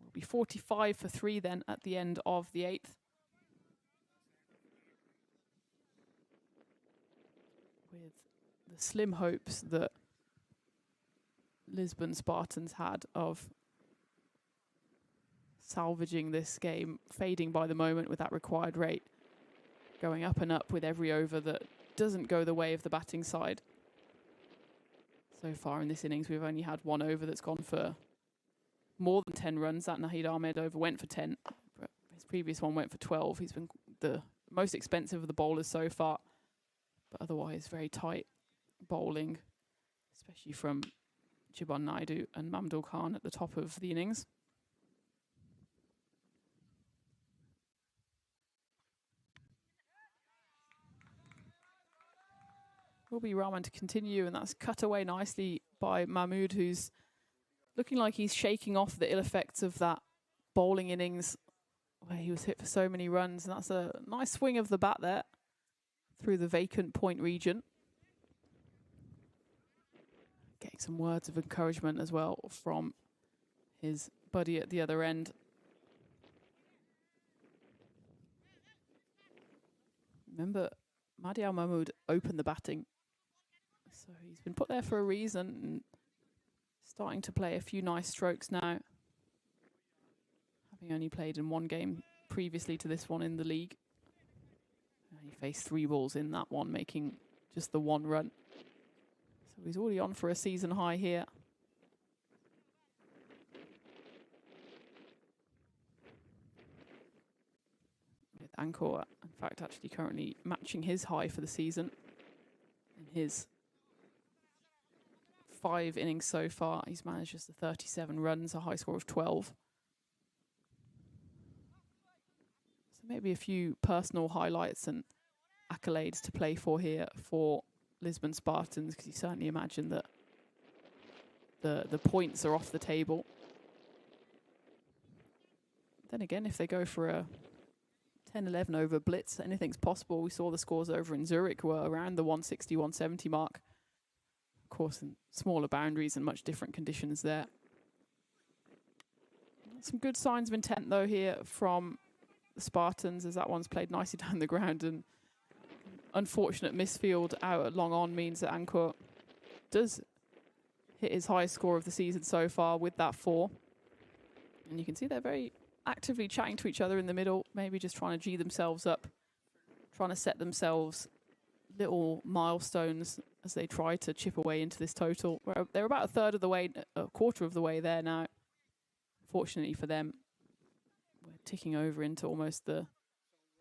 will be 45 for 3 then at the end of the 8th. With the slim hopes that Lisbon Spartans had of salvaging this game, fading by the moment with that required rate, going up and up with every over that doesn't go the way of the batting side. So far in this innings, we've only had 1 over that's gone for more than 10 runs. That Nahid Ahmed over went for 10. His previous one went for 12. He's been the most expensive of the bowlers so far, but otherwise very tight bowling, especially from Jiban Naidu and Mamdul Khan at the top of the innings. Will be Rahman to continue, and that's cut away nicely by Mahmood, who's looking like he's shaking off the ill effects of that bowling innings where he was hit for so many runs, and that's a nice swing of the bat there through the vacant point region. Getting some words of encouragement as well from his buddy at the other end. Remember, Madial Mahmood opened the batting, so he's been put there for a reason and starting to play a few nice strokes now, having only played in one game previously to this one in the league. He faced 3 balls in that one, making just the 1 run. So he's already on for a season high here. With Angkor, in fact, actually currently matching his high for the season. In his 5 innings so far, he's managed just the 37 runs, a high score of 12. So maybe a few personal highlights and accolades to play for here for Lisbon Spartans, because you certainly imagine that the points are off the table. Then again, if they go for a 10-11 over blitz, anything's possible. We saw the scores over in Zurich were around the 160, 170 mark. Of course, in smaller boundaries and much different conditions there. Some good signs of intent, though, here from the Spartans, as that one's played nicely down the ground, and unfortunate misfield out at long on means that Angkor does hit his highest score of the season so far with that 4. And you can see they're very actively chatting to each other in the middle, maybe just trying to G themselves up, trying to set themselves little milestones as they try to chip away into this total. They're about a third of the way, a quarter of the way there now. Fortunately for them, we're ticking over into almost the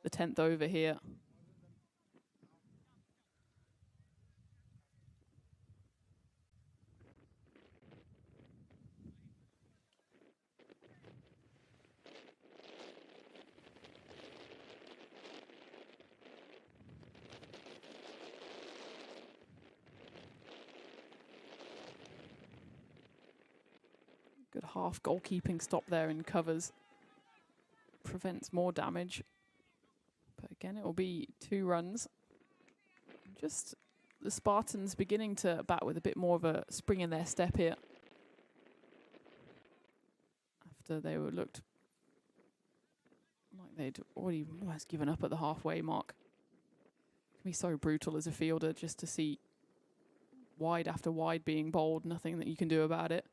10th over here. Good half goalkeeping stop there in covers. Prevents more damage. But again, it will be 2 runs. Just the Spartans beginning to bat with a bit more of a spring in their step here. After they were looked like they'd already almost given up at the halfway mark. It can be so brutal as a fielder just to see wide after wide being bowled, nothing that you can do about it.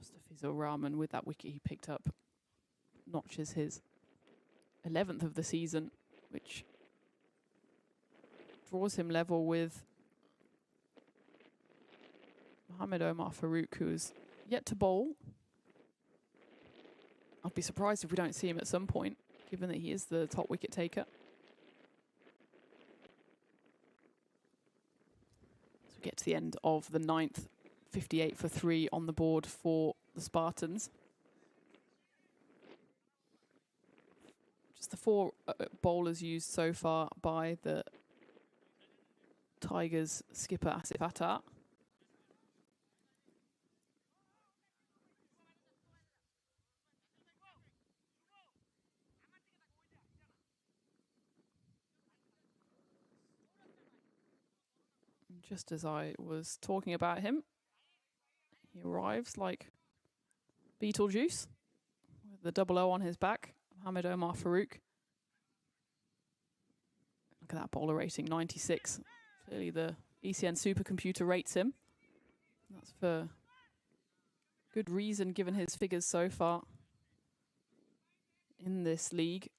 Mustafizur Rahman, with that wicket he picked up, notches his 11th of the season, which draws him level with Mohamed Omar Farouk, who is yet to bowl. I'd be surprised if we don't see him at some point, given that he is the top wicket taker. So we get to the end of the 9th, 58 for 3 on the board for the Spartans. Just the 4 bowlers used so far by the Tigers skipper Asif Attar. Just as I was talking about him, he arrives like Beetlejuice with the 00 on his back, Mohamed Omar Farouk. Look at that bowler rating, 96. Clearly the ECN supercomputer rates him. That's for good reason, given his figures so far in this league.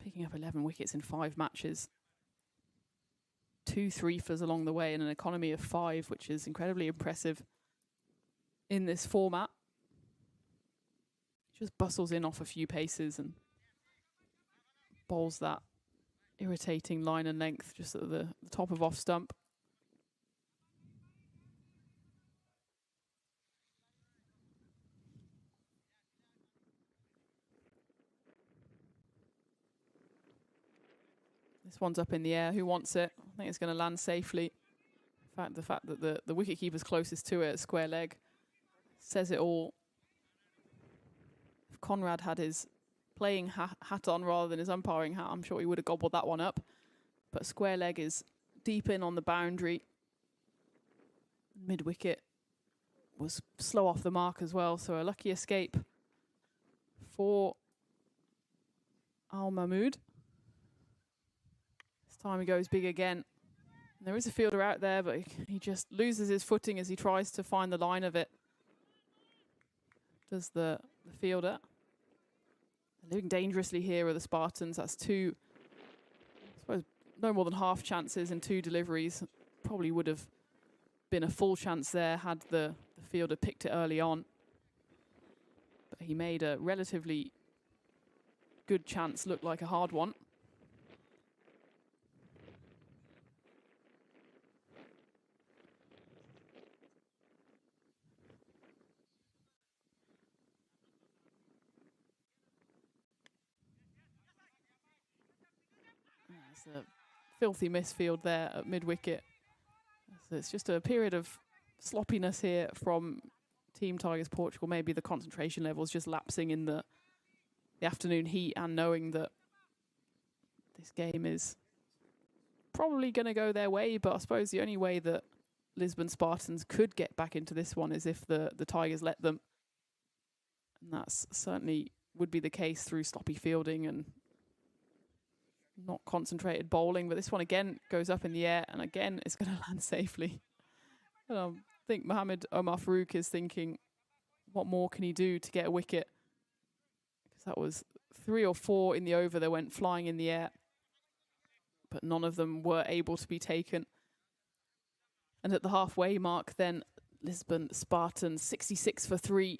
Picking up 11 wickets in 5 matches. 2 3-fers along the way and an economy of 5, which is incredibly impressive in this format. Just bustles in off a few paces and bowls that irritating line and length just at the top of off stump. This one's up in the air. Who wants it? I think it's going to land safely. In fact, the fact that the wicketkeeper's closest to it, square leg, says it all. If Conrad had his playing hat on rather than his umpiring hat, I'm sure he would have gobbled that one up. But square leg is deep in on the boundary. Mid-wicket was slow off the mark as well, so a lucky escape for Al Mahmood. This time he goes big again. There is a fielder out there, but he just loses his footing as he tries to find the line of it. Does the fielder. They're living dangerously here are the Spartans. That's two, I suppose, no more than half chances in 2 deliveries. Probably would have been a full chance there had the fielder picked it early on. But he made a relatively good chance look like a hard one. It's a filthy misfield there at mid-wicket. So it's just a period of sloppiness here from Team Tigers Portugal. Maybe the concentration levels just lapsing in the afternoon heat, and knowing that this game is probably going to go their way. But I suppose the only way that Lisbon Spartans could get back into this one is if the Tigers let them. And that's certainly would be the case through sloppy fielding and not concentrated bowling. But this one again goes up in the air, and again it's going to land safely. And I think Mohamed Omar Farouk is thinking, what more can he do to get a wicket? Because that was 3 or 4 in the over that went flying in the air, but none of them were able to be taken. And at the halfway mark then, Lisbon Spartans 66 for 3.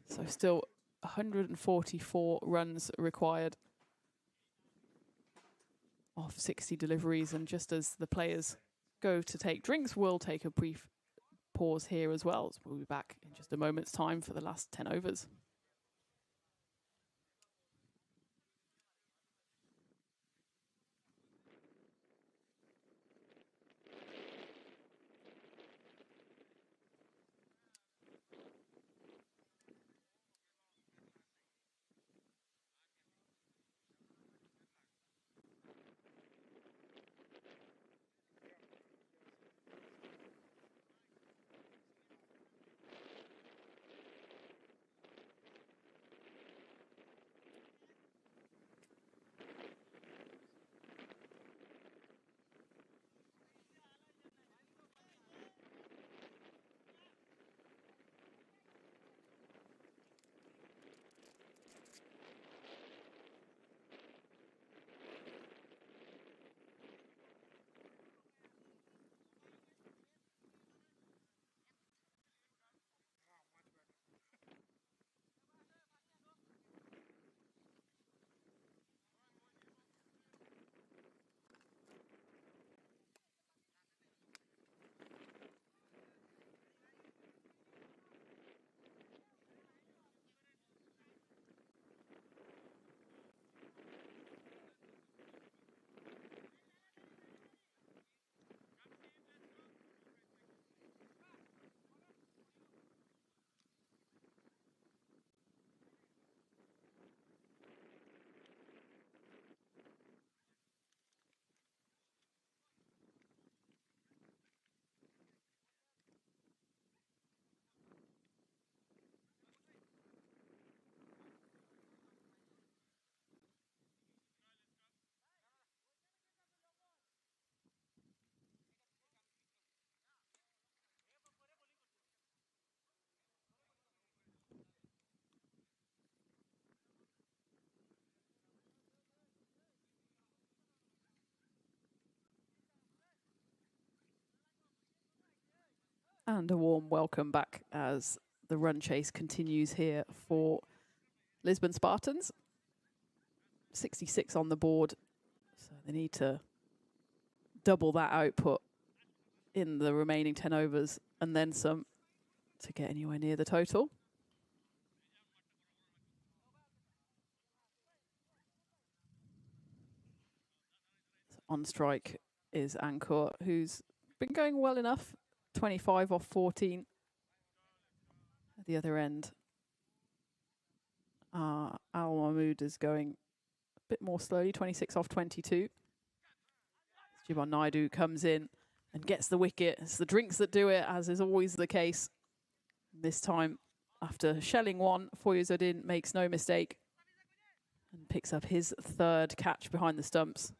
So still 144 runs required off 60 deliveries. And just as the players go to take drinks, we'll take a brief pause here as well. So we'll be back in just a moment's time for the last 10 overs. And a warm welcome back as the run chase continues here for Lisbon Spartans. 66 on the board So they need to double that output in the remaining 10 overs and then some to get anywhere near the total. So on strike is Ankor, who's been going well enough. 25 off 14 at the other end. Al Mahmood is going a bit more slowly, 26 off 22. Jibon Naidu comes in and gets the wicket. It's the drinks that do it, as is always the case. This time, after shelling one, Foyuzuddin makes no mistake and picks up his third catch behind the stumps.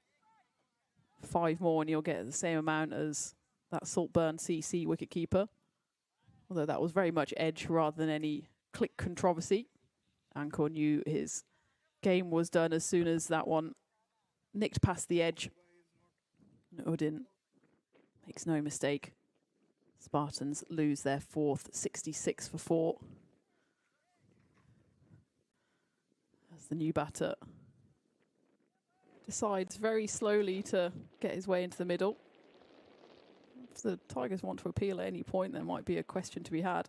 5 more and you'll get the same amount as that Saltburn CC wicketkeeper. Although that was very much edge rather than any click controversy. Ankor knew his game was done as soon as that one nicked past the edge. Udin makes no mistake. Spartans lose their 4th, 66 for 4. As the new batter decides very slowly to get his way into the middle. If the Tigers want to appeal at any point, there might be a question to be had.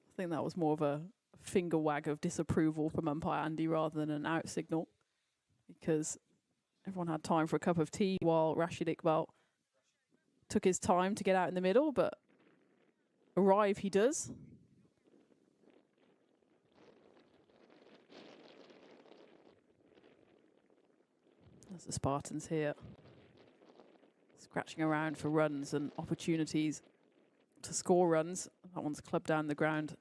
I think that was more of a finger wag of disapproval from umpire Andy rather than an out signal, because everyone had time for a cup of tea while Rashid Iqbal took his time to get out in the middle, but arrive he does. As the Spartans here scratching around for runs and opportunities to score runs. That one's clubbed down the ground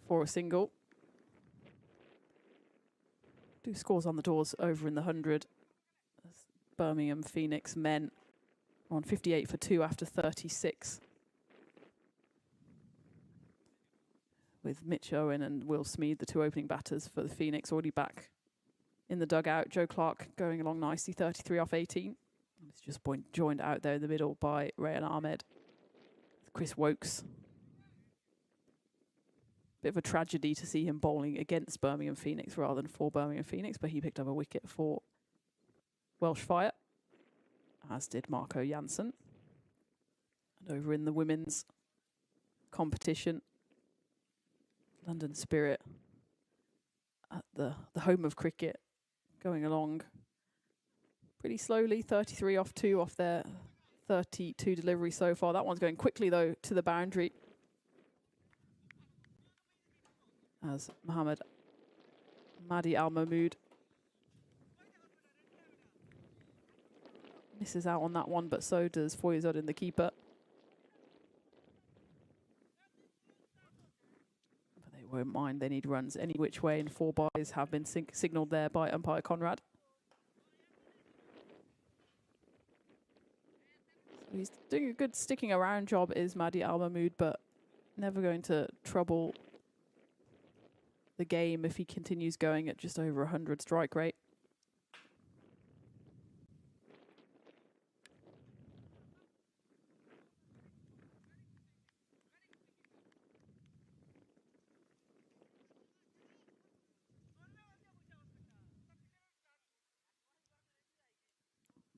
for a single. 2 scores on the doors over in the 100. As Birmingham Phoenix men are on 58 for 2 after 36. With Mitch Owen and Will Smead, the 2 opening batters for the Phoenix, already back in the dugout. Joe Clark going along nicely, 33 off 18. It's just joined out there in the middle by Rayan Ahmed. Chris Wokes. Bit of a tragedy to see him bowling against Birmingham Phoenix rather than for Birmingham Phoenix, but he picked up a wicket for Welsh Fire, as did Marco Janssen. And over in the women's competition, London Spirit at the home of cricket, going along pretty slowly, 33 off 2 off their 32 delivery so far. That one's going quickly though to the boundary, as Mahdi Al Mahmood misses out on that one, but so does Foyuzuddin, the keeper. But they won't mind, they need runs any which way, and 4 byes have been signalled there by umpire Conrad. So he's doing a good sticking around job, is Mahdi Al Mahmood, but never going to trouble the game if he continues going at just over 100 strike rate.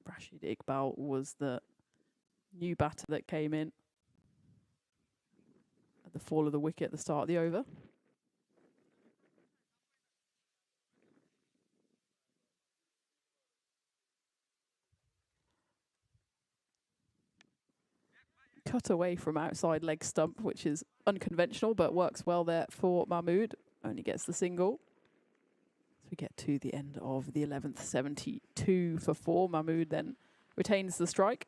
Rashid Iqbal was the new batter that came in at the fall of the wicket at the start of the over. Cut away from outside leg stump, which is unconventional, but works well there for Mahmood. Only gets the single. So we get to the end of the 11th, 72 for 4. Mahmood then retains the strike.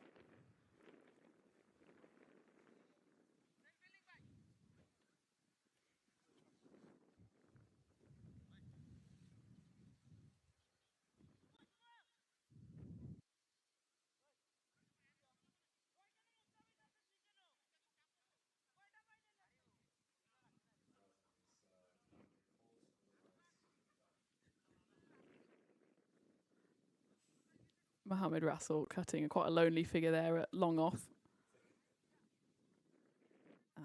Mohamed Rasul cutting quite a lonely figure there at long off,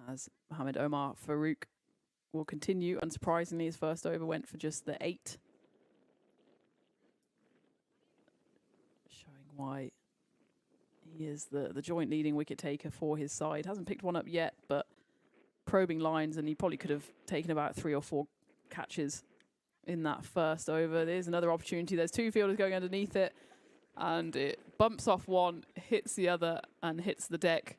as Mohamed Omar Farouk will continue. Unsurprisingly, his first over went for just the 8. why he is the joint leading wicket taker for his side. Hasn't picked one up yet, but probing lines, and he probably could have taken about 3 or 4 catches in that first over. There's another opportunity. There's 2 fielders going underneath it, and it bumps off one, hits the other, and hits the deck.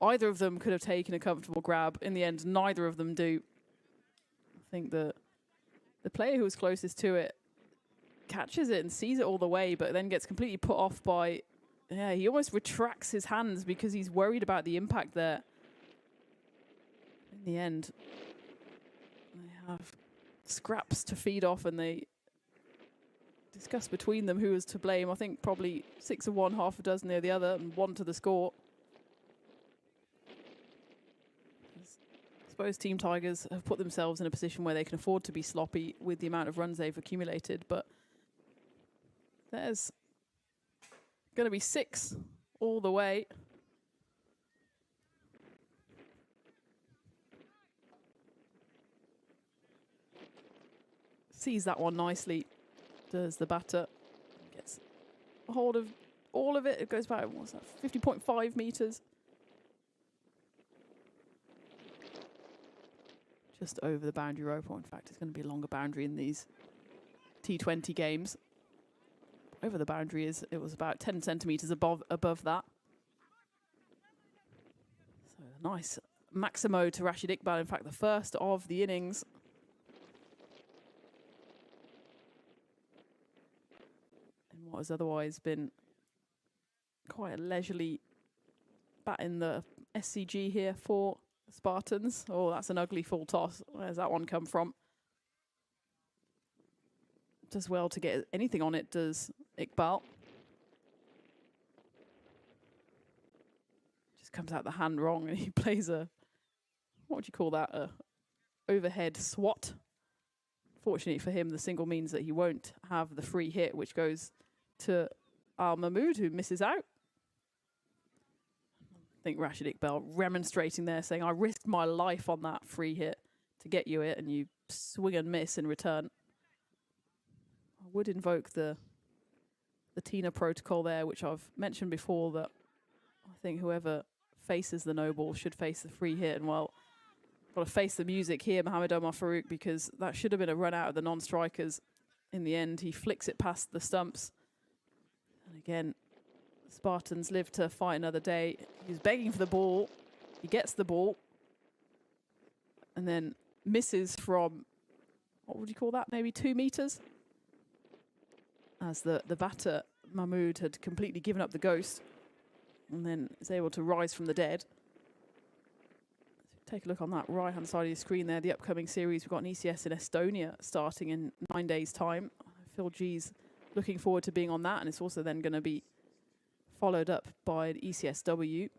Either of them could have taken a comfortable grab. In the end, neither of them do. I think the player who was closest to it catches it and sees it all the way, but then gets completely put off by... Yeah, he almost retracts his hands because he's worried about the impact there. In the end, they have scraps to feed off, and they discuss between them who is to blame. I think probably 6 of one, half a dozen near the other, and 1 to the score. I suppose Team Tigers have put themselves in a position where they can afford to be sloppy with the amount of runs they've accumulated, but there's going to be 6 all the way. Sees that one nicely, does the batter. Gets a hold of all of it. It goes back, what's that, 50.5 metres. Just over the boundary rope. Or in fact, it's going to be a longer boundary in these T20 games. Over the boundary it was about 10 centimetres above that. So nice Maximo to Rashid Iqbal. In fact, the first of the innings. In what has otherwise been quite a leisurely bat in the SCG here for the Spartans. Oh, that's an ugly full toss. Where's that one come from? Does well to get anything on it, does Iqbal. Just comes out the hand wrong, and he plays a, what would you call that, a overhead swat. Fortunately for him, the single means that he won't have the free hit, which goes to Al Mahmood, who misses out. I think Rashid Iqbal remonstrating there, saying, I risked my life on that free hit to get you it, and you swing and miss in return. I would invoke the Tina protocol there, which I've mentioned before, that I think whoever faces the no ball should face the free hit. And well, got to face the music here, Mohamed Omar Farouk, because that should have been a run out of the non-strikers. In the end, he flicks it past the stumps. And again, the Spartans live to fight another day. He's begging for the ball. He gets the ball. And then misses from, what would you call that, maybe 2 metres? As the batter, Mahmood, had completely given up the ghost and then is able to rise from the dead. Take a look on that right-hand side of your screen there, the upcoming series. We've got an ECS in Estonia starting in 9 days' time. Phil G's looking forward to being on that, and it's also then going to be followed up by an ECSW.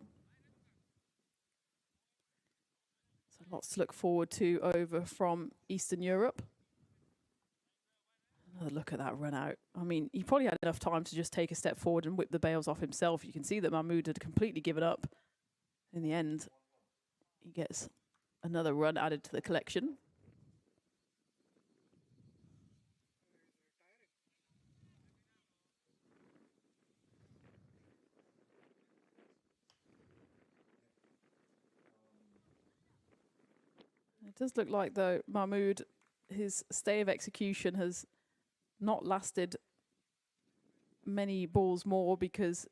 So lots to look forward to over from Eastern Europe. Another look at that run out. I mean, he probably had enough time to just take a step forward and whip the bails off himself. You can see that Mahmood had completely given up. In the end, he gets another run added to the collection. It does look like, though, Mahmood, his stay of execution has not lasted many balls more, because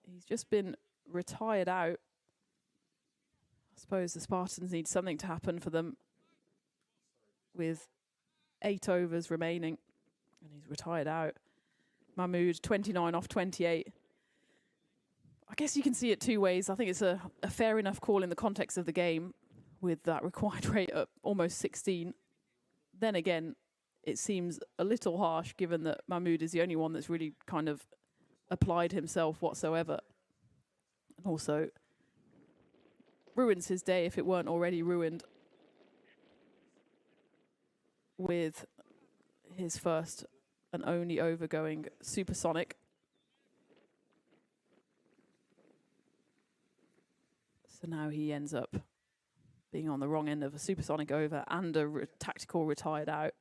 he's just been retired out. I suppose the Spartans need something to happen for them with 8 overs remaining, and he's retired out. Mahmood, 29 off 28. I guess you can see it 2 ways. I think it's a fair enough call in the context of the game, with that required rate at almost 16. Then again, it seems a little harsh, given that Mahmood is the only one that's really kind of applied himself whatsoever. And also ruins his day, if it weren't already ruined, with his first and only over going supersonic. So now he ends up being on the wrong end of a supersonic over and a tactical retired out.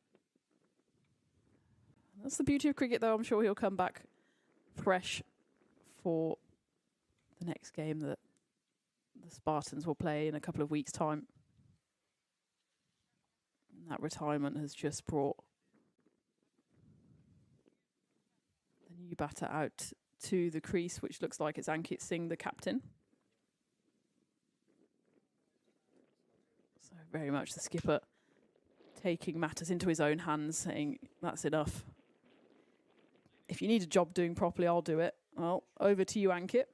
That's the beauty of cricket, though. I'm sure he'll come back fresh for the next game that the Spartans will play in a couple of weeks' time. And that retirement has just brought the new batter out to the crease, which looks like it's Ankit Singh, the captain. So very much the skipper taking matters into his own hands, saying, that's enough. If you need a job doing properly, I'll do it. Well, over to you, Ankit.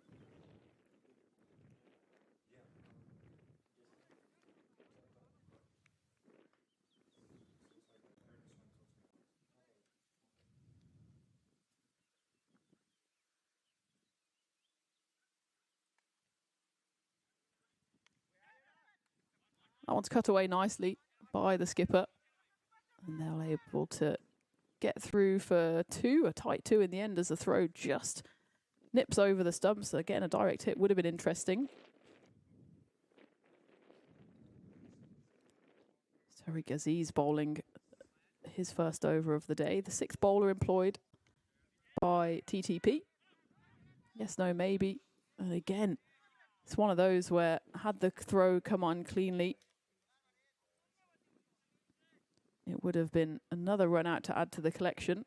That one's cut away nicely by the skipper. And they're able to get through for two, a tight two in the end, as the throw just nips over the stumps. So again, a direct hit would have been interesting. Tariq Aziz bowling his first over of the day. The sixth bowler employed by TTP. Yes, no, maybe. And again, it's one of those where had the throw come on cleanly, it would have been another run out to add to the collection.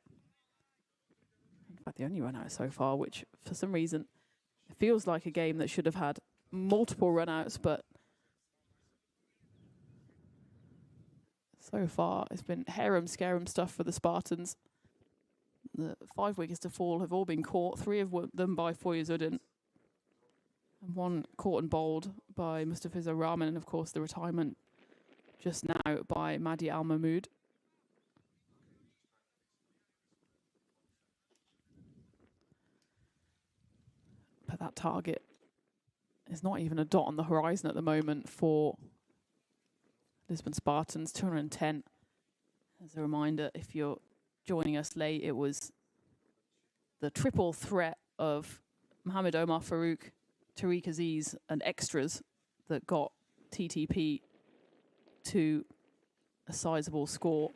In fact, the only run out so far, which for some reason it feels like a game that should have had multiple run outs, but so far it's been harem-scarum stuff for the Spartans. The 5 wickets to fall have all been caught, 3 of them by Foyuzuddin, and 1 caught and bowled by Mustafizur Rahman, and of course the retirement just now by Mahdi Al Mahmood. But that target is not even a dot on the horizon at the moment for Lisbon Spartans, 210. As a reminder, if you're joining us late, it was the triple threat of Mohamed Omar Farouk, Tariq Aziz and extras that got TTP to a sizable score.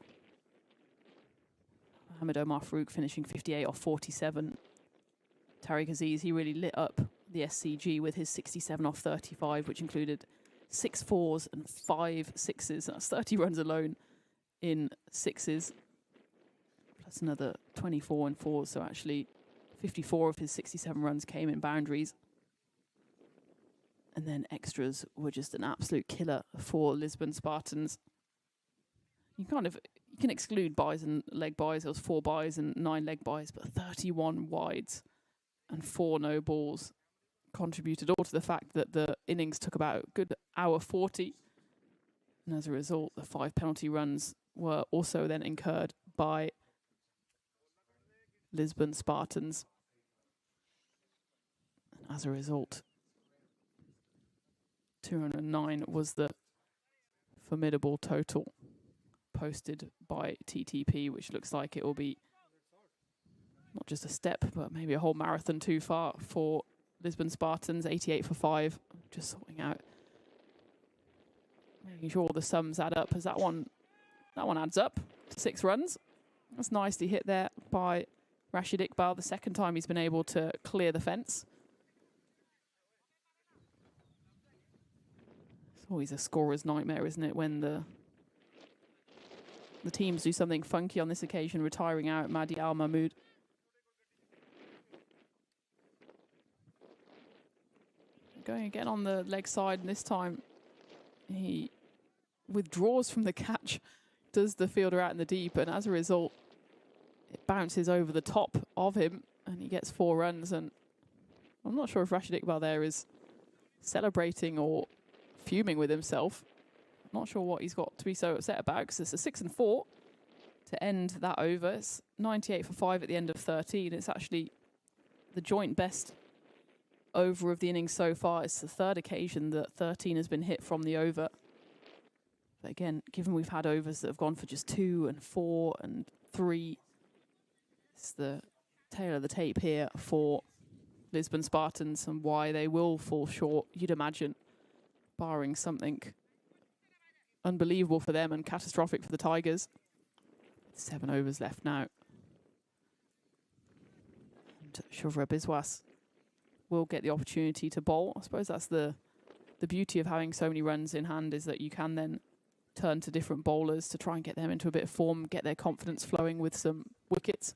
Mohamed Omar Farouk finishing 58 off 47. Tariq Aziz, he really lit up the SCG with his 67 off 35, which included 6 fours and 5 sixes. That's 30 runs alone in sixes, plus another 24 and fours. So actually 54 of his 67 runs came in boundaries. And then extras were just an absolute killer for Lisbon Spartans. You can exclude byes and leg byes. There was 4 byes and 9 leg byes, but 31 wides and 4 no balls contributed all to the fact that the innings took about a good hour 40. And as a result, the 5 penalty runs were also then incurred by Lisbon Spartans. And as a result, 209 was the formidable total posted by TTP, which looks like it will be not just a step, but maybe a whole marathon too far for Lisbon Spartans. 88 for 5. Just sorting out, making sure all the sums add up, as that one adds up to 6 runs. That's nicely hit there by Rashid Iqbal, the second time he's been able to clear the fence. It's always a scorer's nightmare, isn't it, when the teams do something funky. On this occasion, retiring out Mahdi Al Mahmood. Going again on the leg side, and this time he withdraws from the catch, does the fielder out in the deep, and as a result, it bounces over the top of him, and he gets 4 runs. And I'm not sure if Rashid Iqbal there is celebrating or fuming with himself. I'm not sure what he's got to be so upset about, because it's a 6 and 4 to end that over. It's 98 for 5 at the end of 13. It's actually the joint best over of the innings so far. It's the 3rd occasion that 13 has been hit from the over. But again, given we've had overs that have gone for just 2 and 4 and 3, it's the tail of the tape here for Lisbon Spartans, and why they will fall short, you'd imagine, barring something unbelievable for them and catastrophic for the Tigers. 7 overs left now. And Shuvra Biswas will get the opportunity to bowl. I suppose that's the beauty of having so many runs in hand, is that you can then turn to different bowlers to try and get them into a bit of form, get their confidence flowing with some wickets.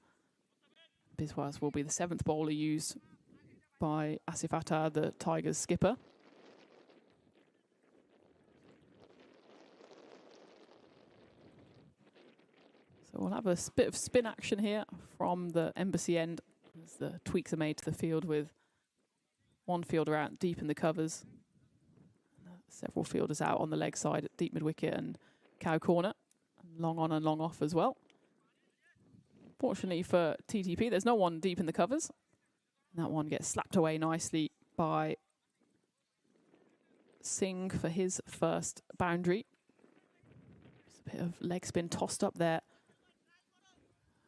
Biswas will be the 7th bowler used by Asif Attar, the Tigers skipper. So we'll have a bit of spin action here from the embassy end as the tweaks are made to the field, with one fielder out deep in the covers, several fielders out on the leg side at deep mid-wicket and cow corner, and long on and long off as well. Fortunately for TTP, there's no one deep in the covers. And that one gets slapped away nicely by Singh for his first boundary. Just a bit of leg spin tossed up there.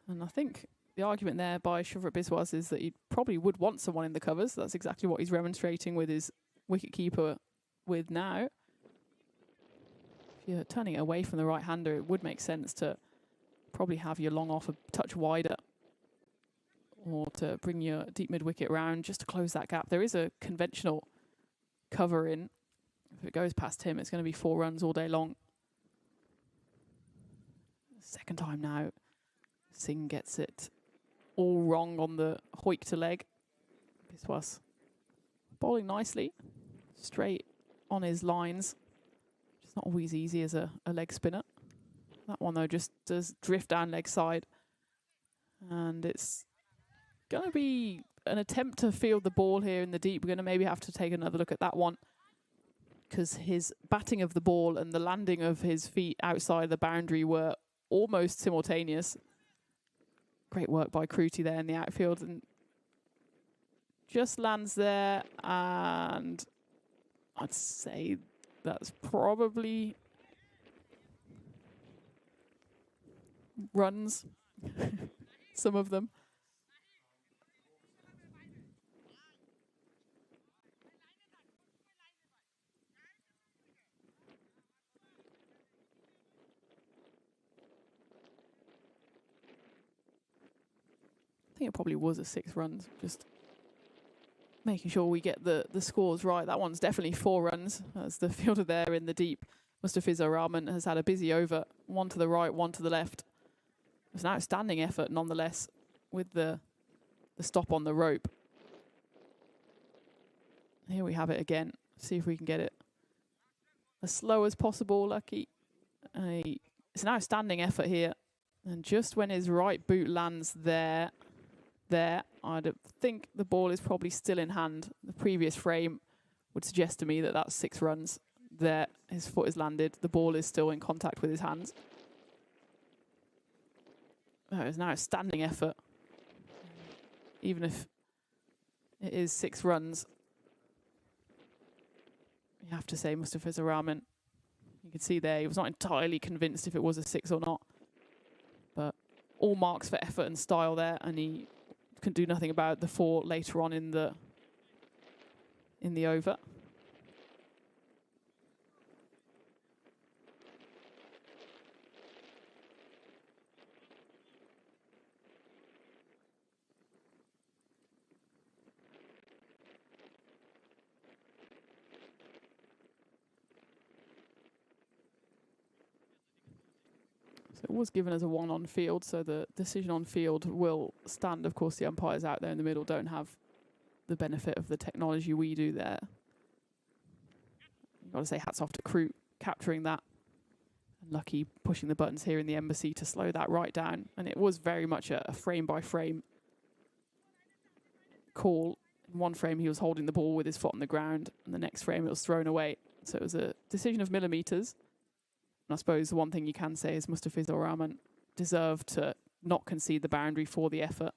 And I think the argument there by Shuvrat Biswas is that he probably would want someone in the covers. That's exactly what he's remonstrating with his wicketkeeper with now. If you're turning it away from the right-hander, it would make sense to probably have your long off a touch wider, or to bring your deep mid-wicket round just to close that gap. There is a conventional cover in. If it goes past him, it's going to be 4 runs all day long. Second time now, Singh gets it all wrong on the hoik to leg. Biswas bowling nicely, straight on his lines. It's not always easy as a leg spinner. That one, though, just does drift down leg side. And it's going to be an attempt to field the ball here in the deep. We're going to maybe have to take another look at that one, because his batting of the ball and the landing of his feet outside the boundary were almost simultaneous. Great work by Kruti there in the outfield, and just lands there, and I'd say that's probably runs, some of them. I think it probably was a 6 runs, just making sure we get the scores right. That one's definitely 4 runs, as the fielder there in the deep, Mustafizur Rahman, has had a busy over, one to the right, one to the left. It's an outstanding effort nonetheless, with the stop on the rope. Here we have it again. See if we can get it as slow as possible, Lucky. It's an outstanding effort here. And just when his right boot lands there, I think the ball is probably still in hand. The previous frame would suggest to me that that's 6 runs. There, his foot is landed. The ball is still in contact with his hands. That is an outstanding effort. Even if it is 6 runs, you have to say Mustafizur Rahman, you can see there, he was not entirely convinced if it was a 6 or not. But all marks for effort and style there, and he can do nothing about the 4 later on in the over. So it was given as a 1 on field, so the decision on field will stand. Of course, the umpires out there in the middle don't have the benefit of the technology we do there. You've got to say hats off to Crew capturing that. And Lucky pushing the buttons here in the embassy to slow that right down. And it was very much a frame-by-frame call. In one frame, he was holding the ball with his foot on the ground, and the next frame, it was thrown away. So it was a decision of millimetres. And I suppose the one thing you can say is Mustafizur Rahman deserved to not concede the boundary for the effort.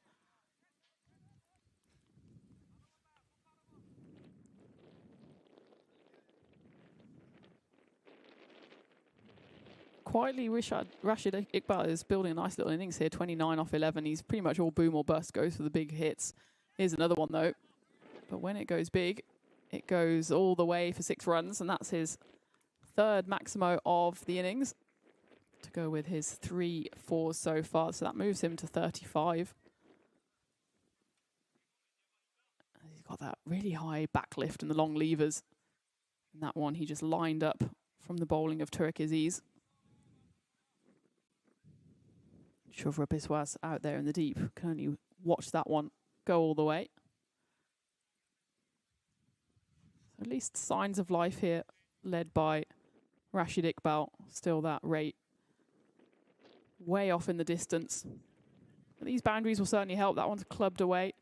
Quietly, Rashid Iqbal is building a nice little innings here, 29 off 11. He's pretty much all boom or bust, goes for the big hits. Here's another one, though. But when it goes big, it goes all the way for 6 runs, and that's his 3rd Maximo of the innings, to go with his 3 4s so far. So that moves him to 35. He's got that really high backlift and the long levers. In that one, he just lined up from the bowling of Turek Aziz. Shuvra Biswas out there in the deep. Can only watch that one go all the way. So at least signs of life here, led by Rashid Iqbal. Still that rate way off in the distance. But these boundaries will certainly help. That one's clubbed away.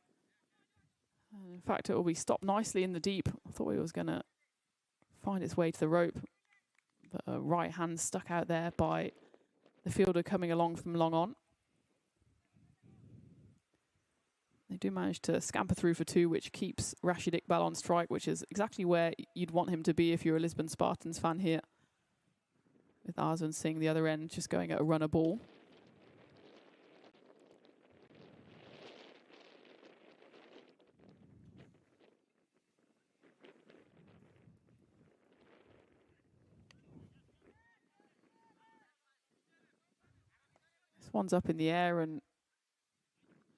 And in fact, it will be stopped nicely in the deep. I thought it was going to find its way to the rope. But a right hand stuck out there by the fielder coming along from long on. They do manage to scamper through for 2, which keeps Rashid Iqbal on strike, which is exactly where you'd want him to be if you're a Lisbon Spartans fan here. With Arzan Singh the other end, just going at a runner ball. This one's up in the air and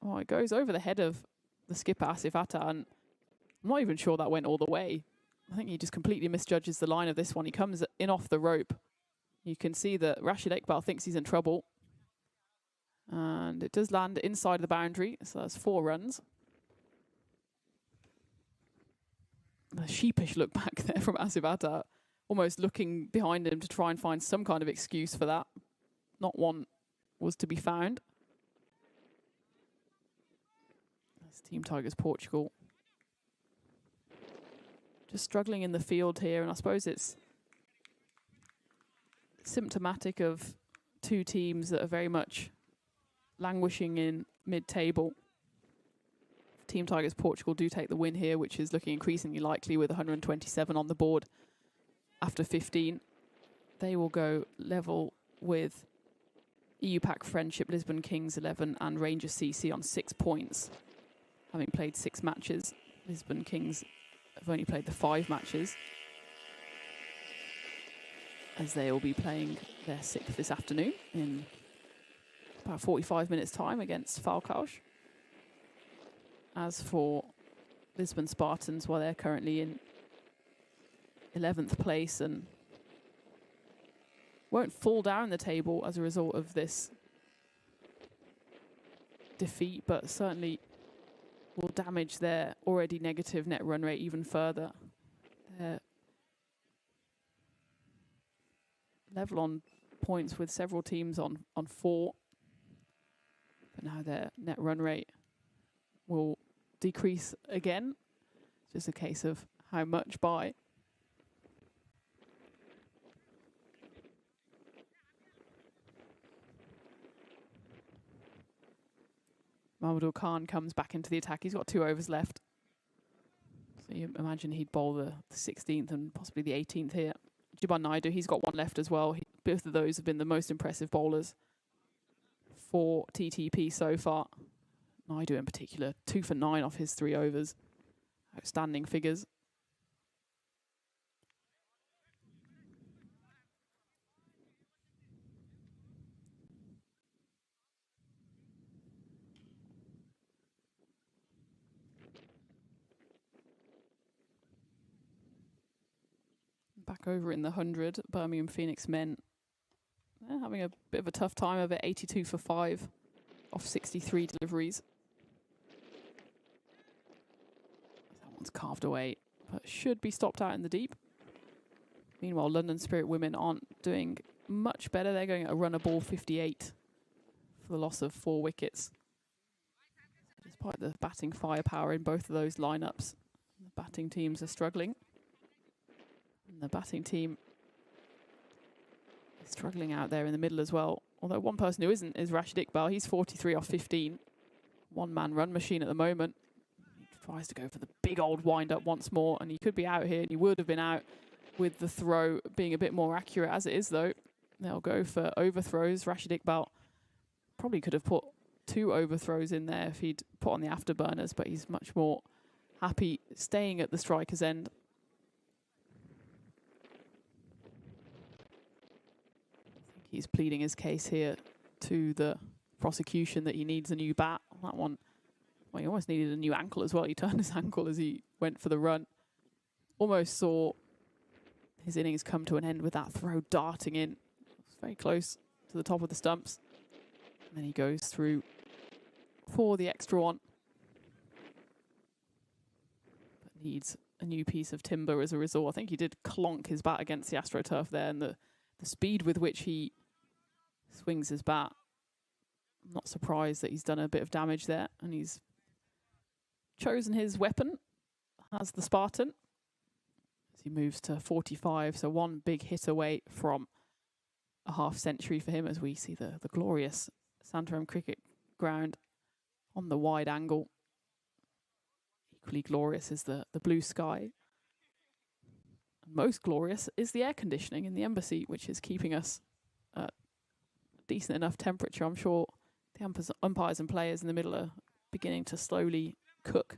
it goes over the head of the skipper Asif Atta, and I'm not even sure that went all the way. I think he just completely misjudges the line of this one. He comes in off the rope. You can see that Rashid Iqbal thinks he's in trouble. And it does land inside the boundary, so that's 4 runs. A sheepish look back there from Asif Atta, almost looking behind him to try and find some kind of excuse for that. Not one was to be found. That's Team Tigers Portugal. Just struggling in the field here, and I suppose it's symptomatic of 2 teams that are very much languishing in mid-table. Team Tigers Portugal do take the win here, which is looking increasingly likely with 127 on the board after 15. They will go level with EU Pack Friendship, Lisbon Kings 11 and Rangers CC on 6 points, having played 6 matches. Lisbon Kings have only played the 5 matches, as they will be playing their 6th this afternoon in about 45 minutes time against Falcaus. As for Lisbon Spartans, well, they're currently in 11th place and won't fall down the table as a result of this defeat, but certainly will damage their already negative net run rate even further. They're level on points with several teams on 4. But now their net run rate will decrease again. It's just a case of how much by. Mahmoud Khan comes back into the attack. He's got 2 overs left. So you imagine he'd bowl the 16th and possibly the 18th here. Jiban Naidu, he's got 1 left as well. Both of those have been the most impressive bowlers for TTP so far. Naidu in particular, 2 for 9 off his 3 overs. Outstanding figures. Back over in the 100, Birmingham Phoenix men, they're having a bit of a tough time of it. 82 for 5 off 63 deliveries. That one's carved away, but should be stopped out in the deep. Meanwhile, London Spirit women aren't doing much better. They're going at a runner ball 58 for the loss of 4 wickets. Despite the batting firepower in both of those lineups, the batting teams are struggling. And the batting team is struggling out there in the middle as well. Although one person who isn't is Rashid Iqbal. He's 43 off 15. One-man run machine at the moment. He tries to go for the big old wind-up once more, and he could be out here, and he would have been out with the throw being a bit more accurate. As it is, though, they'll go for overthrows. Rashid Iqbal probably could have put 2 overthrows in there if he'd put on the afterburners, but he's much more happy staying at the striker's end. He's pleading his case here to the prosecution that he needs a new bat. That one Well, he almost needed a new ankle as well. He turned his ankle as he went for the run. Almost saw his innings come to an end with that throw darting in. It was very close to the top of the stumps. And then he goes through for the extra one. But needs a new piece of timber as a result. I think he did clonk his bat against the AstroTurf there, and the speed with which he swings his bat. I'm not surprised that he's done a bit of damage there, and he's chosen his weapon as the Spartan as he moves to 45. So one big hit away from a half century for him, as we see the glorious Santarem cricket ground on the wide angle. Equally glorious is the blue sky. And most glorious is the air conditioning in the embassy, which is keeping us at a decent enough temperature. I'm sure the umpires and players in the middle are beginning to slowly cook.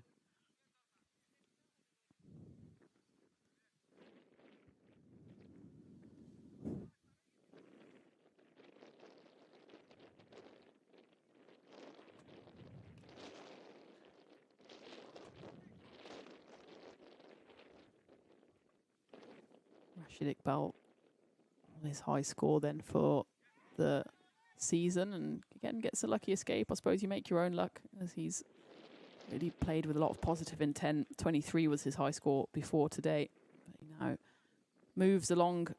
Rashid Iqbal on his high score then for the season, and again gets a lucky escape. I suppose you make your own luck, as he's really played with a lot of positive intent. 23 was his high score before today. But he now moves along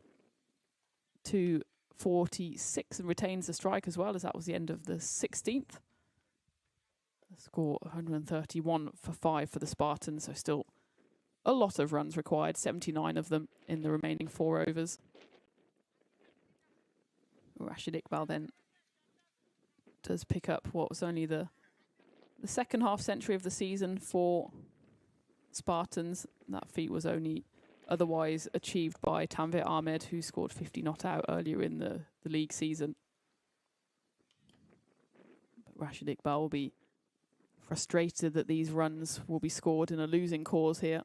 to 46 and retains the strike as well, as that was the end of the 16th. The score 131 for 5 for the Spartans, so still a lot of runs required, 79 of them in the remaining 4 overs. Rashid Iqbal then does pick up what was only the second half century of the season for Spartans. That feat was only otherwise achieved by Tanvir Ahmed, who scored 50 not out earlier in the league season. But Rashid Iqbal will be frustrated that these runs will be scored in a losing cause here.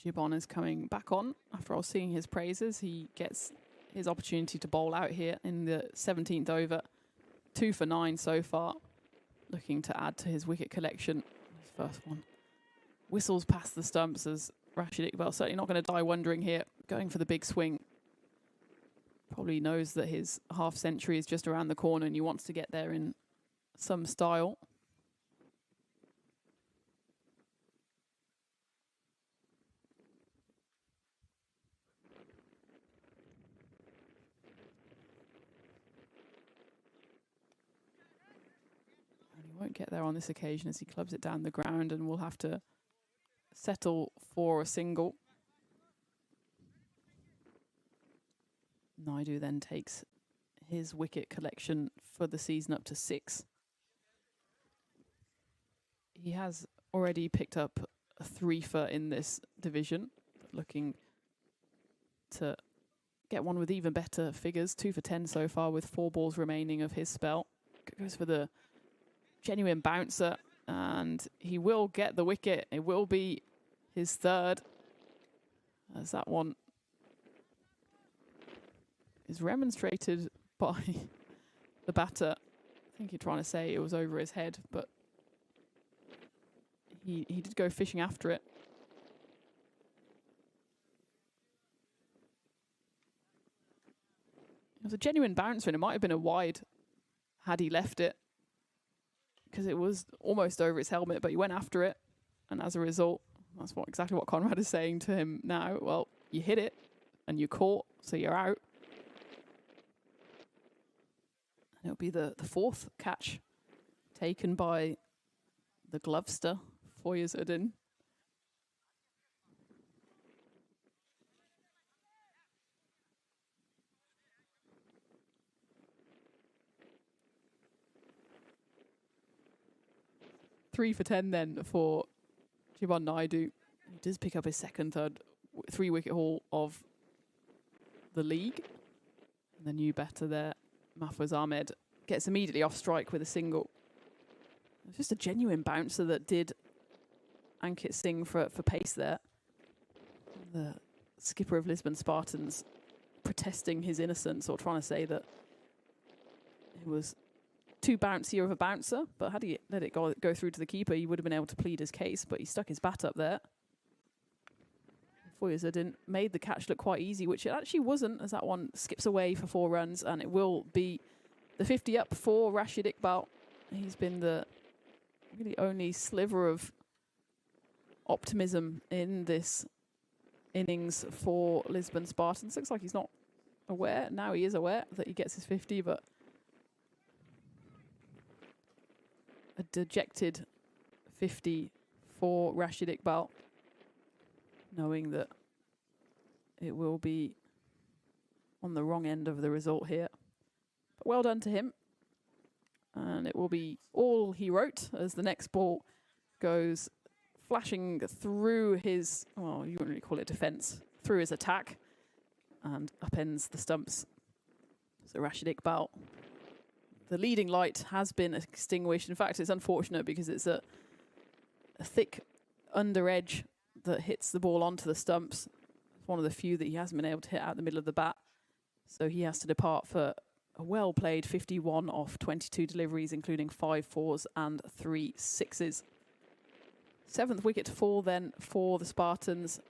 Gibbon is coming back on after all seeing his praises. He gets his opportunity to bowl out here in the 17th over. 2 for 9 so far. Looking to add to his wicket collection. His first one whistles past the stumps, as Rashid Iqbal certainly not going to die wondering here. Going for the big swing. Probably knows that his half century is just around the corner and he wants to get there in some style. Won't get there on this occasion, as he clubs it down the ground, and will have to settle for a single. Naidu then takes his wicket collection for the season up to 6. He has already picked up a 3-fer in this division, but looking to get one with even better figures. 2 for 10 so far with 4 balls remaining of his spell. Goes for the genuine bouncer, and he will get the wicket. It will be his 3rd, as that one is remonstrated by the batter. I think you're trying to say it was over his head, but he did go fishing after it. It was a genuine bouncer, and it might have been a wide had he left it, because it was almost over his helmet, but he went after it, and as a result, that's exactly what Conrad is saying to him now. Well, you hit it, and you caught, so you're out. And it'll be the 4th catch taken by the glovester, Foyaz-Uddin. Three for 10 then for Gibbon Naidu. He He does pick up his second, third, 3-wicket haul of the league. And the new batter there, Mahfouz Ahmed, gets immediately off strike with a single. It was just a genuine bouncer that did Ankit Singh for pace there. The skipper of Lisbon Spartans protesting his innocence, or trying to say that it was too bouncier of a bouncer, but had he let it go through to the keeper, he would have been able to plead his case, but he stuck his bat up there. Foyazardin made the catch look quite easy, which it actually wasn't, as that one skips away for 4 runs, and it will be the 50 up for Rashid Iqbal. He's been the really only sliver of optimism in this innings for Lisbon Spartans. Looks like he's not aware. Now he is aware that he gets his 50, but a dejected 50 for Rashid Iqbal, knowing that it will be on the wrong end of the result here. But well done to him. And it will be all he wrote as the next ball goes flashing through his, well, you wouldn't really call it defence, through his attack, and upends the stumps. So Rashid Iqbal, the leading light has been extinguished. In fact, it's unfortunate because it's a thick under edge that hits the ball onto the stumps. It's one of the few that he hasn't been able to hit out the middle of the bat. So he has to depart for a well-played 51 off 22 deliveries, including 5 fours and 3 sixes. 7th wicket to fall then for the Spartans.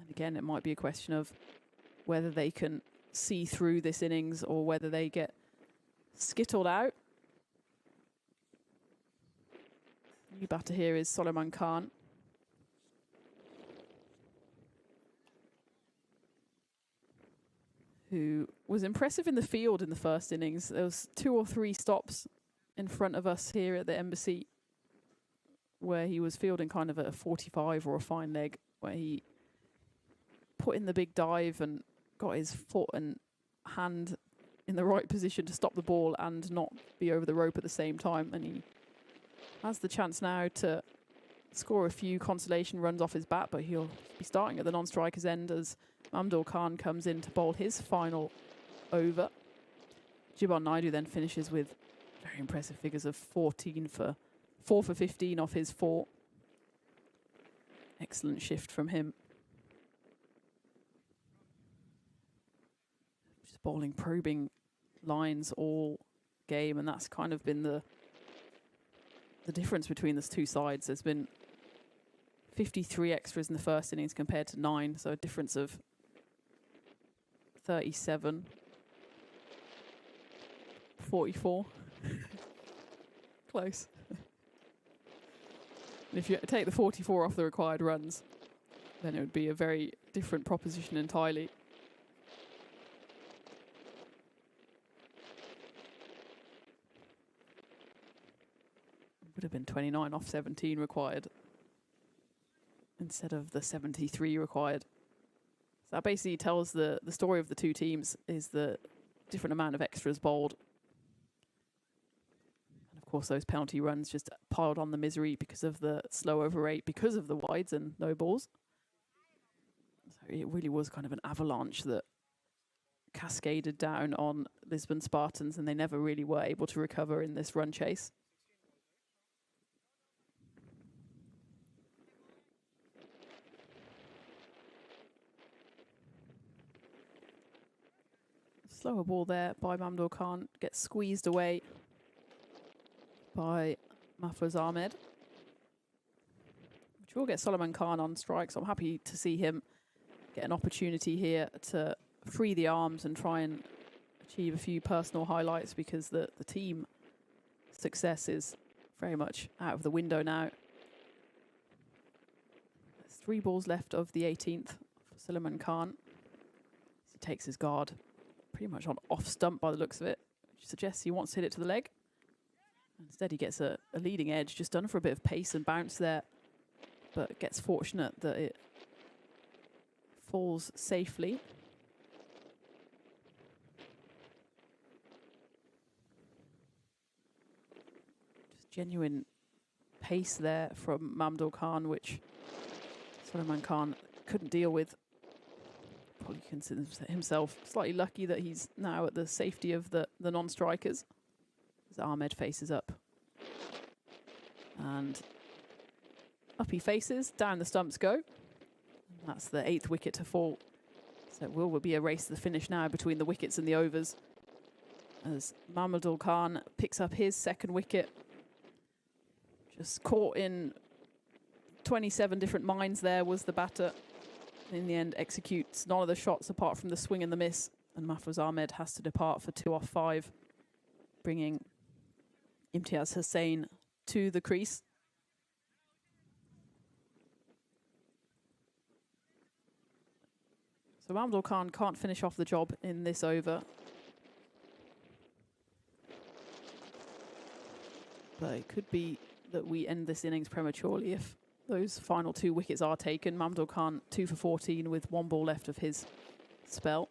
And again, it might be a question of whether they can see through this innings or whether they get skittled out. New batter here is Solomon Khan. Who was impressive in the field in the first innings. There was 2 or 3 stops in front of us here at the Embassy where he was fielding kind of a 45 or a fine leg, where he put in the big dive and got his foot and hand in the right position to stop the ball and not be over the rope at the same time. And he has the chance now to score a few consolation runs off his bat, but he'll be starting at the non-striker's end as Mamdul Khan comes in to bowl his final over. Jibban Naidu then finishes with very impressive figures of 4 for 15 off his 4. Excellent shift from him. Just bowling probing lines all game, and that's kind of been the difference between the two sides. There's been 53 extras in the first innings compared to 9, so a difference of 37. 44. Close. And if you take the 44 off the required runs, then it would be a very different proposition entirely. It would have been 29 off 17 required instead of the 73 required. So that basically tells the story of the two teams, is the different amount of extras bowled. And of course, those penalty runs just piled on the misery because of the slow over rate, because of the wides and no balls. So it really was kind of an avalanche that cascaded down on Lisbon Spartans, and they never really were able to recover in this run chase. Slower ball there by Mamdul Khan, gets squeezed away by Mahfouz Ahmed, which will get Solomon Khan on strike. So I'm happy to see him get an opportunity here to free the arms and try and achieve a few personal highlights, because the team success is very much out of the window now. There's 3 balls left of the 18th for Solomon Khan. He takes his guard pretty much on off stump by the looks of it, which suggests he wants to hit it to the leg. Instead, he gets a leading edge, just done for a bit of pace and bounce there, but gets fortunate that it falls safely. Just genuine pace there from Mamdul Khan, which Suleiman Khan couldn't deal with. Probably considers himself slightly lucky that he's now at the safety of the non-strikers. As Ahmed faces up. And up he faces, down the stumps go. And that's the 8th wicket to fall. So it will be a race to the finish now between the wickets and the overs. As Mahmudul Khan picks up his 2nd wicket. Just caught in 27 different mines there was the batter. In the end, executes none of the shots apart from the swing and the miss. And Mahfouz Ahmed has to depart for 2 off 5, bringing Imtiaz Hussain to the crease. So Mahmudul Khan can't finish off the job in this over. But it could be that we end this innings prematurely if those final 2 wickets are taken. Mahmudul Khan 2 for 14 with 1 ball left of his spell.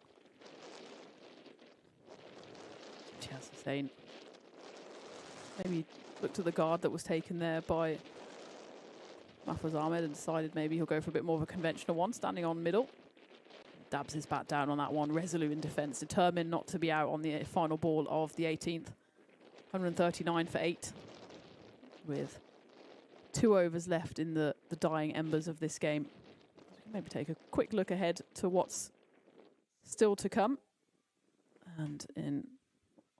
Imtiaz Hussain. Maybe looked at the guard that was taken there by Mahfouz Ahmed and decided maybe he'll go for a bit more of a conventional one, standing on middle. Dabs his bat down on that one, resolute in defence, determined not to be out on the final ball of the 18th. 139 for 8, with 2 overs left in the dying embers of this game. Maybe take a quick look ahead to what's still to come. And in,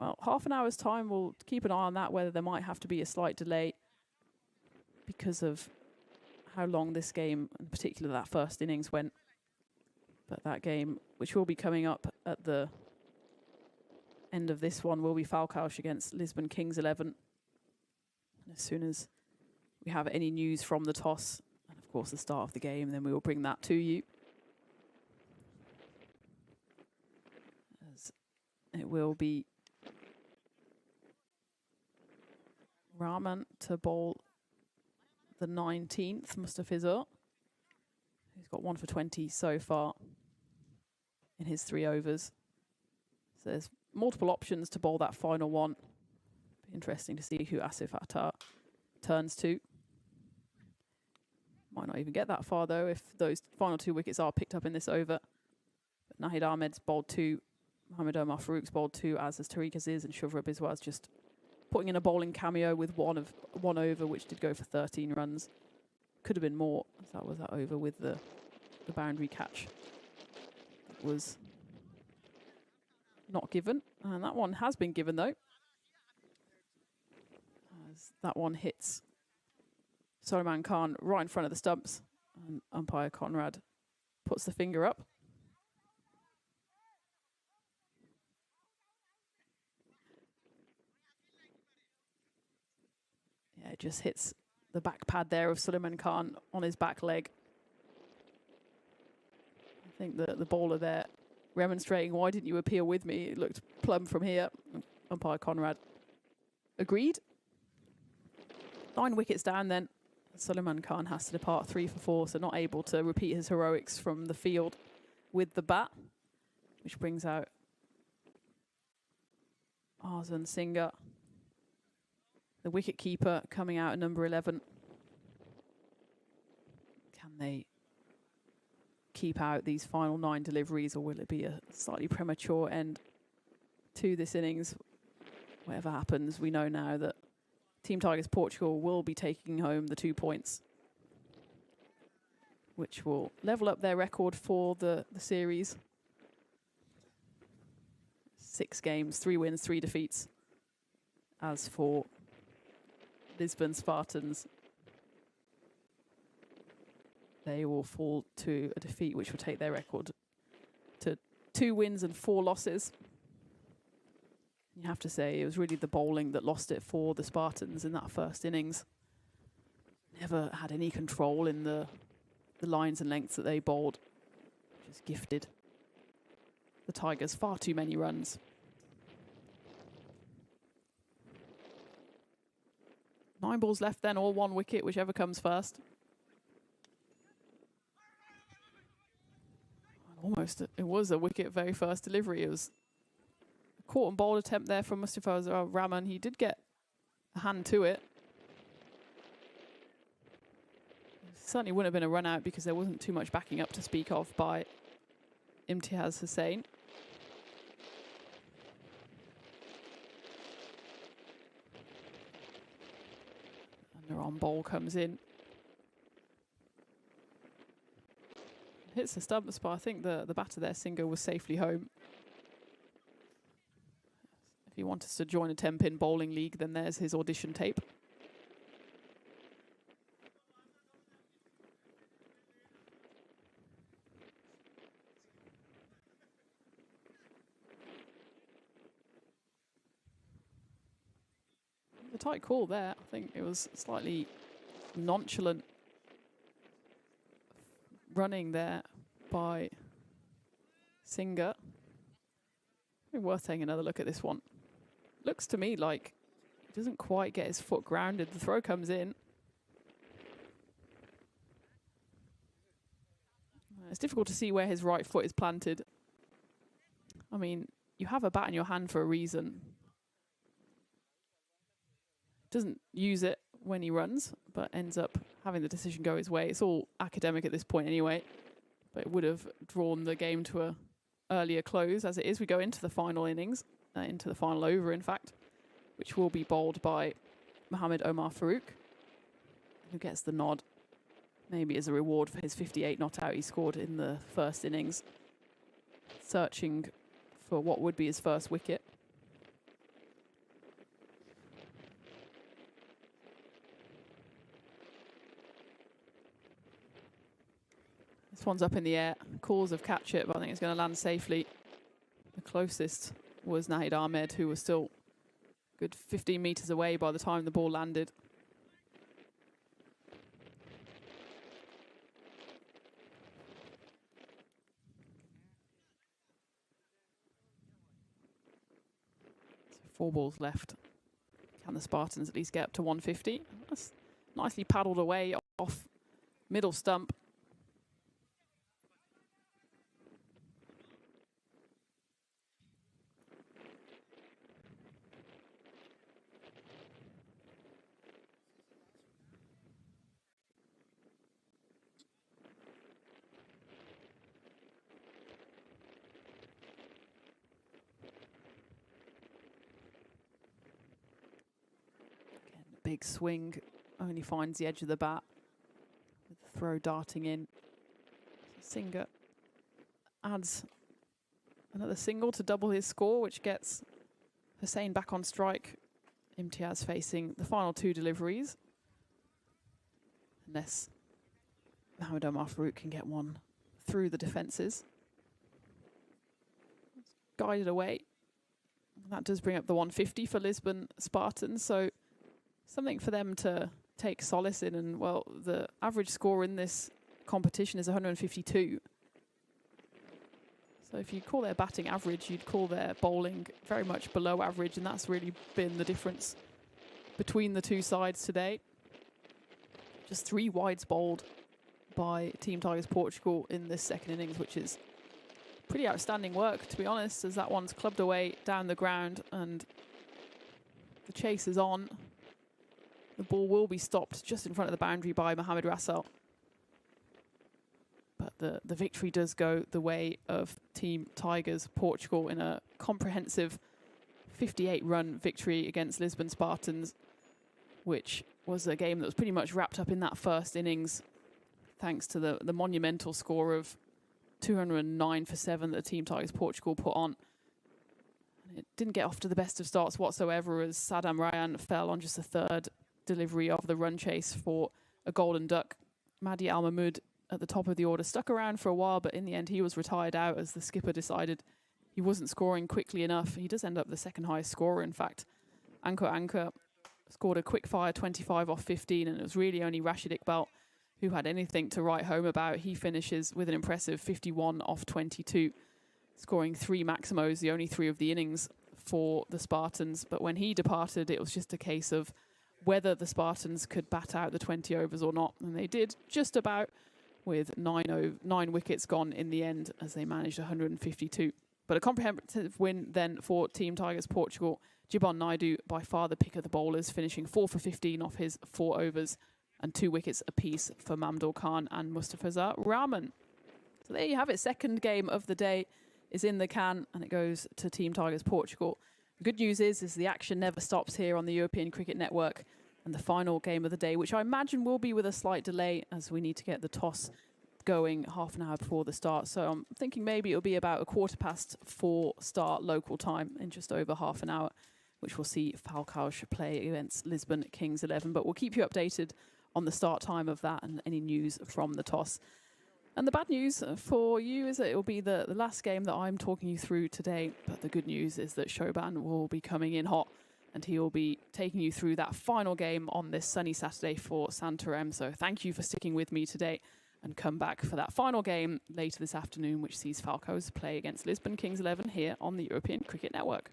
well, half an hour's time, we'll keep an eye on that, whether there might have to be a slight delay because of how long this game, in particular that first innings, went. But that game, which will be coming up at the end of this one, will be Falcao's against Lisbon Kings 11. And as soon as we have any news from the toss, and of course the start of the game, then we will bring that to you. As it will be Rahman to bowl the 19th, Mustafizur. He's got 1 for 20 so far in his 3 overs. So there's multiple options to bowl that final one. Be interesting to see who Asif Attar turns to. Might not even get that far though if those final 2 wickets are picked up in this over. But Nahid Ahmed's bowled 2, Mohamed Omar Farouk's bowled 2, as has Tariq Aziz, and Shuvra Biswas just putting in a bowling cameo with one over, which did go for 13 runs. Could have been more, as that was that over with the boundary catch. It was not given, and that one has been given though. As that one hits Suleiman Khan right in front of the stumps, and umpire Conrad puts the finger up. Yeah, it just hits the back pad there of Suleiman Khan on his back leg. I think the bowler there remonstrating, why didn't you appeal with me? It looked plumb from here. Umpire Conrad agreed. 9 wickets down then. Suleiman Khan has to depart 3 for 4, so not able to repeat his heroics from the field with the bat, which brings out Arzan Singha, the wicket keeper, coming out at number 11. Can they keep out these final 9 deliveries, or will it be a slightly premature end to this innings? Whatever happens, we know now that Team Tigers Portugal will be taking home the 2 points, which will level up their record for the series. 6 games, 3 wins, 3 defeats. As for Lisbon Spartans, they will fall to a defeat which will take their record to 2 wins and 4 losses. You have to say it was really the bowling that lost it for the Spartans in that first innings. Never had any control in the lines and lengths that they bowled. Just gifted the Tigers far too many runs. Nine balls left then, all 1 wicket, whichever comes first. Almost, it was a wicket very first delivery. It was a caught and bowled attempt there from Mustafa Rahman. He did get a hand to it. certainly wouldn't have been a run out because there wasn't too much backing up to speak of by Imtiaz Hussain. And the on ball comes in. Hits the stumps, but I think the batter there, Singer, was safely home. If he wants to join a 10-pin bowling league, then there's his audition tape. A tight call there. I think it was slightly nonchalant running there by Singer. Worth taking another look at this one. Looks to me like he doesn't quite get his foot grounded. The throw comes in. It's difficult to see where his right foot is planted. I mean, you have a bat in your hand for a reason. Doesn't use it when he runs, but ends up having the decision go his way. It's all academic at this point anyway, but it would have drawn the game to a earlier close. As it is, we go into the final innings, into the final over, in fact, which will be bowled by Mohamed Omar Farouk, who gets the nod, maybe as a reward for his 58 not out he scored in the first innings, searching for what would be his first wicket. This one's up in the air. Calls of catch it, but I think it's going to land safely. The closest was Nahid Ahmed, who was still a good 15 metres away by the time the ball landed. So 4 balls left. Can the Spartans at least get up to 150? That's nicely paddled away off middle stump. Big swing, only finds the edge of the bat, with the throw darting in. Singer adds another single to double his score, which gets Hussain back on strike. Imtiaz facing the final 2 deliveries, unless Mohamed Omar Farouk can get one through the defences. Guided away. That does bring up the 150 for Lisbon Spartans, so something for them to take solace in. And, well, the average score in this competition is 152. So if you call their batting average, you'd call their bowling very much below average, and that's really been the difference between the two sides today. Just 3 wides bowled by Team Tigers Portugal in this second innings, which is pretty outstanding work, to be honest, as that one's clubbed away down the ground and the chase is on. The ball will be stopped just in front of the boundary by Mohamed Rassel. But the victory does go the way of Team Tigers Portugal in a comprehensive 58-run victory against Lisbon Spartans, which was a game that was pretty much wrapped up in that first innings, thanks to the monumental score of 209 for 7 that the Team Tigers Portugal put on. It didn't get off to the best of starts whatsoever, as Saddam Ryan fell on just the 3rd delivery of the run chase for a golden duck. Mahdi Al Mahmoud at the top of the order stuck around for a while, but in the end he was retired out as the skipper decided he wasn't scoring quickly enough. He does end up the second highest scorer, in fact. Anko scored a quick fire 25 off 15, and it was really only Rashid Iqbal who had anything to write home about. He finishes with an impressive 51 off 22, scoring 3 maximos, the only 3 of the innings for the Spartans. But when he departed, it was just a case of whether the Spartans could bat out the 20 overs or not. And they did just about, with 9 wickets gone in the end, as they managed 152. But a comprehensive win then for Team Tigers Portugal. Jibon Naidu, by far the pick of the bowlers, finishing 4 for 15 off his 4 overs and 2 wickets apiece for Mamdul Khan and Mustafizur Rahman. So there you have it. Second game of the day is in the can, and it goes to Team Tigers Portugal. The good news is the action never stops here on the European Cricket Network, and the final game of the day, which I imagine will be with a slight delay as we need to get the toss going half an hour before the start. So I'm thinking maybe it'll be about 4:15 start local time in just over half an hour, which we'll see Falcao play against Lisbon Kings 11. But we'll keep you updated on the start time of that and any news from the toss. And the bad news for you is that it will be the last game that I'm talking you through today. But the good news is that Shoban will be coming in hot, and he will be taking you through that final game on this sunny Saturday for Santarém. So thank you for sticking with me today, and come back for that final game later this afternoon, which sees Falco's play against Lisbon Kings 11 here on the European Cricket Network.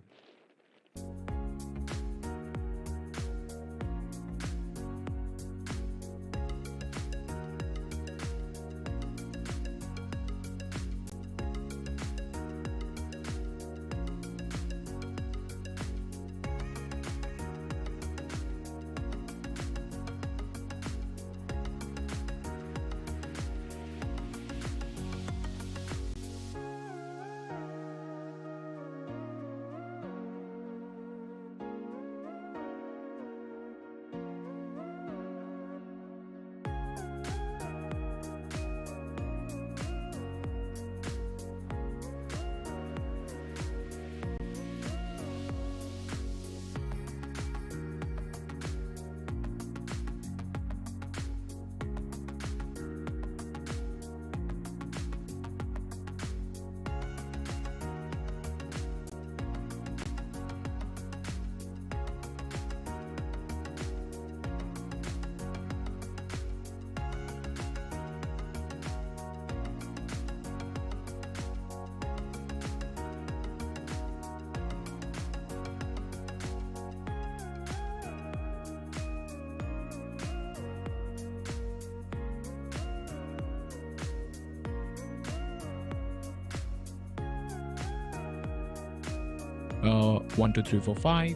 One, two, three, four, five.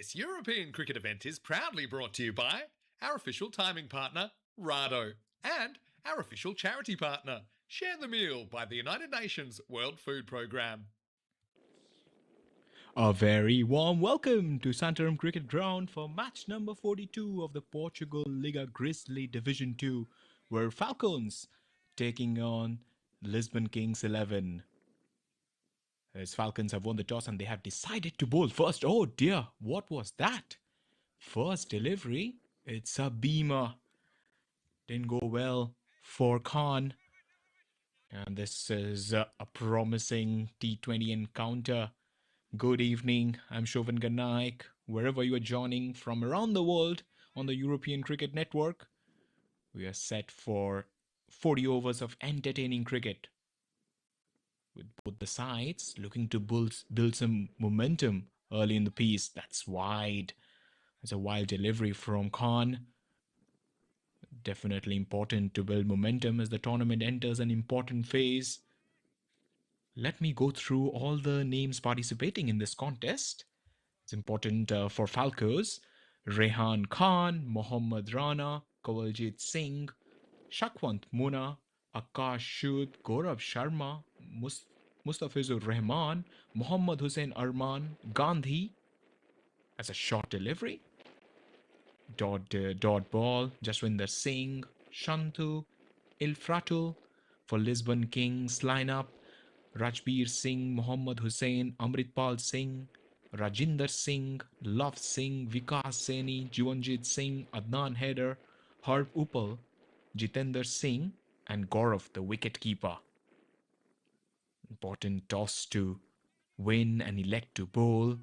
This European cricket event is proudly brought to you by our official timing partner, Rado, and our official charity partner, Share the Meal by the United Nations World Food Programme.
A very warm welcome to Santarém Cricket Ground for match number 42 of the Portugal Liga Grizzly Division 2, where Falcons taking on Lisbon Kings 11. As Falcons have won the toss and they have decided to bowl first. Oh dear, what was that? First delivery, it's a beamer. Didn't go well for Khan. And this is a promising T20 encounter. Good evening, I'm Shovan Ganaik, wherever you are joining from around the world on the European Cricket Network. We are set for 40 overs of entertaining cricket, with both the sides looking to build some momentum early in the piece. That's wide. That's a wild delivery from Khan. Definitely important to build momentum as the tournament enters an important phase. Let me go through all the names participating in this contest. It's important for Falcons: Rehan Khan, Mohammad Rana, Kawaljit Singh, Shakwant Muna, Akash Shud, Gaurav Sharma, Mustafizur Rahman, Mohammad Hussain Arman, Gandhi. As a short delivery. Dot ball, Jaswinder Singh, Shantu, Ilfratu. For Lisbon Kings lineup: Rajbir Singh, Mohammad Hussain, Amritpal Singh, Rajinder Singh, Love Singh, Vikas Saini, Juwanjit Singh, Adnan Haider, Harb Upal, Jitender Singh, and Gaurav, the wicket-keeper. Important toss to win and elect to bowl.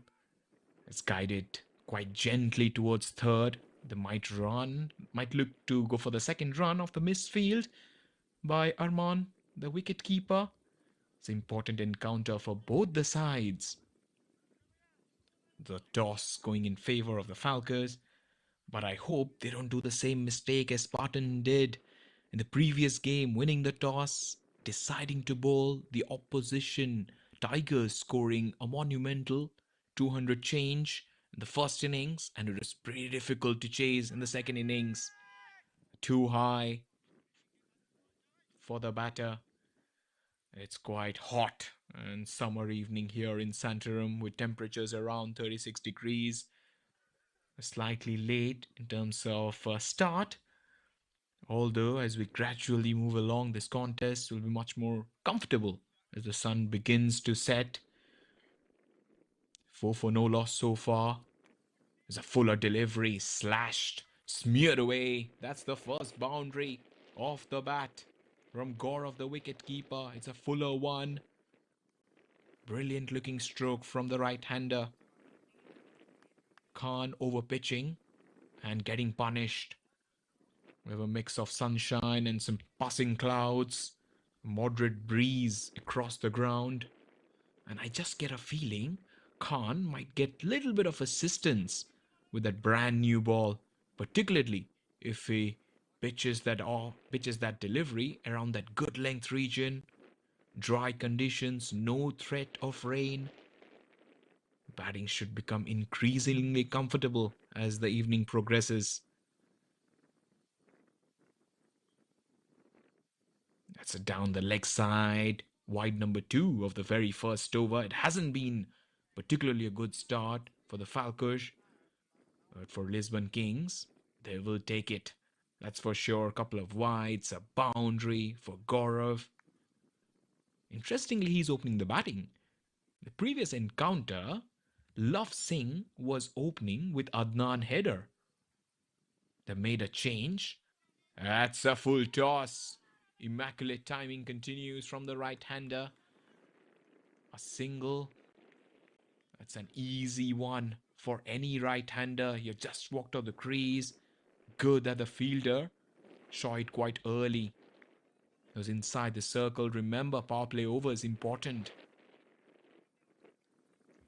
It's guided quite gently towards third. They might look to go for the second run of the missed field by Arman, the wicket-keeper. It's an important encounter for both the sides. The toss going in favor of the Falcons, but I hope they don't do the same mistake as Spartan did in the previous game, winning the toss, deciding to bowl, the opposition Tigers scoring a monumental 200 change in the first innings, and it was pretty difficult to chase in the second innings. Too high for the batter. It's quite hot and summer evening here in Santarém with temperatures around 36 degrees. Slightly late in terms of start. Although as we gradually move along, this contest will be much more comfortable as the sun begins to set. 4 for no loss so far. There's a fuller delivery, slashed, smeared away. That's the first boundary off the bat from Gaurav, the wicket-keeper. It's a fuller one. Brilliant looking stroke from the right-hander. Khan over-pitching and getting punished. We have a mix of sunshine and some passing clouds. Moderate breeze across the ground. And I just get a feeling Khan might get a little bit of assistance with that brand new ball, particularly if he pitches that delivery around that good length region. Dry conditions, no threat of rain. Batting should become increasingly comfortable as the evening progresses. That's a down the leg side, wide number 2 of the very first over. It hasn't been particularly a good start for the Falcons, but for Lisbon Kings, they will take it. That's for sure. A couple of wides, a boundary for Gaurav. Interestingly, he's opening the batting. The previous encounter, Love Singh was opening with Adnan Haider. They made a change. That's a full toss. Immaculate timing continues from the right-hander. A single. That's an easy one for any right-hander. You just walked off the crease. Good that the fielder saw it quite early. It was inside the circle. Remember, power play over is important.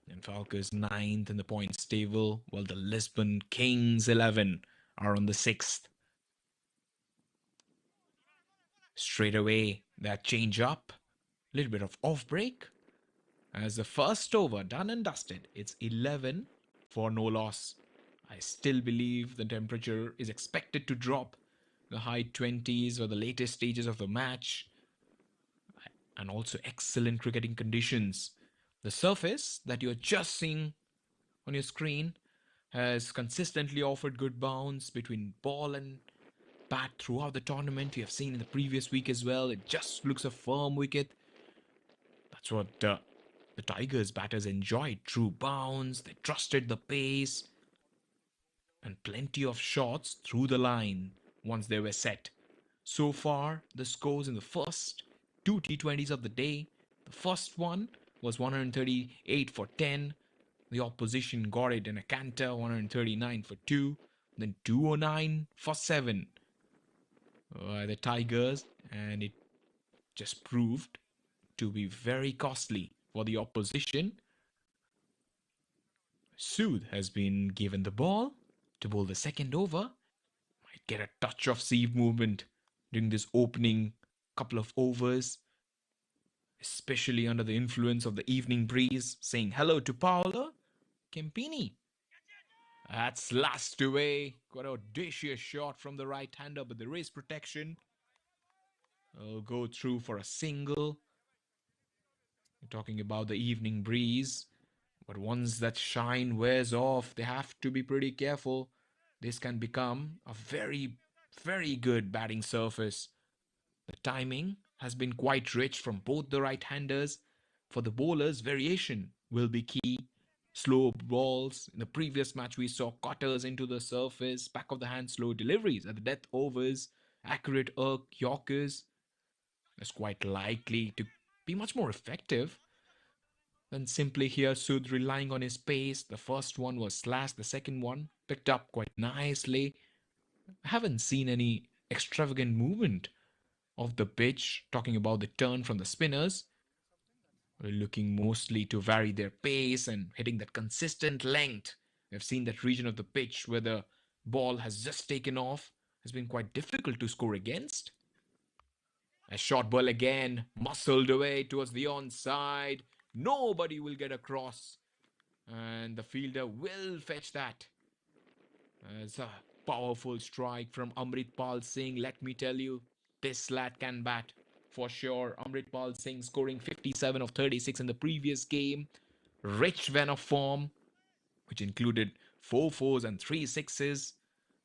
And Falcons 9th in the points table, while the Lisbon Kings 11 are on the 6th. Straight away, that change up. A little bit of off break. As the first over done and dusted, it's 11 for no loss. I still believe the temperature is expected to drop the high 20s or the latest stages of the match, and also excellent cricketing conditions. The surface that you're just seeing on your screen has consistently offered good bounce between ball and bat throughout the tournament. We have seen in the previous week as well. It just looks a firm wicket. That's what the Tigers batters enjoyed. True bounce, they trusted the pace, and plenty of shots through the line once they were set. So far, the scores in the first two T20s of the day. The first one was 138 for 10. The opposition got it in a canter, 139 for 2. Then 209 for 7. The Tigers, and it just proved to be very costly for the opposition. Sood has been given the ball to bowl the second over. Might get a touch of sieve movement during this opening couple of overs, especially under the influence of the evening breeze, saying hello to Paolo Campini. That's slashed away. Quite an audacious shot from the right-hander, but there is protection. Will go through for a single. We're talking about the evening breeze. But once that shine wears off, they have to be pretty careful. This can become a very, very good batting surface. The timing has been quite rich from both the right-handers. For the bowlers, variation will be key. Slow balls. In the previous match, we saw cutters into the surface, back of the hand slow deliveries at the death overs, accurate Yorkers. That's quite likely to be much more effective than simply here Sood relying on his pace. The first one was slashed, the second one picked up quite nicely. I haven't seen any extravagant movement of the pitch, talking about the turn from the spinners. We're looking mostly to vary their pace and hitting that consistent length. We've seen that region of the pitch where the ball has just taken off has been quite difficult to score against. A short ball again, muscled away towards the onside. Nobody will get across, and the fielder will fetch that. It's a powerful strike from Amritpal Singh. Let me tell you, this lad can bat for sure. Amritpal Singh scoring 57 of 36 in the previous game. Rich vein of form, which included 4 fours and 3 sixes.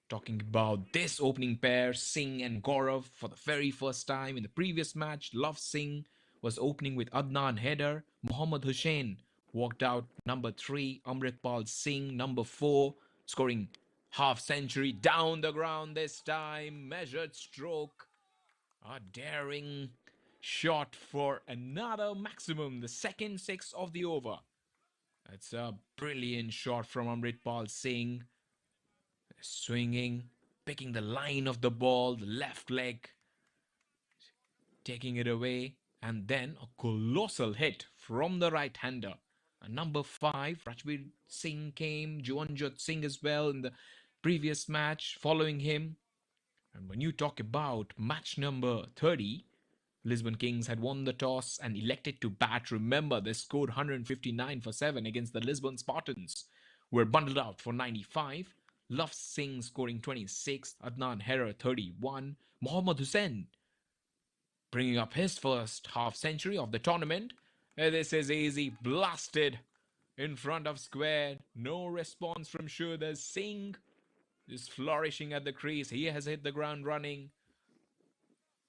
Talking about this opening pair, Singh and Gaurav, for the very first time in the previous match. Love Singh was opening with Adnan Haider. Mohammad Hussain walked out number 3. Amritpal Singh number 4, scoring half century down the ground this time. Measured stroke. A daring shot for another maximum, the second 6 of the over. That's a brilliant shot from Amritpal Singh. Swinging, picking the line of the ball, the left leg, taking it away, and then a colossal hit from the right-hander. Number 5, Rajbir Singh came, Juwanjot Singh as well in the previous match, following him. And when you talk about match number 30, Lisbon Kings had won the toss and elected to bat. Remember, they scored 159 for 7 against the Lisbon Spartans, who were bundled out for 95. Love Singh scoring 26, Adnan Haider 31, Mohammad Hussain bringing up his first half century of the tournament. This is easy, blasted in front of square. No response from Shurda Singh, just flourishing at the crease. He has hit the ground running.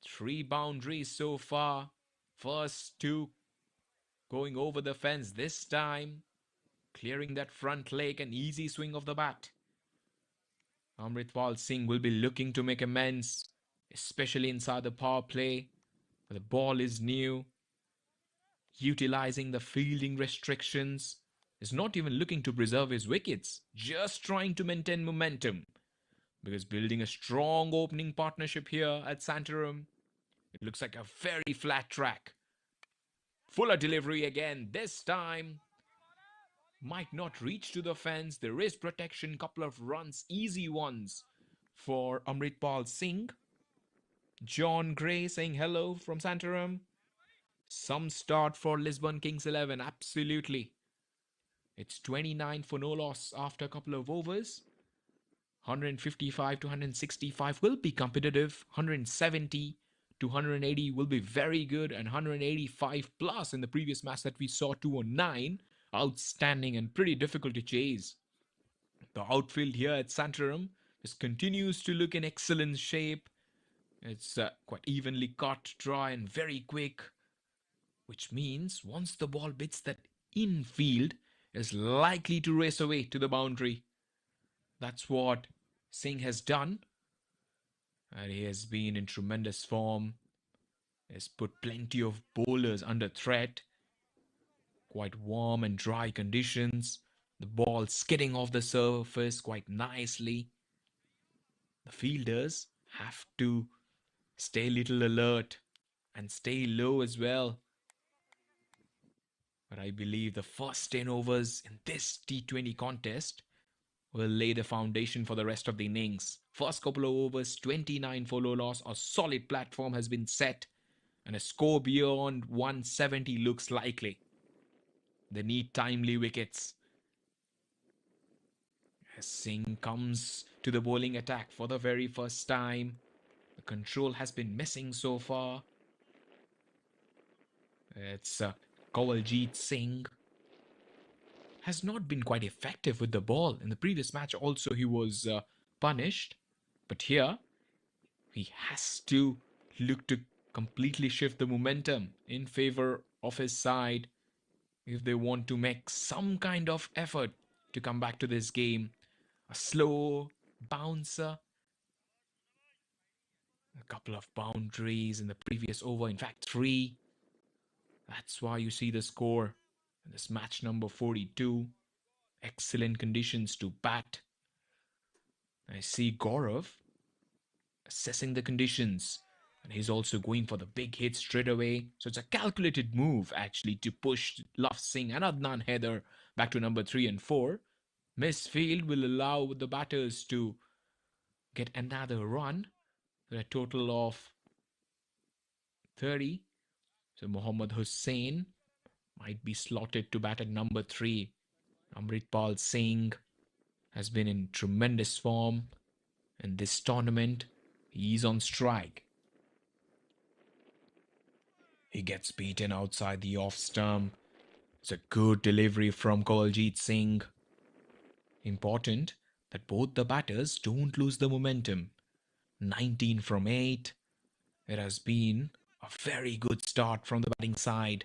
3 boundaries so far. First 2 going over the fence this time. Clearing that front leg, an easy swing of the bat. Amritpal Singh will be looking to make amends, especially inside the power play. The ball is new. Utilizing the fielding restrictions. Is not even looking to preserve his wickets, just trying to maintain momentum. Because building a strong opening partnership here at Santarem, it looks like a very flat track. Fuller delivery again, this time. Might not reach to the fence. There is protection, couple of runs, easy ones for Amritpal Singh. John Gray saying hello from Santarem. Some start for Lisbon Kings 11, absolutely. It's 29 for no loss after a couple of overs. 155 to 165 will be competitive. 170 to 180 will be very good. And 185 plus in the previous match that we saw, 209. Outstanding and pretty difficult to chase. The outfield here at Santorum just continues to look in excellent shape. It's quite evenly cut, dry, and very quick, which means once the ball hits that infield, is likely to race away to the boundary. That's what Singh has done, and he has been in tremendous form. Has put plenty of bowlers under threat. Quite warm and dry conditions. The ball skidding off the surface quite nicely. The fielders have to stay a little alert and stay low as well. But I believe the first 10 overs in this T20 contest will lay the foundation for the rest of the innings. First couple of overs, 29 for low loss. A solid platform has been set and a score beyond 170 looks likely. They need timely wickets. As Singh comes to the bowling attack for the very first time. The control has been missing so far. It's Kanwaljit Singh. Has not been quite effective with the ball. In the previous match also he was punished. But here he has to look to completely shift the momentum in favor of his side if they want to make some kind of effort to come back to this game. A slow bouncer. A couple of boundaries in the previous over. In fact, 3. That's why you see the score in this match number 42. Excellent conditions to bat. I see Gaurav assessing the conditions. And he's also going for the big hit straight away. So it's a calculated move actually to push Love Singh and Adnan Haider back to number 3 and 4. Misfield will allow the batters to get another run. A total of 30. So Mohammad Hussain might be slotted to bat at number 3. Amritpal Singh has been in tremendous form in this tournament. He's on strike. He gets beaten outside the off stump. It's a good delivery from Kanwaljit Singh. Important that both the batters don't lose the momentum. 19 from 8. It has been a very good start from the batting side.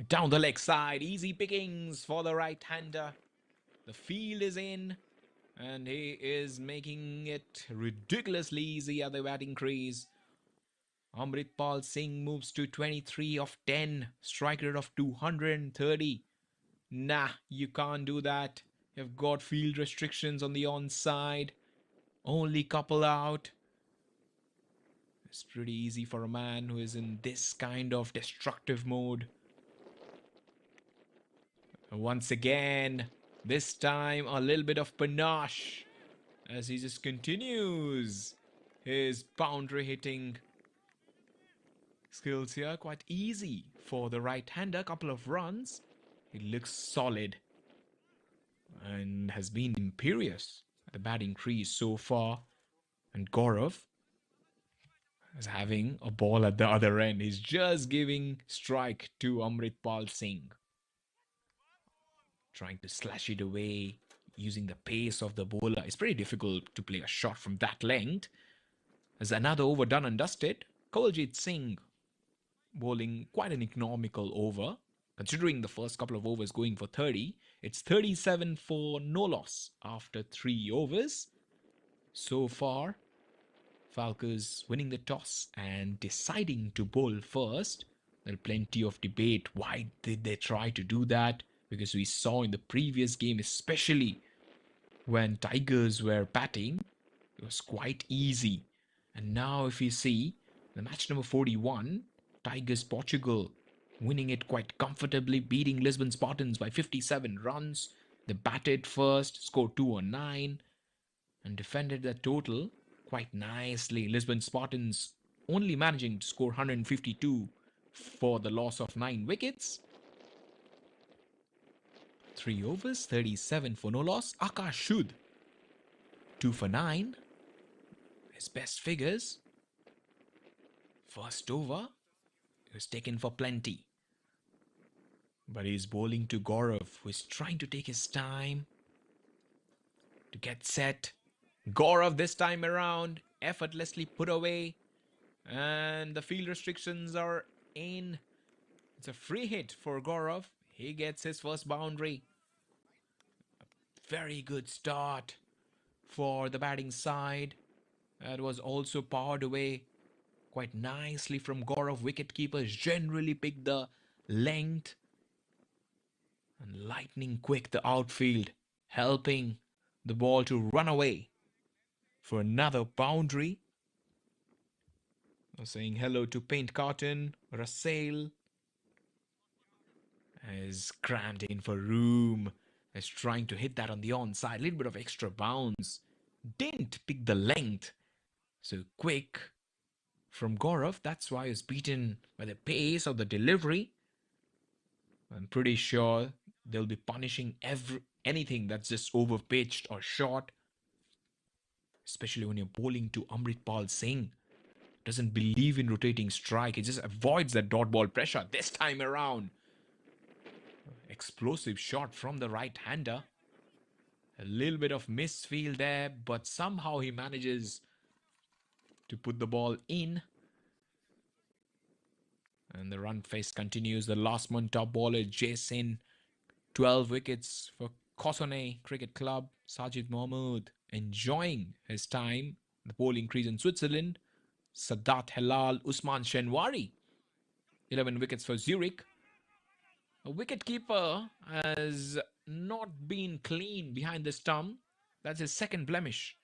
Down the leg side, easy pickings for the right-hander. The field is in and he is making it ridiculously easy at the batting crease. Amritpal Singh moves to 23 of 10, strike rate of 230. Nah, you can't do that. You've got field restrictions on the onside. Only couple out. It's pretty easy for a man who is in this kind of destructive mode. Once again, this time a little bit of panache as he just continues his boundary hitting skills here. Quite easy for the right-hander. Couple of runs. It looks solid and has been imperious at the batting crease so far. And Gaurav is having a ball at the other end. He's just giving strike to Amritpal Singh. Trying to slash it away using the pace of the bowler. It's pretty difficult to play a shot from that length. As another over done and dusted. Kanwaljit Singh bowling quite an economical over. Considering the first couple of overs going for 30. It's 37 for no loss after 3 overs. So far, Falcons winning the toss and deciding to bowl first. There's plenty of debate. Why did they try to do that? Because we saw in the previous game, especially when Tigers were batting, it was quite easy. And now if you see the match number 41, Tigers Portugal winning it quite comfortably, beating Lisbon Spartans by 57 runs. They batted first, scored 209 and defended the total quite nicely. Lisbon Spartans only managing to score 152 for the loss of 9 wickets. 3 overs, 37 for no loss. Akash Shud, 2 for 9. His best figures. First over, he was taken for plenty. But he's bowling to Gaurav, who is trying to take his time to get set. Gaurav this time around, effortlessly put away. And the field restrictions are in. It's a free hit for Gaurav. He gets his first boundary. Very good start for the batting side. That was also powered away quite nicely from Gaurav. Wicketkeepers generally pick the length. And lightning quick the outfield, helping the ball to run away for another boundary. Saying hello to Paint Carton. Rasail is crammed in for room. Is trying to hit that on the onside. A little bit of extra bounce. Didn't pick the length. So quick from Gaurav. That's why he's beaten by the pace of the delivery. I'm pretty sure they'll be punishing anything that's just overpitched or short. Especially when you're bowling to Amritpal Singh. Doesn't believe in rotating strike. He just avoids that dot ball pressure this time around. Explosive shot from the right-hander. A little bit of misfield there, but somehow he manages to put the ball in. And the run face continues. The last man top bowler, Jason. 12 wickets for Kosone Cricket Club. Sajid Mahmood enjoying his time. The bowling crease in Switzerland. Sadat Helal, Usman Shenwari. 11 wickets for Zurich. A wicketkeeper has not been clean behind the stump. That's his second blemish.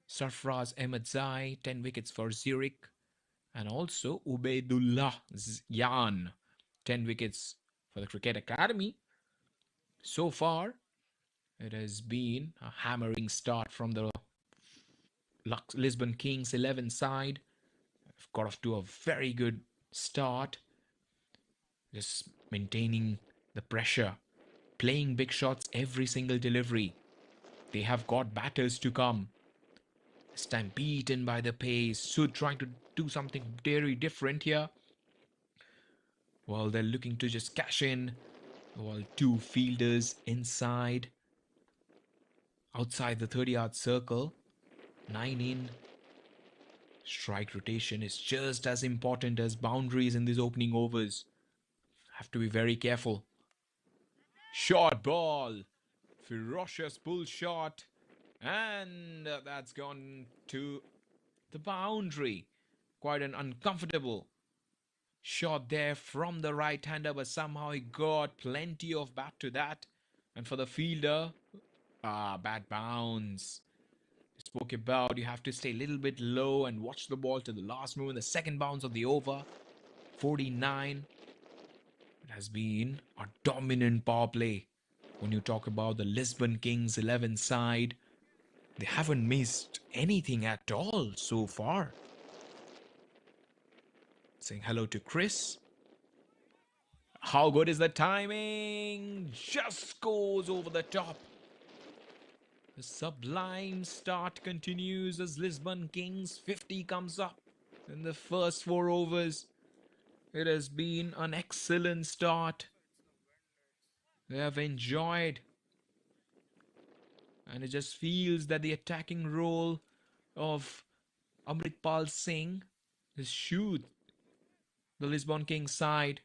Sarfraz Ahmedzai, 10 wickets for Zurich. And also Ubaidullah Yan, 10 wickets for the Cricket Academy. So far, it has been a hammering start from the Lisbon Kings 11 side. Got off to a very good start. Just maintaining the pressure. Playing big shots every single delivery. They have got batters to come. This time beaten by the pace. Sud trying to do something very different here. Well, they're looking to just cash in. Well, 2 fielders inside. Outside the 30-yard circle. 9 in. Strike rotation is just as important as boundaries in these opening overs. Have to be very careful. Short ball. Ferocious pull shot. And that's gone to the boundary. Quite an uncomfortable shot there from the right-hander, but somehow he got plenty of bat to that. And for the fielder, bad bounce. Spoke about you have to stay a little bit low and watch the ball to the last move in the second bounce of the over. 49. It has been a dominant power play. When you talk about the Lisbon Kings 11 side, they haven't missed anything at all so far. Saying hello to Chris. How good is the timing? Just goes over the top. The sublime start continues as Lisbon Kings 50 comes up in the first 4 overs. It has been an excellent start. They have enjoyed. And it just feels that the attacking role of Amritpal Singh is shoot the Lisbon Kings side,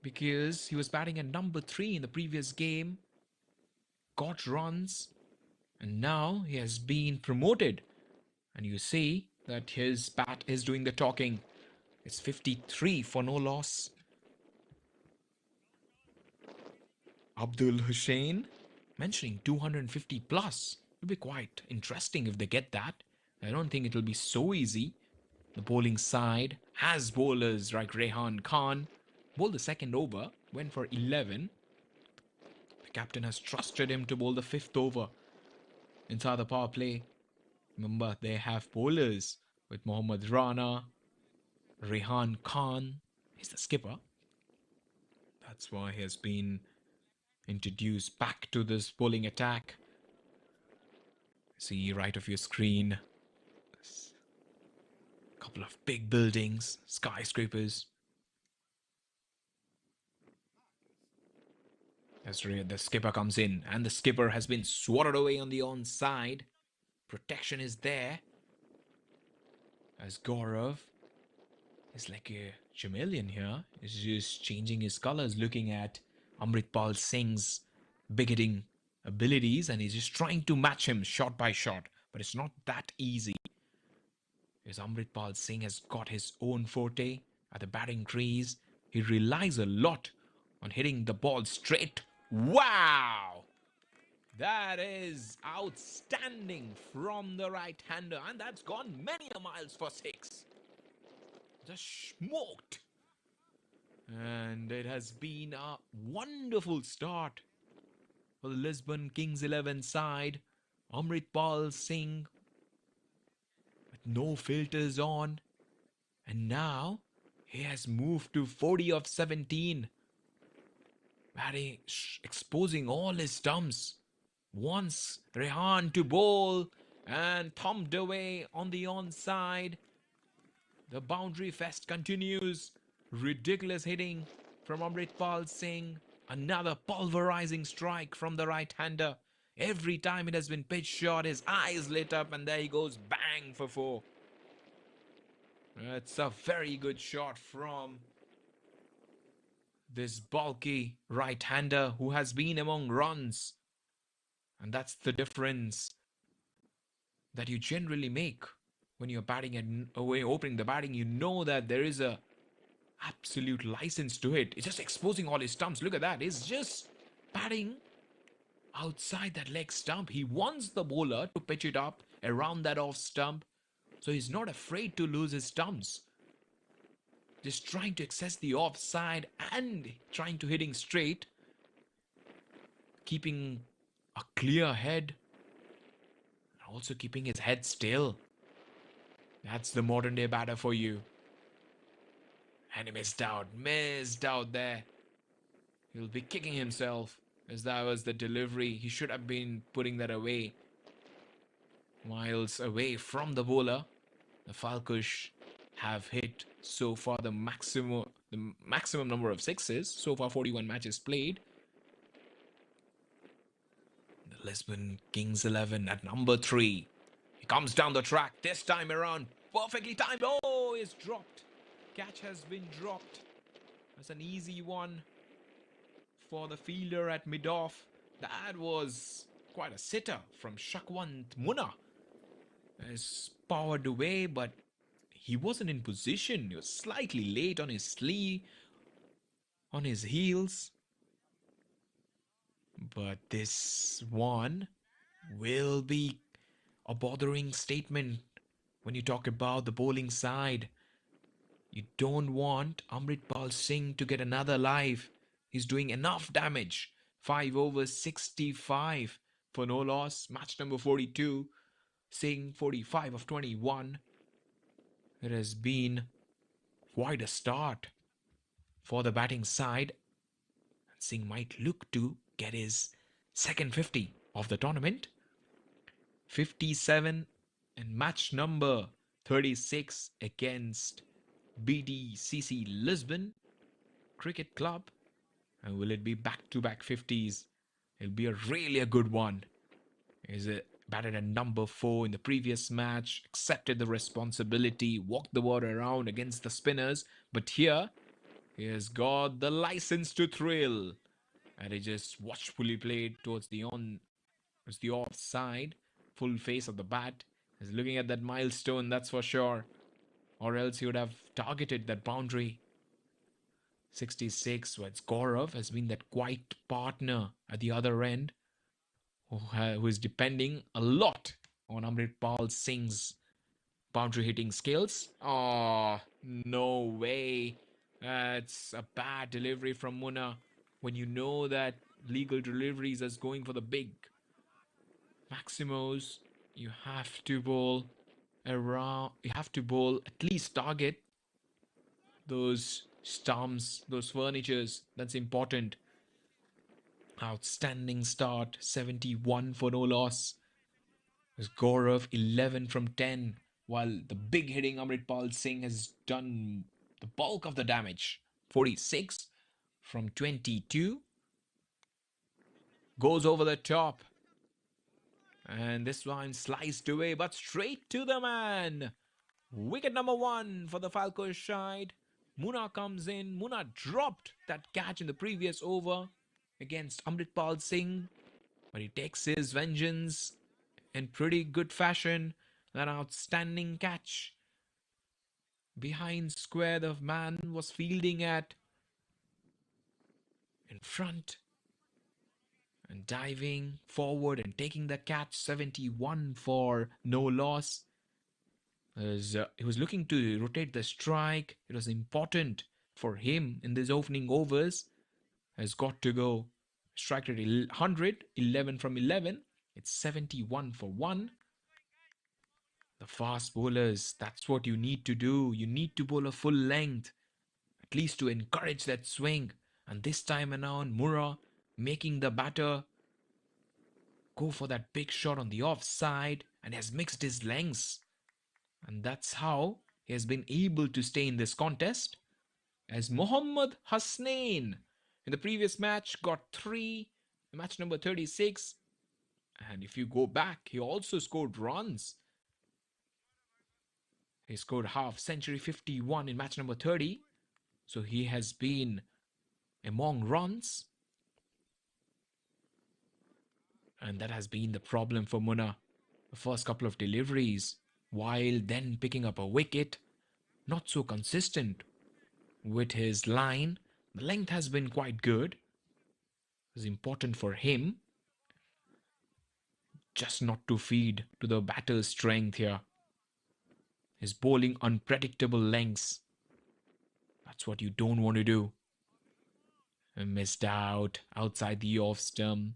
because he was batting at number 3 in the previous game, got runs, and now he has been promoted. And you see that his bat is doing the talking. It's 53 for no loss. Abdul Hussain mentioning 250 plus. It'll be quite interesting if they get that. I don't think it'll be so easy. The bowling side has bowlers like Rehan Khan. Bowled the second over, went for 11. The captain has trusted him to bowl the 5th over inside the power play. Remember, they have bowlers with Mohammad Rana, Rehan Khan. He's the skipper. That's why he has been introduced back to this bowling attack. See right of your screen. A couple of big buildings, skyscrapers. As the skipper comes in, and the skipper has been swatted away on the onside. Protection is there. As Gaurav is like a chameleon here. He's just changing his colors, looking at Amritpal Singh's big hitting abilities, and he's just trying to match him shot by shot. But it's not that easy. Because Amritpal Singh has got his own forte at the batting crease. He relies a lot on hitting the ball straight. Wow! That is outstanding from the right-hander, and that's gone many a miles for 6. Just smoked. And it has been a wonderful start for the Lisbon Kings 11 side. Amritpal Singh with no filters on. And now he has moved to 40 of 17. Batting, exposing all his stumps. Wants Rehan to bowl and thumped away on the onside. The boundary fest continues. Ridiculous hitting from Amritpal Singh. Another pulverizing strike from the right-hander. Every time it has been pitch shot, his eyes lit up and there he goes, bang for 4. It's a very good shot from this bulky right-hander who has been among runs. And that's the difference that you generally make when you're batting and away, opening the batting. You know that there is a absolute license to it. It's just exposing all his stumps. Look at that. He's just batting outside that leg stump. He wants the bowler to pitch it up around that off stump. So he's not afraid to lose his stumps. Just trying to access the offside and trying to hitting straight. Keeping a clear head. And also keeping his head still. That's the modern day batter for you. And he missed out there. He'll be kicking himself as that was the delivery. He should have been putting that away. Miles away from the bowler. The Falcons have hit so far the maximum number of sixes. So far 41 matches played. The Lisbon Kings 11 at number 3. He comes down the track this time around. Perfectly timed. Oh, it's dropped. Catch has been dropped. That's an easy one for the fielder at mid-off. That was quite a sitter from Shakwant Munna. Is powered away, but he wasn't in position. He was slightly late on his heels. But this one will be a bothering statement when you talk about the bowling side. You don't want Amritpal Singh to get another life. He's doing enough damage. 5 overs 65 for no loss. Match number 42. Singh 45 of 21. It has been quite a start for the batting side. Singh might look to get his second 50 of the tournament. 57 and match number 36 against BDCC Lisbon Cricket Club. And will it be back-to-back 50s? It'll be really a good one. Is it batted at number 4 in the previous match, accepted the responsibility, walked the water around against the spinners, but here he has got the license to thrill, and he just watchfully played towards the offside, full face of the bat. He's looking at that milestone, that's for sure, or else he would have targeted that boundary. 66, where Gaurav has been that quiet partner at the other end, who is depending a lot on Amritpal Singh's boundary hitting skills. Oh, no way. That's a bad delivery from Munna. When you know that legal deliveries is going for the big maximos, you have to bowl around. You have to bowl at least target those Storms those furnitures. That's important. Outstanding start. 71 for no loss. It was Gaurav 11 from 10. While the big hitting Amritpal Singh has done the bulk of the damage. 46 from 22. Goes over the top. And this one sliced away, but straight to the man. Wicket number 1 for the Falcons side. Munna comes in. Munna dropped that catch in the previous over against Amritpal Singh. But he takes his vengeance in pretty good fashion. That outstanding catch. Behind square, the man was fielding at. In front. And diving forward and taking the catch. 71 for no loss. He was looking to rotate the strike. It was important for him in these opening overs. Has got to go. Strike rate 100, 11 from 11. It's 71 for 1. The fast bowlers, that's what you need to do. You need to bowl a full length, at least to encourage that swing. And this time around, Murrah making the batter go for that big shot on the offside and has mixed his lengths. And that's how he has been able to stay in this contest. As Mohammad Hasnain in the previous match got 3, match number 36. And if you go back, he also scored runs. He scored half century 51 in match number 30. So he has been among runs. And that has been the problem for Munna. The first couple of deliveries, while then picking up a wicket, not so consistent with his line. The length has been quite good. It's important for him just not to feed to the batter's strength here. His bowling unpredictable lengths. That's what you don't want to do. And missed out outside the off stump.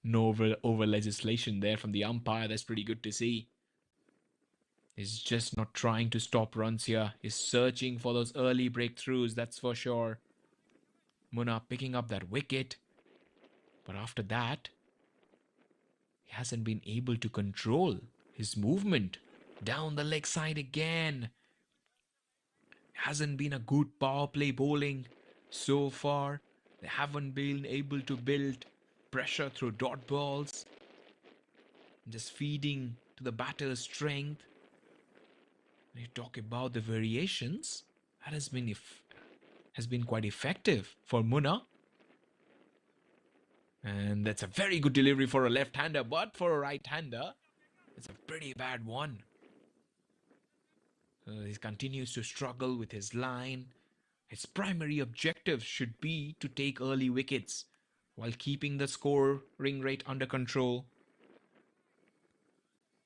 No over legislation there from the umpire. That's pretty good to see. He's just not trying to stop runs here. He's searching for those early breakthroughs, that's for sure. Munna picking up that wicket. But after that, he hasn't been able to control his movement. Down the leg side again. Hasn't been a good power play bowling so far. They haven't been able to build pressure through dot balls. Just feeding to the batter's strength. When you talk about the variations, that has been quite effective for Munna. And that's a very good delivery for a left-hander, but for a right-hander, it's a pretty bad one. He continues to struggle with his line. His primary objective should be to take early wickets while keeping the scoring rate under control.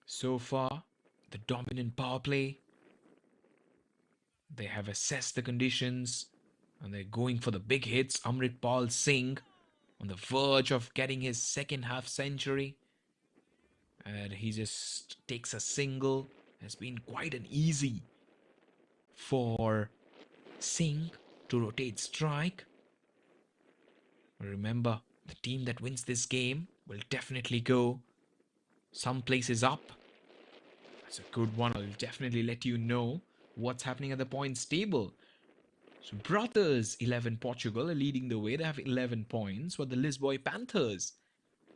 So far, the dominant power play. They have assessed the conditions and they're going for the big hits. Amritpal Singh on the verge of getting his second half century. And he just takes a single. Has been quite an easy for Singh to rotate strike. Remember, the team that wins this game will definitely go some places up. That's a good one. I'll definitely let you know what's happening at the points table. So Brothers 11 Portugal are leading the way. They have 11 points, while the Lisboa Panthers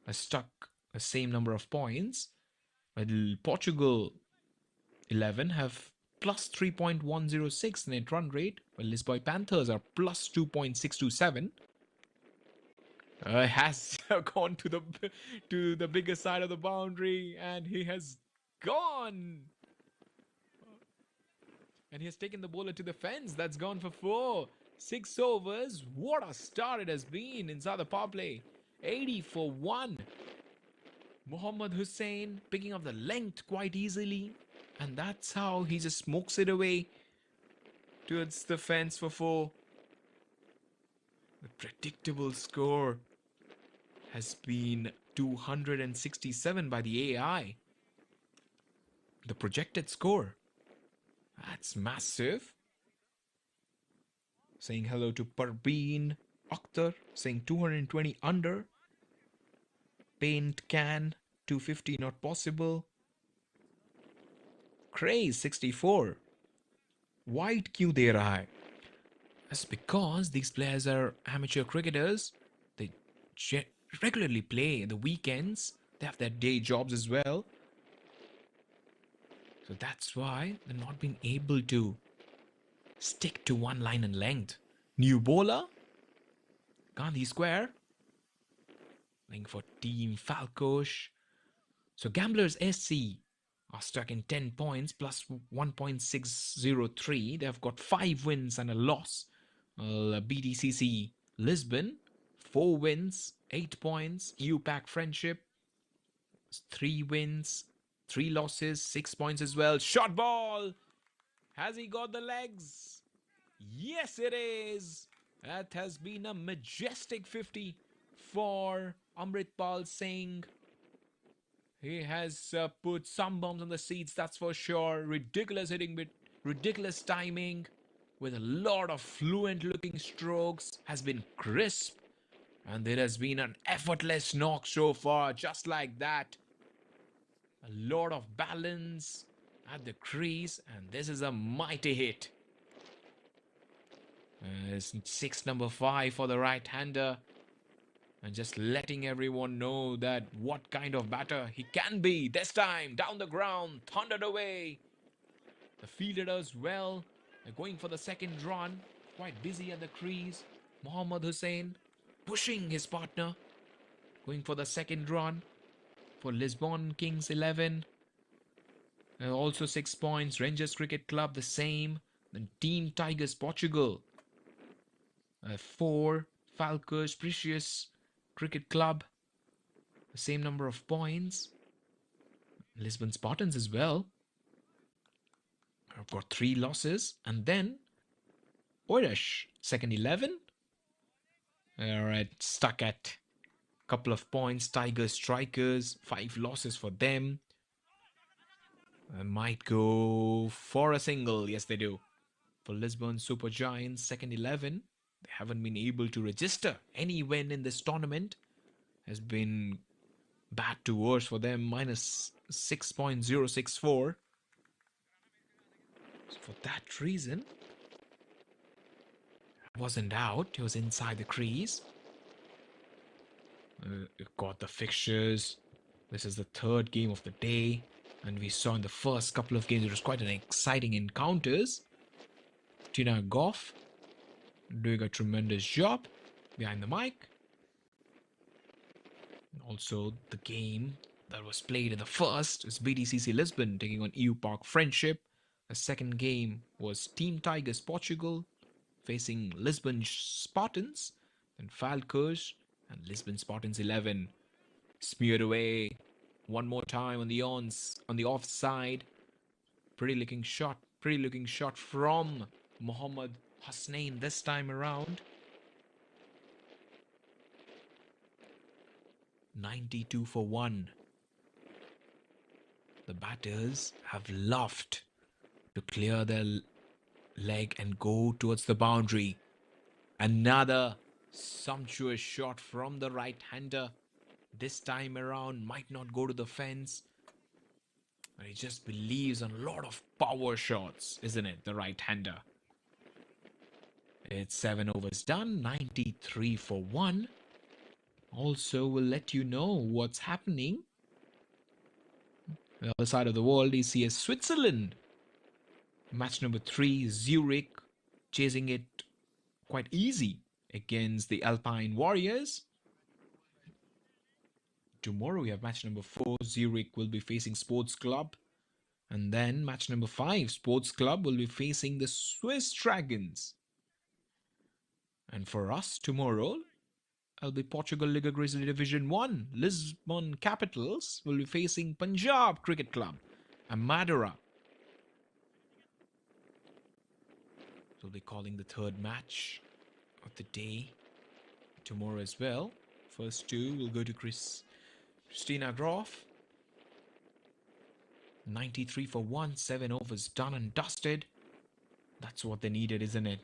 are stuck the same number of points. While Portugal 11 have plus 3.106 net run rate, while Lisboa Panthers are plus 2.627. Has gone to the bigger side of the boundary, and he has gone. And he has taken the bowler to the fence. That's gone for 4. 6 overs. What a start it has been inside the power play. 80 for 1. Mohammad Hussain picking up the length quite easily. And that's how he just smokes it away towards the fence for 4. The predictable score has been 267 by the AI. The projected score. That's massive. saying hello to Parveen Akhtar, saying 220 under. Paint can, 250 not possible. Craze 64. White क्यों दे रहा है? That's because these players are amateur cricketers. They regularly play in the weekends. They have their day jobs as well. So that's why they're not being able to stick to one line and length. New bowler, Gandhi Square, playing for Team Falcosh. So Gamblers SC are stuck in 10 points plus 1.603. They've got 5 wins and a loss. BDCC Lisbon, 4 wins, 8 points. UPAC Friendship, 3 wins, 3 losses, 6 points as well. Shot ball! Has he got the legs? Yes, it is. That has been a majestic 50 for Amritpal Singh. He has put some bombs on the seats, that's for sure. Ridiculous hitting with ridiculous timing, with a lot of fluent looking strokes. Has been crisp, and there has been an effortless knock so far, just like that. A lot of balance at the crease, and this is a mighty hit. It's 6 number 5 for the right-hander, and just letting everyone know that what kind of batter he can be. This time down the ground, thundered away. The fielder does well. They're going for the second run, quite busy at the crease. Mohammad Hussain pushing his partner, going for the second run for Lisbon Kings 11. Also 6 points. Rangers Cricket Club the same. Then Team Tigers Portugal 4. Falcons Precious Cricket Club, the same number of points. Lisbon Spartans as well. I've got 3 losses. And then Oirish, second 11. Alright, stuck at a couple of points. Tigers Strikers, 5 losses for them. I might go for a single. Yes, they do. For Lisbon Super Giants, second 11. They haven't been able to register any win in this tournament. Has been bad to worse for them, minus 6.064. So for that reason, wasn't out. He was inside the crease. Got the fixtures. This is the 3rd game of the day, and we saw in the first couple of games it was quite an exciting encounters. Tina Goff doing a tremendous job behind the mic. Also, the game that was played in the first is BDCC Lisbon taking on EU Park Friendship. The second game was Team Tigers Portugal facing Lisbon Spartans, then Falcons and Lisbon Spartans 11 smeared away one more time on the offside. Pretty looking shot from Mohammad Hussain this time around. 92 for 1. The batters have loved to clear their leg and go towards the boundary. Another sumptuous shot from the right-hander. This time around might not go to the fence, but he just believes in a lot of power shots, isn't it, the right-hander? It's 7 overs done, 93 for 1. Also, we'll let you know what's happening. The other side of the world, ECS Switzerland. Match number 3, Zurich, chasing it quite easy against the Alpine Warriors. Tomorrow we have match number 4, Zurich will be facing Sports Club. And then match number 5, Sports Club will be facing the Swiss Dragons. And for us tomorrow, it'll be Portugal Liga Grizzly Division 1. Lisbon Capitals will be facing Punjab Cricket Club and Madeira. So we'll be calling the 3rd match of the day tomorrow as well. First 2 will go to Christina Groff. 93 for 1, 7 overs done and dusted. That's what they needed, isn't it?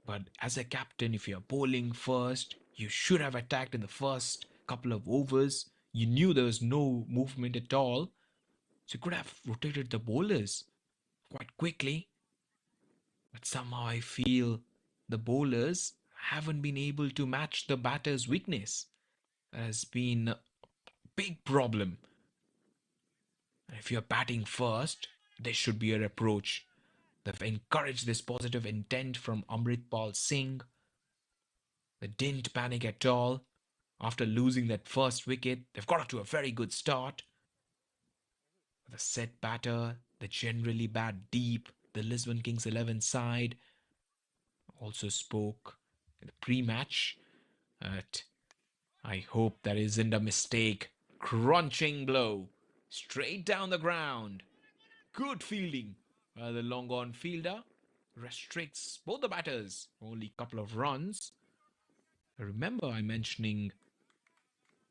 But as a captain, if you're bowling first, you should have attacked in the first couple of overs. You knew there was no movement at all. So you could have rotated the bowlers quite quickly. But somehow I feel the bowlers haven't been able to match the batter's weakness. That has been a big problem. And if you're batting first, there should be a approach. They've encouraged this positive intent from Amritpal Singh. They didn't panic at all. After losing that first wicket, they've got off to a very good start. The set batter, they generally bat deep. The Lisbon Kings 11 side also spoke in the pre-match that I hope that isn't a mistake. Crunching blow straight down the ground. Good fielding. The long on fielder restricts both the batters. Only a couple of runs. Remember I mentioning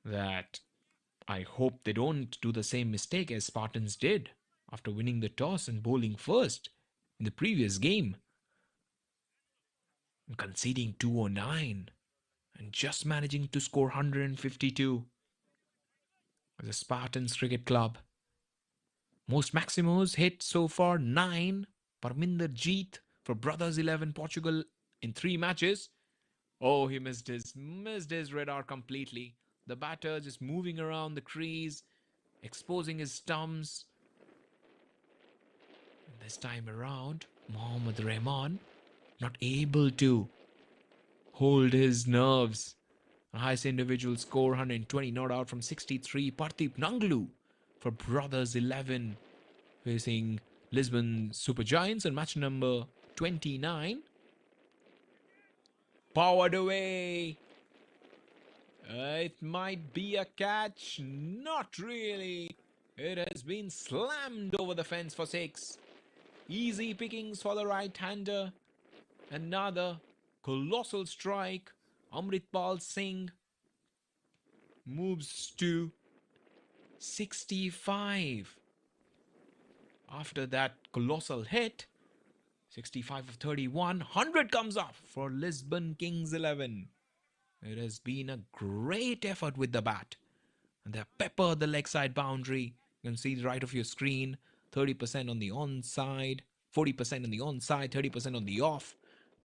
that I hope they don't do the same mistake as Spartans did after winning the toss and bowling first in the previous game. Conceding 209 and just managing to score 152. The Spartans Cricket Club. Most Maximos hit so far 9. Parminder Jeet for Brothers 11 Portugal in 3 matches. Oh, he missed his radar completely. The batter just moving around the crease, exposing his stumps. And this time around, Mohammad Rahman not able to hold his nerves. The highest individual score 120, not out from 63. Pardeep Nanglu for Brothers 11 facing Lisbon Super Giants in match number 29. Powered away. It might be a catch. Not really. It has been slammed over the fence for 6. Easy pickings for the right-hander. Another colossal strike. Amritpal Singh moves to 65. After that colossal hit, 65 of 31, 100 comes off for Lisbon Kings 11. It has been a great effort with the bat. And they peppered the leg side boundary. You can see the right of your screen, 30% on the onside, 40% on the onside, 30% on the off,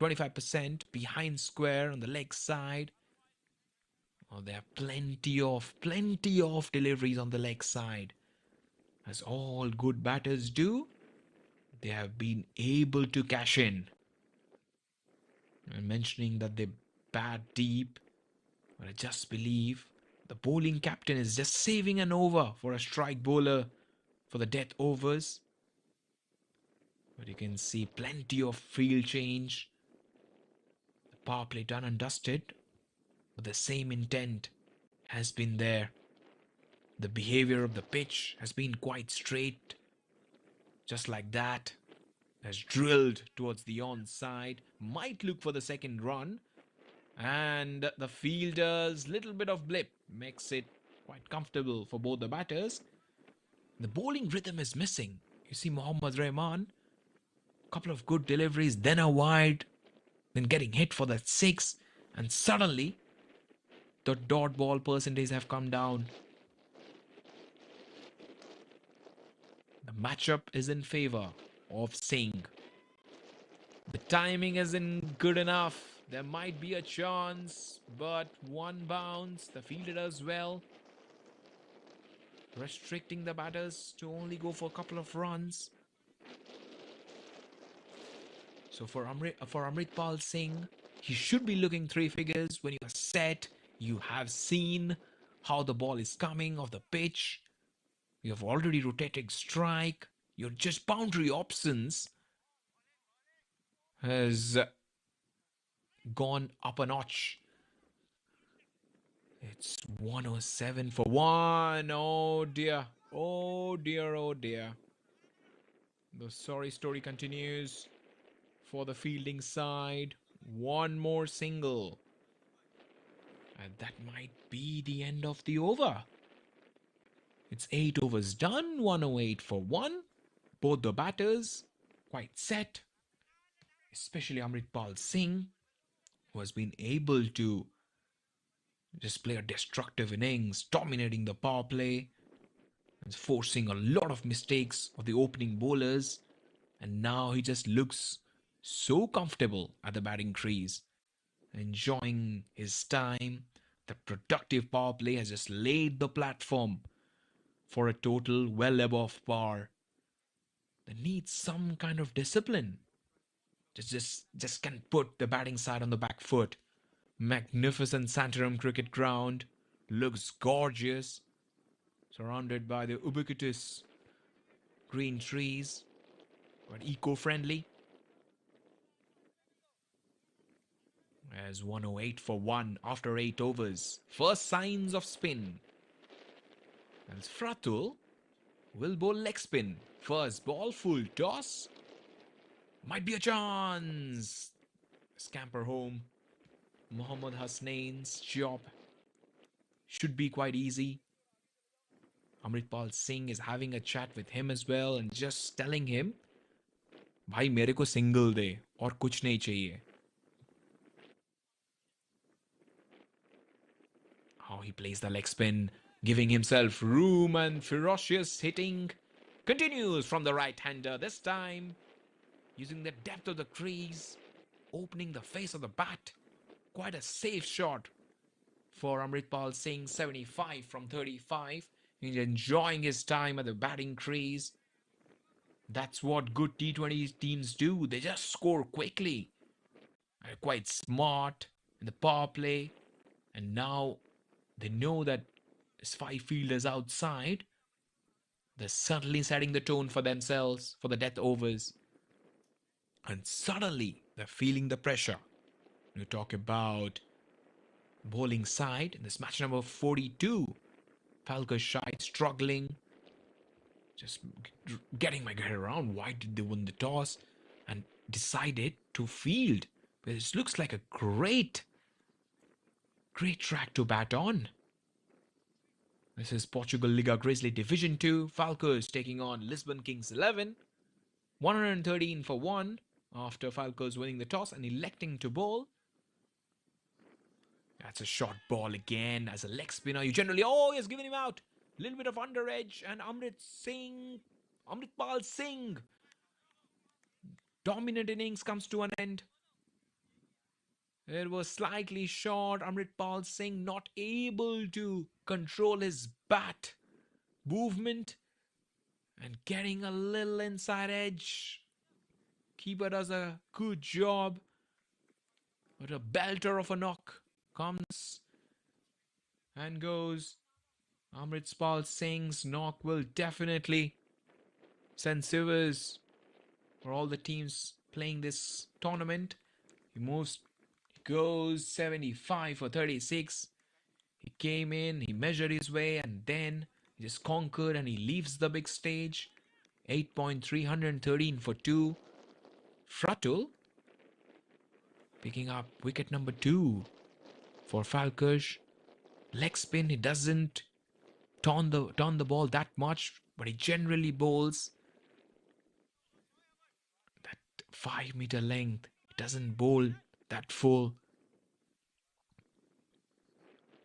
25% behind square on the leg side. Oh, there are plenty of deliveries on the leg side. As all good batters do, they have been able to cash in. I'm mentioning that they bat deep, but I just believe the bowling captain is just saving an over for a strike bowler for the death overs. But you can see plenty of field change. The power play done and dusted, but the same intent has been there. The behavior of the pitch has been quite straight. Just like that. Has drilled towards the onside. Might look for the second run. And the fielder's little bit of blip makes it quite comfortable for both the batters. The bowling rhythm is missing. You see Mohammad Rahman. Couple of good deliveries. Then a wide. Then getting hit for that 6. And suddenly the dot ball percentage have come down. The matchup is in favor of Singh. The timing isn't good enough. There might be a chance, but one bounce. The fielder does well, restricting the batters to only go for a couple of runs. So for Amritpal Singh, he should be looking 3 figures. When you are set, you have seen how the ball is coming off the pitch. You have already rotated strike. Your just boundary options has gone up a notch. It's 107 for 1. Oh dear. Oh dear, oh dear. The sorry story continues for the fielding side. One more single. And that might be the end of the over. It's 8 overs done, 108 for 1. Both the batters quite set, especially Amritpal Singh. who has been able to just play a destructive innings, dominating the power play, and forcing a lot of mistakes of the opening bowlers. And now he just looks so comfortable at the batting crease, enjoying his time. The productive power play has just laid the platform for a total well above par. They need some kind of discipline. Just can put the batting side on the back foot. Magnificent Santorum cricket ground. Looks gorgeous. Surrounded by the ubiquitous green trees. But eco-friendly. As 108 for 1 after 8 overs. First signs of spin. As Fratul will bowl leg spin. First ball, full toss. Might be a chance. Scamper home. Mohammad Hasnain's job should be quite easy. Amritpal Singh is having a chat with him as well and just telling him, भाई मेरे को single दे और कुछ नहीं चाहिए. How he plays the leg spin, giving himself room, and ferocious hitting continues from the right-hander this time, using the depth of the crease, opening the face of the bat. Quite a safe shot for Amritpal Singh, 75 from 35. He's enjoying his time at the batting crease. That's what good T20 teams do. They just score quickly. They're quite smart in the power play. And now they know that there's 5 fielders outside. They're certainly setting the tone for themselves for the death overs. And suddenly they're feeling the pressure. You talk about bowling side in this match number 42. Falcon Shai struggling. Just getting my head around why did they win the toss and decided to field. But it looks like a great track to bat on. This is Portugal Liga Grizzly Division 2. Falcons taking on Lisbon Kings 11. 113 for 1 after Falcons winning the toss and electing to bowl. That's a short ball again as a leg spinner. You generally, he has given him out. A little bit of under edge and Amritpal Singh. Dominant innings comes to an end. It was slightly short. Amritpal Singh not able to control his bat movement and getting a little inside edge. Keeper does a good job. But a belter of a knock comes and goes. Amritpal Singh's knock will definitely send shivers for all the teams playing this tournament. He goes 75 for 36. He came in, he measured his way, and then he just conquered and he leaves the big stage. 8.313 for 2. Fratul picking up wicket number 2 for Falkirch. Leg spin, he doesn't turn the ball that much, but he generally bowls that 5-meter length. He doesn't bowl that full.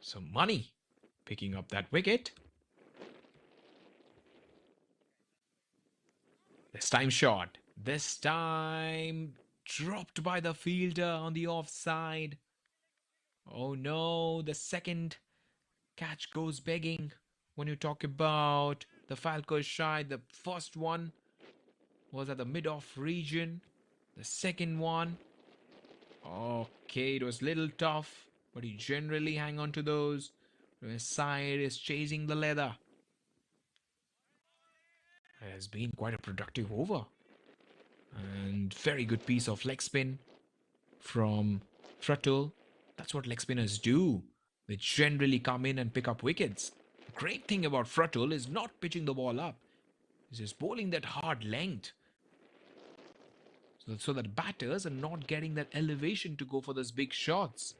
So Money picking up that wicket. This time shot. This time dropped by the fielder on the offside. Oh no, the second catch goes begging. When you talk about the Falcons Shy, the first one was at the mid-off region. The second one, okay, it was a little tough, but you generally hang on to those. His side is chasing the leather. It has been quite a productive over. And very good piece of leg spin from Fratul. That's what leg spinners do. They generally come in and pick up wickets. The great thing about Fratul is not pitching the ball up. It's just bowling that hard length. So that batters are not getting that elevation to go for those big shots.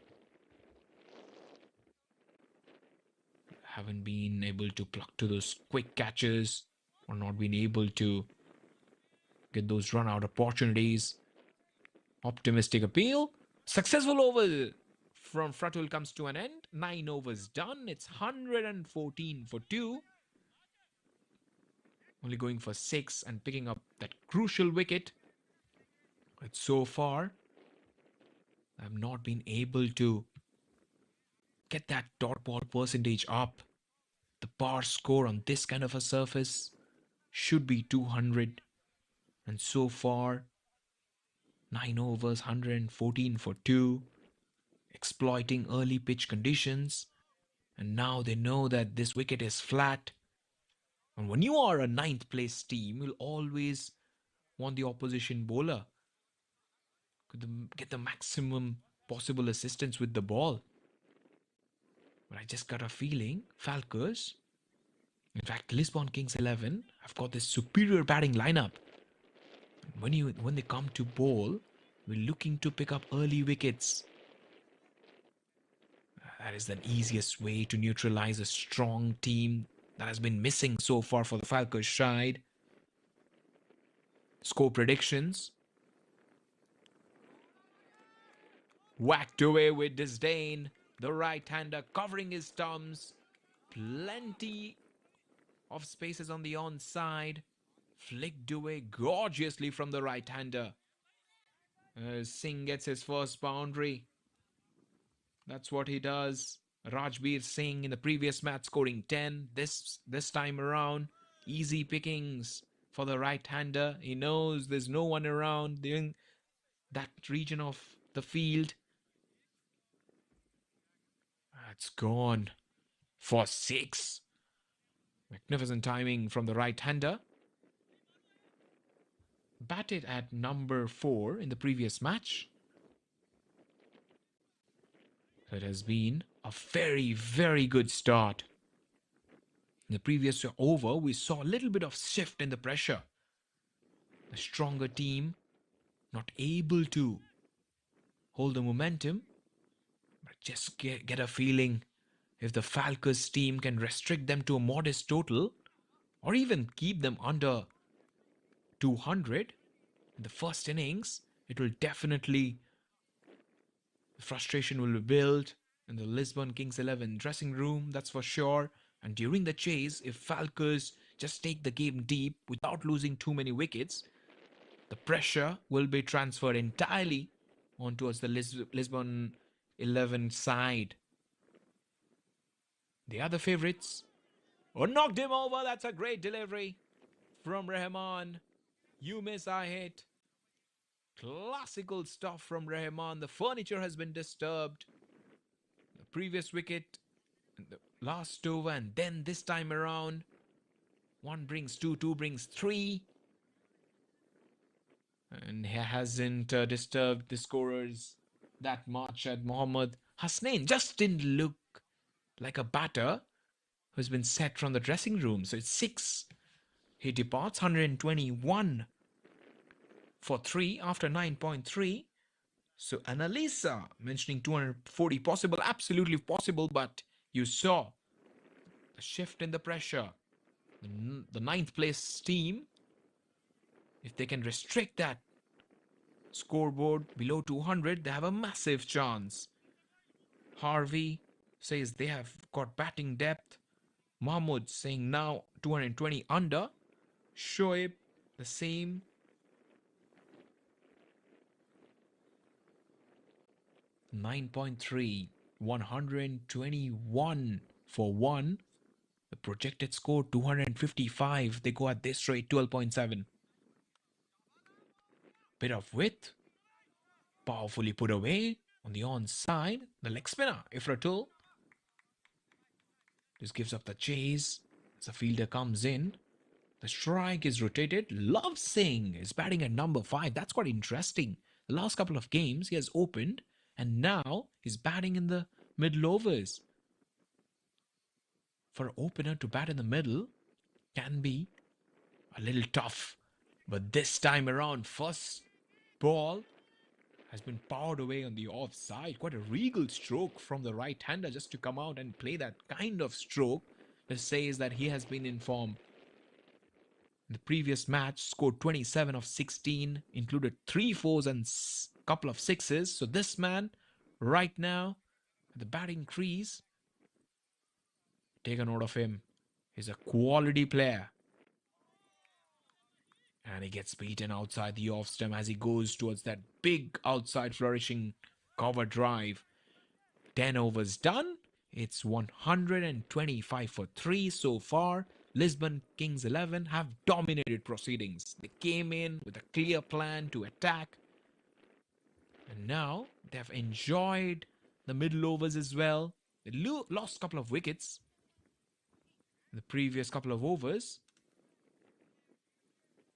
Haven't been able to pluck to those quick catches or not been able to get those run out opportunities. Optimistic appeal. successful over from Fratul comes to an end. 9 overs done. It's 114 for 2. Only going for 6 and picking up that crucial wicket. But so far, I've not been able to get that dot ball percentage up. The par score on this kind of a surface should be 200. And so far, 9 overs, 114 for 2. Exploiting early pitch conditions. And now they know that this wicket is flat. And when you are a 9th place team, you'll always want the opposition bowler to get the maximum possible assistance with the ball. But I just got a feeling Falcons, in fact Lisbon Kings 11, have got this superior batting lineup. When they come to bowl, we're looking to pick up early wickets. That is the easiest way to neutralize a strong team that has been missing so far for the Falcons side. Score predictions. Whacked away with disdain. The right-hander covering his thumbs. Plenty of spaces on the onside. Flicked away gorgeously from the right-hander. Singh gets his first boundary. That's what he does. Rajbir Singh in the previous match scoring 10. This time around, easy pickings for the right-hander. He knows there's no one around in that region of the field. That's gone for 6. Magnificent timing from the right-hander. Batted at number 4 in the previous match. It has been a very, very good start. In the previous over, we saw a little bit of shift in the pressure. The stronger team not able to hold the momentum. But just get a feeling if the Falcons team can restrict them to a modest total or even keep them under 200 in the first innings, it will definitely, the frustration will be built in the Lisbon Kings 11 dressing room, that's for sure. And during the chase, if Falcons just take the game deep without losing too many wickets, the pressure will be transferred entirely onto the Lisbon 11 side. The other favourites, knocked him over. That's a great delivery from Rahman. You miss, I hit. Classical stuff from Rahman. The furniture has been disturbed. The previous wicket, the last over, and then this time around, 1 brings 2, 2 brings 3. And he hasn't disturbed the scorers that much. At Mohammad Hasnain just didn't look like a batter who's been set from the dressing room. So it's 6. He departs 121 for 3 after 9.3. So Annalisa mentioning 240 possible, absolutely possible, but you saw the shift in the pressure. The 9th place team, if they can restrict that scoreboard below 200, they have a massive chance. Harvey says they have got batting depth. Mahmoud saying now 220 under. Shoaib the same. .3, 121 for 1. The projected score 255. They go at this rate 12.7. Bit of width. Powerfully put away on the onside. The leg spinner, Ifratul. Just gives up the chase as the fielder comes in. The strike is rotated. Love Singh is batting at number 5. That's quite interesting. The last couple of games he has opened and now he's batting in the middle overs. For an opener to bat in the middle can be a little tough. But this time around, first ball has been powered away on the offside. Quite a regal stroke from the right-hander just to come out and play that kind of stroke. This says that he has been in form. The previous match scored 27 of 16, included 3 fours and couple of sixes. So this man right now at the batting crease, take a note of him. He's a quality player. And he gets beaten outside the off stump as he goes towards that big outside flourishing cover drive. 10 overs done. It's 125 for 3 so far. Lisbon Kings 11 have dominated proceedings. They came in with a clear plan to attack. And now they've enjoyed the middle overs as well. They lost a couple of wickets in the previous couple of overs.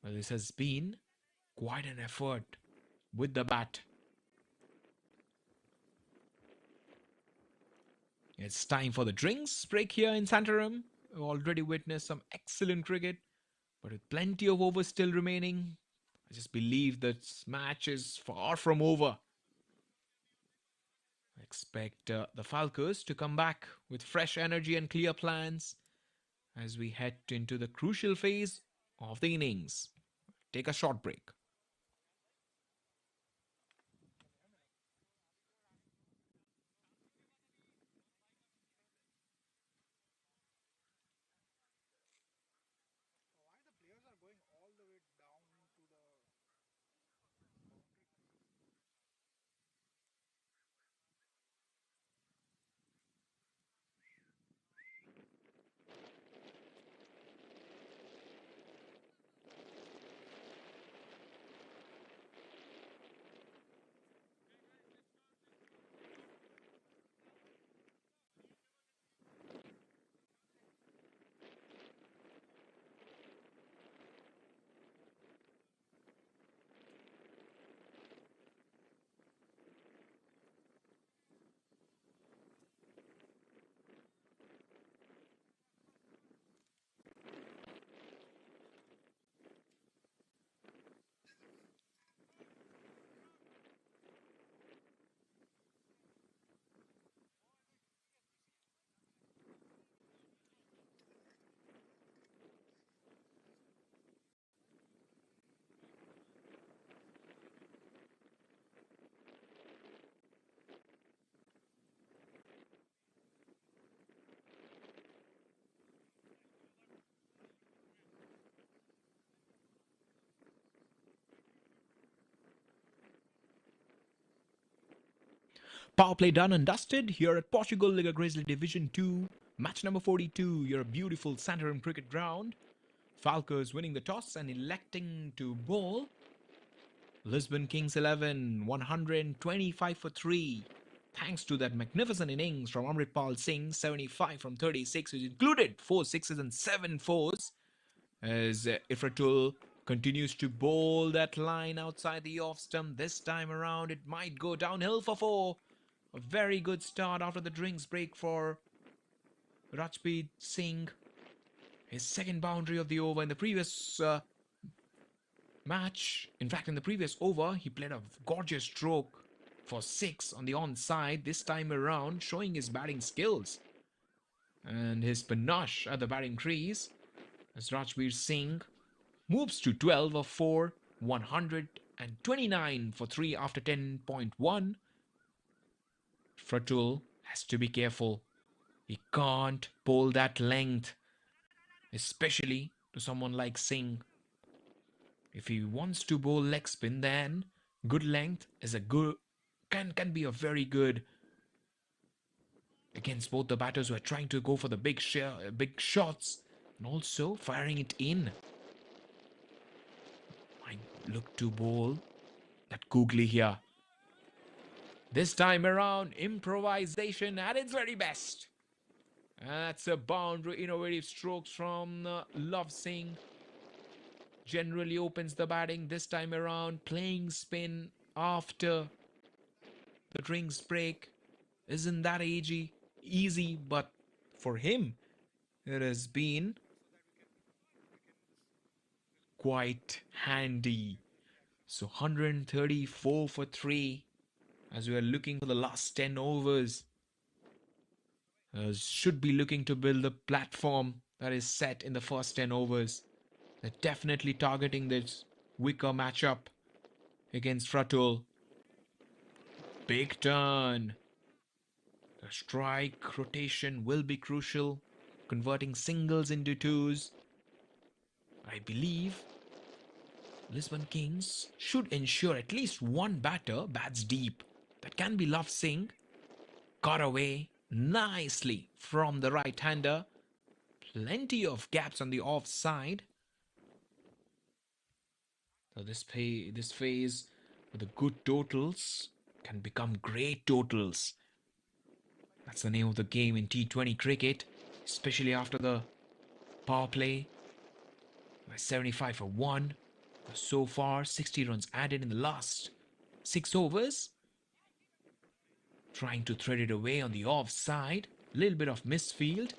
Well, this has been quite an effort with the bat. It's time for the drinks break here in Santarem. We've already witnessed some excellent cricket, but with plenty of overs still remaining, I just believe this match is far from over. I expect the Falcons to come back with fresh energy and clear plans as we head into the crucial phase of the innings. Take a short break. Power play done and dusted here at Portugal Liga Grizzly Division 2. Match number 42, your beautiful Santarem cricket ground. Falcons winning the toss and electing to bowl. Lisbon Kings 11, 125 for 3. Thanks to that magnificent innings from Amritpal Singh, 75 from 36, which included 4 sixes and 7 fours. As Ifratul continues to bowl that line outside the off stump. This time around, it might go downhill for 4. A very good start after the drinks break for Rajpreet Singh. His second boundary of the over in the previous match. In fact, in the previous over, he played a gorgeous stroke for 6 on the onside. This time around, showing his batting skills and his panache at the batting crease. As Rajpreet Singh moves to 12 of 4, 129 for 3 after 10.1. Fratul has to be careful. He can't bowl that length, especially to someone like Singh. If he wants to bowl leg spin, then good length is a good can be a very good against both the batters who are trying to go for the big shots and also firing it in. Might look to bowl that googly here. This time around, improvisation at its very best. That's a boundary, innovative strokes from Love Singh. Generally opens the batting. This time around, playing spin after the drinks break isn't that easy, but for him, it has been quite handy. So 134 for 3. As we are looking for the last 10 overs. Should be looking to build the platform that is set in the first 10 overs. They're definitely targeting this wicker matchup against Fratul. big turn. The strike rotation will be crucial, converting singles into twos. I believe Lisbon Kings should ensure at least one batter bats deep. That can be Love Singh. Got away nicely from the right-hander. Plenty of gaps on the offside. So this phase with the good totals can become great totals. That's the name of the game in T20 cricket, especially after the power play. 75 for 1. So far, 60 runs added in the last 6 overs. Trying to thread it away on the offside. A little bit of misfield.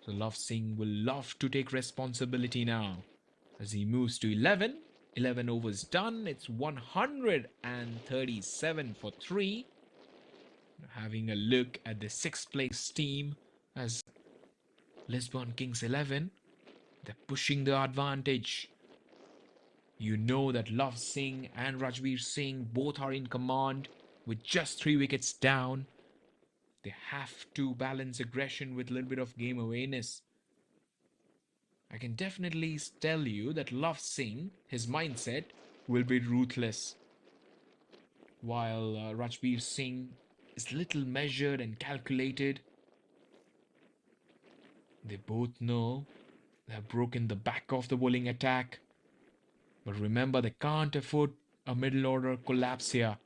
So Love Singh will love to take responsibility now. As he moves to 11. 11 overs done. It's 137 for 3. Having a look at the 6th place team as Lisbon Kings 11. They're pushing the advantage. You know that Love Singh and Rajveer Singh both are in command with just 3 wickets down. They have to balance aggression with a little bit of game awareness. I can definitely tell you that Love Singh, his mindset will be ruthless. While Rajveer Singh is little measured and calculated. They both know they have broken the back of the bowling attack. But remember, they can't afford a middle order collapse here.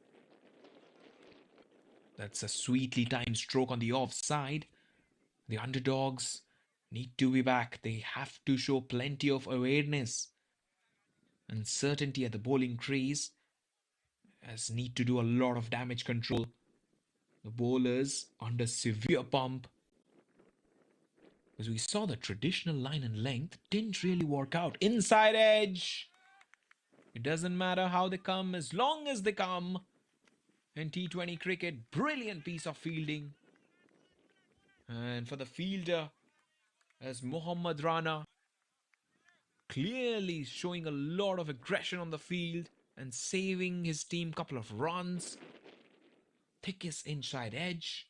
That's a sweetly timed stroke on the offside. The underdogs need to be back. They have to show plenty of awareness and certainty at the bowling crease, as need to do a lot of damage control. The bowlers under severe pump. As we saw, the traditional line and length didn't really work out. Inside edge. It doesn't matter how they come, as long as they come. In T20 cricket, brilliant piece of fielding. And for the fielder, as Mohammad Rana, clearly showing a lot of aggression on the field and saving his team a couple of runs. Thickest inside edge.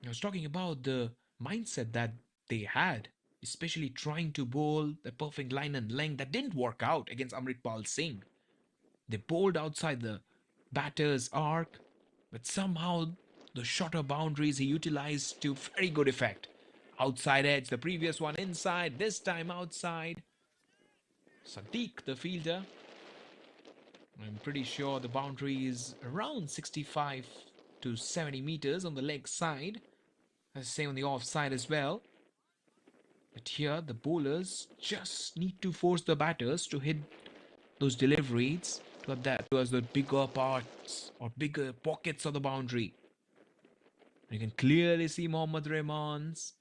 I was talking about the mindset that they had, especially trying to bowl the perfect line and length that didn't work out against Amritpal Singh. They bowled outside the batter's arc, but somehow the shorter boundaries he utilized to very good effect. Outside edge, the previous one inside, this time outside. Sadiq, the fielder, I'm pretty sure the boundary is around 65 to 70 meters on the leg side. As same on the offside as well. But here the bowlers just need to force the batters to hit those deliveries towards the bigger parts or bigger pockets of the boundary. You can clearly see Mohammad Rahman's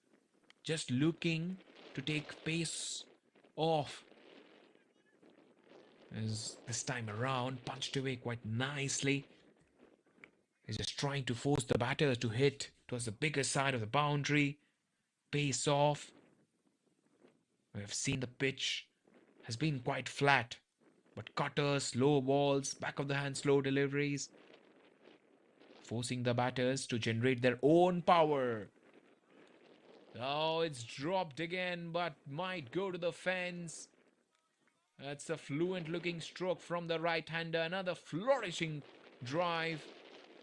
just looking to take pace off. As this time around punched away quite nicely. He's just trying to force the batter to hit towards the bigger side of the boundary. Pace off. We have seen the pitch has been quite flat. But cutters, slow balls, back of the hand slow deliveries. Forcing the batters to generate their own power. Oh, it's dropped again, but might go to the fence. That's a fluent looking stroke from the right-hander. Another flourishing drive.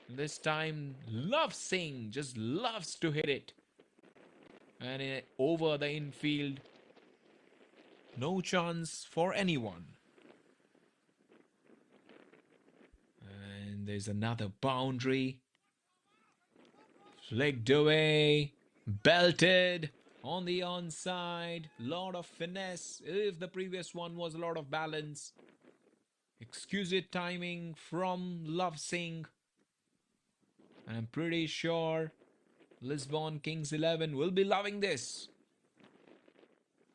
This time, Love Singh just loves to hit it. And over the infield. No chance for anyone. And there's another boundary. Flicked away. Belted. On the onside, lot of finesse. If the previous one was a lot of balance. Exquisite timing from Love Singh. I'm pretty sure Lisbon Kings 11 will be loving this.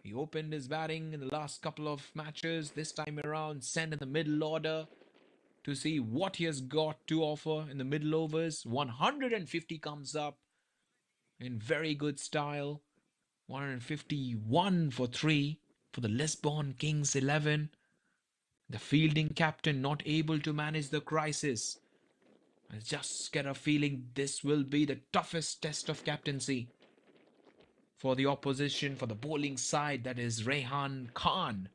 He opened his batting in the last couple of matches. This time around, sent in the middle order to see what he has got to offer in the middle overs. 150 comes up in very good style. 151 for 3 for the Lisbon Kings 11. The fielding captain not able to manage the crisis. I just get a feeling this will be the toughest test of captaincy for the opposition, for the bowling side, that is Rehan Khan.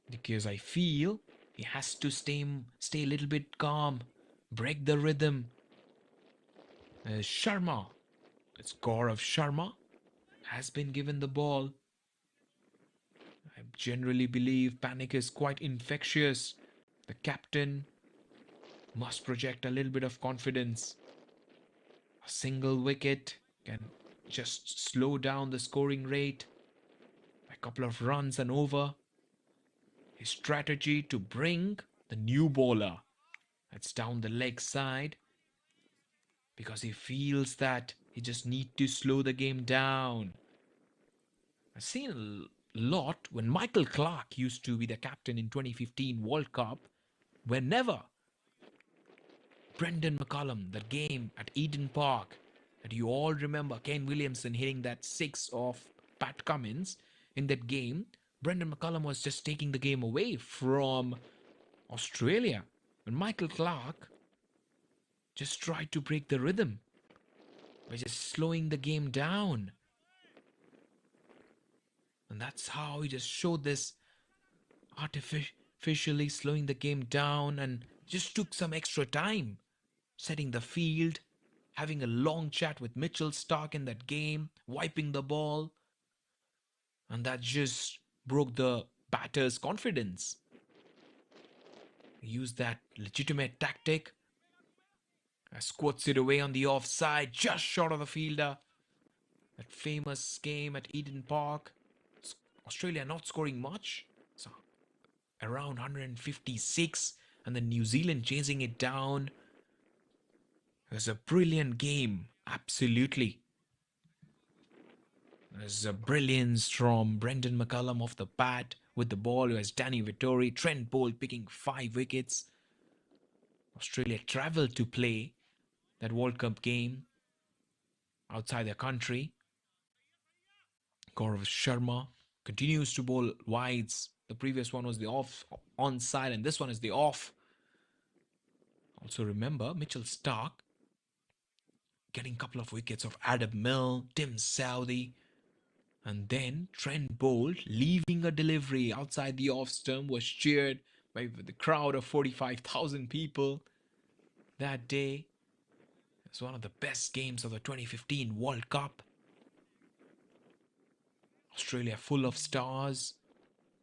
Because I feel he has to stay a little bit calm, break the rhythm. Sharma, it's Gaurav Sharma, has been given the ball. I generally believe panic is quite infectious. The captain must project a little bit of confidence. A single wicket can just slow down the scoring rate by a couple of runs and over. His strategy to bring the new bowler that's down the leg side, because he feels that he just need to slow the game down. I've seen a lot when Michael Clarke used to be the captain in 2015 World Cup. Whenever Brendan McCullum, that game at Eden Park, that you all remember, Kane Williamson hitting that six off Pat Cummins in that game, Brendan McCullum was just taking the game away from Australia. When Michael Clarke just tried to break the rhythm by just slowing the game down. And that's how he just showed this artificially slowing the game down, and just took some extra time setting the field, having a long chat with Mitchell Stark in that game, wiping the ball. And that just broke the batter's confidence. He used that legitimate tactic. Squats it away on the offside, just short of the fielder. That famous game at Eden Park. Australia not scoring much. So around 156. And then New Zealand chasing it down. It was a brilliant game. Absolutely. There's a brilliance from Brendan McCullum off the bat with the ball. It was Danny Vittori, Trent Boult picking 5 wickets. Australia travelled to play that World Cup game outside their country. Gaurav Sharma continues to bowl wides. The previous one was the onside, and this one is the off. Also remember Mitchell Stark getting a couple of wickets of Adam Milne, Tim Southee, and then Trent Boult leaving a delivery outside the off stump was cheered by the crowd of 45,000 people that day. It's one of the best games of the 2015 World Cup. Australia full of stars.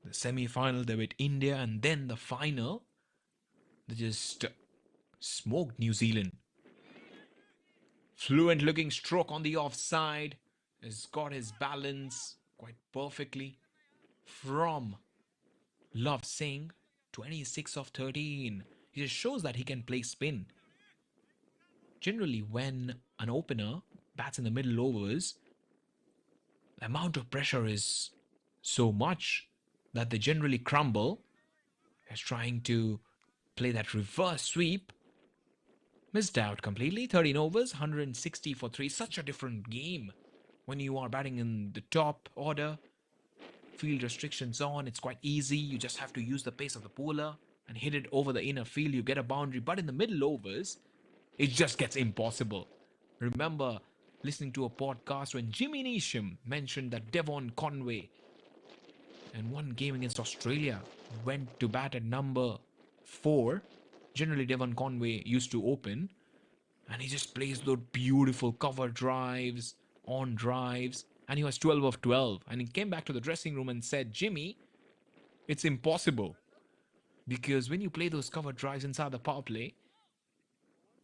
The semi-final they beat India, and then the final they just smoked New Zealand. Fluent looking stroke on the offside. Has got his balance quite perfectly from Love Singh. 26 of 13. He just shows that he can play spin. Generally, when an opener bats in the middle overs, the amount of pressure is so much that they generally crumble. He's trying to play that reverse sweep. Missed out completely. 13 overs, 160 for 3. Such a different game when you are batting in the top order. Field restrictions on. It's quite easy. You just have to use the pace of the bowler and hit it over the inner field. You get a boundary. But in the middle overs, it just gets impossible. Remember listening to a podcast when Jimmy Neesham mentioned that Devon Conway in one game against Australia went to bat at number 4. Generally, Devon Conway used to open, and he just plays those beautiful cover drives, on drives, and he was 12 of 12. And he came back to the dressing room and said, Jimmy, it's impossible, because when you play those cover drives inside the power play,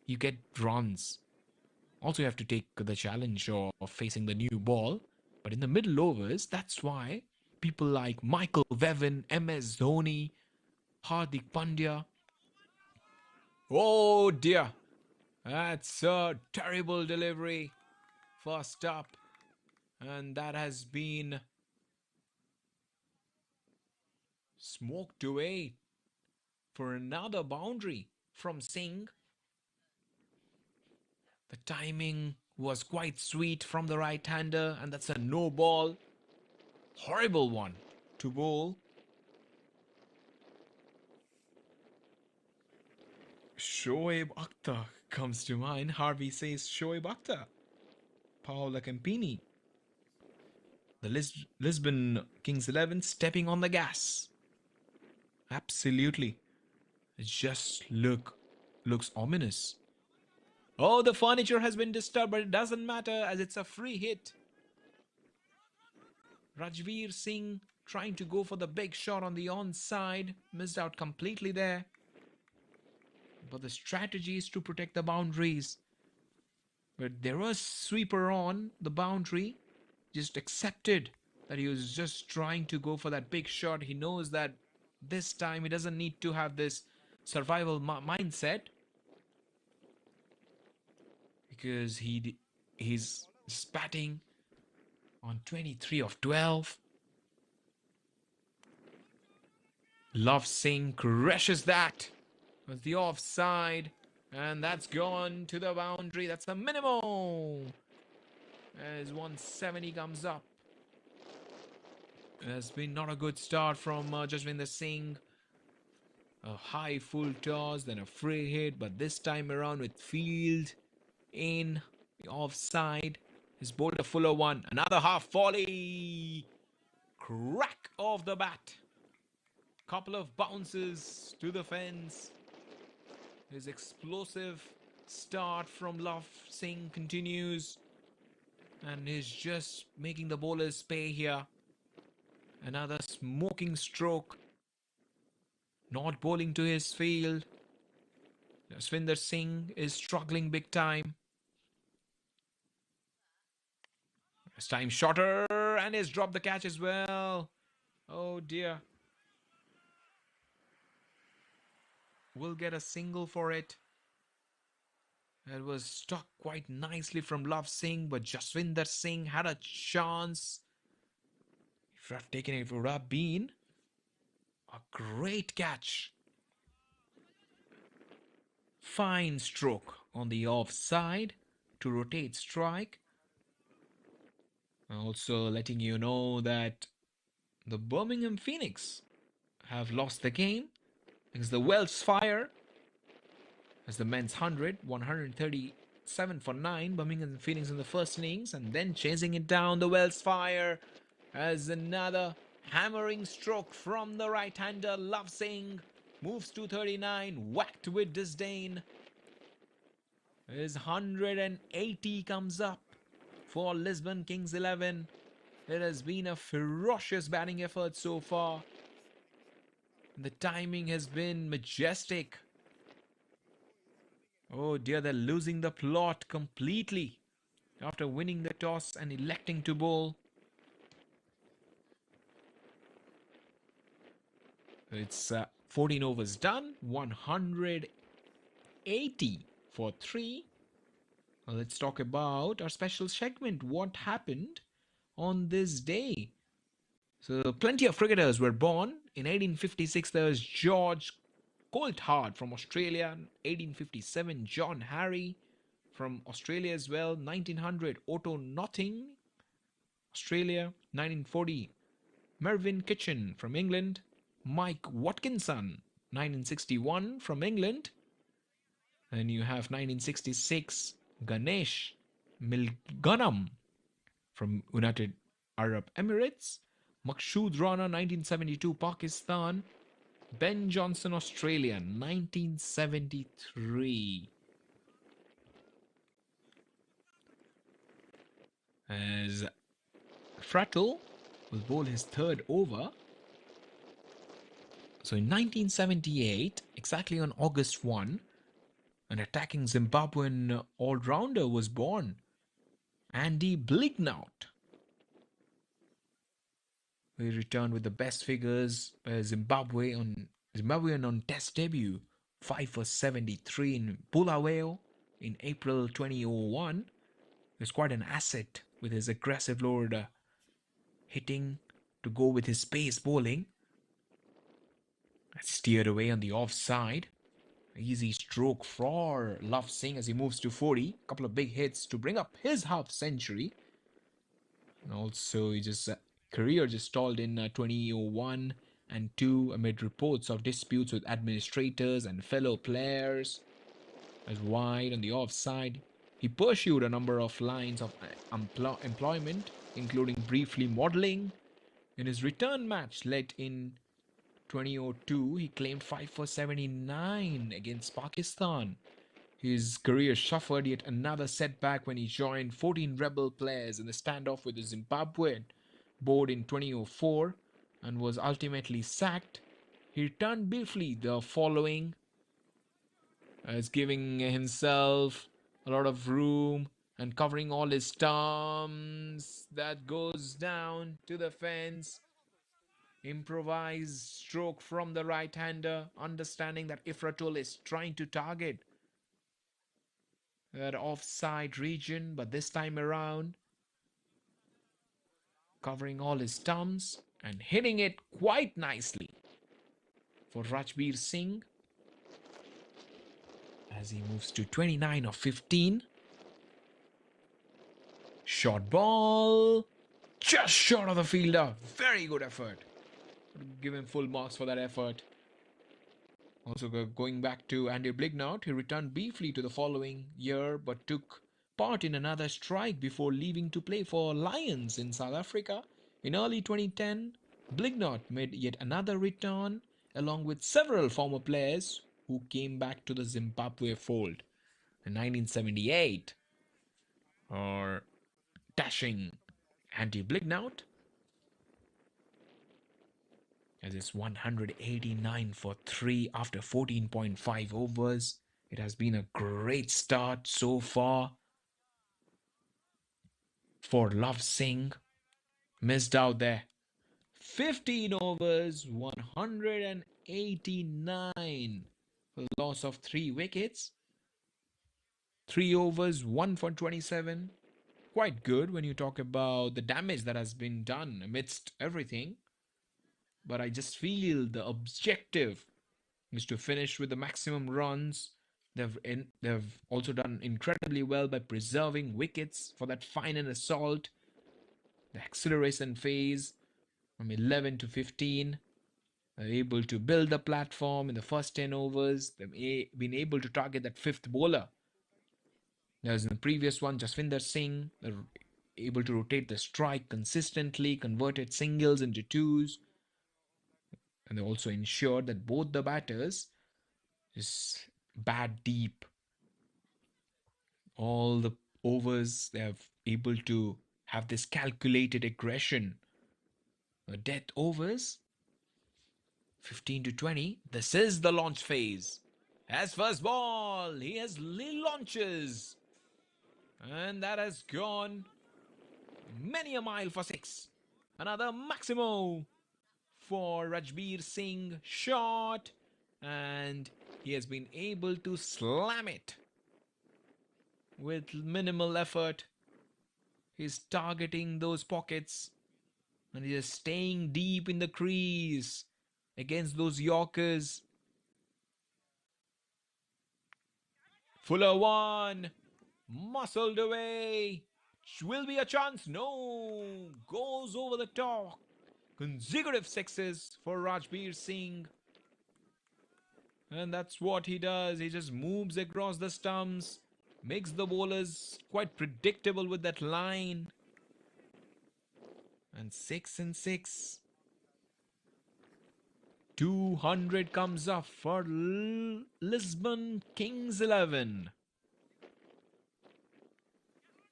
you get runs. Also, you have to take the challenge of facing the new ball. But in the middle overs, that's why people like Michael Vevan, MS Dhoni, Hardik Pandya. Oh dear, that's a terrible delivery. First up, and that has been smoked away for another boundary from Singh. The timing was quite sweet from the right-hander, and that's a no ball. Horrible one to bowl. Shoaib Akhtar comes to mind. Harvey says Shoaib Akhtar. Paola Campini. The Lisbon Kings 11 stepping on the gas. Absolutely. It just looks ominous. Oh, the furniture has been disturbed, but it doesn't matter as it's a free hit. Rajveer Singh trying to go for the big shot on the onside. Missed out completely there. But the strategy is to protect the boundaries. But there was sweeper on the boundary. Just accepted that he was just trying to go for that big shot. He knows that this time he doesn't need to have this survival mindset. Because he's batting on 23 of 12. Love Singh crushes that with the offside, and that's gone to the boundary. That's the minimum as 170 comes up. It has been not a good start from Jaswinder Singh. A high full toss, then a free hit, but this time around with field in the offside, he's bowled a fuller one. Another half volley, crack of the bat. Couple of bounces to the fence. His explosive start from Love Singh continues, and he's just making the bowlers pay here. Another smoking stroke. Not bowling to his field. Jaswinder Singh is struggling big time. This time shorter, and he's dropped the catch as well. Oh dear. We'll get a single for it. It was stuck quite nicely from Love Singh, but Jaswinder Singh had a chance. If I've taken it, it would have been a great catch. Fine stroke on the offside to rotate strike. Also letting you know that the Birmingham Phoenix have lost the game because the Welsh Fire as the men's 137 for 9. Birmingham Phoenix in the first innings, and then chasing it down, the Welsh Fire as another hammering stroke from the right-hander. Love Singh moves to 39, whacked with disdain. His 180 comes up for Lisbon Kings 11. It has been a ferocious batting effort so far. The timing has been majestic. Oh dear, they're losing the plot completely after winning the toss and electing to bowl. It's 14 overs done, 180 for 3. Well, let's talk about our special segment. What happened on this day? So plenty of cricketers were born. In 1856, there was George Coulthard from Australia. 1857, John Harry from Australia as well. 1900, Otto Notting, Australia. 1940, Mervyn Kitchen from England. Mike Watkinson, 1961 from England. Then you have 1966, Ganesh Milganam from United Arab Emirates. Maqsood Rana, 1972, Pakistan. Ben Johnson, Australia, 1973. As Frattle will bowl his third over. So in 1978, exactly on August 1, an attacking Zimbabwean all-rounder was born, Andy Blignaut. He returned with the best figures. Zimbabwean on Test debut, 5 for 73 in Bulawayo in April 2001. He was quite an asset with his aggressive lowered hitting to go with his pace bowling. Steered away on the offside. Easy stroke for Love Singh as he moves to 40. A couple of big hits to bring up his half century. And also, his career just stalled in 2001 and 2 amid reports of disputes with administrators and fellow players. as wide on the offside. He pursued a number of lines of employment, including briefly modelling. In his return match led in 2002, he claimed 5 for 79 against Pakistan. His career suffered yet another setback when he joined 14 rebel players in the standoff with the Zimbabwean board in 2004 and was ultimately sacked. He returned briefly the following, as giving himself a lot of room and covering all his stumps. That goes down to the fence. Improvised stroke from the right-hander, understanding that Ifratul is trying to target that offside region, but this time around covering all his stumps and hitting it quite nicely for Rajbir Singh as he moves to 29 of 15. Short ball, just short of the fielder. Very good effort. Give him full marks for that effort. Also going back to Andy Blighnout, he returned briefly to the following year but took part in another strike before leaving to play for Lions in South Africa. In early 2010, Blighnout made yet another return along with several former players who came back to the Zimbabwe fold. In 1978, or dashing Andy Blighnout as it's 189 for 3 after 14.5 overs. It has been a great start so far for Love Singh. Missed out there. 15 overs, 189 for the loss of 3 wickets. 3 overs, 1 for 27. Quite good when you talk about the damage that has been done amidst everything. But I just feel the objective is to finish with the maximum runs. They've also done incredibly well by preserving wickets for that final assault. The acceleration phase from 11 to 15. They're able to build the platform in the first 10 overs. They've been able to target that fifth bowler. As in the previous one, Jaswinder Singh, they're able to rotate the strike consistently, converted singles into twos. And they also ensured that both the batters just bat deep. All the overs, they have able to have this calculated aggression. The death overs, 15 to 20. This is the launch phase. As first ball, he launches. And that has gone many a mile for 6. Another Maximo for Rajbir Singh shot. And he has been able to slam it with minimal effort. He's targeting those pockets. And he is staying deep in the crease against those Yorkers. Fuller one. Muscled away. Will be a chance. No. Goes over the top. Consecutive sixes for Rajbir Singh. And that's what he does. He just moves across the stumps. Makes the bowlers quite predictable with that line. And 6 and 6. 200 comes up for Lisbon Kings 11.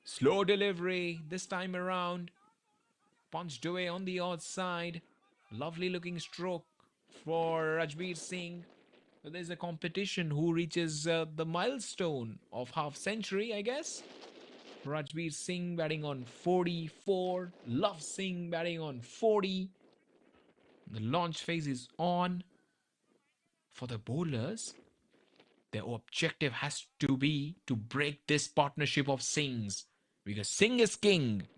Slow delivery this time around. Punched away on the outside. Lovely looking stroke for Rajbir Singh. So there's a competition who reaches the milestone of half century, I guess. Rajbir Singh batting on 44. Love Singh batting on 40. The launch phase is on. For the bowlers, their objective has to be to break this partnership of Singhs. Because Singh is king.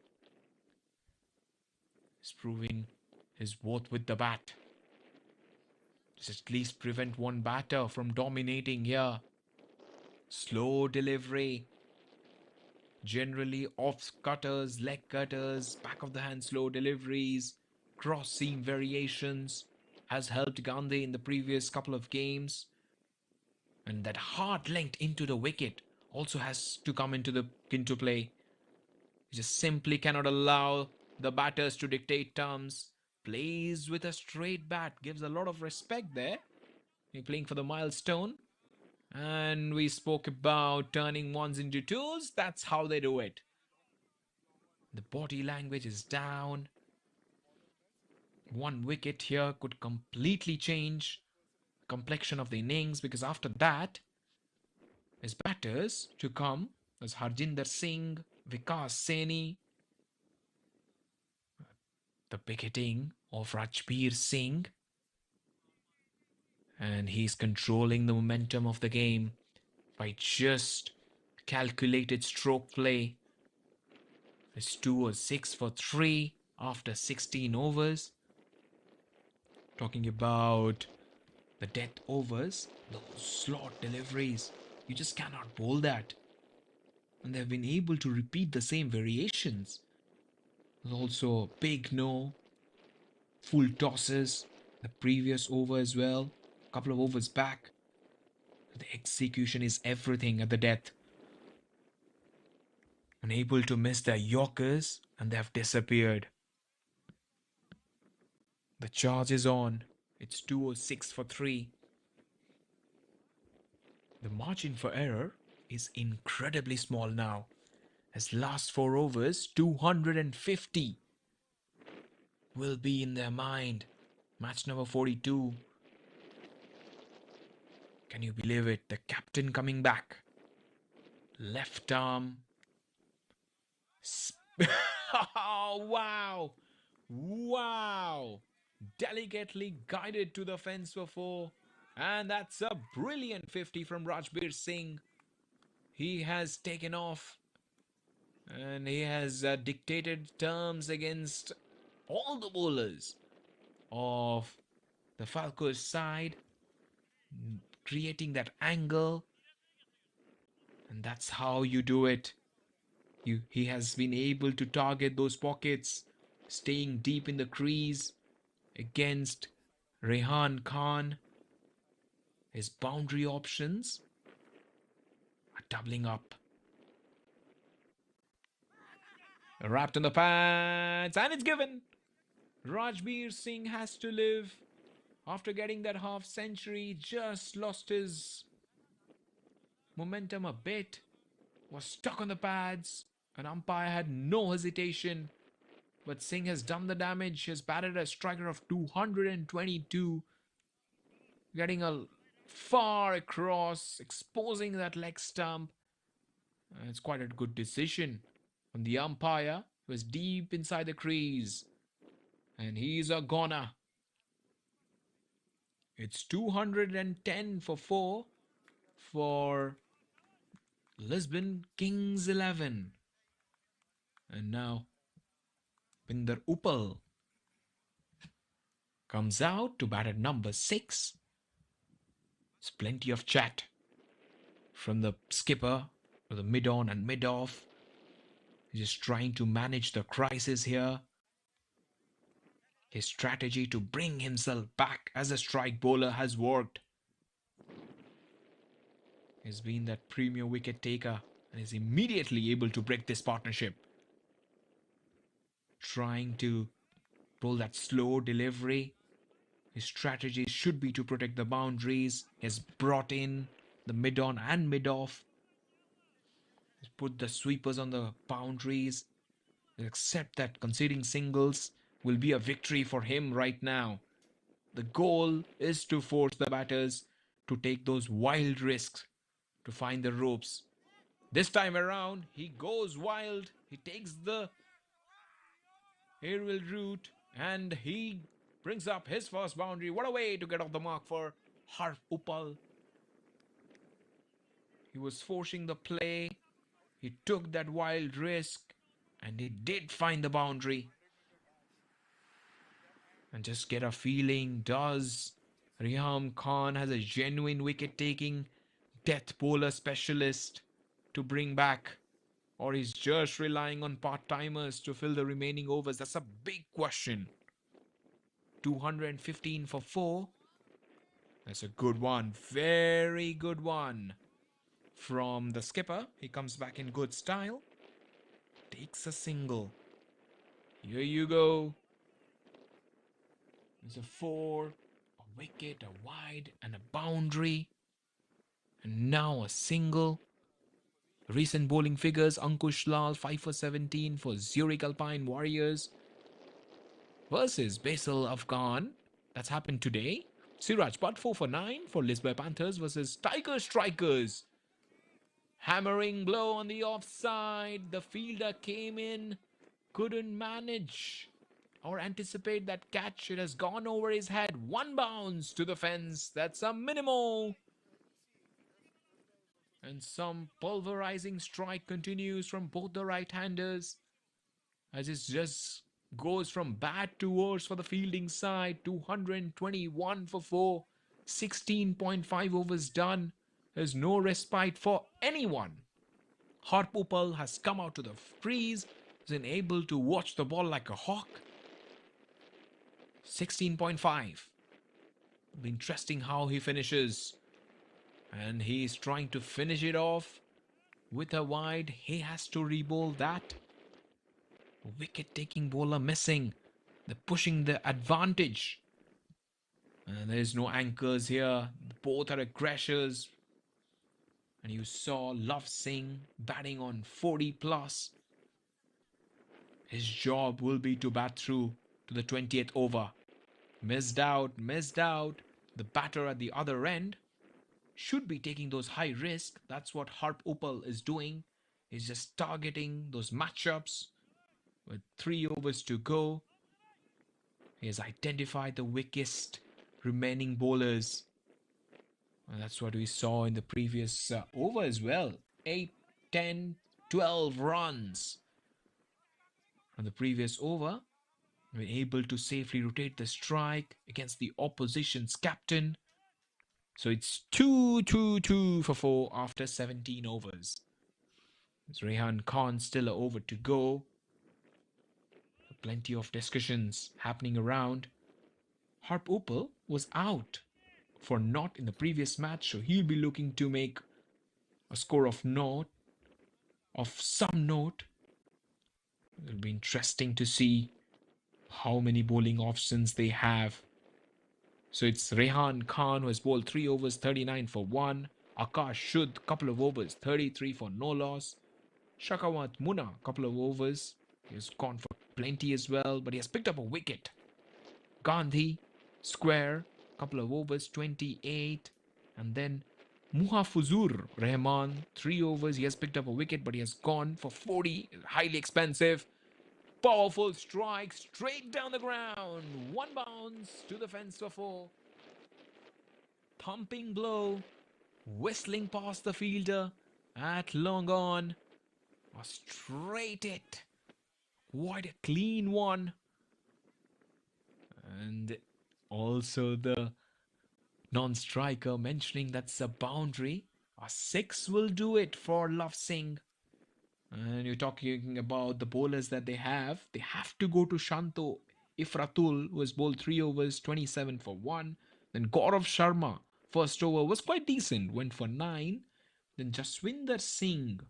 He's proving his worth with the bat. Just at least prevent one batter from dominating here. Slow delivery. Generally off cutters, leg cutters, back of the hand slow deliveries, cross seam variations has helped Gandhi in the previous couple of games. And that hard length into the wicket also has to come into play. You just simply cannot allow the batters to dictate terms. Plays with a straight bat, gives a lot of respect there. You're playing for the milestone. And we spoke about turning ones into twos. That's how they do it. The body language is down. One wicket here could completely change the complexion of the innings, because after that, his batters to come as Harjinder Singh, Vikas Saini, the big hitting of Rajbir Singh, and he's controlling the momentum of the game by just calculated stroke play. It's 2 or 6 for 3 after 16 overs. Talking about the death overs, those slot deliveries, you just cannot bowl that. And they've been able to repeat the same variations. There's also a big no, full tosses, the previous over as well, a couple of overs back. The execution is everything at the death. Unable to miss their Yorkers, and they have disappeared. The charge is on. It's 206 for 3. The margin for error is incredibly small now. As last 4 overs, 250 will be in their mind. Match number 42. Can you believe it? The captain coming back. Left arm. Oh, wow. Wow. Delicately guided to the fence for 4. And that's a brilliant 50 from Rajbir Singh. He has taken off. And he has dictated terms against all the bowlers of the Falcons side, creating that angle. And that's how you do it. He has been able to target those pockets, staying deep in the crease against Rehan Khan. His boundary options are doubling up. Wrapped in the pads, and it's given. Rajbir Singh has to live. After getting that half century, just lost his momentum a bit. Was stuck on the pads. An umpire had no hesitation. But Singh has done the damage. He has batted a striker of 222. Getting a far across, exposing that leg stump. It's quite a good decision from the umpire, who was deep inside the crease. And he's a goner. It's 210 for 4 for Lisbon Kings 11. And now Pinder Uppal comes out to bat at number 6. There's plenty of chat from the skipper to the mid-on and mid-off. He's just trying to manage the crisis here. His strategy to bring himself back as a strike bowler has worked. He's been that premier wicket taker and is immediately able to break this partnership. Trying to roll that slow delivery. His strategy should be to protect the boundaries. He has brought in the mid-on and mid-off. He's put the sweepers on the boundaries. Except that conceding singles will be a victory for him right now. The goal is to force the batters to take those wild risks to find the ropes. This time around, he goes wild. He takes the aerial route and he brings up his first boundary. What a way to get off the mark for Harf Uppal. He was forcing the play. He took that wild risk and he did find the boundary. And just get a feeling, does Riham Khan has a genuine wicket-taking death bowler specialist to bring back? Or he's just relying on part-timers to fill the remaining overs? That's a big question. 215 for 4. That's a good one. Very good one. From the skipper. He comes back in good style. Takes a single. Here you go. There's a 4, a wicket, a wide, and a boundary. And now a single. Recent bowling figures: Ankush Lal 5 for 17 for Zurich Alpine Warriors versus Basil Afghan. That's happened today. Siraj Butt 4 for 9 for Lisbon Panthers versus Tiger Strikers. Hammering blow on the offside. The fielder came in, couldn't manage or anticipate that catch. It has gone over his head. One bounce to the fence. That's a minimal. And some pulverizing strike continues from both the right-handers as it just goes from bad to worse for the fielding side. 221 for 4. 16.5 overs done. There's no respite for anyone. Harpupal has come out to the crease, is able to watch the ball like a hawk. 16.5. It'll be interesting how he finishes. And he's trying to finish it off with a wide. He has to re-bowl that. Wicket-taking bowler missing. They're pushing the advantage. And there's no anchors here. Both are aggressors. And you saw Love Singh batting on 40 plus. His job will be to bat through to the 20th over. Missed out. The batter at the other end should be taking those high risks. That's what Harp Upal is doing. He's just targeting those matchups with 3 overs to go. He has identified the weakest remaining bowlers. And that's what we saw in the previous over as well. 8, 10, 12 runs. On the previous over, we're able to safely rotate the strike against the opposition's captain. So it's 2 for 4 after 17 overs. It's Rehan Khan still an over to go. Plenty of discussions happening around. Harp Upal was out for naught in the previous match, so he'll be looking to make a score of some note. It'll be interesting to see how many bowling options they have. So it's Rehan Khan who has bowled 3 overs, 39 for 1. Akash Shud, couple of overs, 33 for no loss. Shakawat Munna, couple of overs. He has gone for plenty as well, but he has picked up a wicket. Gandhi, square, couple of overs, 28. And then Muhafuzur Rahman, 3 overs. He has picked up a wicket, but he has gone for 40. Highly expensive. Powerful strike straight down the ground. 1 bounce to the fence for 4. Thumping blow. Whistling past the fielder at long on. A straight hit. Quite a clean one. And also the non-striker mentioning that's a boundary. A 6 will do it for Love Singh. And you're talking about the bowlers that they have. They have to go to Shanto Ifratul, who has bowled 3 overs, 27 for 1. Then Gaurav Sharma, first over was quite decent, went for 9. Then Jaswinder Singh,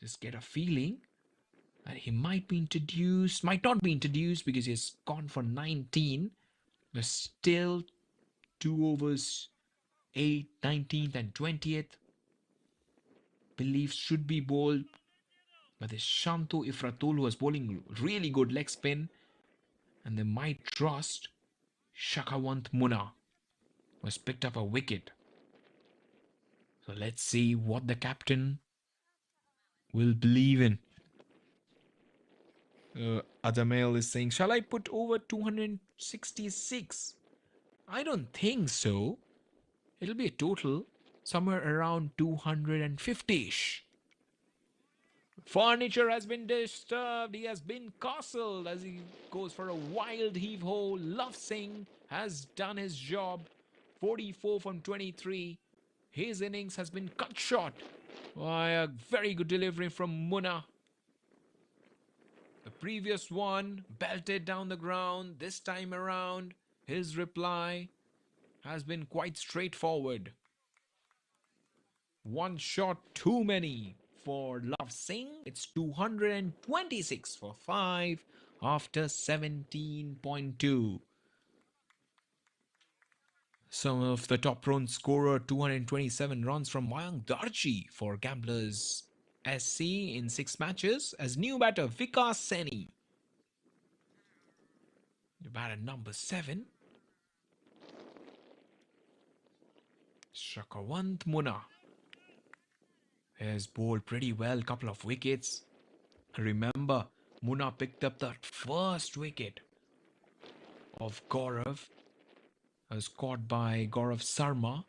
just get a feeling that he might not be introduced because he's gone for 19. There's still 2 overs, 8, 19th and 20th. Beliefs should be bowled. But there's Shanto Ifratul who was bowling really good leg spin. And they might trust Shakawant Munna, who has picked up a wicket. So let's see what the captain will believe in. Adamail is saying, shall I put over 266? I don't think so. It'll be a total somewhere around 250-ish. Furniture has been disturbed. He has been castled as he goes for a wild heave-ho. Love Singh has done his job. 44 from 23. His innings has been cut short by a very good delivery from Munna. The previous one belted down the ground. This time around, his reply has been quite straightforward. One shot too many for Love Singh. It's 226 for 5 after 17.2. Some of the top run scorer 227 runs from Mayank Darji for Gamblers SC in 6 matches as new batter Vikas Seni. The batter number 7. Shakawant Munna has bowled pretty well, couple of wickets. Remember, Munna picked up that first wicket of Gaurav. Was caught by Gaurav Sarma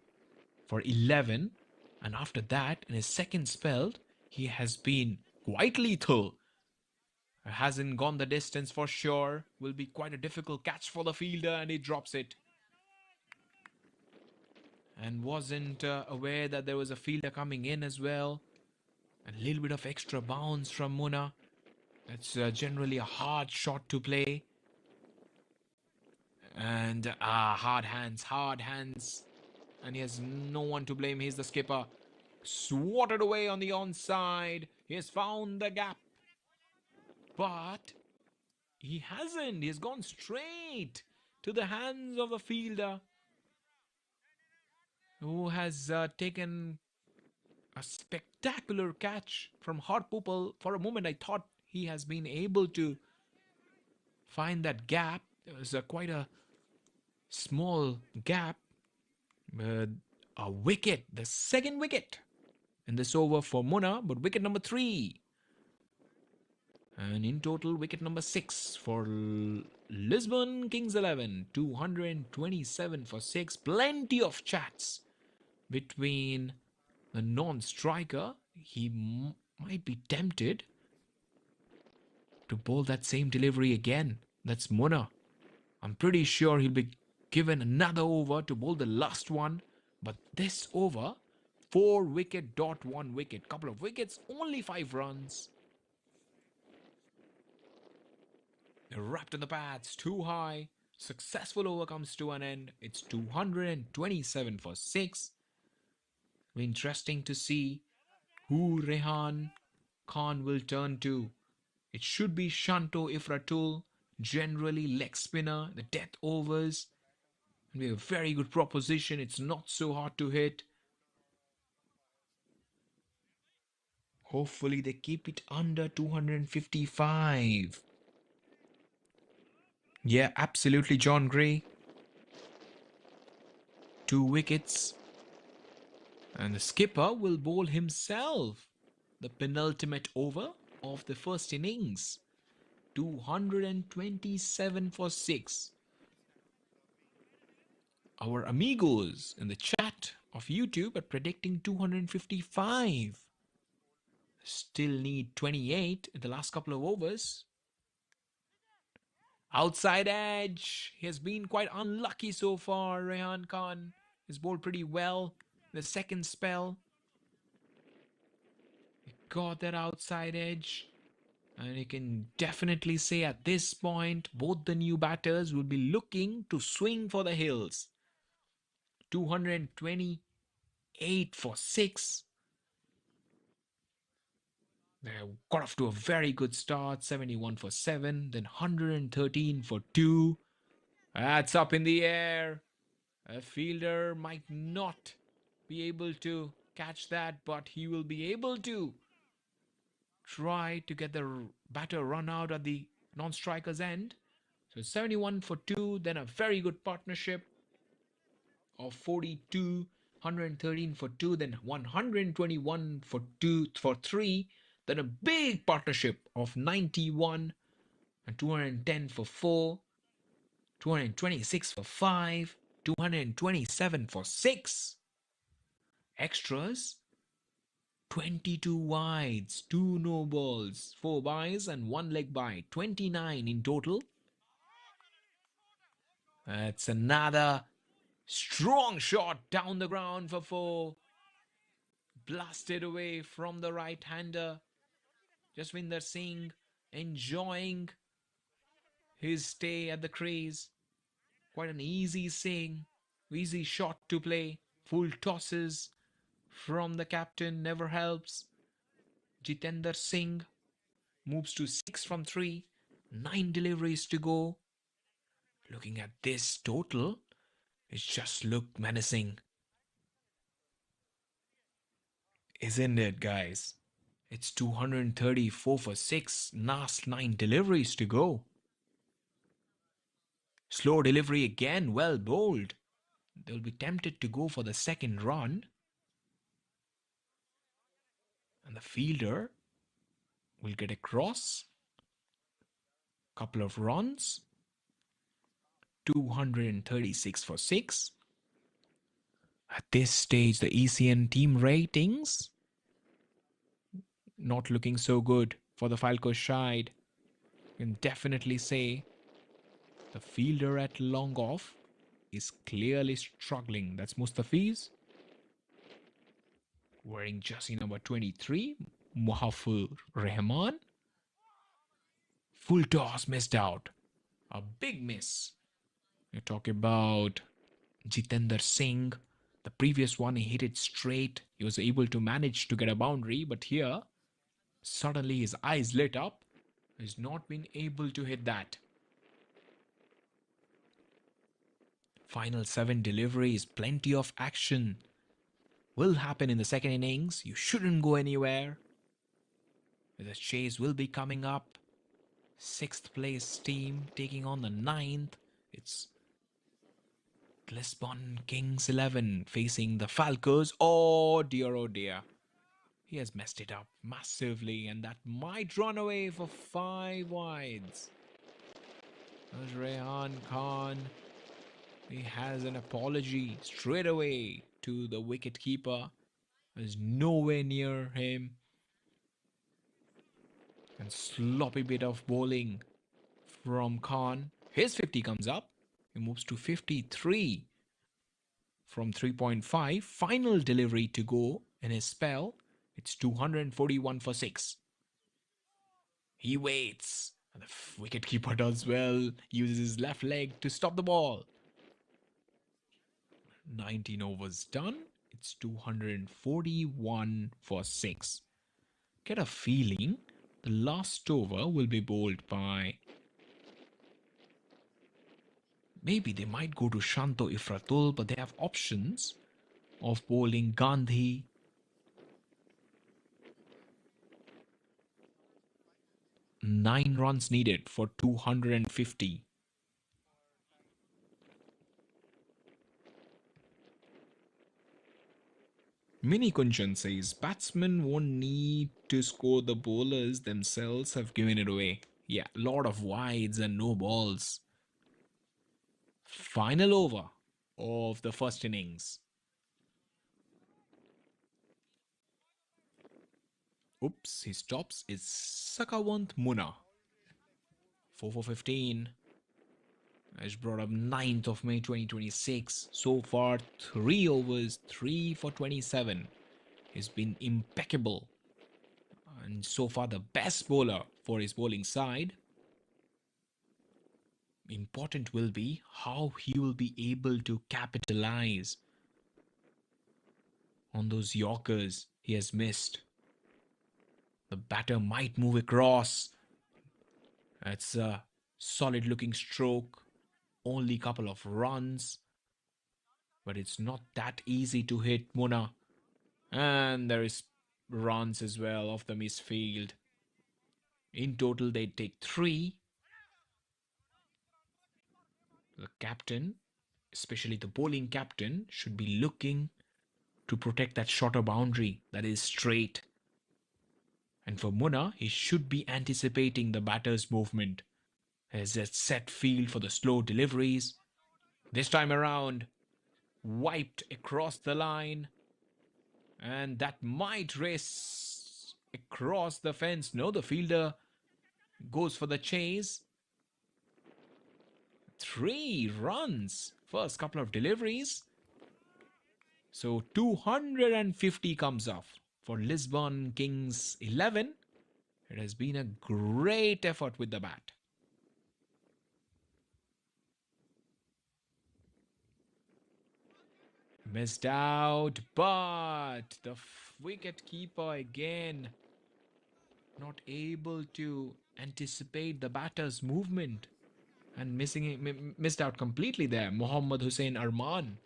for 11. And after that, in his second spell, he has been quite lethal. Hasn't gone the distance for sure. Will be quite a difficult catch for the fielder and he drops it. And wasn't aware that there was a fielder coming in as well. A little bit of extra bounce from Munna. It's generally a hard shot to play. And hard hands. And he has no one to blame. He's the skipper. Swatted away on the onside. He has found the gap. But he hasn't. He's gone straight to the hands of the fielder, who has taken a spectacular catch from Harpupal. For a moment, I thought he has been able to find that gap. There was quite a small gap. A wicket, the second wicket in this over for Munna, but wicket number 3. And in total, wicket number 6 for Lisbon Kings 11. 227 for 6. Plenty of chats between the non-striker. He might be tempted to bowl that same delivery again. That's Munna. I'm pretty sure he'll be given another over to bowl the last one. But this over, 4 wicket, 1 wicket. Couple of wickets, only 5 runs. Wrapped in the pads, too high. Successful over comes to an end. It's 227 for 6. Interesting to see who Rehan Khan will turn to. It should be Shanto Ifratul, generally leg spinner, the death overs. And we have a very good proposition. It's not so hard to hit. Hopefully they keep it under 255. Yeah, absolutely, John Gray. 2 wickets. And the skipper will bowl himself the penultimate over of the first innings. 227 for 6. Our amigos in the chat of YouTube are predicting 255. Still need 28 in the last couple of overs. Outside edge. He has been quite unlucky so far. Rehan Khan has bowled pretty well in the second spell. He got that outside edge. And you can definitely say at this point, both the new batters will be looking to swing for the hills. 228 for 6. They got off to a very good start. 71 for 7. Then 113 for 2. That's up in the air. A fielder might not be able to catch that, but he will be able to try to get the batter run out at the non-striker's end. So 71 for 2. Then a very good partnership of 42. 113 for 2. Then 121 for 2 for 3. Then a big partnership of 91 and 210 for 4, 226 for 5, 227 for 6. Extras, 22 wides, 2 no balls, 4 byes and 1 leg bye, 29 in total. That's another strong shot down the ground for 4. Blasted away from the right-hander. Jaswinder Singh enjoying his stay at the crease. Quite an easy swing. Easy shot to play. Full tosses from the captain never helps. Jitender Singh moves to 6 from 3. 9 deliveries to go. Looking at this total, it just looked menacing. Isn't it, guys? It's 234 for 6. Last 9 deliveries to go. Slow delivery again, well bowled. They'll be tempted to go for the second run. And the fielder will get across. Couple of runs. 236 for 6. At this stage, the ECN team ratings not looking so good for the Falco side. You can definitely say the fielder at long off is clearly struggling. That's Mustafiz wearing jersey number 23, Muhafur Rahman. Full toss missed out. A big miss. You talk about Jitender Singh. The previous one, he hit it straight. He was able to manage to get a boundary, but here, suddenly his eyes lit up. He's not been able to hit that. Final 7 deliveries, plenty of action will happen in the second innings. You shouldn't go anywhere. The chase will be coming up. 6th place team taking on the 9th. It's Lisbon Kings 11 facing the Falcons. Oh dear, oh dear. He has messed it up massively, and that might run away for 5 wides. There's Rehan Khan. He has an apology straight away to the wicketkeeper. There's nowhere near him. And sloppy bit of bowling from Khan. His 50 comes up. He moves to 53 from 3.5. Final delivery to go in his spell. It's 241 for 6. He waits. And the wicketkeeper does well. Uses his left leg to stop the ball. 19 overs done. It's 241 for 6. Get a feeling the last over will be bowled by... Maybe they might go to Shanto Ifratul, but they have options of bowling Gandhi. Nine runs needed for 250. Mini Kunchan says batsmen won't need to score, the bowlers themselves have given it away. Yeah, lot of wides and no balls. Final over of the first innings. Oops, he stops. It's Sakawant Munna. 4 for 15. Has brought up 9th of May 2026. So far, 3 overs, 3 for 27. He's been impeccable. And so far, the best bowler for his bowling side. Important will be how he will be able to capitalize on those Yorkers he has missed. The batter might move across. It's a solid looking stroke. Only couple of runs. But it's not that easy to hit Munna. And there is runs as well off the misfield. In total, they take 3. The captain, especially the bowling captain, should be looking to protect that shorter boundary that is straight. And for Munna, he should be anticipating the batter's movement. There's a set field for the slow deliveries. This time around, wiped across the line. And that might race across the fence. No, the fielder goes for the chase. 3 runs. First couple of deliveries. So 250 comes off for Lisbon Kings 11. It has been a great effort with the bat. Missed out, but the wicket keeper again not able to anticipate the batter's movement and missed out completely there. Mohammad Hussein Arman.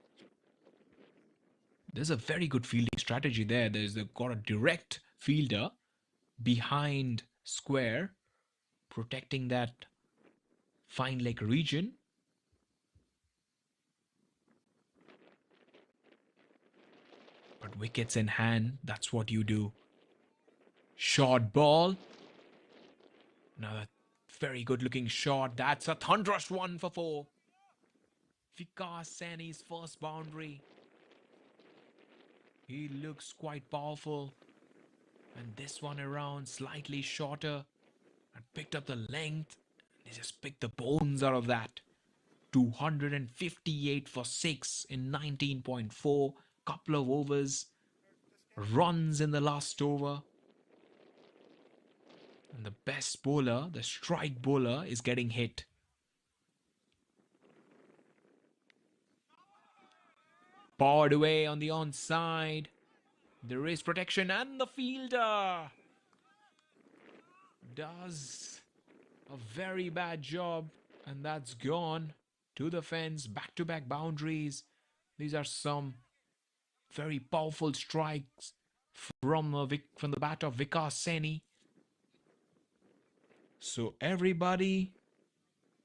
There's a very good fielding strategy there. Got a direct fielder behind square, protecting that fine leg region. But wickets in hand, that's what you do. Short ball. Another very good looking shot. That's a thunderous one for 4. Vikas Saini's first boundary. He looks quite powerful. And this one around slightly shorter. And picked up the length. He just picked the bones out of that. 258 for 6 in 19.4. Couple of overs. Runs in the last over. And the best bowler, the strike bowler, is getting hit. Powered away on the onside. There is protection and the fielder does a very bad job. And that's gone to the fence. Back-to-back boundaries. These are some very powerful strikes from the bat of Vikas Saini. So everybody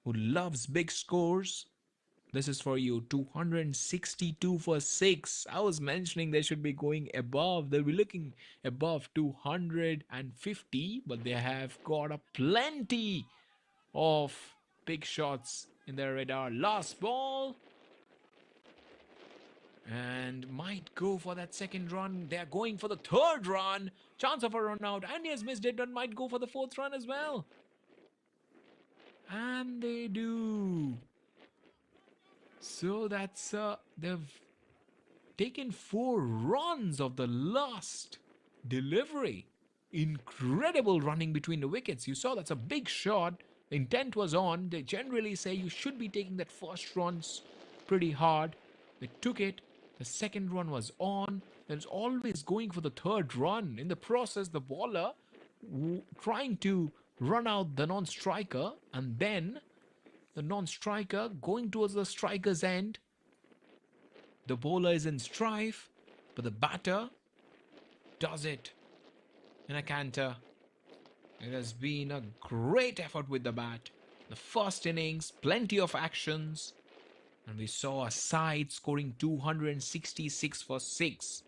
who loves big scores, this is for you. 262 for 6. I was mentioning they should be going above. They'll be looking above 250, but they have got a plenty of big shots in their radar. Last ball. And might go for that second run. They're going for the third run. Chance of a run out. And he has missed it and might go for the fourth run as well. And they do. So that's they've taken 4 runs of the last delivery. Incredible running between the wickets. You saw that's a big shot. The intent was on. They generally say you should be taking that first run pretty hard. They took it. The second run was on. There's always going for the third run. In the process, the bowler trying to run out the non-striker, and then the non-striker going towards the striker's end. The bowler is in strife, but the batter does it in a canter. It has been a great effort with the bat. The first innings, plenty of actions, and we saw a side scoring 266 for 6.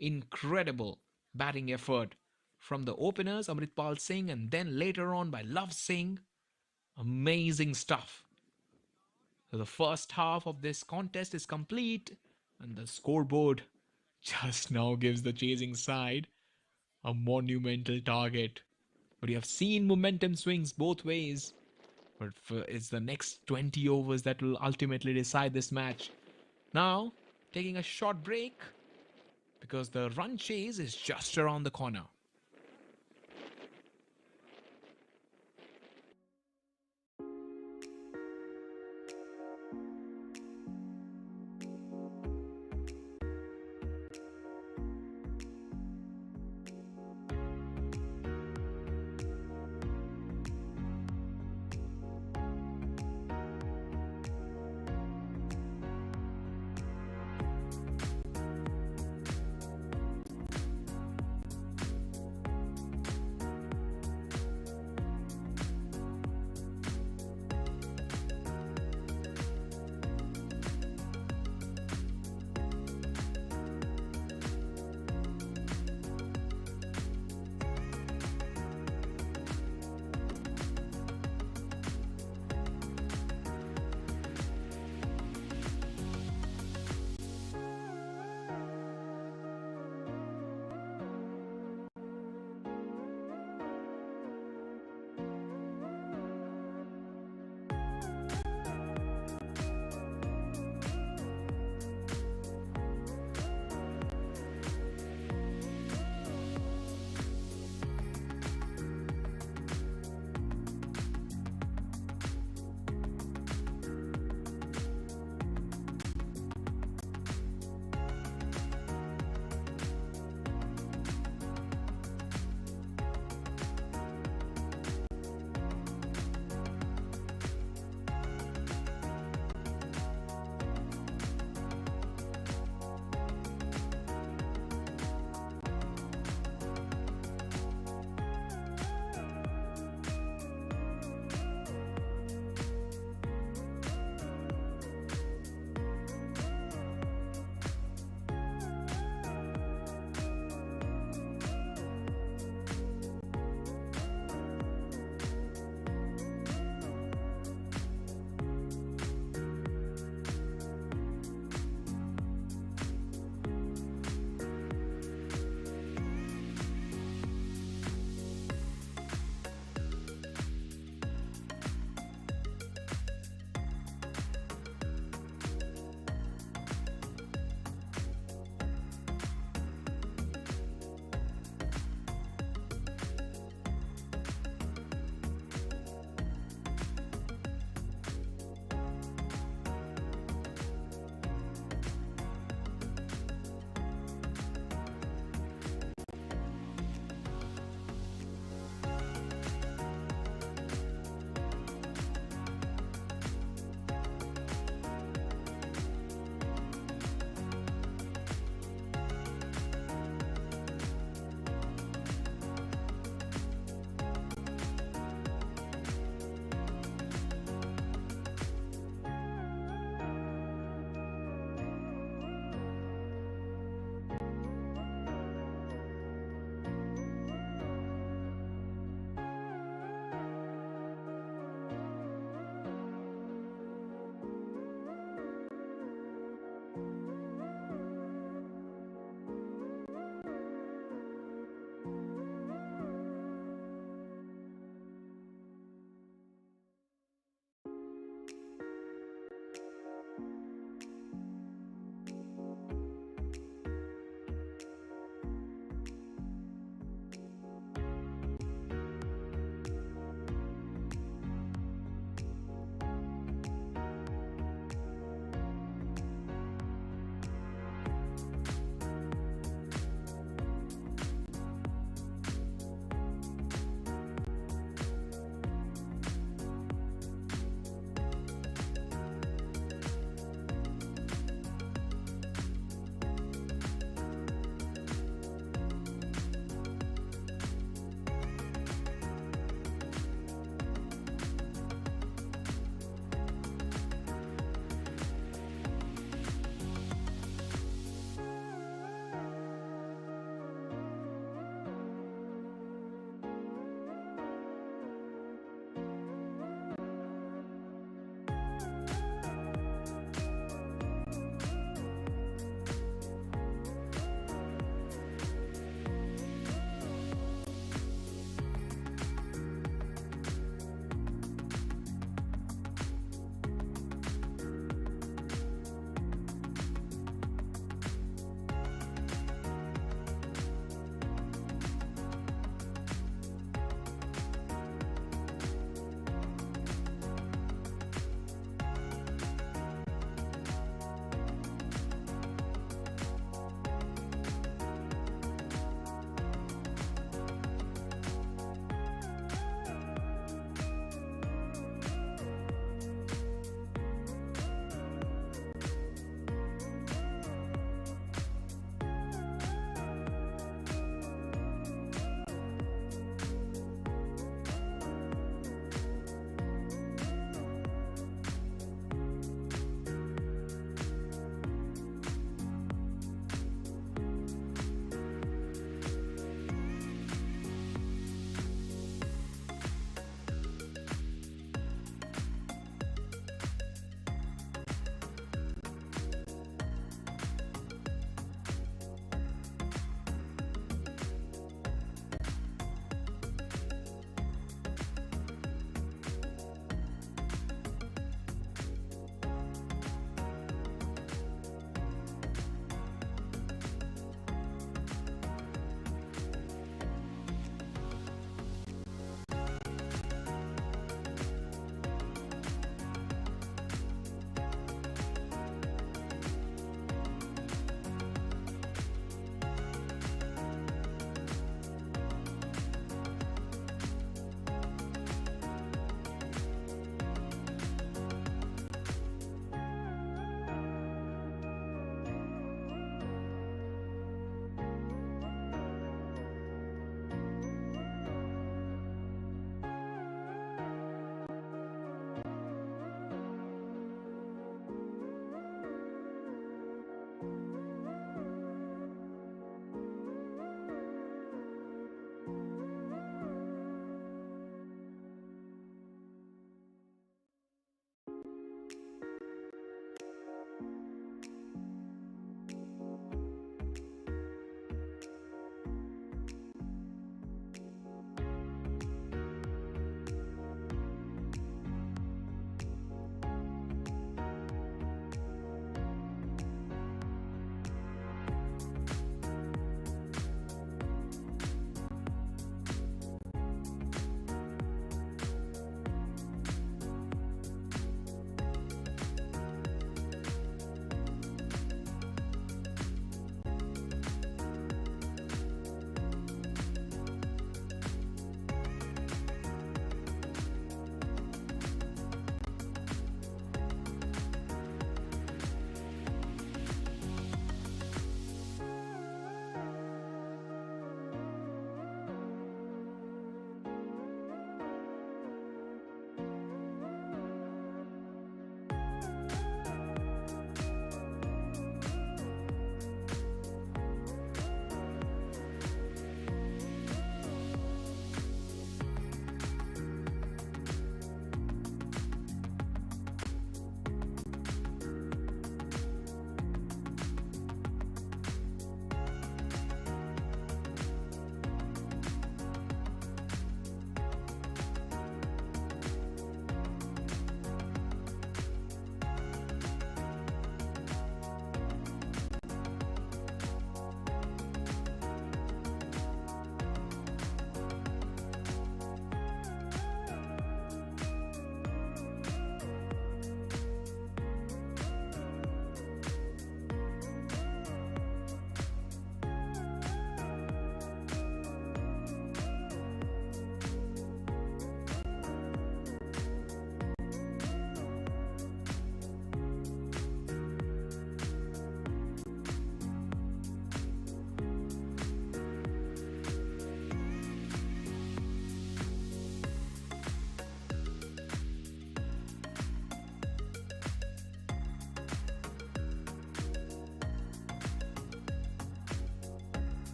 Incredible batting effort from the openers, Amritpal Singh, and then later on by Love Singh. Amazing stuff. So the first half of this contest is complete, and the scoreboard just now gives the chasing side a monumental target. But you have seen momentum swings both ways. But it's the next 20 overs that will ultimately decide this match. Now, taking a short break because the run chase is just around the corner.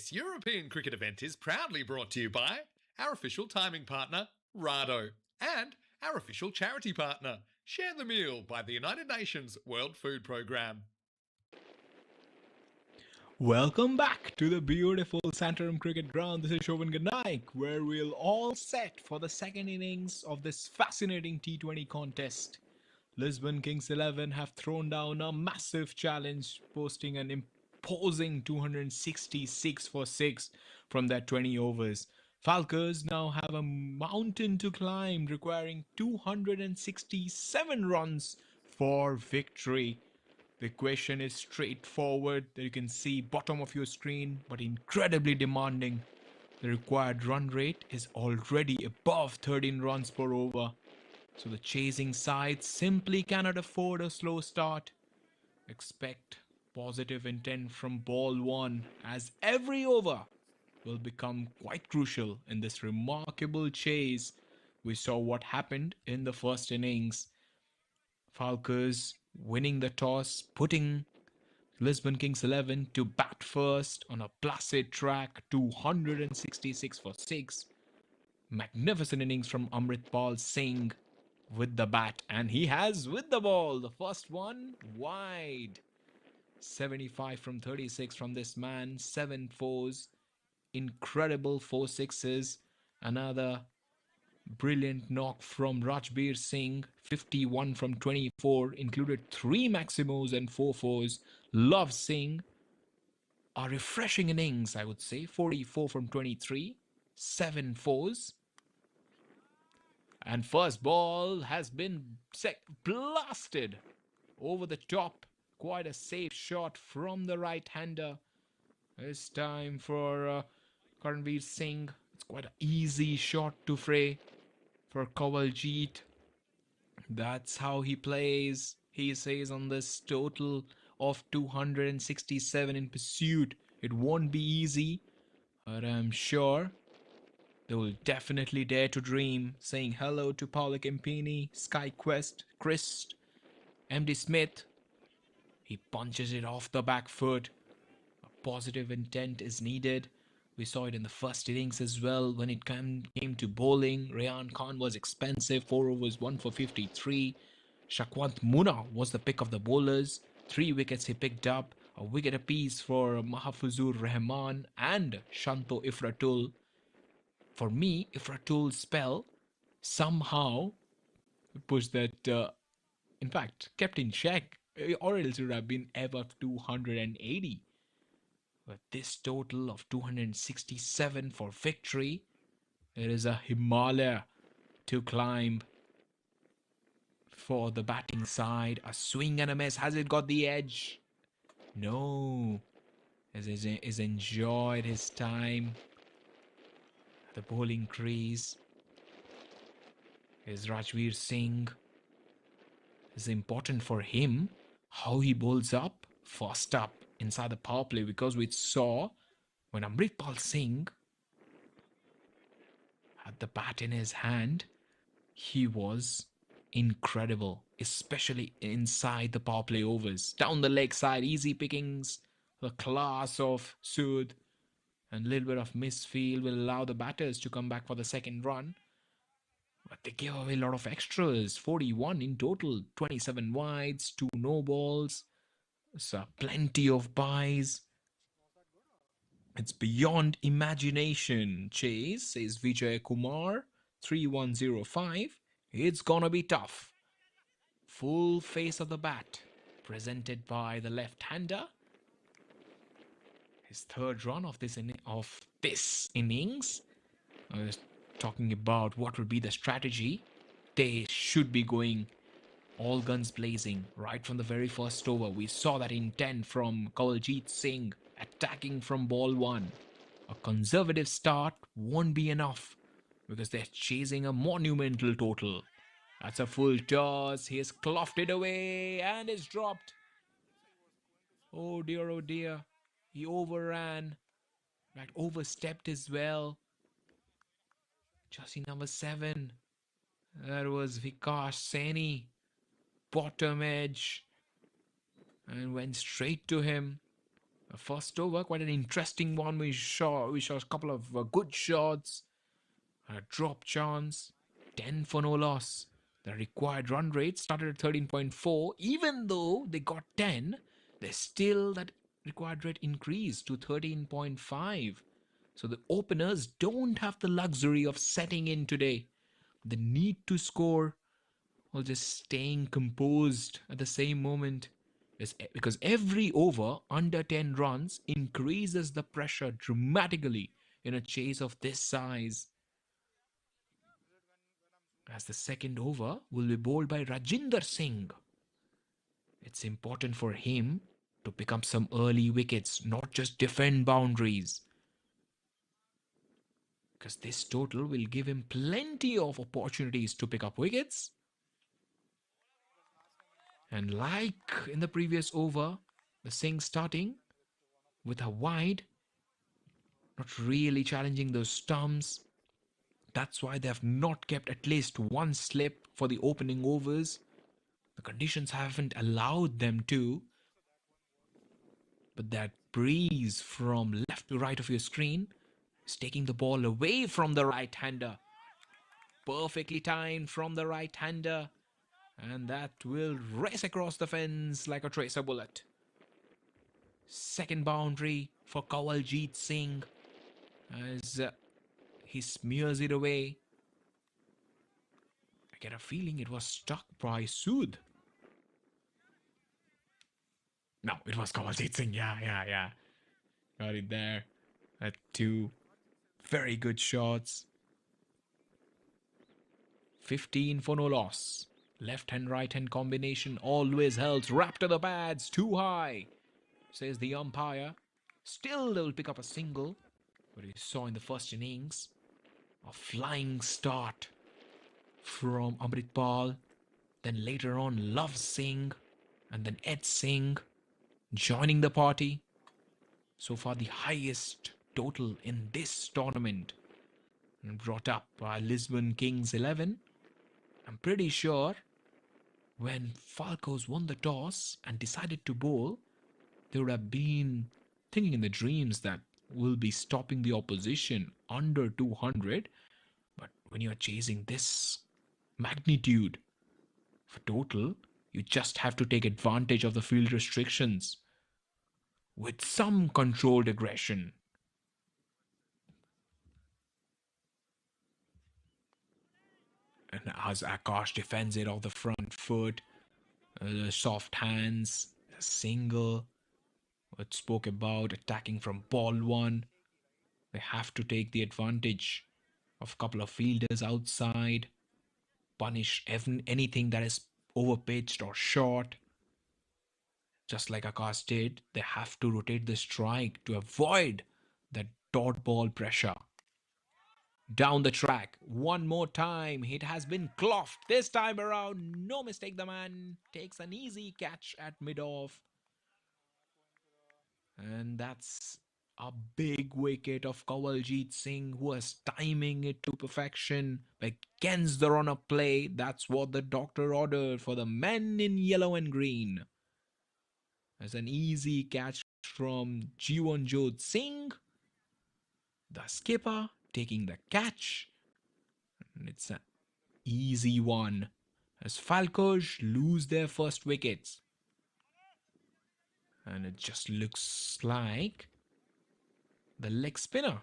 This European cricket event is proudly brought to you by our official timing partner, Rado, and our official charity partner, Share the Meal by the United Nations World Food Programme.
Welcome back to the beautiful Santorum Cricket Ground. This is Shovan Ganaik, where we'll all set for the second innings of this fascinating T20 contest. Lisbon Kings 11 have thrown down a massive challenge, posting an imposing 266 for 6 from their 20 overs. Falcons now have a mountain to climb, requiring 267 runs for victory. The question is straightforward, that you can see bottom of your screen, but incredibly demanding. The required run rate is already above 13 runs per over. So the chasing side simply cannot afford a slow start. Expect positive intent from ball one, as every over will become quite crucial in this remarkable chase. We saw what happened in the first innings. Falcons winning the toss, putting Lisbon Kings 11 to bat first on a placid track, 266 for 6. Magnificent innings from Amritpal Singh with the bat, and he has with the ball. The first one wide. 75 from 36 from this man, 7 fours, incredible 4 sixes. Another brilliant knock from Rajbir Singh, 51 from 24, included 3 maximos and 4 fours. Love Singh, a refreshing innings, I would say, 44 from 23, 7 fours. And first ball has been blasted over the top. Quite a safe shot from the right-hander. It's time for Karanveer Singh. It's quite an easy shot to fray for Kawaljeet. That's how he plays. He says on this total of 267 in pursuit, it won't be easy, but I'm sure they will definitely dare to dream. Saying hello to Paula Campini, SkyQuest, Chris, MD Smith. He punches it off the back foot. A positive intent is needed. We saw it in the first innings as well. When it came to bowling, Rayan Khan was expensive. 4 overs, 1 for 53. Shakwant Muna was the pick of the bowlers. 3 wickets he picked up. A wicket apiece for Mahfuzur Rahman and Shanto Ifratul. For me, Ifratul's spell somehow pushed that, in fact, kept in check, or else it would have been above 280. But this total of 267 for victory, there is a Himalaya to climb for the batting side. A swing and a miss. Has it got the edge? No. Has enjoyed his time. The bowling crease is Rajveer Singh. It's important for him how he bowls up, first up inside the power play, because we saw when Amritpal Singh had the bat in his hand, he was incredible, especially inside the power play overs. Down the leg side, easy pickings, the class of Sood, and a little bit of misfield will allow the batters to come back for the second run. But they gave away a lot of extras, 41 in total, 27 wides, 2 no balls, so plenty of buys. It's beyond imagination. Chase, says Vijay Kumar, 3105. It's gonna be tough. Full face of the bat, presented by the left-hander. His third run of this innings. I was talking about what would be the strategy. They should be going all guns blazing right from the very first over. We saw that intent from Kawaljeet Singh attacking from ball one. A conservative start won't be enough because they're chasing a monumental total. That's a full toss. He has clofted it away and it's dropped. Oh dear, oh dear. He overran. Right, overstepped as well. Chassis number 7. That was Vikash Saini. Bottom edge. And went straight to him. The first over, quite an interesting one. We saw a couple of good shots, a drop chance, 10 for no loss. The required run rate started at 13.4. Even though they got 10, there's still that required rate increased to 13.5. So the openers don't have the luxury of setting in today. They need to score or just staying composed at the same moment. Because every over under 10 runs increases the pressure dramatically in a chase of this size. As the second over will be bowled by Rajinder Singh. It's important for him to pick up some early wickets, not just defend boundaries. Because this total will give him plenty of opportunities to pick up wickets. And like in the previous over, the Singh starting with a wide, not really challenging those stumps. That's why they have not kept at least one slip for the opening overs. The conditions haven't allowed them to. But that breeze from left to right of your screen is taking the ball away from the right-hander. Perfectly timed from the right-hander. And that will race across the fence like a tracer bullet. Second boundary for Kanwaljit Singh as he smears it away. I get a feeling it was struck by Sood. No, it was Kanwaljit Singh. Yeah. Got it there. At two very good shots. 15 for no loss. Left hand, right hand combination always helps. Wrap to the pads, too high, says the umpire. Still, they will pick up a single. But you saw in the first innings a flying start from Amritpal. Then later on, Love Singh and then Ed Singh joining the party. So far, the highest total in this tournament. And brought up by Lisbon Kings 11. I'm pretty sure when Falcos won the toss and decided to bowl, they would have been thinking in the dreams that we'll be stopping the opposition under 200. But when you're chasing this magnitude for total, you just have to take advantage of the field restrictions with some controlled aggression. And as Akash defends it off the front foot, soft hands, a single, what spoke about attacking from ball one. They have to take the advantage of a couple of fielders outside, punish anything that is overpitched or short. Just like Akash did, they have to rotate the strike to avoid that dot ball pressure. Down the track, one more time, it has been cloughed. This time around, no mistake, the man takes an easy catch at mid-off. And that's a big wicket of Kanwaljit Singh, who was timing it to perfection against the run-up play. That's what the doctor ordered for the men in yellow and green. As an easy catch from Jiwanjot Singh, the skipper taking the catch. And it's an easy one as Falcos lose their first wickets. And it just looks like the leg spinner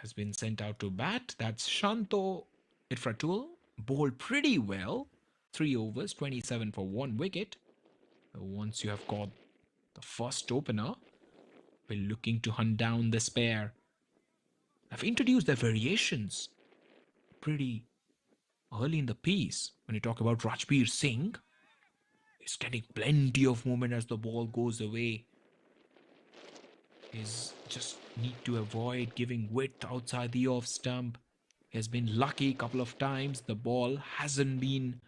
has been sent out to bat. That's Shanto Ifratul. Bowled pretty well. 3 overs, 27 for 1 wicket. Once you have got the first opener, we're looking to hunt down this pair. I've introduced their variations pretty early in the piece. When you talk about Rajbir Singh, he's getting plenty of movement as the ball goes away. He's just need to avoid giving width outside the off stump. He has been lucky a couple of times. The ball hasn't been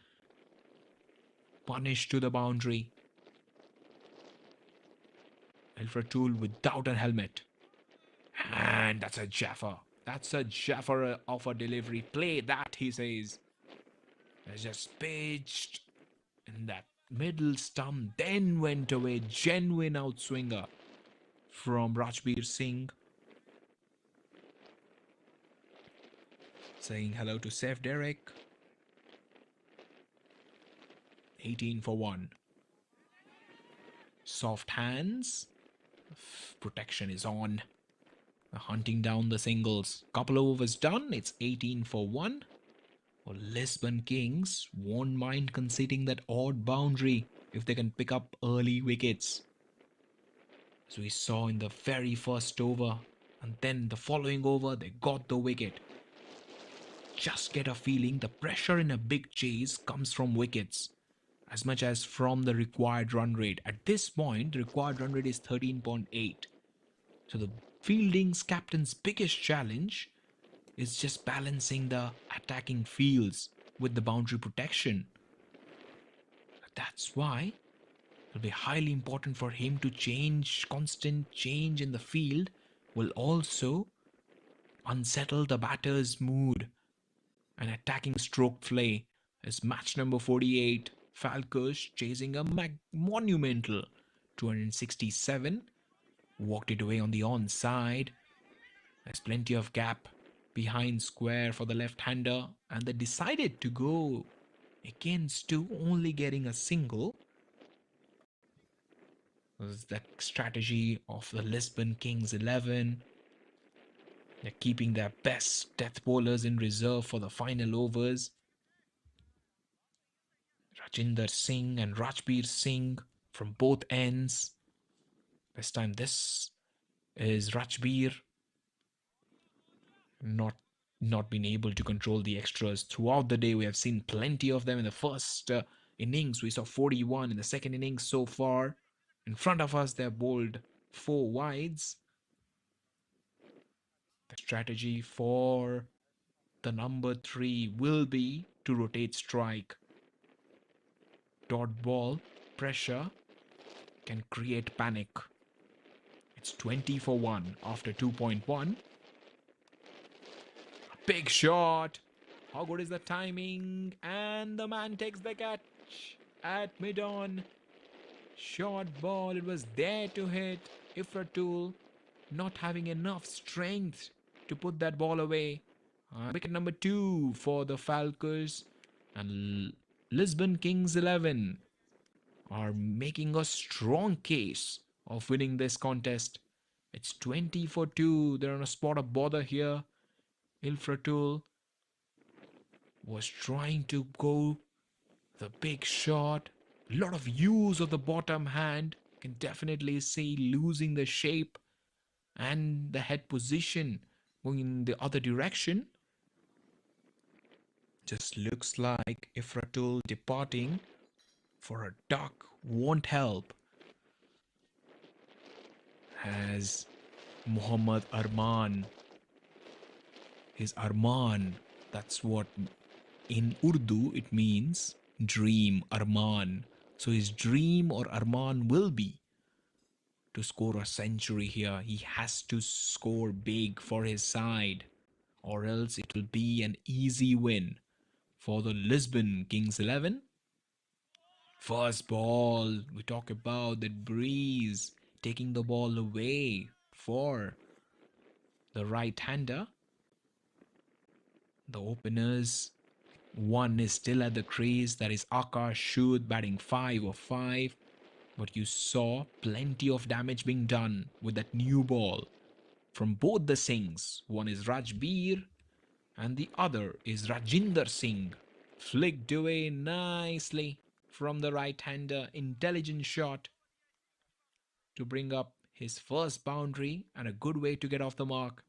punished to the boundary. Elfratul without a helmet. And that's a Jaffer. That's a Jaffer of a delivery. Play that, he says. It's just pitched in that middle stump, then went away. Genuine outswinger from Rajbir Singh. Saying hello to Seth Derek. 18 for 1. Soft hands. Protection is on. Hunting down the singles. Couple of overs done. It's 18 for 1. Well, Lisbon Kings won't mind conceding that odd boundary if they can pick up early wickets. As we saw in the very first over. And then the following over, they got the wicket. Just get a feeling the pressure in a big chase comes from wickets as much as from the required run rate. At this point, the required run rate is 13.8. So the fielding's captain's biggest challenge is just balancing the attacking fields with the boundary protection. That's why it'll be highly important for him to change. Constant change in the field will also unsettle the batter's mood. An attacking stroke play is match number 48. Falcons chasing a monumental 267. Walked it away on the onside. There's plenty of gap behind square for the left-hander. And they decided to go against two, only getting a single. This is that strategy of the Lisbon Kings 11. They're keeping their best death bowlers in reserve for the final overs. Rajinder Singh and Rajbir Singh from both ends. This time this is Rajbir not been able to control the extras throughout the day. We have seen plenty of them in the first innings. We saw 41 in the second innings so far. In front of us, they're bowled 4 wides. The strategy for the number 3 will be to rotate strike. Dot ball pressure can create panic. It's 20 for 1 after 2.1. Big shot. How good is the timing? And the man takes the catch at mid-on. Short ball. It was there to hit. Ifratul not having enough strength to put that ball away. Wicket number 2 for the Falcons. And Lisbon Kings 11 are making a strong case of winning this contest. It's 20 for 2. They're on a spot of bother here. Ilfratul was trying to go the big shot. A lot of use of the bottom hand. Can definitely see losing the shape and the head position going in the other direction. Just looks like Ifratul departing for a duck won't help. As Muhammad Arman. His Arman, that's what in Urdu it means dream, Arman. So his dream or Arman will be to score a century here. He has to score big for his side, or else it will be an easy win for the Lisbon Kings 11. First ball, we talk about that breeze taking the ball away for the right-hander. The openers, one is still at the crease. That is Akash Shud batting 5 of 5. But you saw plenty of damage being done with that new ball from both the Singhs. One is Rajbir and the other is Rajinder Singh. Flicked away nicely from the right-hander. Intelligent shot to bring up his first boundary and a good way to get off the mark.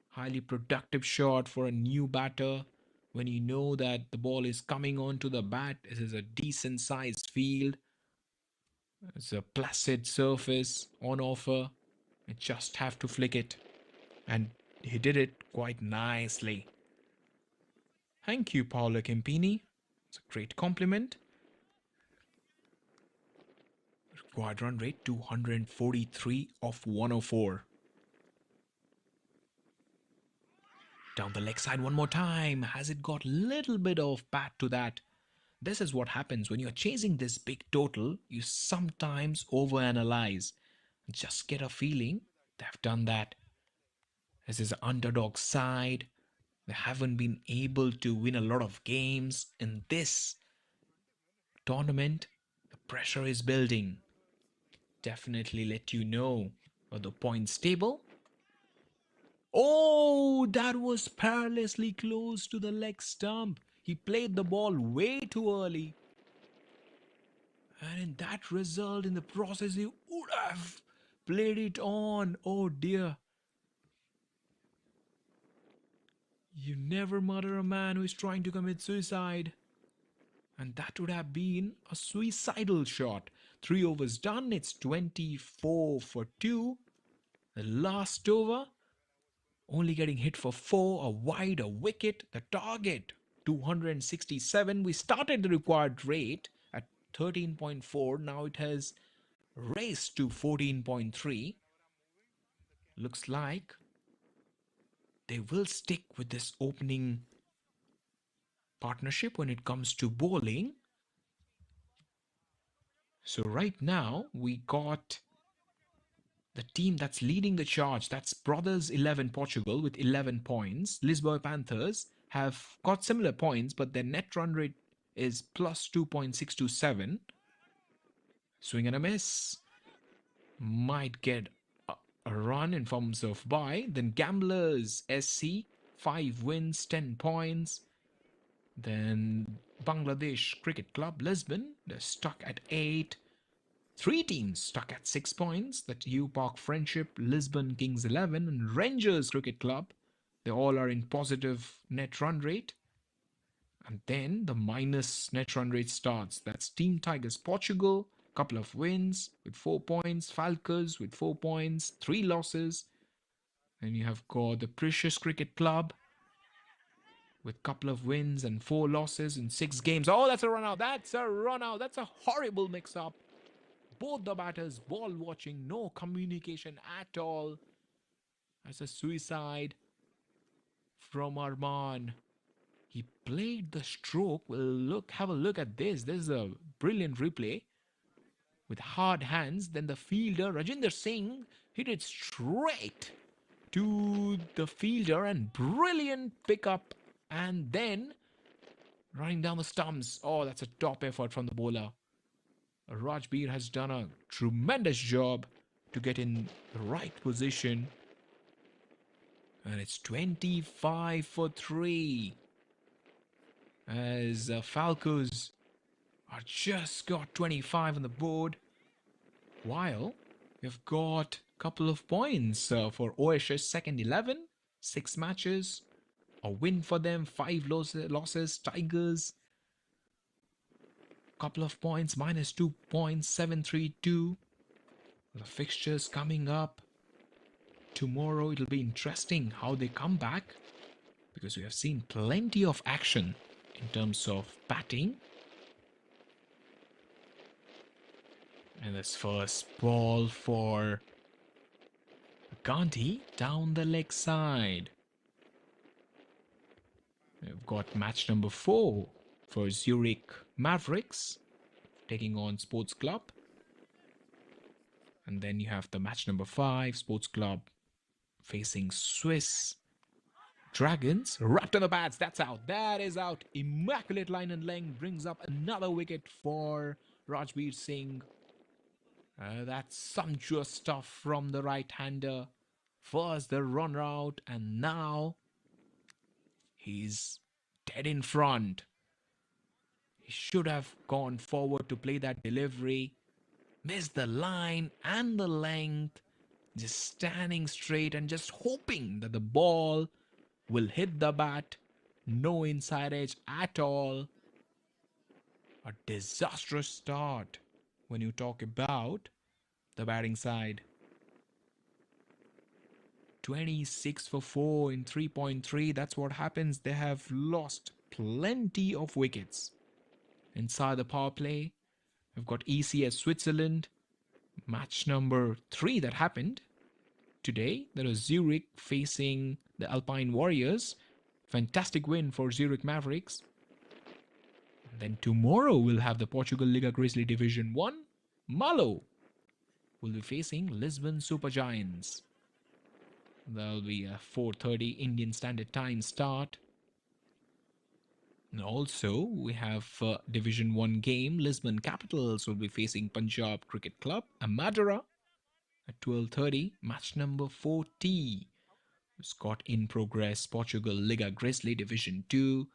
Highly productive shot for a new batter when you know that the ball is coming onto the bat. This is a decent sized field. It's a placid surface on offer. You just have to flick it. And he did it quite nicely. Thank you, Paolo Kempini. It's a great compliment. Required run rate 243 of 104. Down the leg side one more time. Has it got a little bit of bat to that? This is what happens when you're chasing this big total. You sometimes overanalyze. Just get a feeling they've done that. This is an underdog side. They haven't been able to win a lot of games. In this tournament, the pressure is building. Definitely let you know of the points table. Oh, that was perilously close to the leg stump. He played the ball way too early. And in that result, in the process, he would have played it on. Oh dear. You never murder a man who is trying to commit suicide. And that would have been a suicidal shot. 3 overs done. It's 24 for 2. The last over, only getting hit for 4, a wide, a wicket. The target, 267. We started the required rate at 13.4. Now it has raised to 14.3. Looks like they will stick with this opening partnership when it comes to bowling. So right now we got the team that's leading the charge. That's Brothers 11 Portugal with 11 points. Lisboa Panthers have got similar points, but their net run rate is plus 2.627. Swing and a miss. Might get a run in forms of bye. Then Gamblers SC, 5 wins, 10 points. Then Bangladesh Cricket Club Lisbon, they're stuck at 8. 3 teams stuck at 6 points. That U Park Friendship, Lisbon Kings 11, and Rangers Cricket Club. They all are in positive net run rate. And then the minus net run rate starts. That's Team Tigers Portugal, couple of wins with 4 points. Falcons with 4 points, 3 losses. And you have got the Precious Cricket Club with couple of wins and 4 losses in 6 games. Oh, that's a run out. That's a run out. That's a horrible mix-up. Both the batters ball watching, no communication at all. That's a suicide from Arman. He played the stroke. Well, have a look at this. This is a brilliant replay with hard hands. Then the fielder, Rajinder Singh, hit it straight to the fielder and brilliant pickup. And then running down the stumps. Oh, that's a top effort from the bowler. Rajbir has done a tremendous job to get in the right position. And it's 25 for 3. As Falcons are just got 25 on the board. While we've got a couple of points for OSS second 11. 6 matches. A win for them. 5 losses. Tigers. Couple of points, minus 2 points, 732. The fixtures coming up tomorrow. It'll be interesting how they come back, because we have seen plenty of action in terms of batting. And this first ball for Gandhi down the leg side. We've got match number 4 for Zurich Mavericks taking on Sports Club. And then you have the match number 5, Sports Club facing Swiss Dragons. Wrapped on the bats, that's out. That is out. Immaculate line and length brings up another wicket for Rajbir Singh. That's sumptuous stuff from the right-hander. First the run out, and now he's dead in front. He should have gone forward to play that delivery. Missed the line and the length. Just standing straight and just hoping that the ball will hit the bat. No inside edge at all. A disastrous start when you talk about the batting side. 26 for 4 in 3.3. That's what happens. They have lost plenty of wickets. Inside the power play, we've got ECS Switzerland. Match number 3 that happened today. That was Zurich facing the Alpine Warriors. Fantastic win for Zurich Mavericks. And then tomorrow we'll have the Portugal Liga Grizzly Division 1. Malo will be facing Lisbon Supergiants. There'll be a 4:30 Indian Standard Time start. And also, we have Division 1 game. Lisbon Capitals will be facing Punjab Cricket Club, Amadora, at 12:30. Match number 40. Scott in progress. Portugal Liga Grizzly Division 2.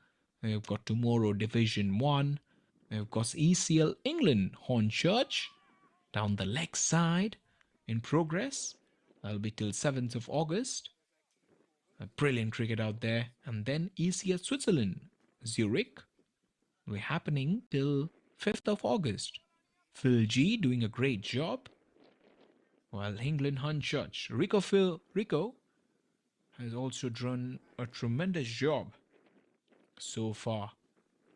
We've got tomorrow Division 1. We've got ECL England Hornchurch down the leg side in progress. That'll be till 7th of August. A brilliant cricket out there. And then ECL Switzerland, Zurich, will be happening till 5th of August. Phil G doing a great job. While England Hornchurch, Rico has also done a tremendous job so far.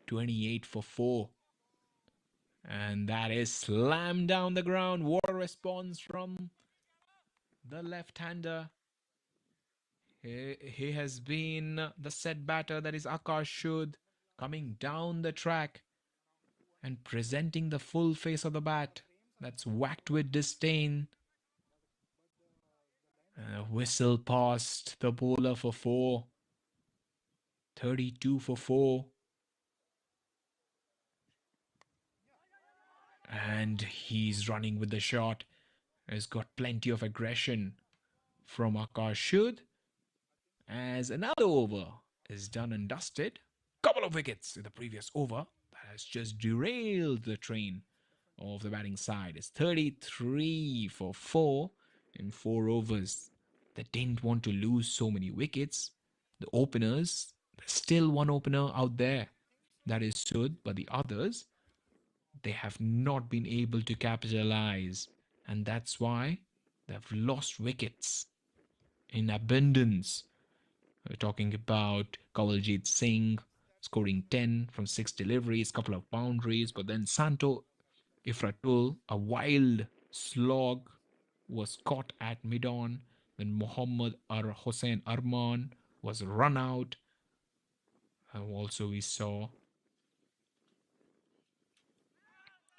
28 for 4. And that is slammed down the ground. What a response from the left-hander. He has been the set batter, that is Akash Shud, coming down the track and presenting the full face of the bat. That's whacked with disdain. A whistle past the bowler for 4. 32 for 4. And he's running with the shot. He's got plenty of aggression from Akash Shud. As another over is done and dusted. Couple of wickets in the previous over. That has just derailed the train of the batting side. It's 33 for 4 in 4 overs. They didn't want to lose so many wickets. The openers, there's still one opener out there. That is Sud, but the others, they have not been able to capitalize. And that's why they've lost wickets in abundance. We're talking about Kawaljeet Singh scoring 10 from 6 deliveries, couple of boundaries, but then Santo Ifratul, a wild slog, was caught at mid-on. Then Mohammad Hossein Arman was run out. And also we saw...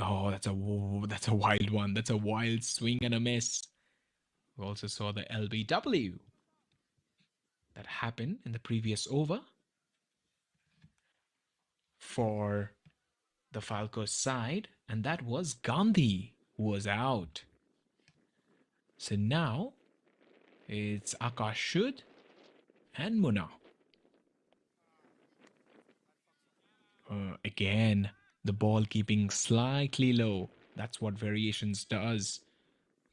Oh, that's a wild one. That's a wild swing and a miss. We also saw the LBW that happened in the previous over for the Falcons side, and that was Gandhi who was out. So now it's Akash Shud and Munna. Again, the ball keeping slightly low. That's what variations does.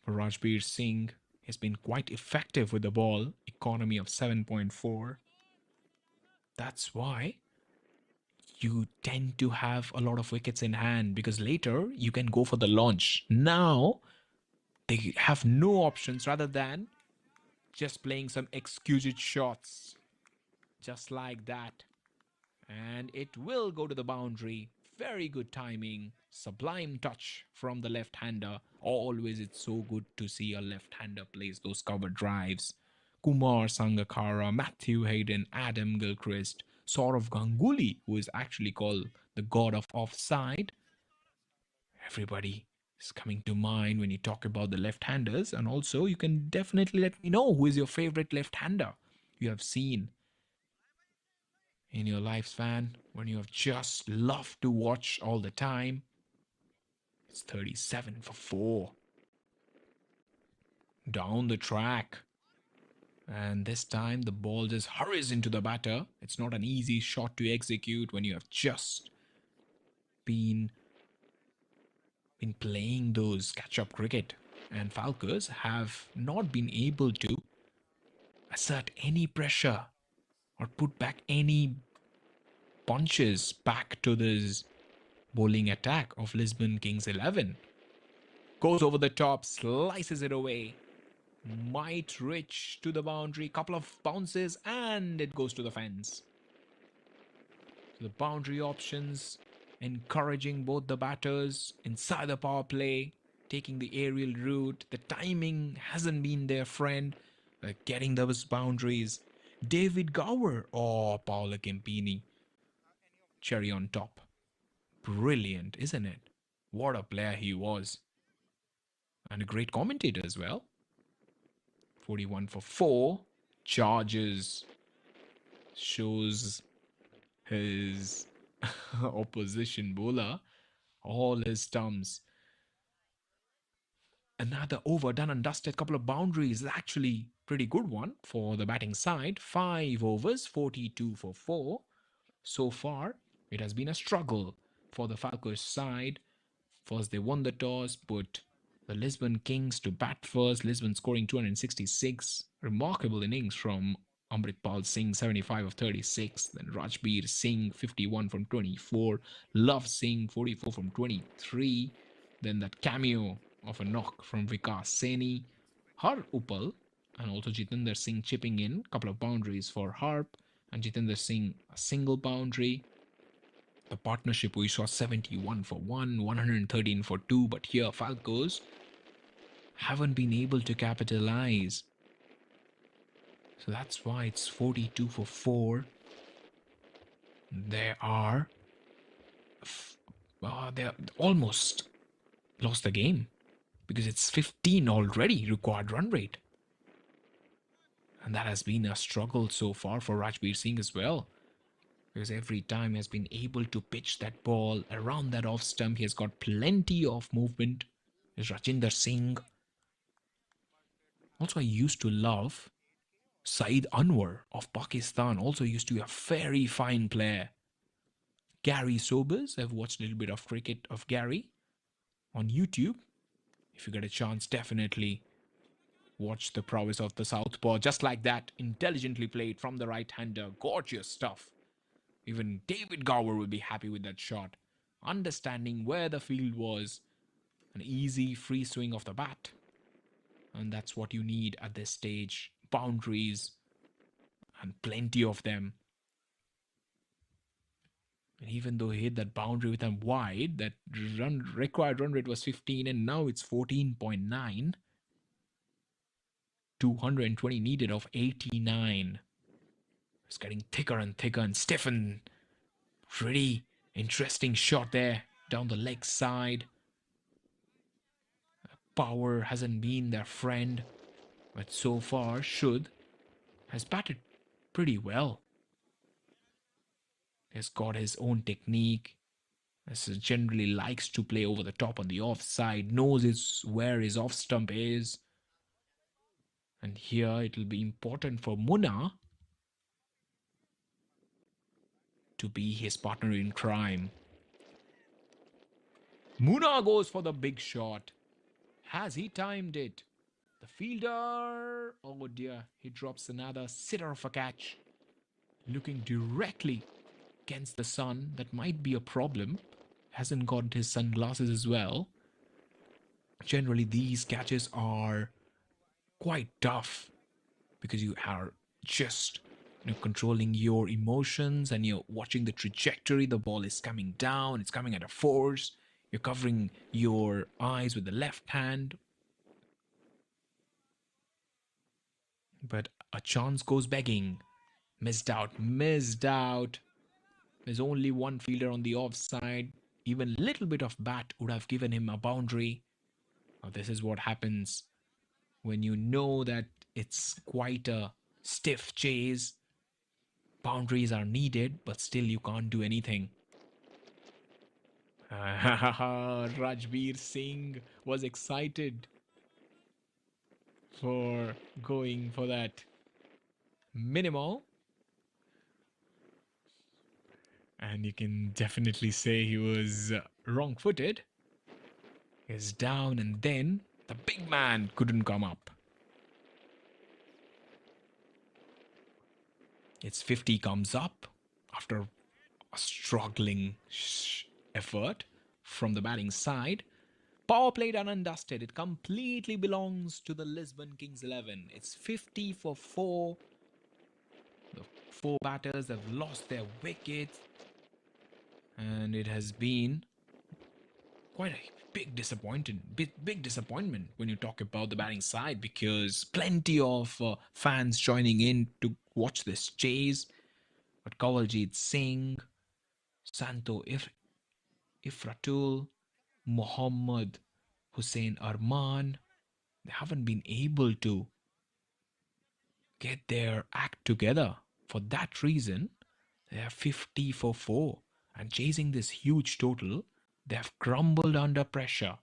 Rajbir Singh has been quite effective with the ball. Economy of 7.4. That's why you tend to have a lot of wickets in hand, because later you can go for the launch. Now they have no options rather than just playing some exquisite shots. Just like that. And it will go to the boundary. Very good timing. Sublime touch from the left-hander. Always it's so good to see a left-hander place those cover drives. Kumar Sangakkara, Matthew Hayden, Adam Gilchrist, Saurav Ganguly, who is actually called the god of offside. Everybody is coming to mind when you talk about the left-handers. And also you can definitely let me know who is your favorite left-hander you have seen in your lifespan, when you have just loved to watch all the time. It's 37 for 4. Down the track. And this time the ball just hurries into the batter. It's not an easy shot to execute when you have just been playing those catch-up cricket. And Falcons have not been able to assert any pressure or put back any punches back to this bowling attack of Lisbon Kings 11. Goes over the top, slices it away. Might reach to the boundary, couple of bounces, and it goes to the fence. The boundary options encouraging both the batters inside the power play, taking the aerial route. The timing hasn't been their friend. Getting those boundaries. David Gower or Paolo Campini. Cherry on top. brilliant, isn't it? What a player he was. And a great commentator as well. 41 for 4. Charges. Shows his opposition bowler all his stumps. Another over, done and dusted. Couple of boundaries. Actually, pretty good one for the batting side. 5 overs, 42 for 4. So far, it has been a struggle for the Falcons side. First, they won the toss, put the Lisbon Kings to bat first. Lisbon scoring 266. Remarkable innings from Amritpal Singh, 75 of 36. Then Rajbir Singh, 51 from 24. Love Singh, 44 from 23. Then that cameo of a knock from Vikas Saini. Har Upal and also Jitendra Singh chipping in. Couple of boundaries for Harp. And Jitendra Singh, a single boundary. The partnership we saw 71 for 1, 113 for 2, but here Falcons haven't been able to capitalize. So that's why it's 42 for 4. They almost lost the game because it's 15 already required run rate. And that has been a struggle so far for Rajbir Singh as well. Because every time he has been able to pitch that ball around that off stump, he has got plenty of movement. There's Rajinder Singh. Also, I used to love Saeed Anwar of Pakistan. Also used to be a very fine player. Gary Sobers. I've watched a little bit of cricket of Gary on YouTube. If you get a chance, definitely watch the prowess of the southpaw. Just like that, intelligently played from the right-hander. Gorgeous stuff. Even David Gower will be happy with that shot. Understanding where the field was. An easy free swing of the bat. And that's what you need at this stage. Boundaries. And plenty of them. And even though he hit that boundary with them wide, that required run rate was 15 and now it's 14.9. 220 needed of 89. It's getting thicker and thicker and stiffen. Pretty interesting shot there down the leg side. Power hasn't been their friend, but so far Shud has batted pretty well. He's got his own technique. Generally likes to play over the top on the offside, knows where his off stump is. And here it will be important for Munna to be his partner in crime. Munna goes for the big shot. Has he timed it? The fielder, oh dear, he drops another sitter of a catch. Looking directly against the sun, that might be a problem. Hasn't got his sunglasses as well. Generally, these catches are quite tough because you are just controlling your emotions and you're watching the trajectory. The ball is coming down, it's coming at a force. You're covering your eyes with the left hand. But a chance goes begging. Missed out. There's only one fielder on the offside. Even a little bit of bat would have given him a boundary. Now, this is what happens when you know that it's quite a stiff chase. Boundaries are needed, but still you can't do anything. Rajbir Singh was excited for going for that minimal. And you can definitely say he was wrong-footed. He's down and then the big man couldn't come up. It's 50 comes up after a struggling effort from the batting side. Power play done and dusted. It completely belongs to the Lisbon Kings 11. It's 50 for 4. The 4 batters have lost their wickets. And it has been quite a big disappointment when you talk about the batting side, because plenty of fans joining in to watch this chase. But Kawaljit Singh, Santo Ifratul, Muhammad Hussein Arman, they haven't been able to get their act together. For that reason, they are 50 for 4 and chasing this huge total. They have crumbled under pressure,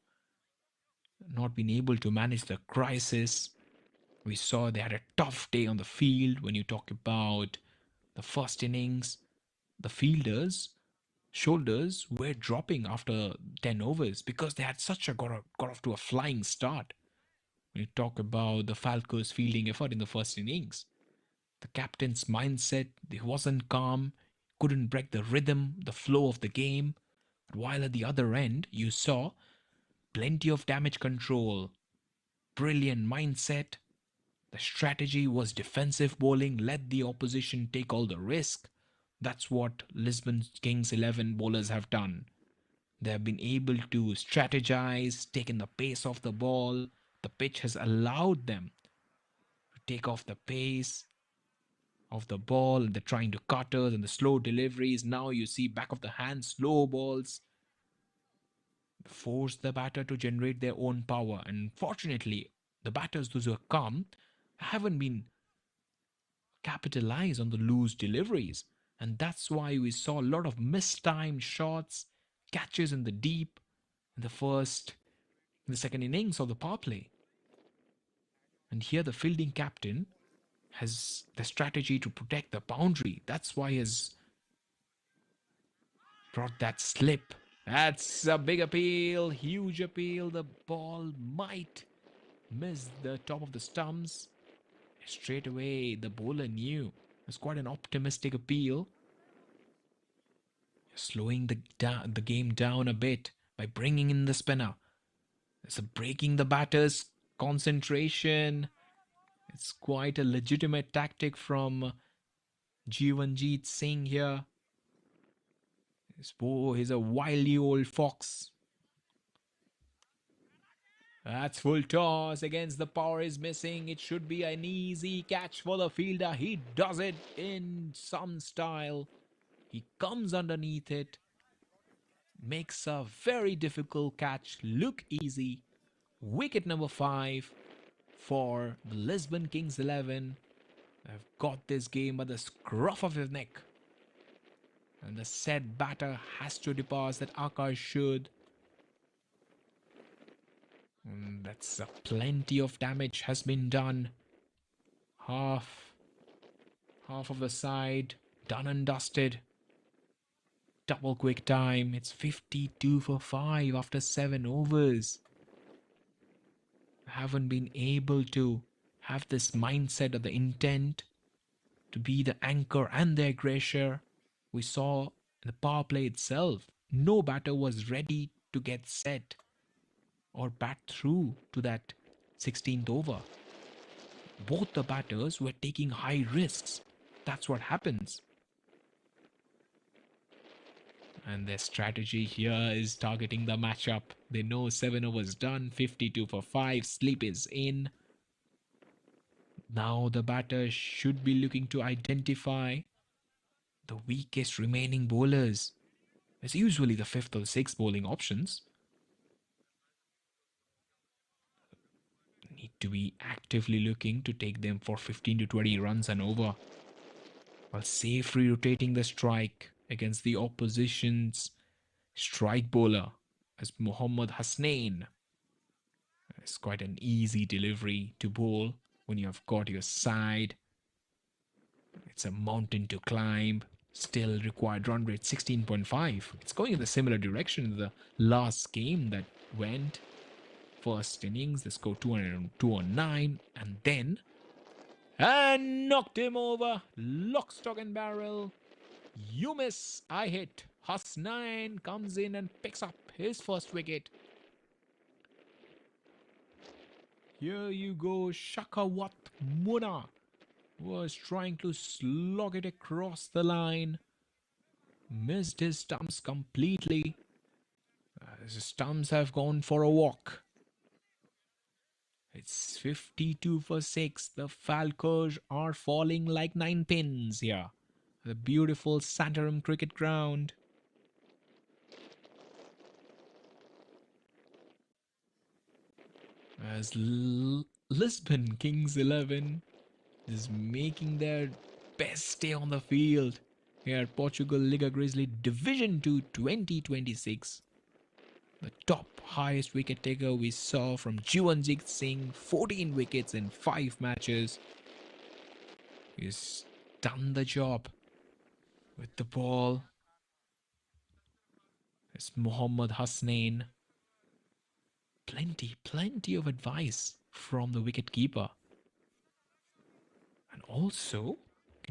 not been able to manage the crisis. We saw they had a tough day on the field. When you talk about the first innings, the fielders' shoulders were dropping after 10 overs because they had such a got off to a flying start. When you talk about the Falcons' fielding effort in the first innings, the captain's mindset, he wasn't calm, couldn't break the rhythm, the flow of the game. While at the other end, you saw plenty of damage control, brilliant mindset. The strategy was defensive bowling, let the opposition take all the risk. That's what Lisbon Kings 11 bowlers have done. They have been able to strategize, taken the pace off the ball. The pitch has allowed them to take off the pace of the ball, and they're trying to cutters and the slow deliveries. Now you see back of the hand slow balls force the batter to generate their own power. And fortunately, the batters, those who are calm, haven't been capitalized on the loose deliveries. And that's why we saw a lot of mistimed shots, catches in the deep in the second innings of the power play. And here the fielding captain has the strategy to protect the boundary. That's why he has brought that slip. That's a big appeal, huge appeal. The ball might miss the top of the stumps. Straight away, the bowler knew. It was quite an optimistic appeal. Slowing the game down a bit by bringing in the spinner. It's breaking the batter's concentration. It's quite a legitimate tactic from Jivanjeet Singh here. He's a wily old fox. That's full toss against the power is missing. It should be an easy catch for the fielder. He does it in some style. He comes underneath it. Makes a very difficult catch look easy. Wicket number 5 for the Lisbon Kings 11. They've got this game by the scruff of his neck. And the said batter has to deposit. Akash should. And that's plenty of damage has been done. Half of the side done and dusted. Double quick time. It's 52 for 5 after 7 overs. Haven't been able to have this mindset of the intent to be the anchor and the aggressor. We saw in the power play itself, no batter was ready to get set or bat through to that 16th over. Both the batters were taking high risks. That's what happens. And their strategy here is targeting the matchup. They know 7 overs done, 52 for 5, sleep is in. Now the batter should be looking to identify the weakest remaining bowlers. It's usually the 5th or 6th bowling options. Need to be actively looking to take them for 15 to 20 runs and over, while safely rotating the strike against the opposition's strike bowler as Muhammad Hasnain. It's quite an easy delivery to bowl when you have got your side. It's a mountain to climb. Still required run rate 16.5. It's going in the similar direction in the last game that went. First innings, the score 209, and then knocked him over. Lock, stock and barrel. You miss, I hit. Hasnain comes in and picks up his first wicket. Here you go. Shakawat Muna was trying to slog it across the line. Missed his stumps completely. His stumps have gone for a walk. It's 52 for 6. The Falcons are falling like 9 pins here. The beautiful Santarem cricket ground. as Lisbon Kings 11 is making their best day on the field here at Portugal Liga Grizzly Division 2 2026. The top highest wicket taker we saw from Jiwanjit Singh, 14 wickets in 5 matches. He's done the job with the ball. It's Mohammad Hasnain. Plenty of advice from the wicketkeeper. And also,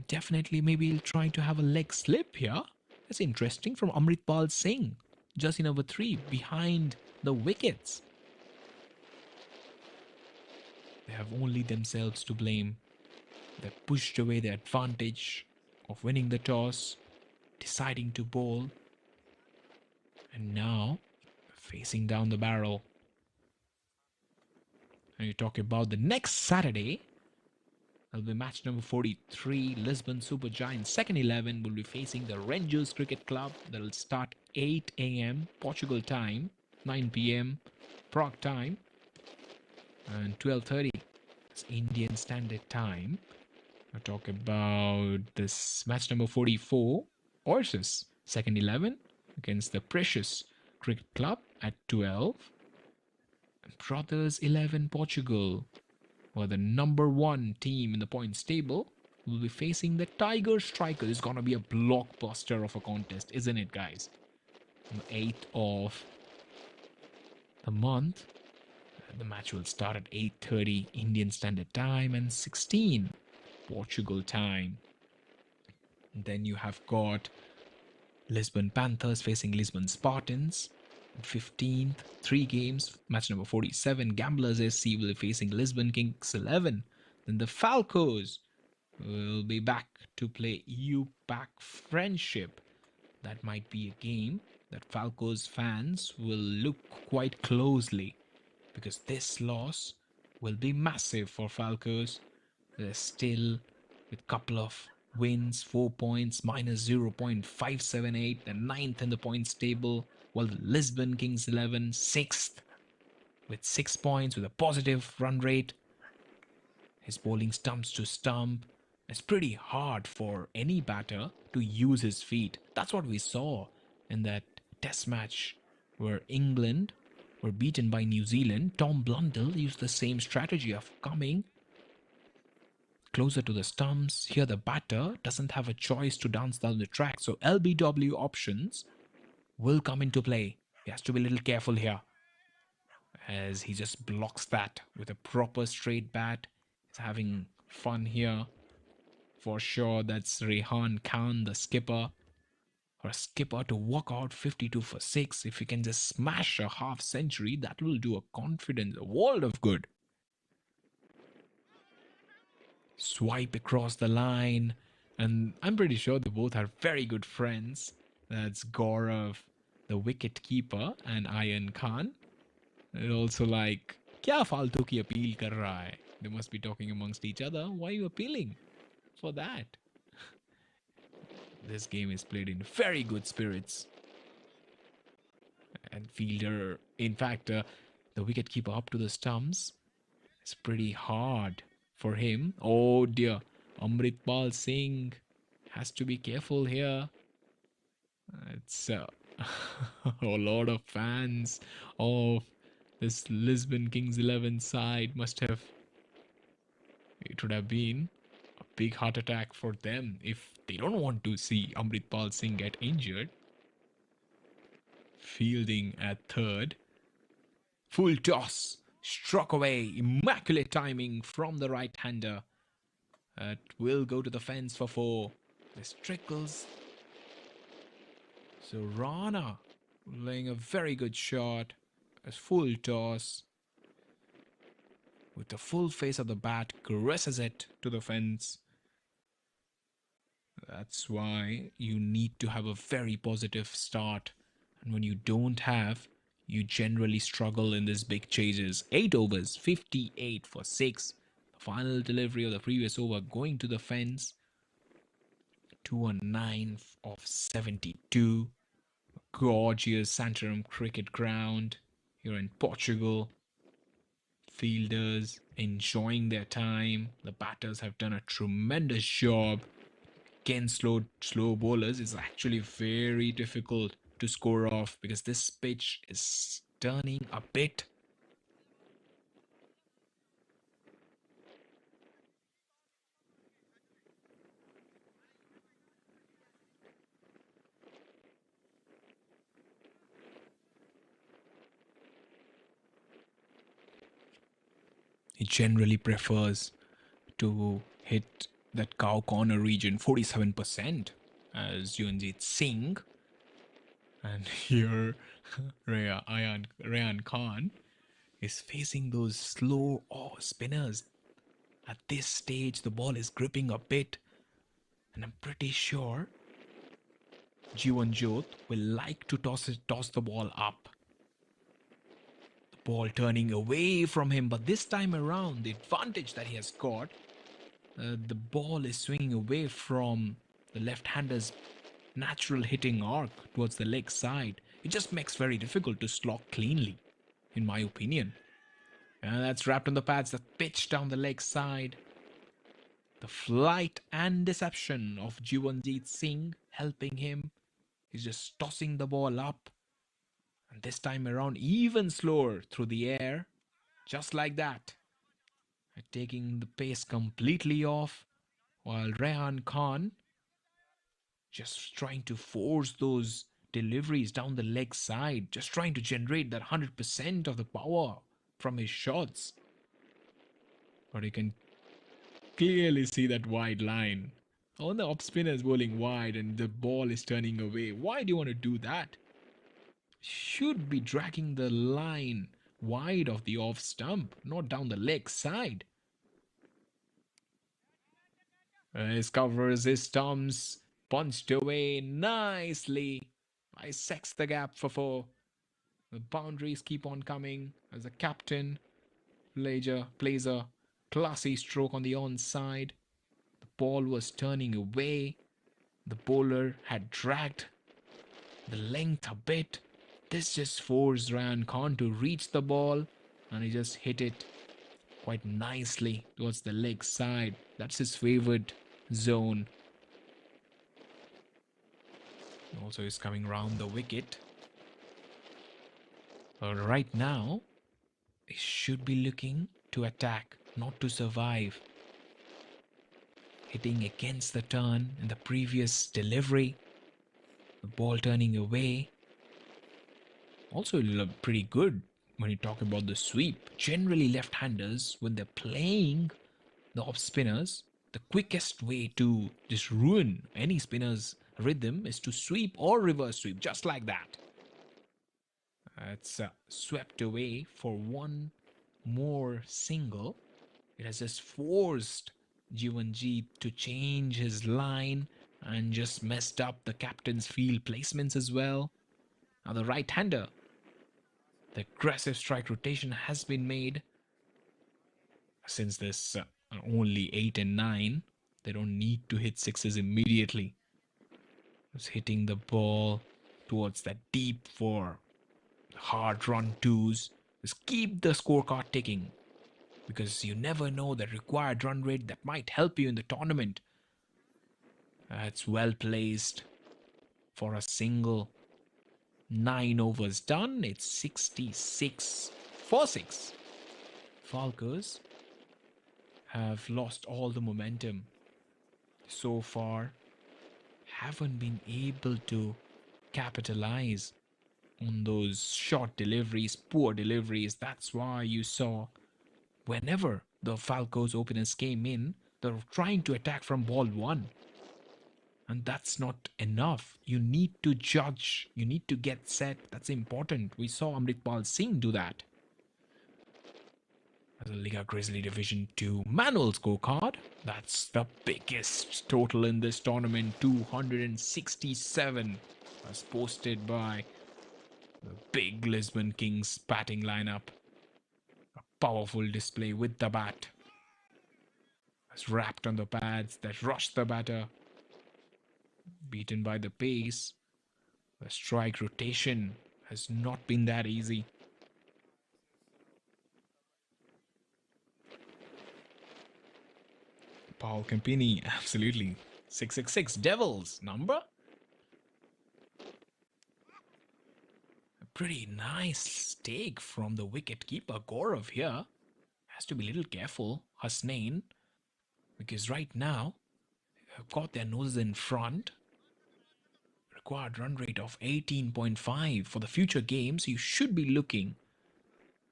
definitely maybe he'll try to have a leg slip here. That's interesting from Amritpal Singh. Just in over 3 behind the wickets. They have only themselves to blame. They pushed away the advantage of winning the toss, deciding to bowl, and now facing down the barrel. And you talk about the next Saturday, that'll be match number 43. Lisbon Super Giants second 11 will be facing the Rangers Cricket Club. That'll start 8 a.m. Portugal time, 9 p.m. Prague time, and 12:30 it's Indian Standard Time. I talk about this match number 44, Orsus second 11 against the Precious Cricket Club at 12. And Brothers 11 Portugal, who are the number 1 team in the points table, will be facing the Tiger Strikers. It's gonna be a blockbuster of a contest, isn't it, guys? On the 8th of the month, the match will start at 8:30 Indian Standard Time and 16 Portugal time. And then you have got Lisbon Panthers facing Lisbon Spartans. 15th, 3 games. Match number 47, Gamblers SC will be facing Lisbon Kings 11. Then the Falcos will be back to play UPAC Friendship. That might be a game that Falcos fans will look quite closely, because this loss will be massive for Falcos. They're still with a couple of wins, 4 points, minus 0.578. They're 9th in the points table, while the Lisbon Kings 11 6th with 6 points with a positive run rate. His bowling stumps to stump. It's pretty hard for any batter to use his feet. That's what we saw in that test match where England were beaten by New Zealand. Tom Blundell used the same strategy of coming closer to the stumps. Here the batter doesn't have a choice to dance down the track, so LBW options will come into play. He has to be a little careful here, as he just blocks that with a proper straight bat. He's having fun here for sure. That's Rehan Khan, the skipper. For a skipper to walk out 52 for 6, if he can just smash a half century, that will do a confidence a world of good. Swipe across the line, and I'm pretty sure they both are very good friends. That's Gaurav, the wicket keeper, and Ayan Khan. They're also like, kya faltu ki appeal kar raha hai? They must be talking amongst each other. Why are you appealing for that? This game is played in very good spirits. And fielder, in fact, the wicketkeeper up to the stumps, it's pretty hard for him. Oh dear, Amritpal Singh has to be careful here. It's a lot of fans of this Lisbon Kings 11 side it would have been a big heart attack for them if they don't want to see Amritpal Singh get injured. Fielding at third. Full toss. Struck away. Immaculate timing from the right-hander. That will go to the fence for 4. This trickles. So Rana laying a very good shot. A full toss. With the full face of the bat, caresses it to the fence. That's why you need to have a very positive start. And when you don't have, you generally struggle in these big chases. 8 overs, 58 for 6. The final delivery of the previous over going to the fence. 209 of 72. Gorgeous Santarém cricket ground here in Portugal. fielders enjoying their time. The batters have done a tremendous job. Against slow bowlers, it's actually very difficult to score off because this pitch is turning a bit. He generally prefers to hit that cow corner region 47% as Yuanjit Singh. And here Rayan Khan is facing those slow spinners. At this stage, the ball is gripping a bit, and I'm pretty sure Jiwanjot will like to toss the ball up. The ball turning away from him, but this time around, the advantage that he has got, the ball is swinging away from the left-hander's natural hitting arc towards the leg side. It just makes very difficult to slog cleanly, in my opinion. And that's wrapped on the pads, the pitch down the leg side. The flight and deception of Jiwanjit Singh helping him. He's just tossing the ball up. And this time around, even slower through the air. Just like that. Taking the pace completely off. While Rehan Khan just trying to force those deliveries down the leg side. Just trying to generate that 100% of the power from his shots. But you can clearly see that wide line. All the off spinner is bowling wide and the ball is turning away. Why do you want to do that? Should be dragging the line wide of the off stump, not down the leg side. His covers, his stumps, punched away nicely. Bisects the gap for 4. The boundaries keep on coming as the captain plays a classy stroke on the onside. The ball was turning away. The bowler had dragged the length a bit. This just forced Ryan Khan to reach the ball, and he just hit it quite nicely towards the leg side. That's his favorite zone. Also, he's coming round the wicket. But right now, he should be looking to attack, not to survive. Hitting against the turn in the previous delivery. The ball turning away. Also pretty good when you talk about the sweep. Generally left-handers, when they're playing the off spinners, the quickest way to just ruin any spinner's rhythm is to sweep or reverse sweep, just like that. It's swept away for one more single. It has just forced Jiwanjit to change his line and just messed up the captain's field placements as well. Now the right-hander, the aggressive strike rotation has been made. Since this only 8 and 9, they don't need to hit sixes immediately. It's hitting the ball towards that deep 4. Hard run 2s. Just keep the scorecard ticking. Because you never know the required run rate that might help you in the tournament. It's well placed for a single. 9 overs done. It's 66 for 6. Falcons have lost all the momentum so far. Haven't been able to capitalize on those short deliveries, poor deliveries. That's why you saw whenever the Falcons openers came in, they're trying to attack from ball 1. And that's not enough. You need to judge. You need to get set. That's important. We saw Amritpal Singh do that. As a Liga Grizzly Division 2 manual scorecard, that's the biggest total in this tournament, 267, as posted by the big Lisbon Kings batting lineup. A powerful display with the bat. As wrapped on the pads that rushed the batter. Beaten by the pace. The strike rotation has not been that easy. Paul Campini, absolutely. 666 Devils number. A pretty nice take from the wicket keeper Gaurav here. Has to be a little careful, Hasnain, because right now have got their noses in front. Required run rate of 18.5 for the future games. You should be looking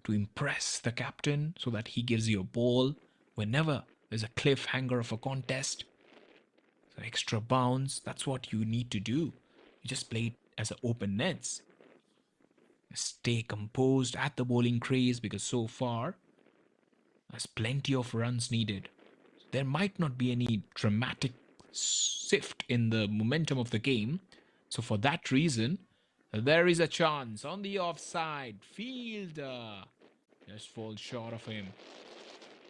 to impress the captain so that he gives you a ball whenever there's a cliffhanger of a contest. So extra bounce, that's what you need to do. You just play it as an open nets. Stay composed at the bowling crease because so far there's plenty of runs needed. There might not be any dramatic shift in the momentum of the game. So for that reason, there is a chance on the offside. Fielder just falls short of him.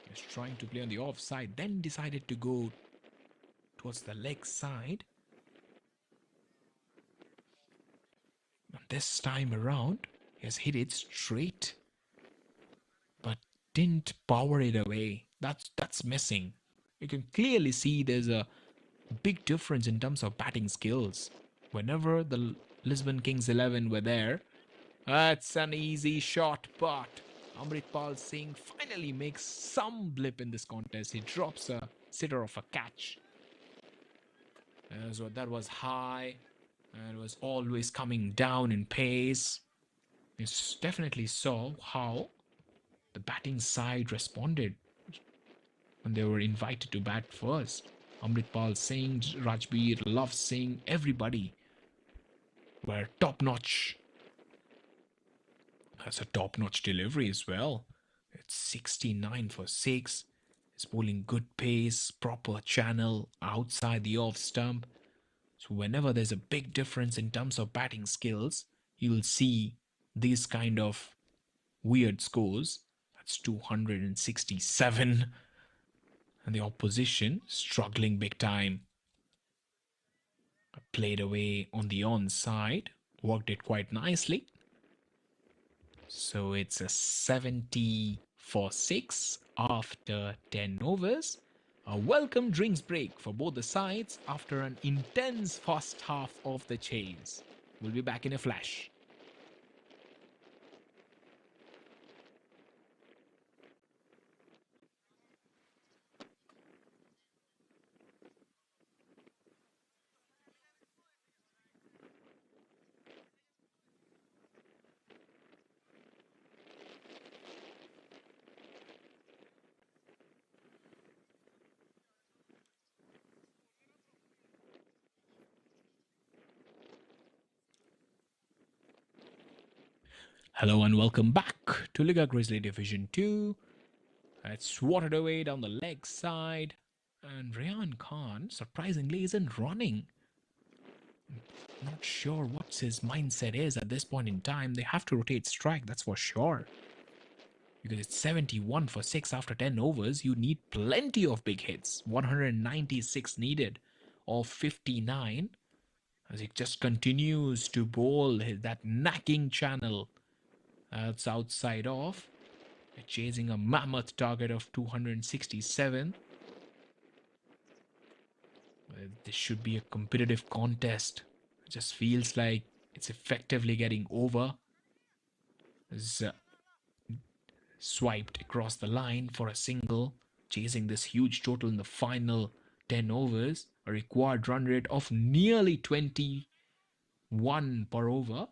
He's trying to play on the offside, then decided to go towards the leg side. And this time around, he has hit it straight, but didn't power it away. That's missing. You can clearly see there's a big difference in terms of batting skills. Whenever the Lisbon Kings 11 were there, that's an easy shot, but Amritpal Singh finally makes some blip in this contest. He drops a sitter of a catch. So that was high and was always coming down in pace. You definitely saw how the batting side responded when they were invited to bat first. Amritpal Singh, Rajbir, Love Singh, everybody were top-notch. That's a top-notch delivery as well. It's 69 for 6. It's bowling good pace, proper channel outside the off stump. So whenever there's a big difference in terms of batting skills, you'll see these kind of weird scores. That's 267. And the opposition struggling big time. Played away on the onside. Worked it quite nicely. So it's a 70 for 6 after 10 overs. A welcome drinks break for both the sides after an intense first half of the chase. We'll be back in a flash. Hello and welcome back to Liga Grizzly Division 2. It's swatted away down the leg side. And Rayan Khan, surprisingly, isn't running. Not sure what his mindset is at this point in time. They have to rotate strike, that's for sure. Because it's 71 for 6 after 10 overs. You need plenty of big hits. 196 needed of 59. As he just continues to bowl that knacking channel. That's outside off. They're chasing a mammoth target of 267. This should be a competitive contest. It just feels like it's effectively getting over. It's swiped across the line for a single, chasing this huge total in the final 10 overs. A required run rate of nearly 21 per over.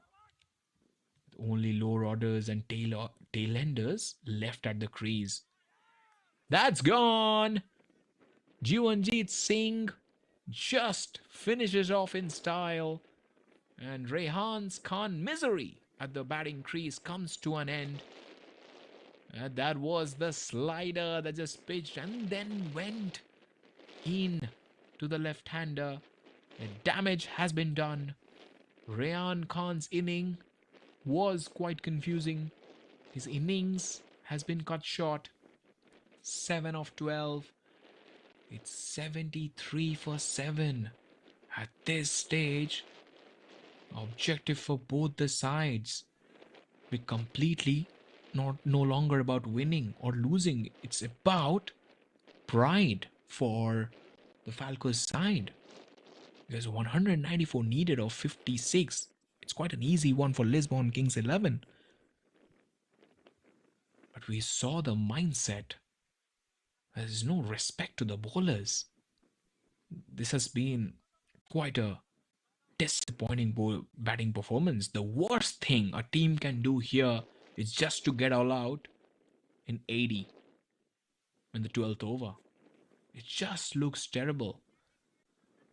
Only lower orders and tailenders left at the crease. That's gone! Jiwanjit Singh just finishes off in style. And Rehan's Khan misery at the batting crease comes to an end. And that was the slider that just pitched and then went in to the left-hander. The damage has been done. Rehan Khan's inning was quite confusing. His innings has been cut short. 7 of 12. It's 73 for 7. At this stage, objective for both the sides. We're completely no longer about winning or losing. It's about pride. for the Falcons side. There's 194 needed of 56. It's quite an easy one for Lisbon Kings 11. But we saw the mindset. There's no respect to the bowlers. This has been quite a disappointing batting performance. The worst thing a team can do here is just to get all out in 80 in the 12th over. It just looks terrible.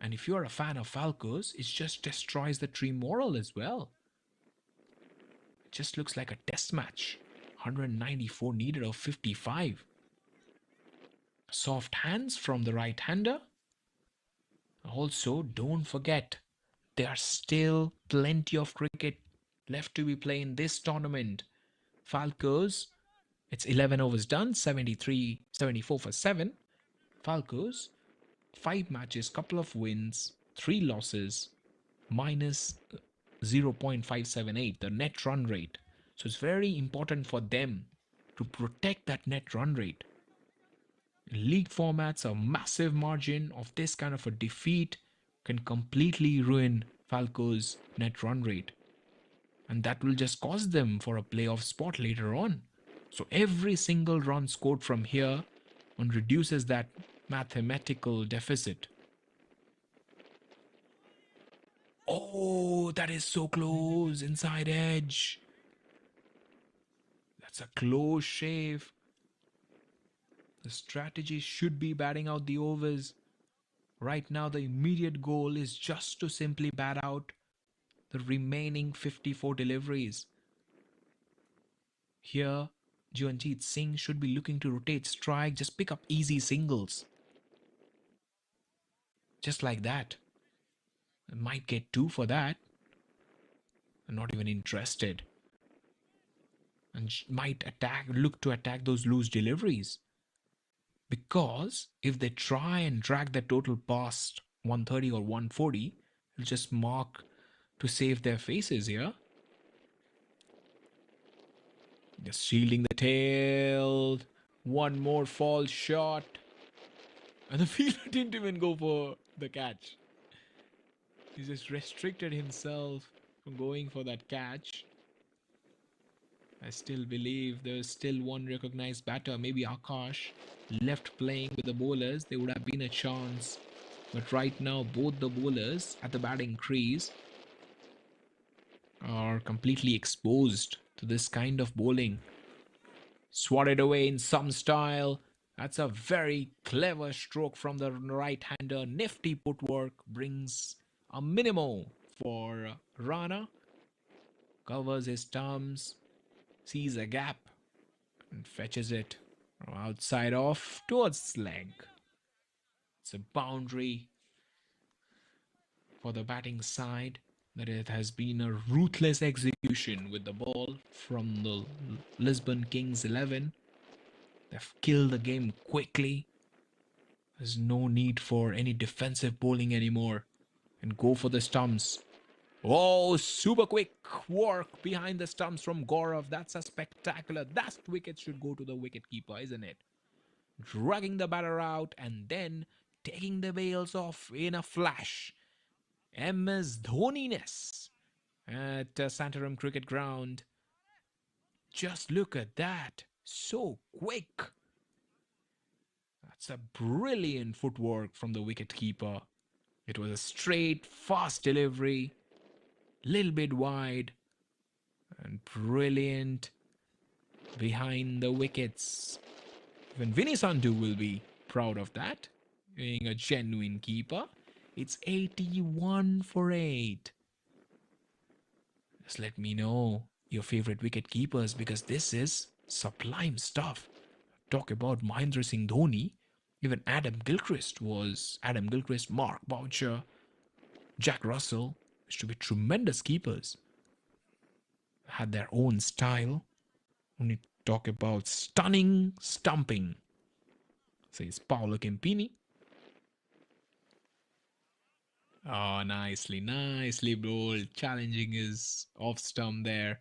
And if you're a fan of Falcons, it just destroys the team morale as well. It just looks like a test match. 194 needed of 55. Soft hands from the right-hander. Also, don't forget, there are still plenty of cricket left to be played in this tournament. Falcons, it's 11 overs done, 74 for 7. Falcons, 5 matches, couple of wins, 3 losses, minus 0.578, the net run rate. So it's very important for them to protect that net run rate. In league formats, a massive margin of this kind of a defeat can completely ruin Falco's net run rate. And that will just cost them for a playoff spot later on. So every single run scored from here on reduces that mathematical deficit. Oh, that is so close. Inside edge. That's a close shave. The strategy should be batting out the overs. Right now, the immediate goal is just to simply bat out the remaining 54 deliveries. Here, Juanjeet Singh should be looking to rotate strike, just pick up easy singles. Just like that. I might get 2 for that. I'm not even interested. And might look to attack those loose deliveries. Because if they try and drag the total past 130 or 140, it'll just mark to save their faces here. Just shielding the tail. One more false shot. And the fielder didn't even go for the catch. He just restricted himself from going for that catch. I still believe there's still one recognized batter, maybe Akash, left playing with the bowlers. There would have been a chance. But right now, both the bowlers at the batting crease are completely exposed to this kind of bowling. Swatted away in some style. That's a very clever stroke from the right-hander. Nifty footwork brings a minimum for Rana. Covers his thumbs. Sees a gap and fetches it from outside off towards the leg. It's a boundary for the batting side. That it has been a ruthless execution with the ball from the Lisbon Kings 11. They've killed the game quickly. There's no need for any defensive bowling anymore. And go for the stumps. Oh, super quick work behind the stumps from Gaurav. That's a spectacular. That wicket should go to the wicketkeeper, isn't it? Dragging the batter out and then taking the bails off in a flash. MS Dhoni-ness at Santarum Cricket Ground. Just look at that. So quick. That's a brilliant footwork from the wicketkeeper. It was a straight, fast delivery. Little bit wide and brilliant behind the wickets. Even Vinny Sandhu will be proud of that. Being a genuine keeper. It's 81 for 8. Just let me know your favorite wicket keepers because this is sublime stuff. Talk about Mahendra Singh Dhoni. Even Adam Gilchrist, Mark Boucher, Jack Russell. To be tremendous keepers. Had their own style. When you talk about stunning stumping, says Paolo Campini. Oh, nicely bowled. Challenging his off stump there.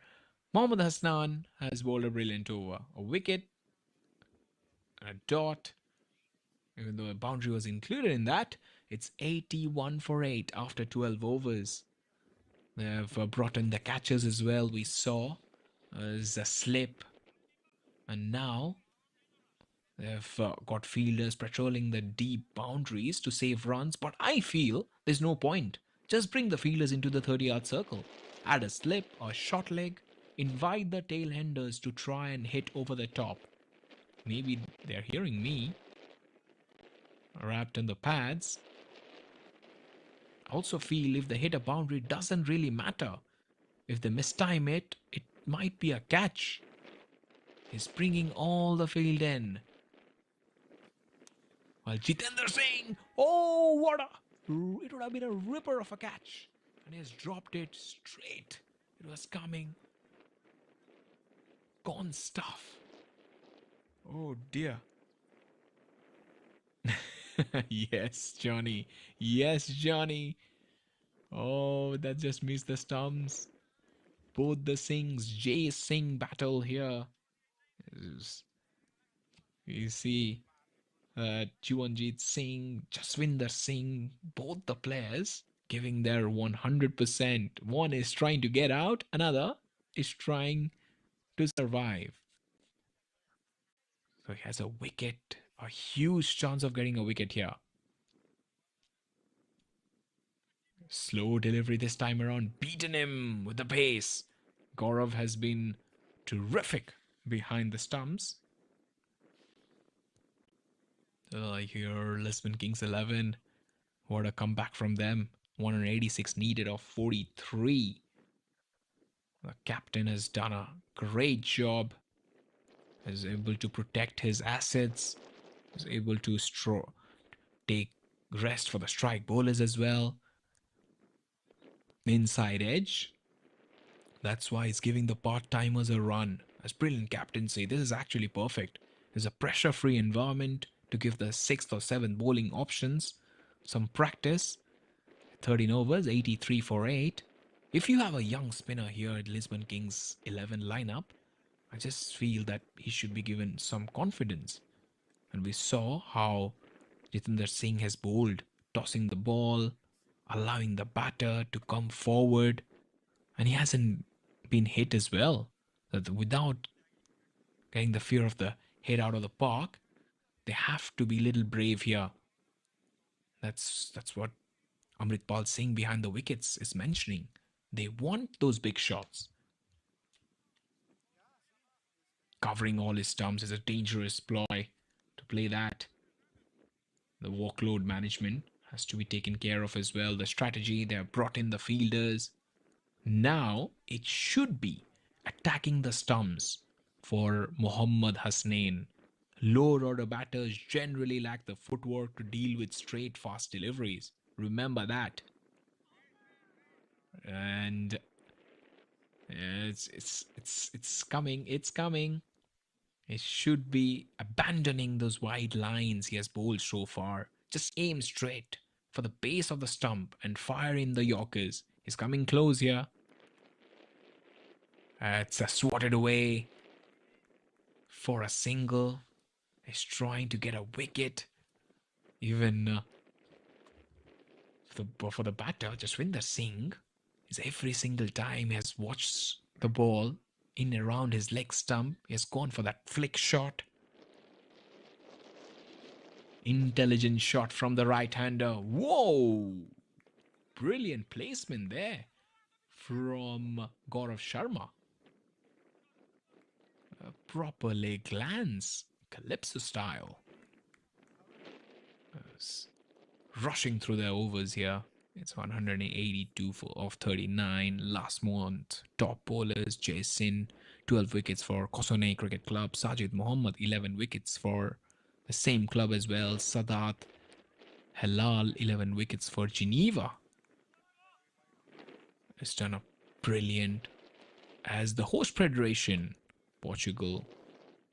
Mohammad Hasnan has bowled a brilliant over. A wicket, a dot. Even though a boundary was included in that, it's 81 for 8 after 12 overs. They have brought in the catches as well. We saw there's a slip, and now they've got fielders patrolling the deep boundaries to save runs. But I feel there's no point. Just bring the fielders into the 30-yard circle. Add a slip or short leg. Invite the tailenders to try and hit over the top. Maybe they're hearing me. Wrapped in the pads. I also feel if they hit a boundary, it doesn't really matter. If they mistime it, it might be a catch. He's bringing all the field in. While Jitendra Singh, oh, it would have been a ripper of a catch. And he's dropped it straight. It was coming. Gone stuff. Oh dear. Yes, Johnny. Yes, Johnny. Oh, that just missed the stumps. Both the Singhs, Jay Singh battle here. You see Chuanjit Singh, Jaswinder Singh, both the players giving their 100%. One is trying to get out, another is trying to survive. So he has a wicket, a huge chance of getting a wicket here. Slow delivery this time around, beaten him with the pace. Gaurav has been terrific behind the stumps. Here, Lisbon Kings 11. What a comeback from them. 186 needed of 43. The captain has done a great job. Is able to protect his assets. Is able to take rest for the strike bowlers as well. Inside edge. That's why he's giving the part-timers a run. As brilliant captaincy, this is actually perfect. There's a pressure-free environment to give the 6th or 7th bowling options some practice. 13 overs, 83 for 8. If you have a young spinner here at Lisbon Kings 11 lineup, I just feel that he should be given some confidence. And we saw how Jitendra Singh has bowled, tossing the ball, allowing the batter to come forward. And he hasn't been hit as well. That without getting the fear of the head out of the park, they have to be a little brave here. That's what Amritpal Singh behind the wickets is mentioning. They want those big shots. Covering all his stumps is a dangerous ploy to play that. The workload management has to be taken care of as well. The strategy, they have brought in the fielders. Now it should be attacking the stumps for Mohammad Hasnain. Lower order batters generally lack the footwork to deal with straight fast deliveries. Remember that. And it's coming. It's coming. He should be abandoning those wide lines he has bowled so far. Just aim straight for the base of the stump and fire in the Yorkers. He's coming close here. It's swatted away for a single. He's trying to get a wicket. Even for the batter, Jaswinder Singh, is every single time he has watched the ball in around his leg stump, he has gone for that flick shot. Intelligent shot from the right-hander. Whoa! Brilliant placement there from Gaurav Sharma. A proper leg glance, Calypso style. Rushing through their overs here. It's 182 of 39. Last month, top bowlers, Jason, 12 wickets for Kosonei Cricket Club. Sajid Mohammad, 11 wickets for the same club as well. Sadat Halal, 11 wickets for Geneva. It's done a brilliant, as the host federation, Portugal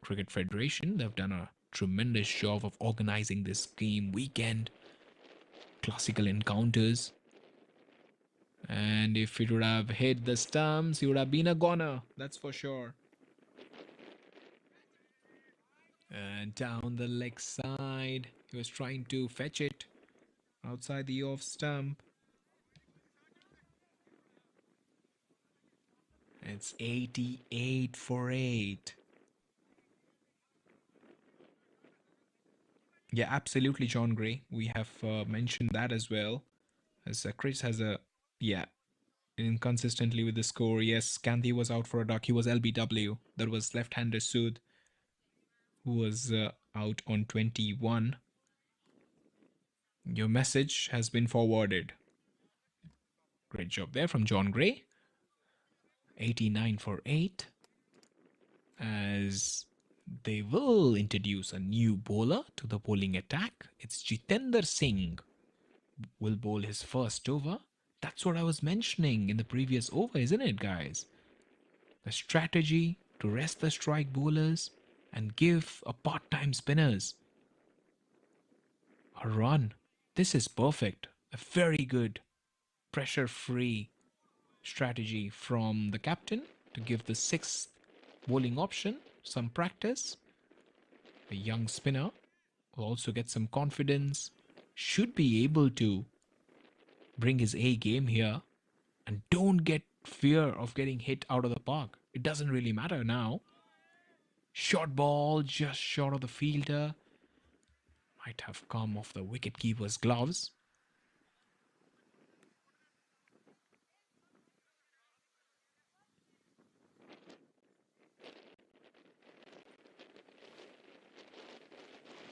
Cricket Federation, they've done a tremendous job of organizing this game weekend. Classical encounters. And if it would have hit the stumps, it would have been a goner, that's for sure. And down the leg side. outside. He was trying to fetch it outside the off stump. It's 88 for 8. Yeah, absolutely, John Gray. We have mentioned that as well. As Chris has a, yeah, inconsistently with the score. Yes, Kanti was out for a duck. He was LBW. That was left-hander Sood, who was out on 21. Your message has been forwarded. Great job there from John Gray. 89 for 8. As they will introduce a new bowler to the bowling attack. It's Jitender Singh. Will bowl his first over. That's what I was mentioning in the previous over, isn't it, guys? The strategy to rest the strike bowlers and give a part-time spinners a run. This is perfect. A very good pressure-free strategy from the captain to give the sixth bowling option some practice. A young spinner will also get some confidence, should be able to bring his A game here, and don't get fear of getting hit out of the park. It doesn't really matter now. Short ball just short of the fielder. Might have come off the wicketkeeper's gloves.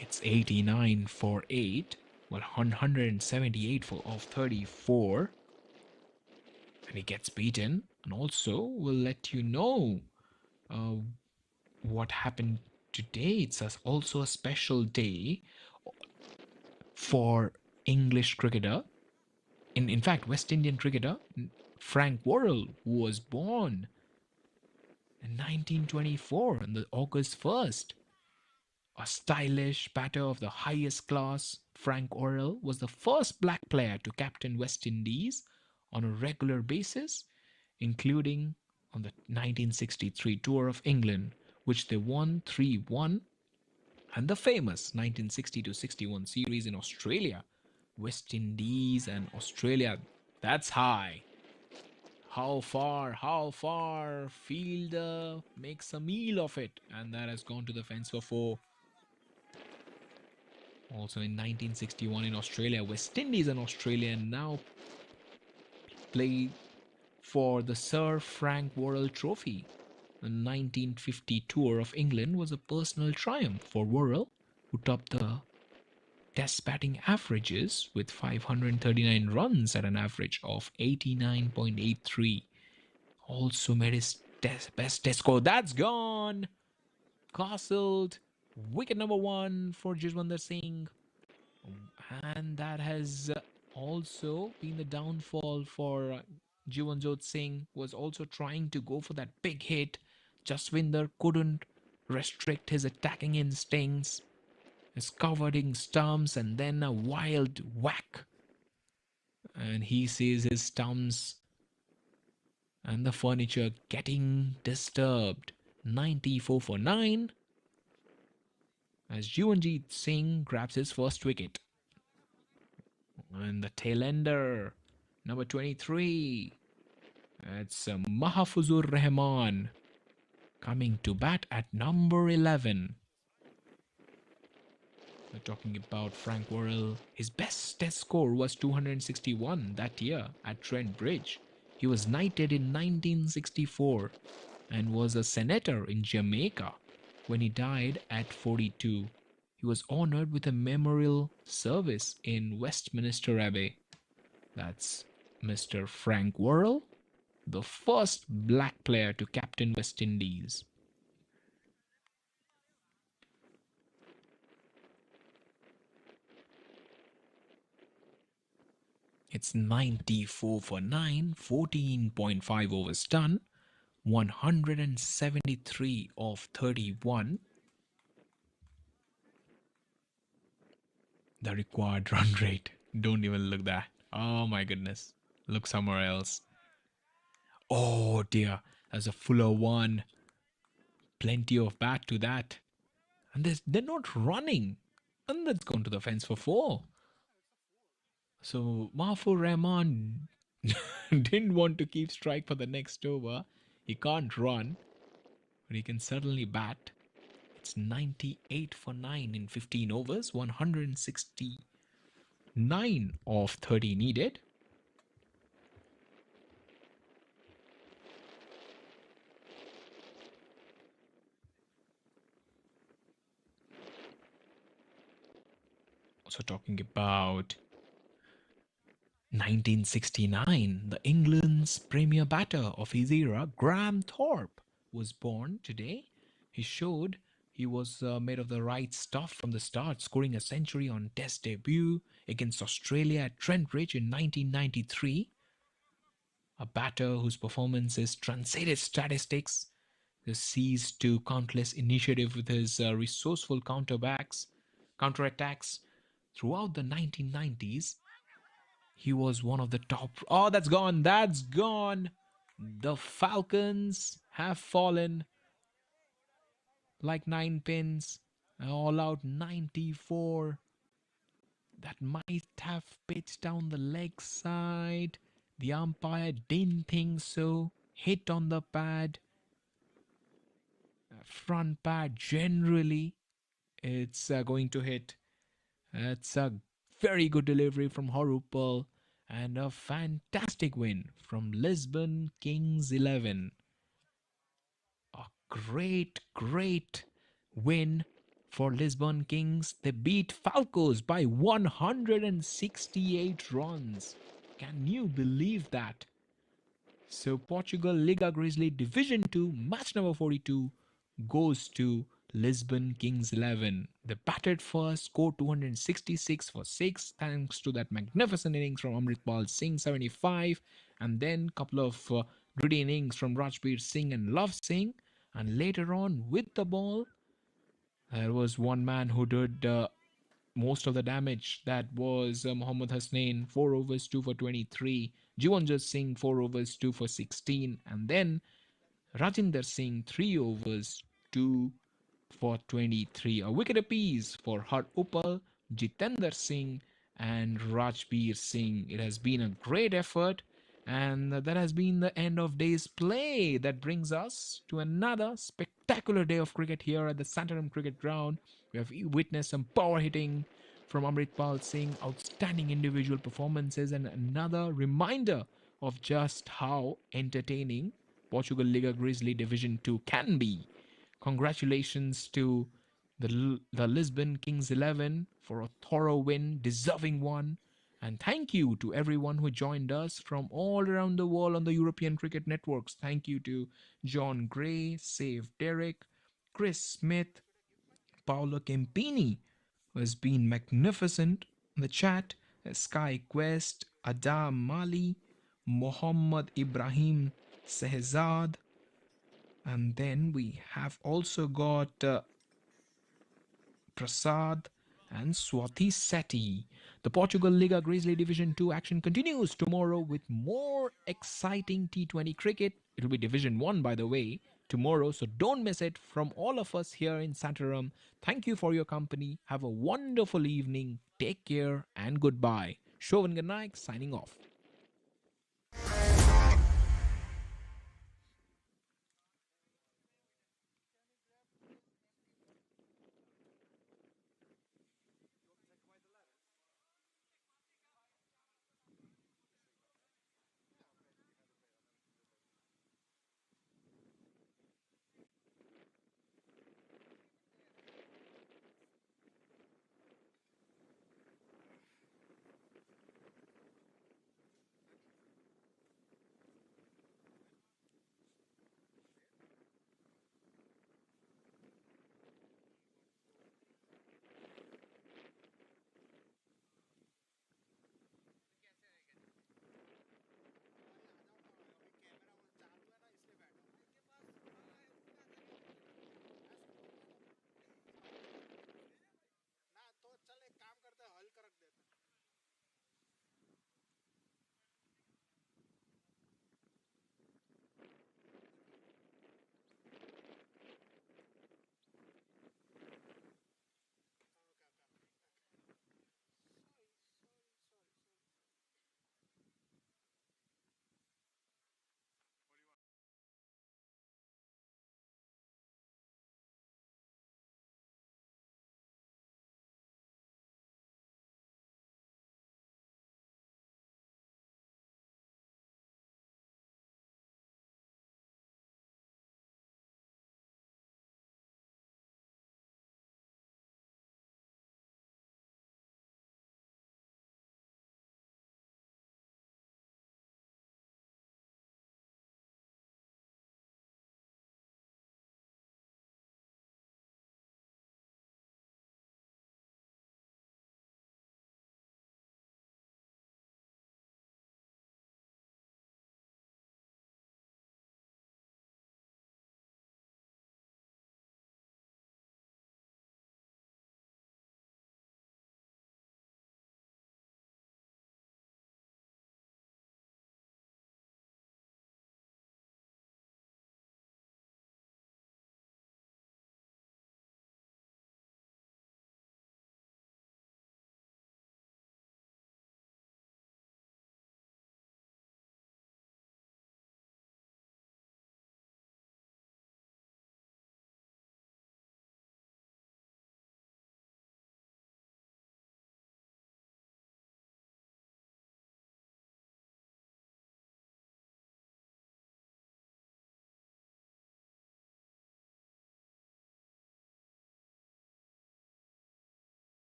It's 89 for 8. Well, 178 for of 34. And he gets beaten. And also, we'll let you know what happened today. It's also a special day for English cricketer. In fact, West Indian cricketer Frank Worrell, who was born in 1924 on the August 1st. A stylish batter of the highest class, Frank Worrell was the first black player to captain West Indies on a regular basis, including on the 1963 Tour of England, which they won 3-1, and the famous 1960-61 series in Australia. West Indies and Australia, that's high. How far? Fielder makes a meal of it, and that has gone to the fence for 4. Also in 1961 in Australia, West Indies and Australia now play for the Sir Frank Worrell Trophy. The 1950 Tour of England was a personal triumph for Worrell, who topped the Test batting averages with 539 runs at an average of 89.83. Also made his best test score. That's gone. Castled. Wicket number 1 for Jiswinder Singh. And that has also been the downfall for Jivanjot Singh. Was also trying to go for that big hit. Jaswinder couldn't restrict his attacking instincts. His covering stumps and then a wild whack. And he sees his stumps and the furniture getting disturbed. 94 for 9. As Jivanjit Singh grabs his first wicket. And the tail ender, number 23. It's Mahfuzur Rahman coming to bat at number 11. We're talking about Frank Worrell. His best test score was 261 that year at Trent Bridge. He was knighted in 1964 and was a senator in Jamaica when he died at 42. He was honored with a memorial service in Westminster Abbey. That's Mr. Frank Worrell, the first black player to captain West Indies. It's 94 for 9, 14.5 overs done, 173 of 31. The required run rate. Don't even look that. Oh my goodness. Look somewhere else. Oh dear. There's a fuller one. Plenty of bat to that. And they're not running. And that's gone to the fence for 4. So Mahfouz Rahman didn't want to keep strike for the next over. He can't run, but he can certainly bat. It's 98 for 9 in 15 overs, 169 of 30 needed. Also talking about 1969, the England's premier batter of his era, Graham Thorpe, was born today. He showed he was made of the right stuff from the start, scoring a century on Test debut against Australia at Trentridge in 1993. A batter whose performances transcended statistics, who seized to countless initiative with his resourceful counterattacks throughout the 1990s. He was one of the top. Oh, that's gone. That's gone. The Falcons have fallen like 9 pins. All out 94. That might have pitched down the leg side. The umpire didn't think so. Hit on the pad. Front pad generally. It's going to hit. It's a very good delivery from Horupal and a fantastic win from Lisbon Kings 11. A great win for Lisbon Kings. They beat Falcos by 168 runs. Can you believe that? So Portugal Liga Grizzly Division 2 match number 42 goes to Lisbon Kings 11. They batted first, scored 266 for 6 thanks to that magnificent innings from Amritpal Singh 75, and then a couple of gritty innings from Rajbir Singh and Love Singh. And later on with the ball, there was one man who did most of the damage. That was Mohammad Hasnain, 4 overs, 2 for 23. Jiwanjit Singh, 4 overs, 2 for 16. And then Rajinder Singh, 3 overs, 2 for 23. A wicket apiece for Har Upal, Jitender Singh, and Rajbir Singh. It has been a great effort. And that has been the end of day's play. That brings us to another spectacular day of cricket here at the Santaram Cricket Ground. We have witnessed some power hitting from Amritpal Singh, outstanding individual performances, and another reminder of just how entertaining Portugal Liga Grizzly Division 2 can be. Congratulations to the Lisbon Kings 11 for a thorough win, deserving one. And thank you to everyone who joined us from all around the world on the European cricket networks. Thank you to John Gray, Save Derek, Chris Smith, Paolo Campini, who has been magnificent in the chat, Sky Quest, Adam Mali, Mohammad Ibrahim Sehzad, and then we have also got Prasad and Swati Sethi. The Portugal Liga Grizzly Division 2 action continues tomorrow with more exciting T20 cricket. It will be Division 1, by the way, tomorrow, so don't miss it. From all of us here in Santaram, thank you for your company. Have a wonderful evening. Take care and goodbye. Shovan Ganaik signing off.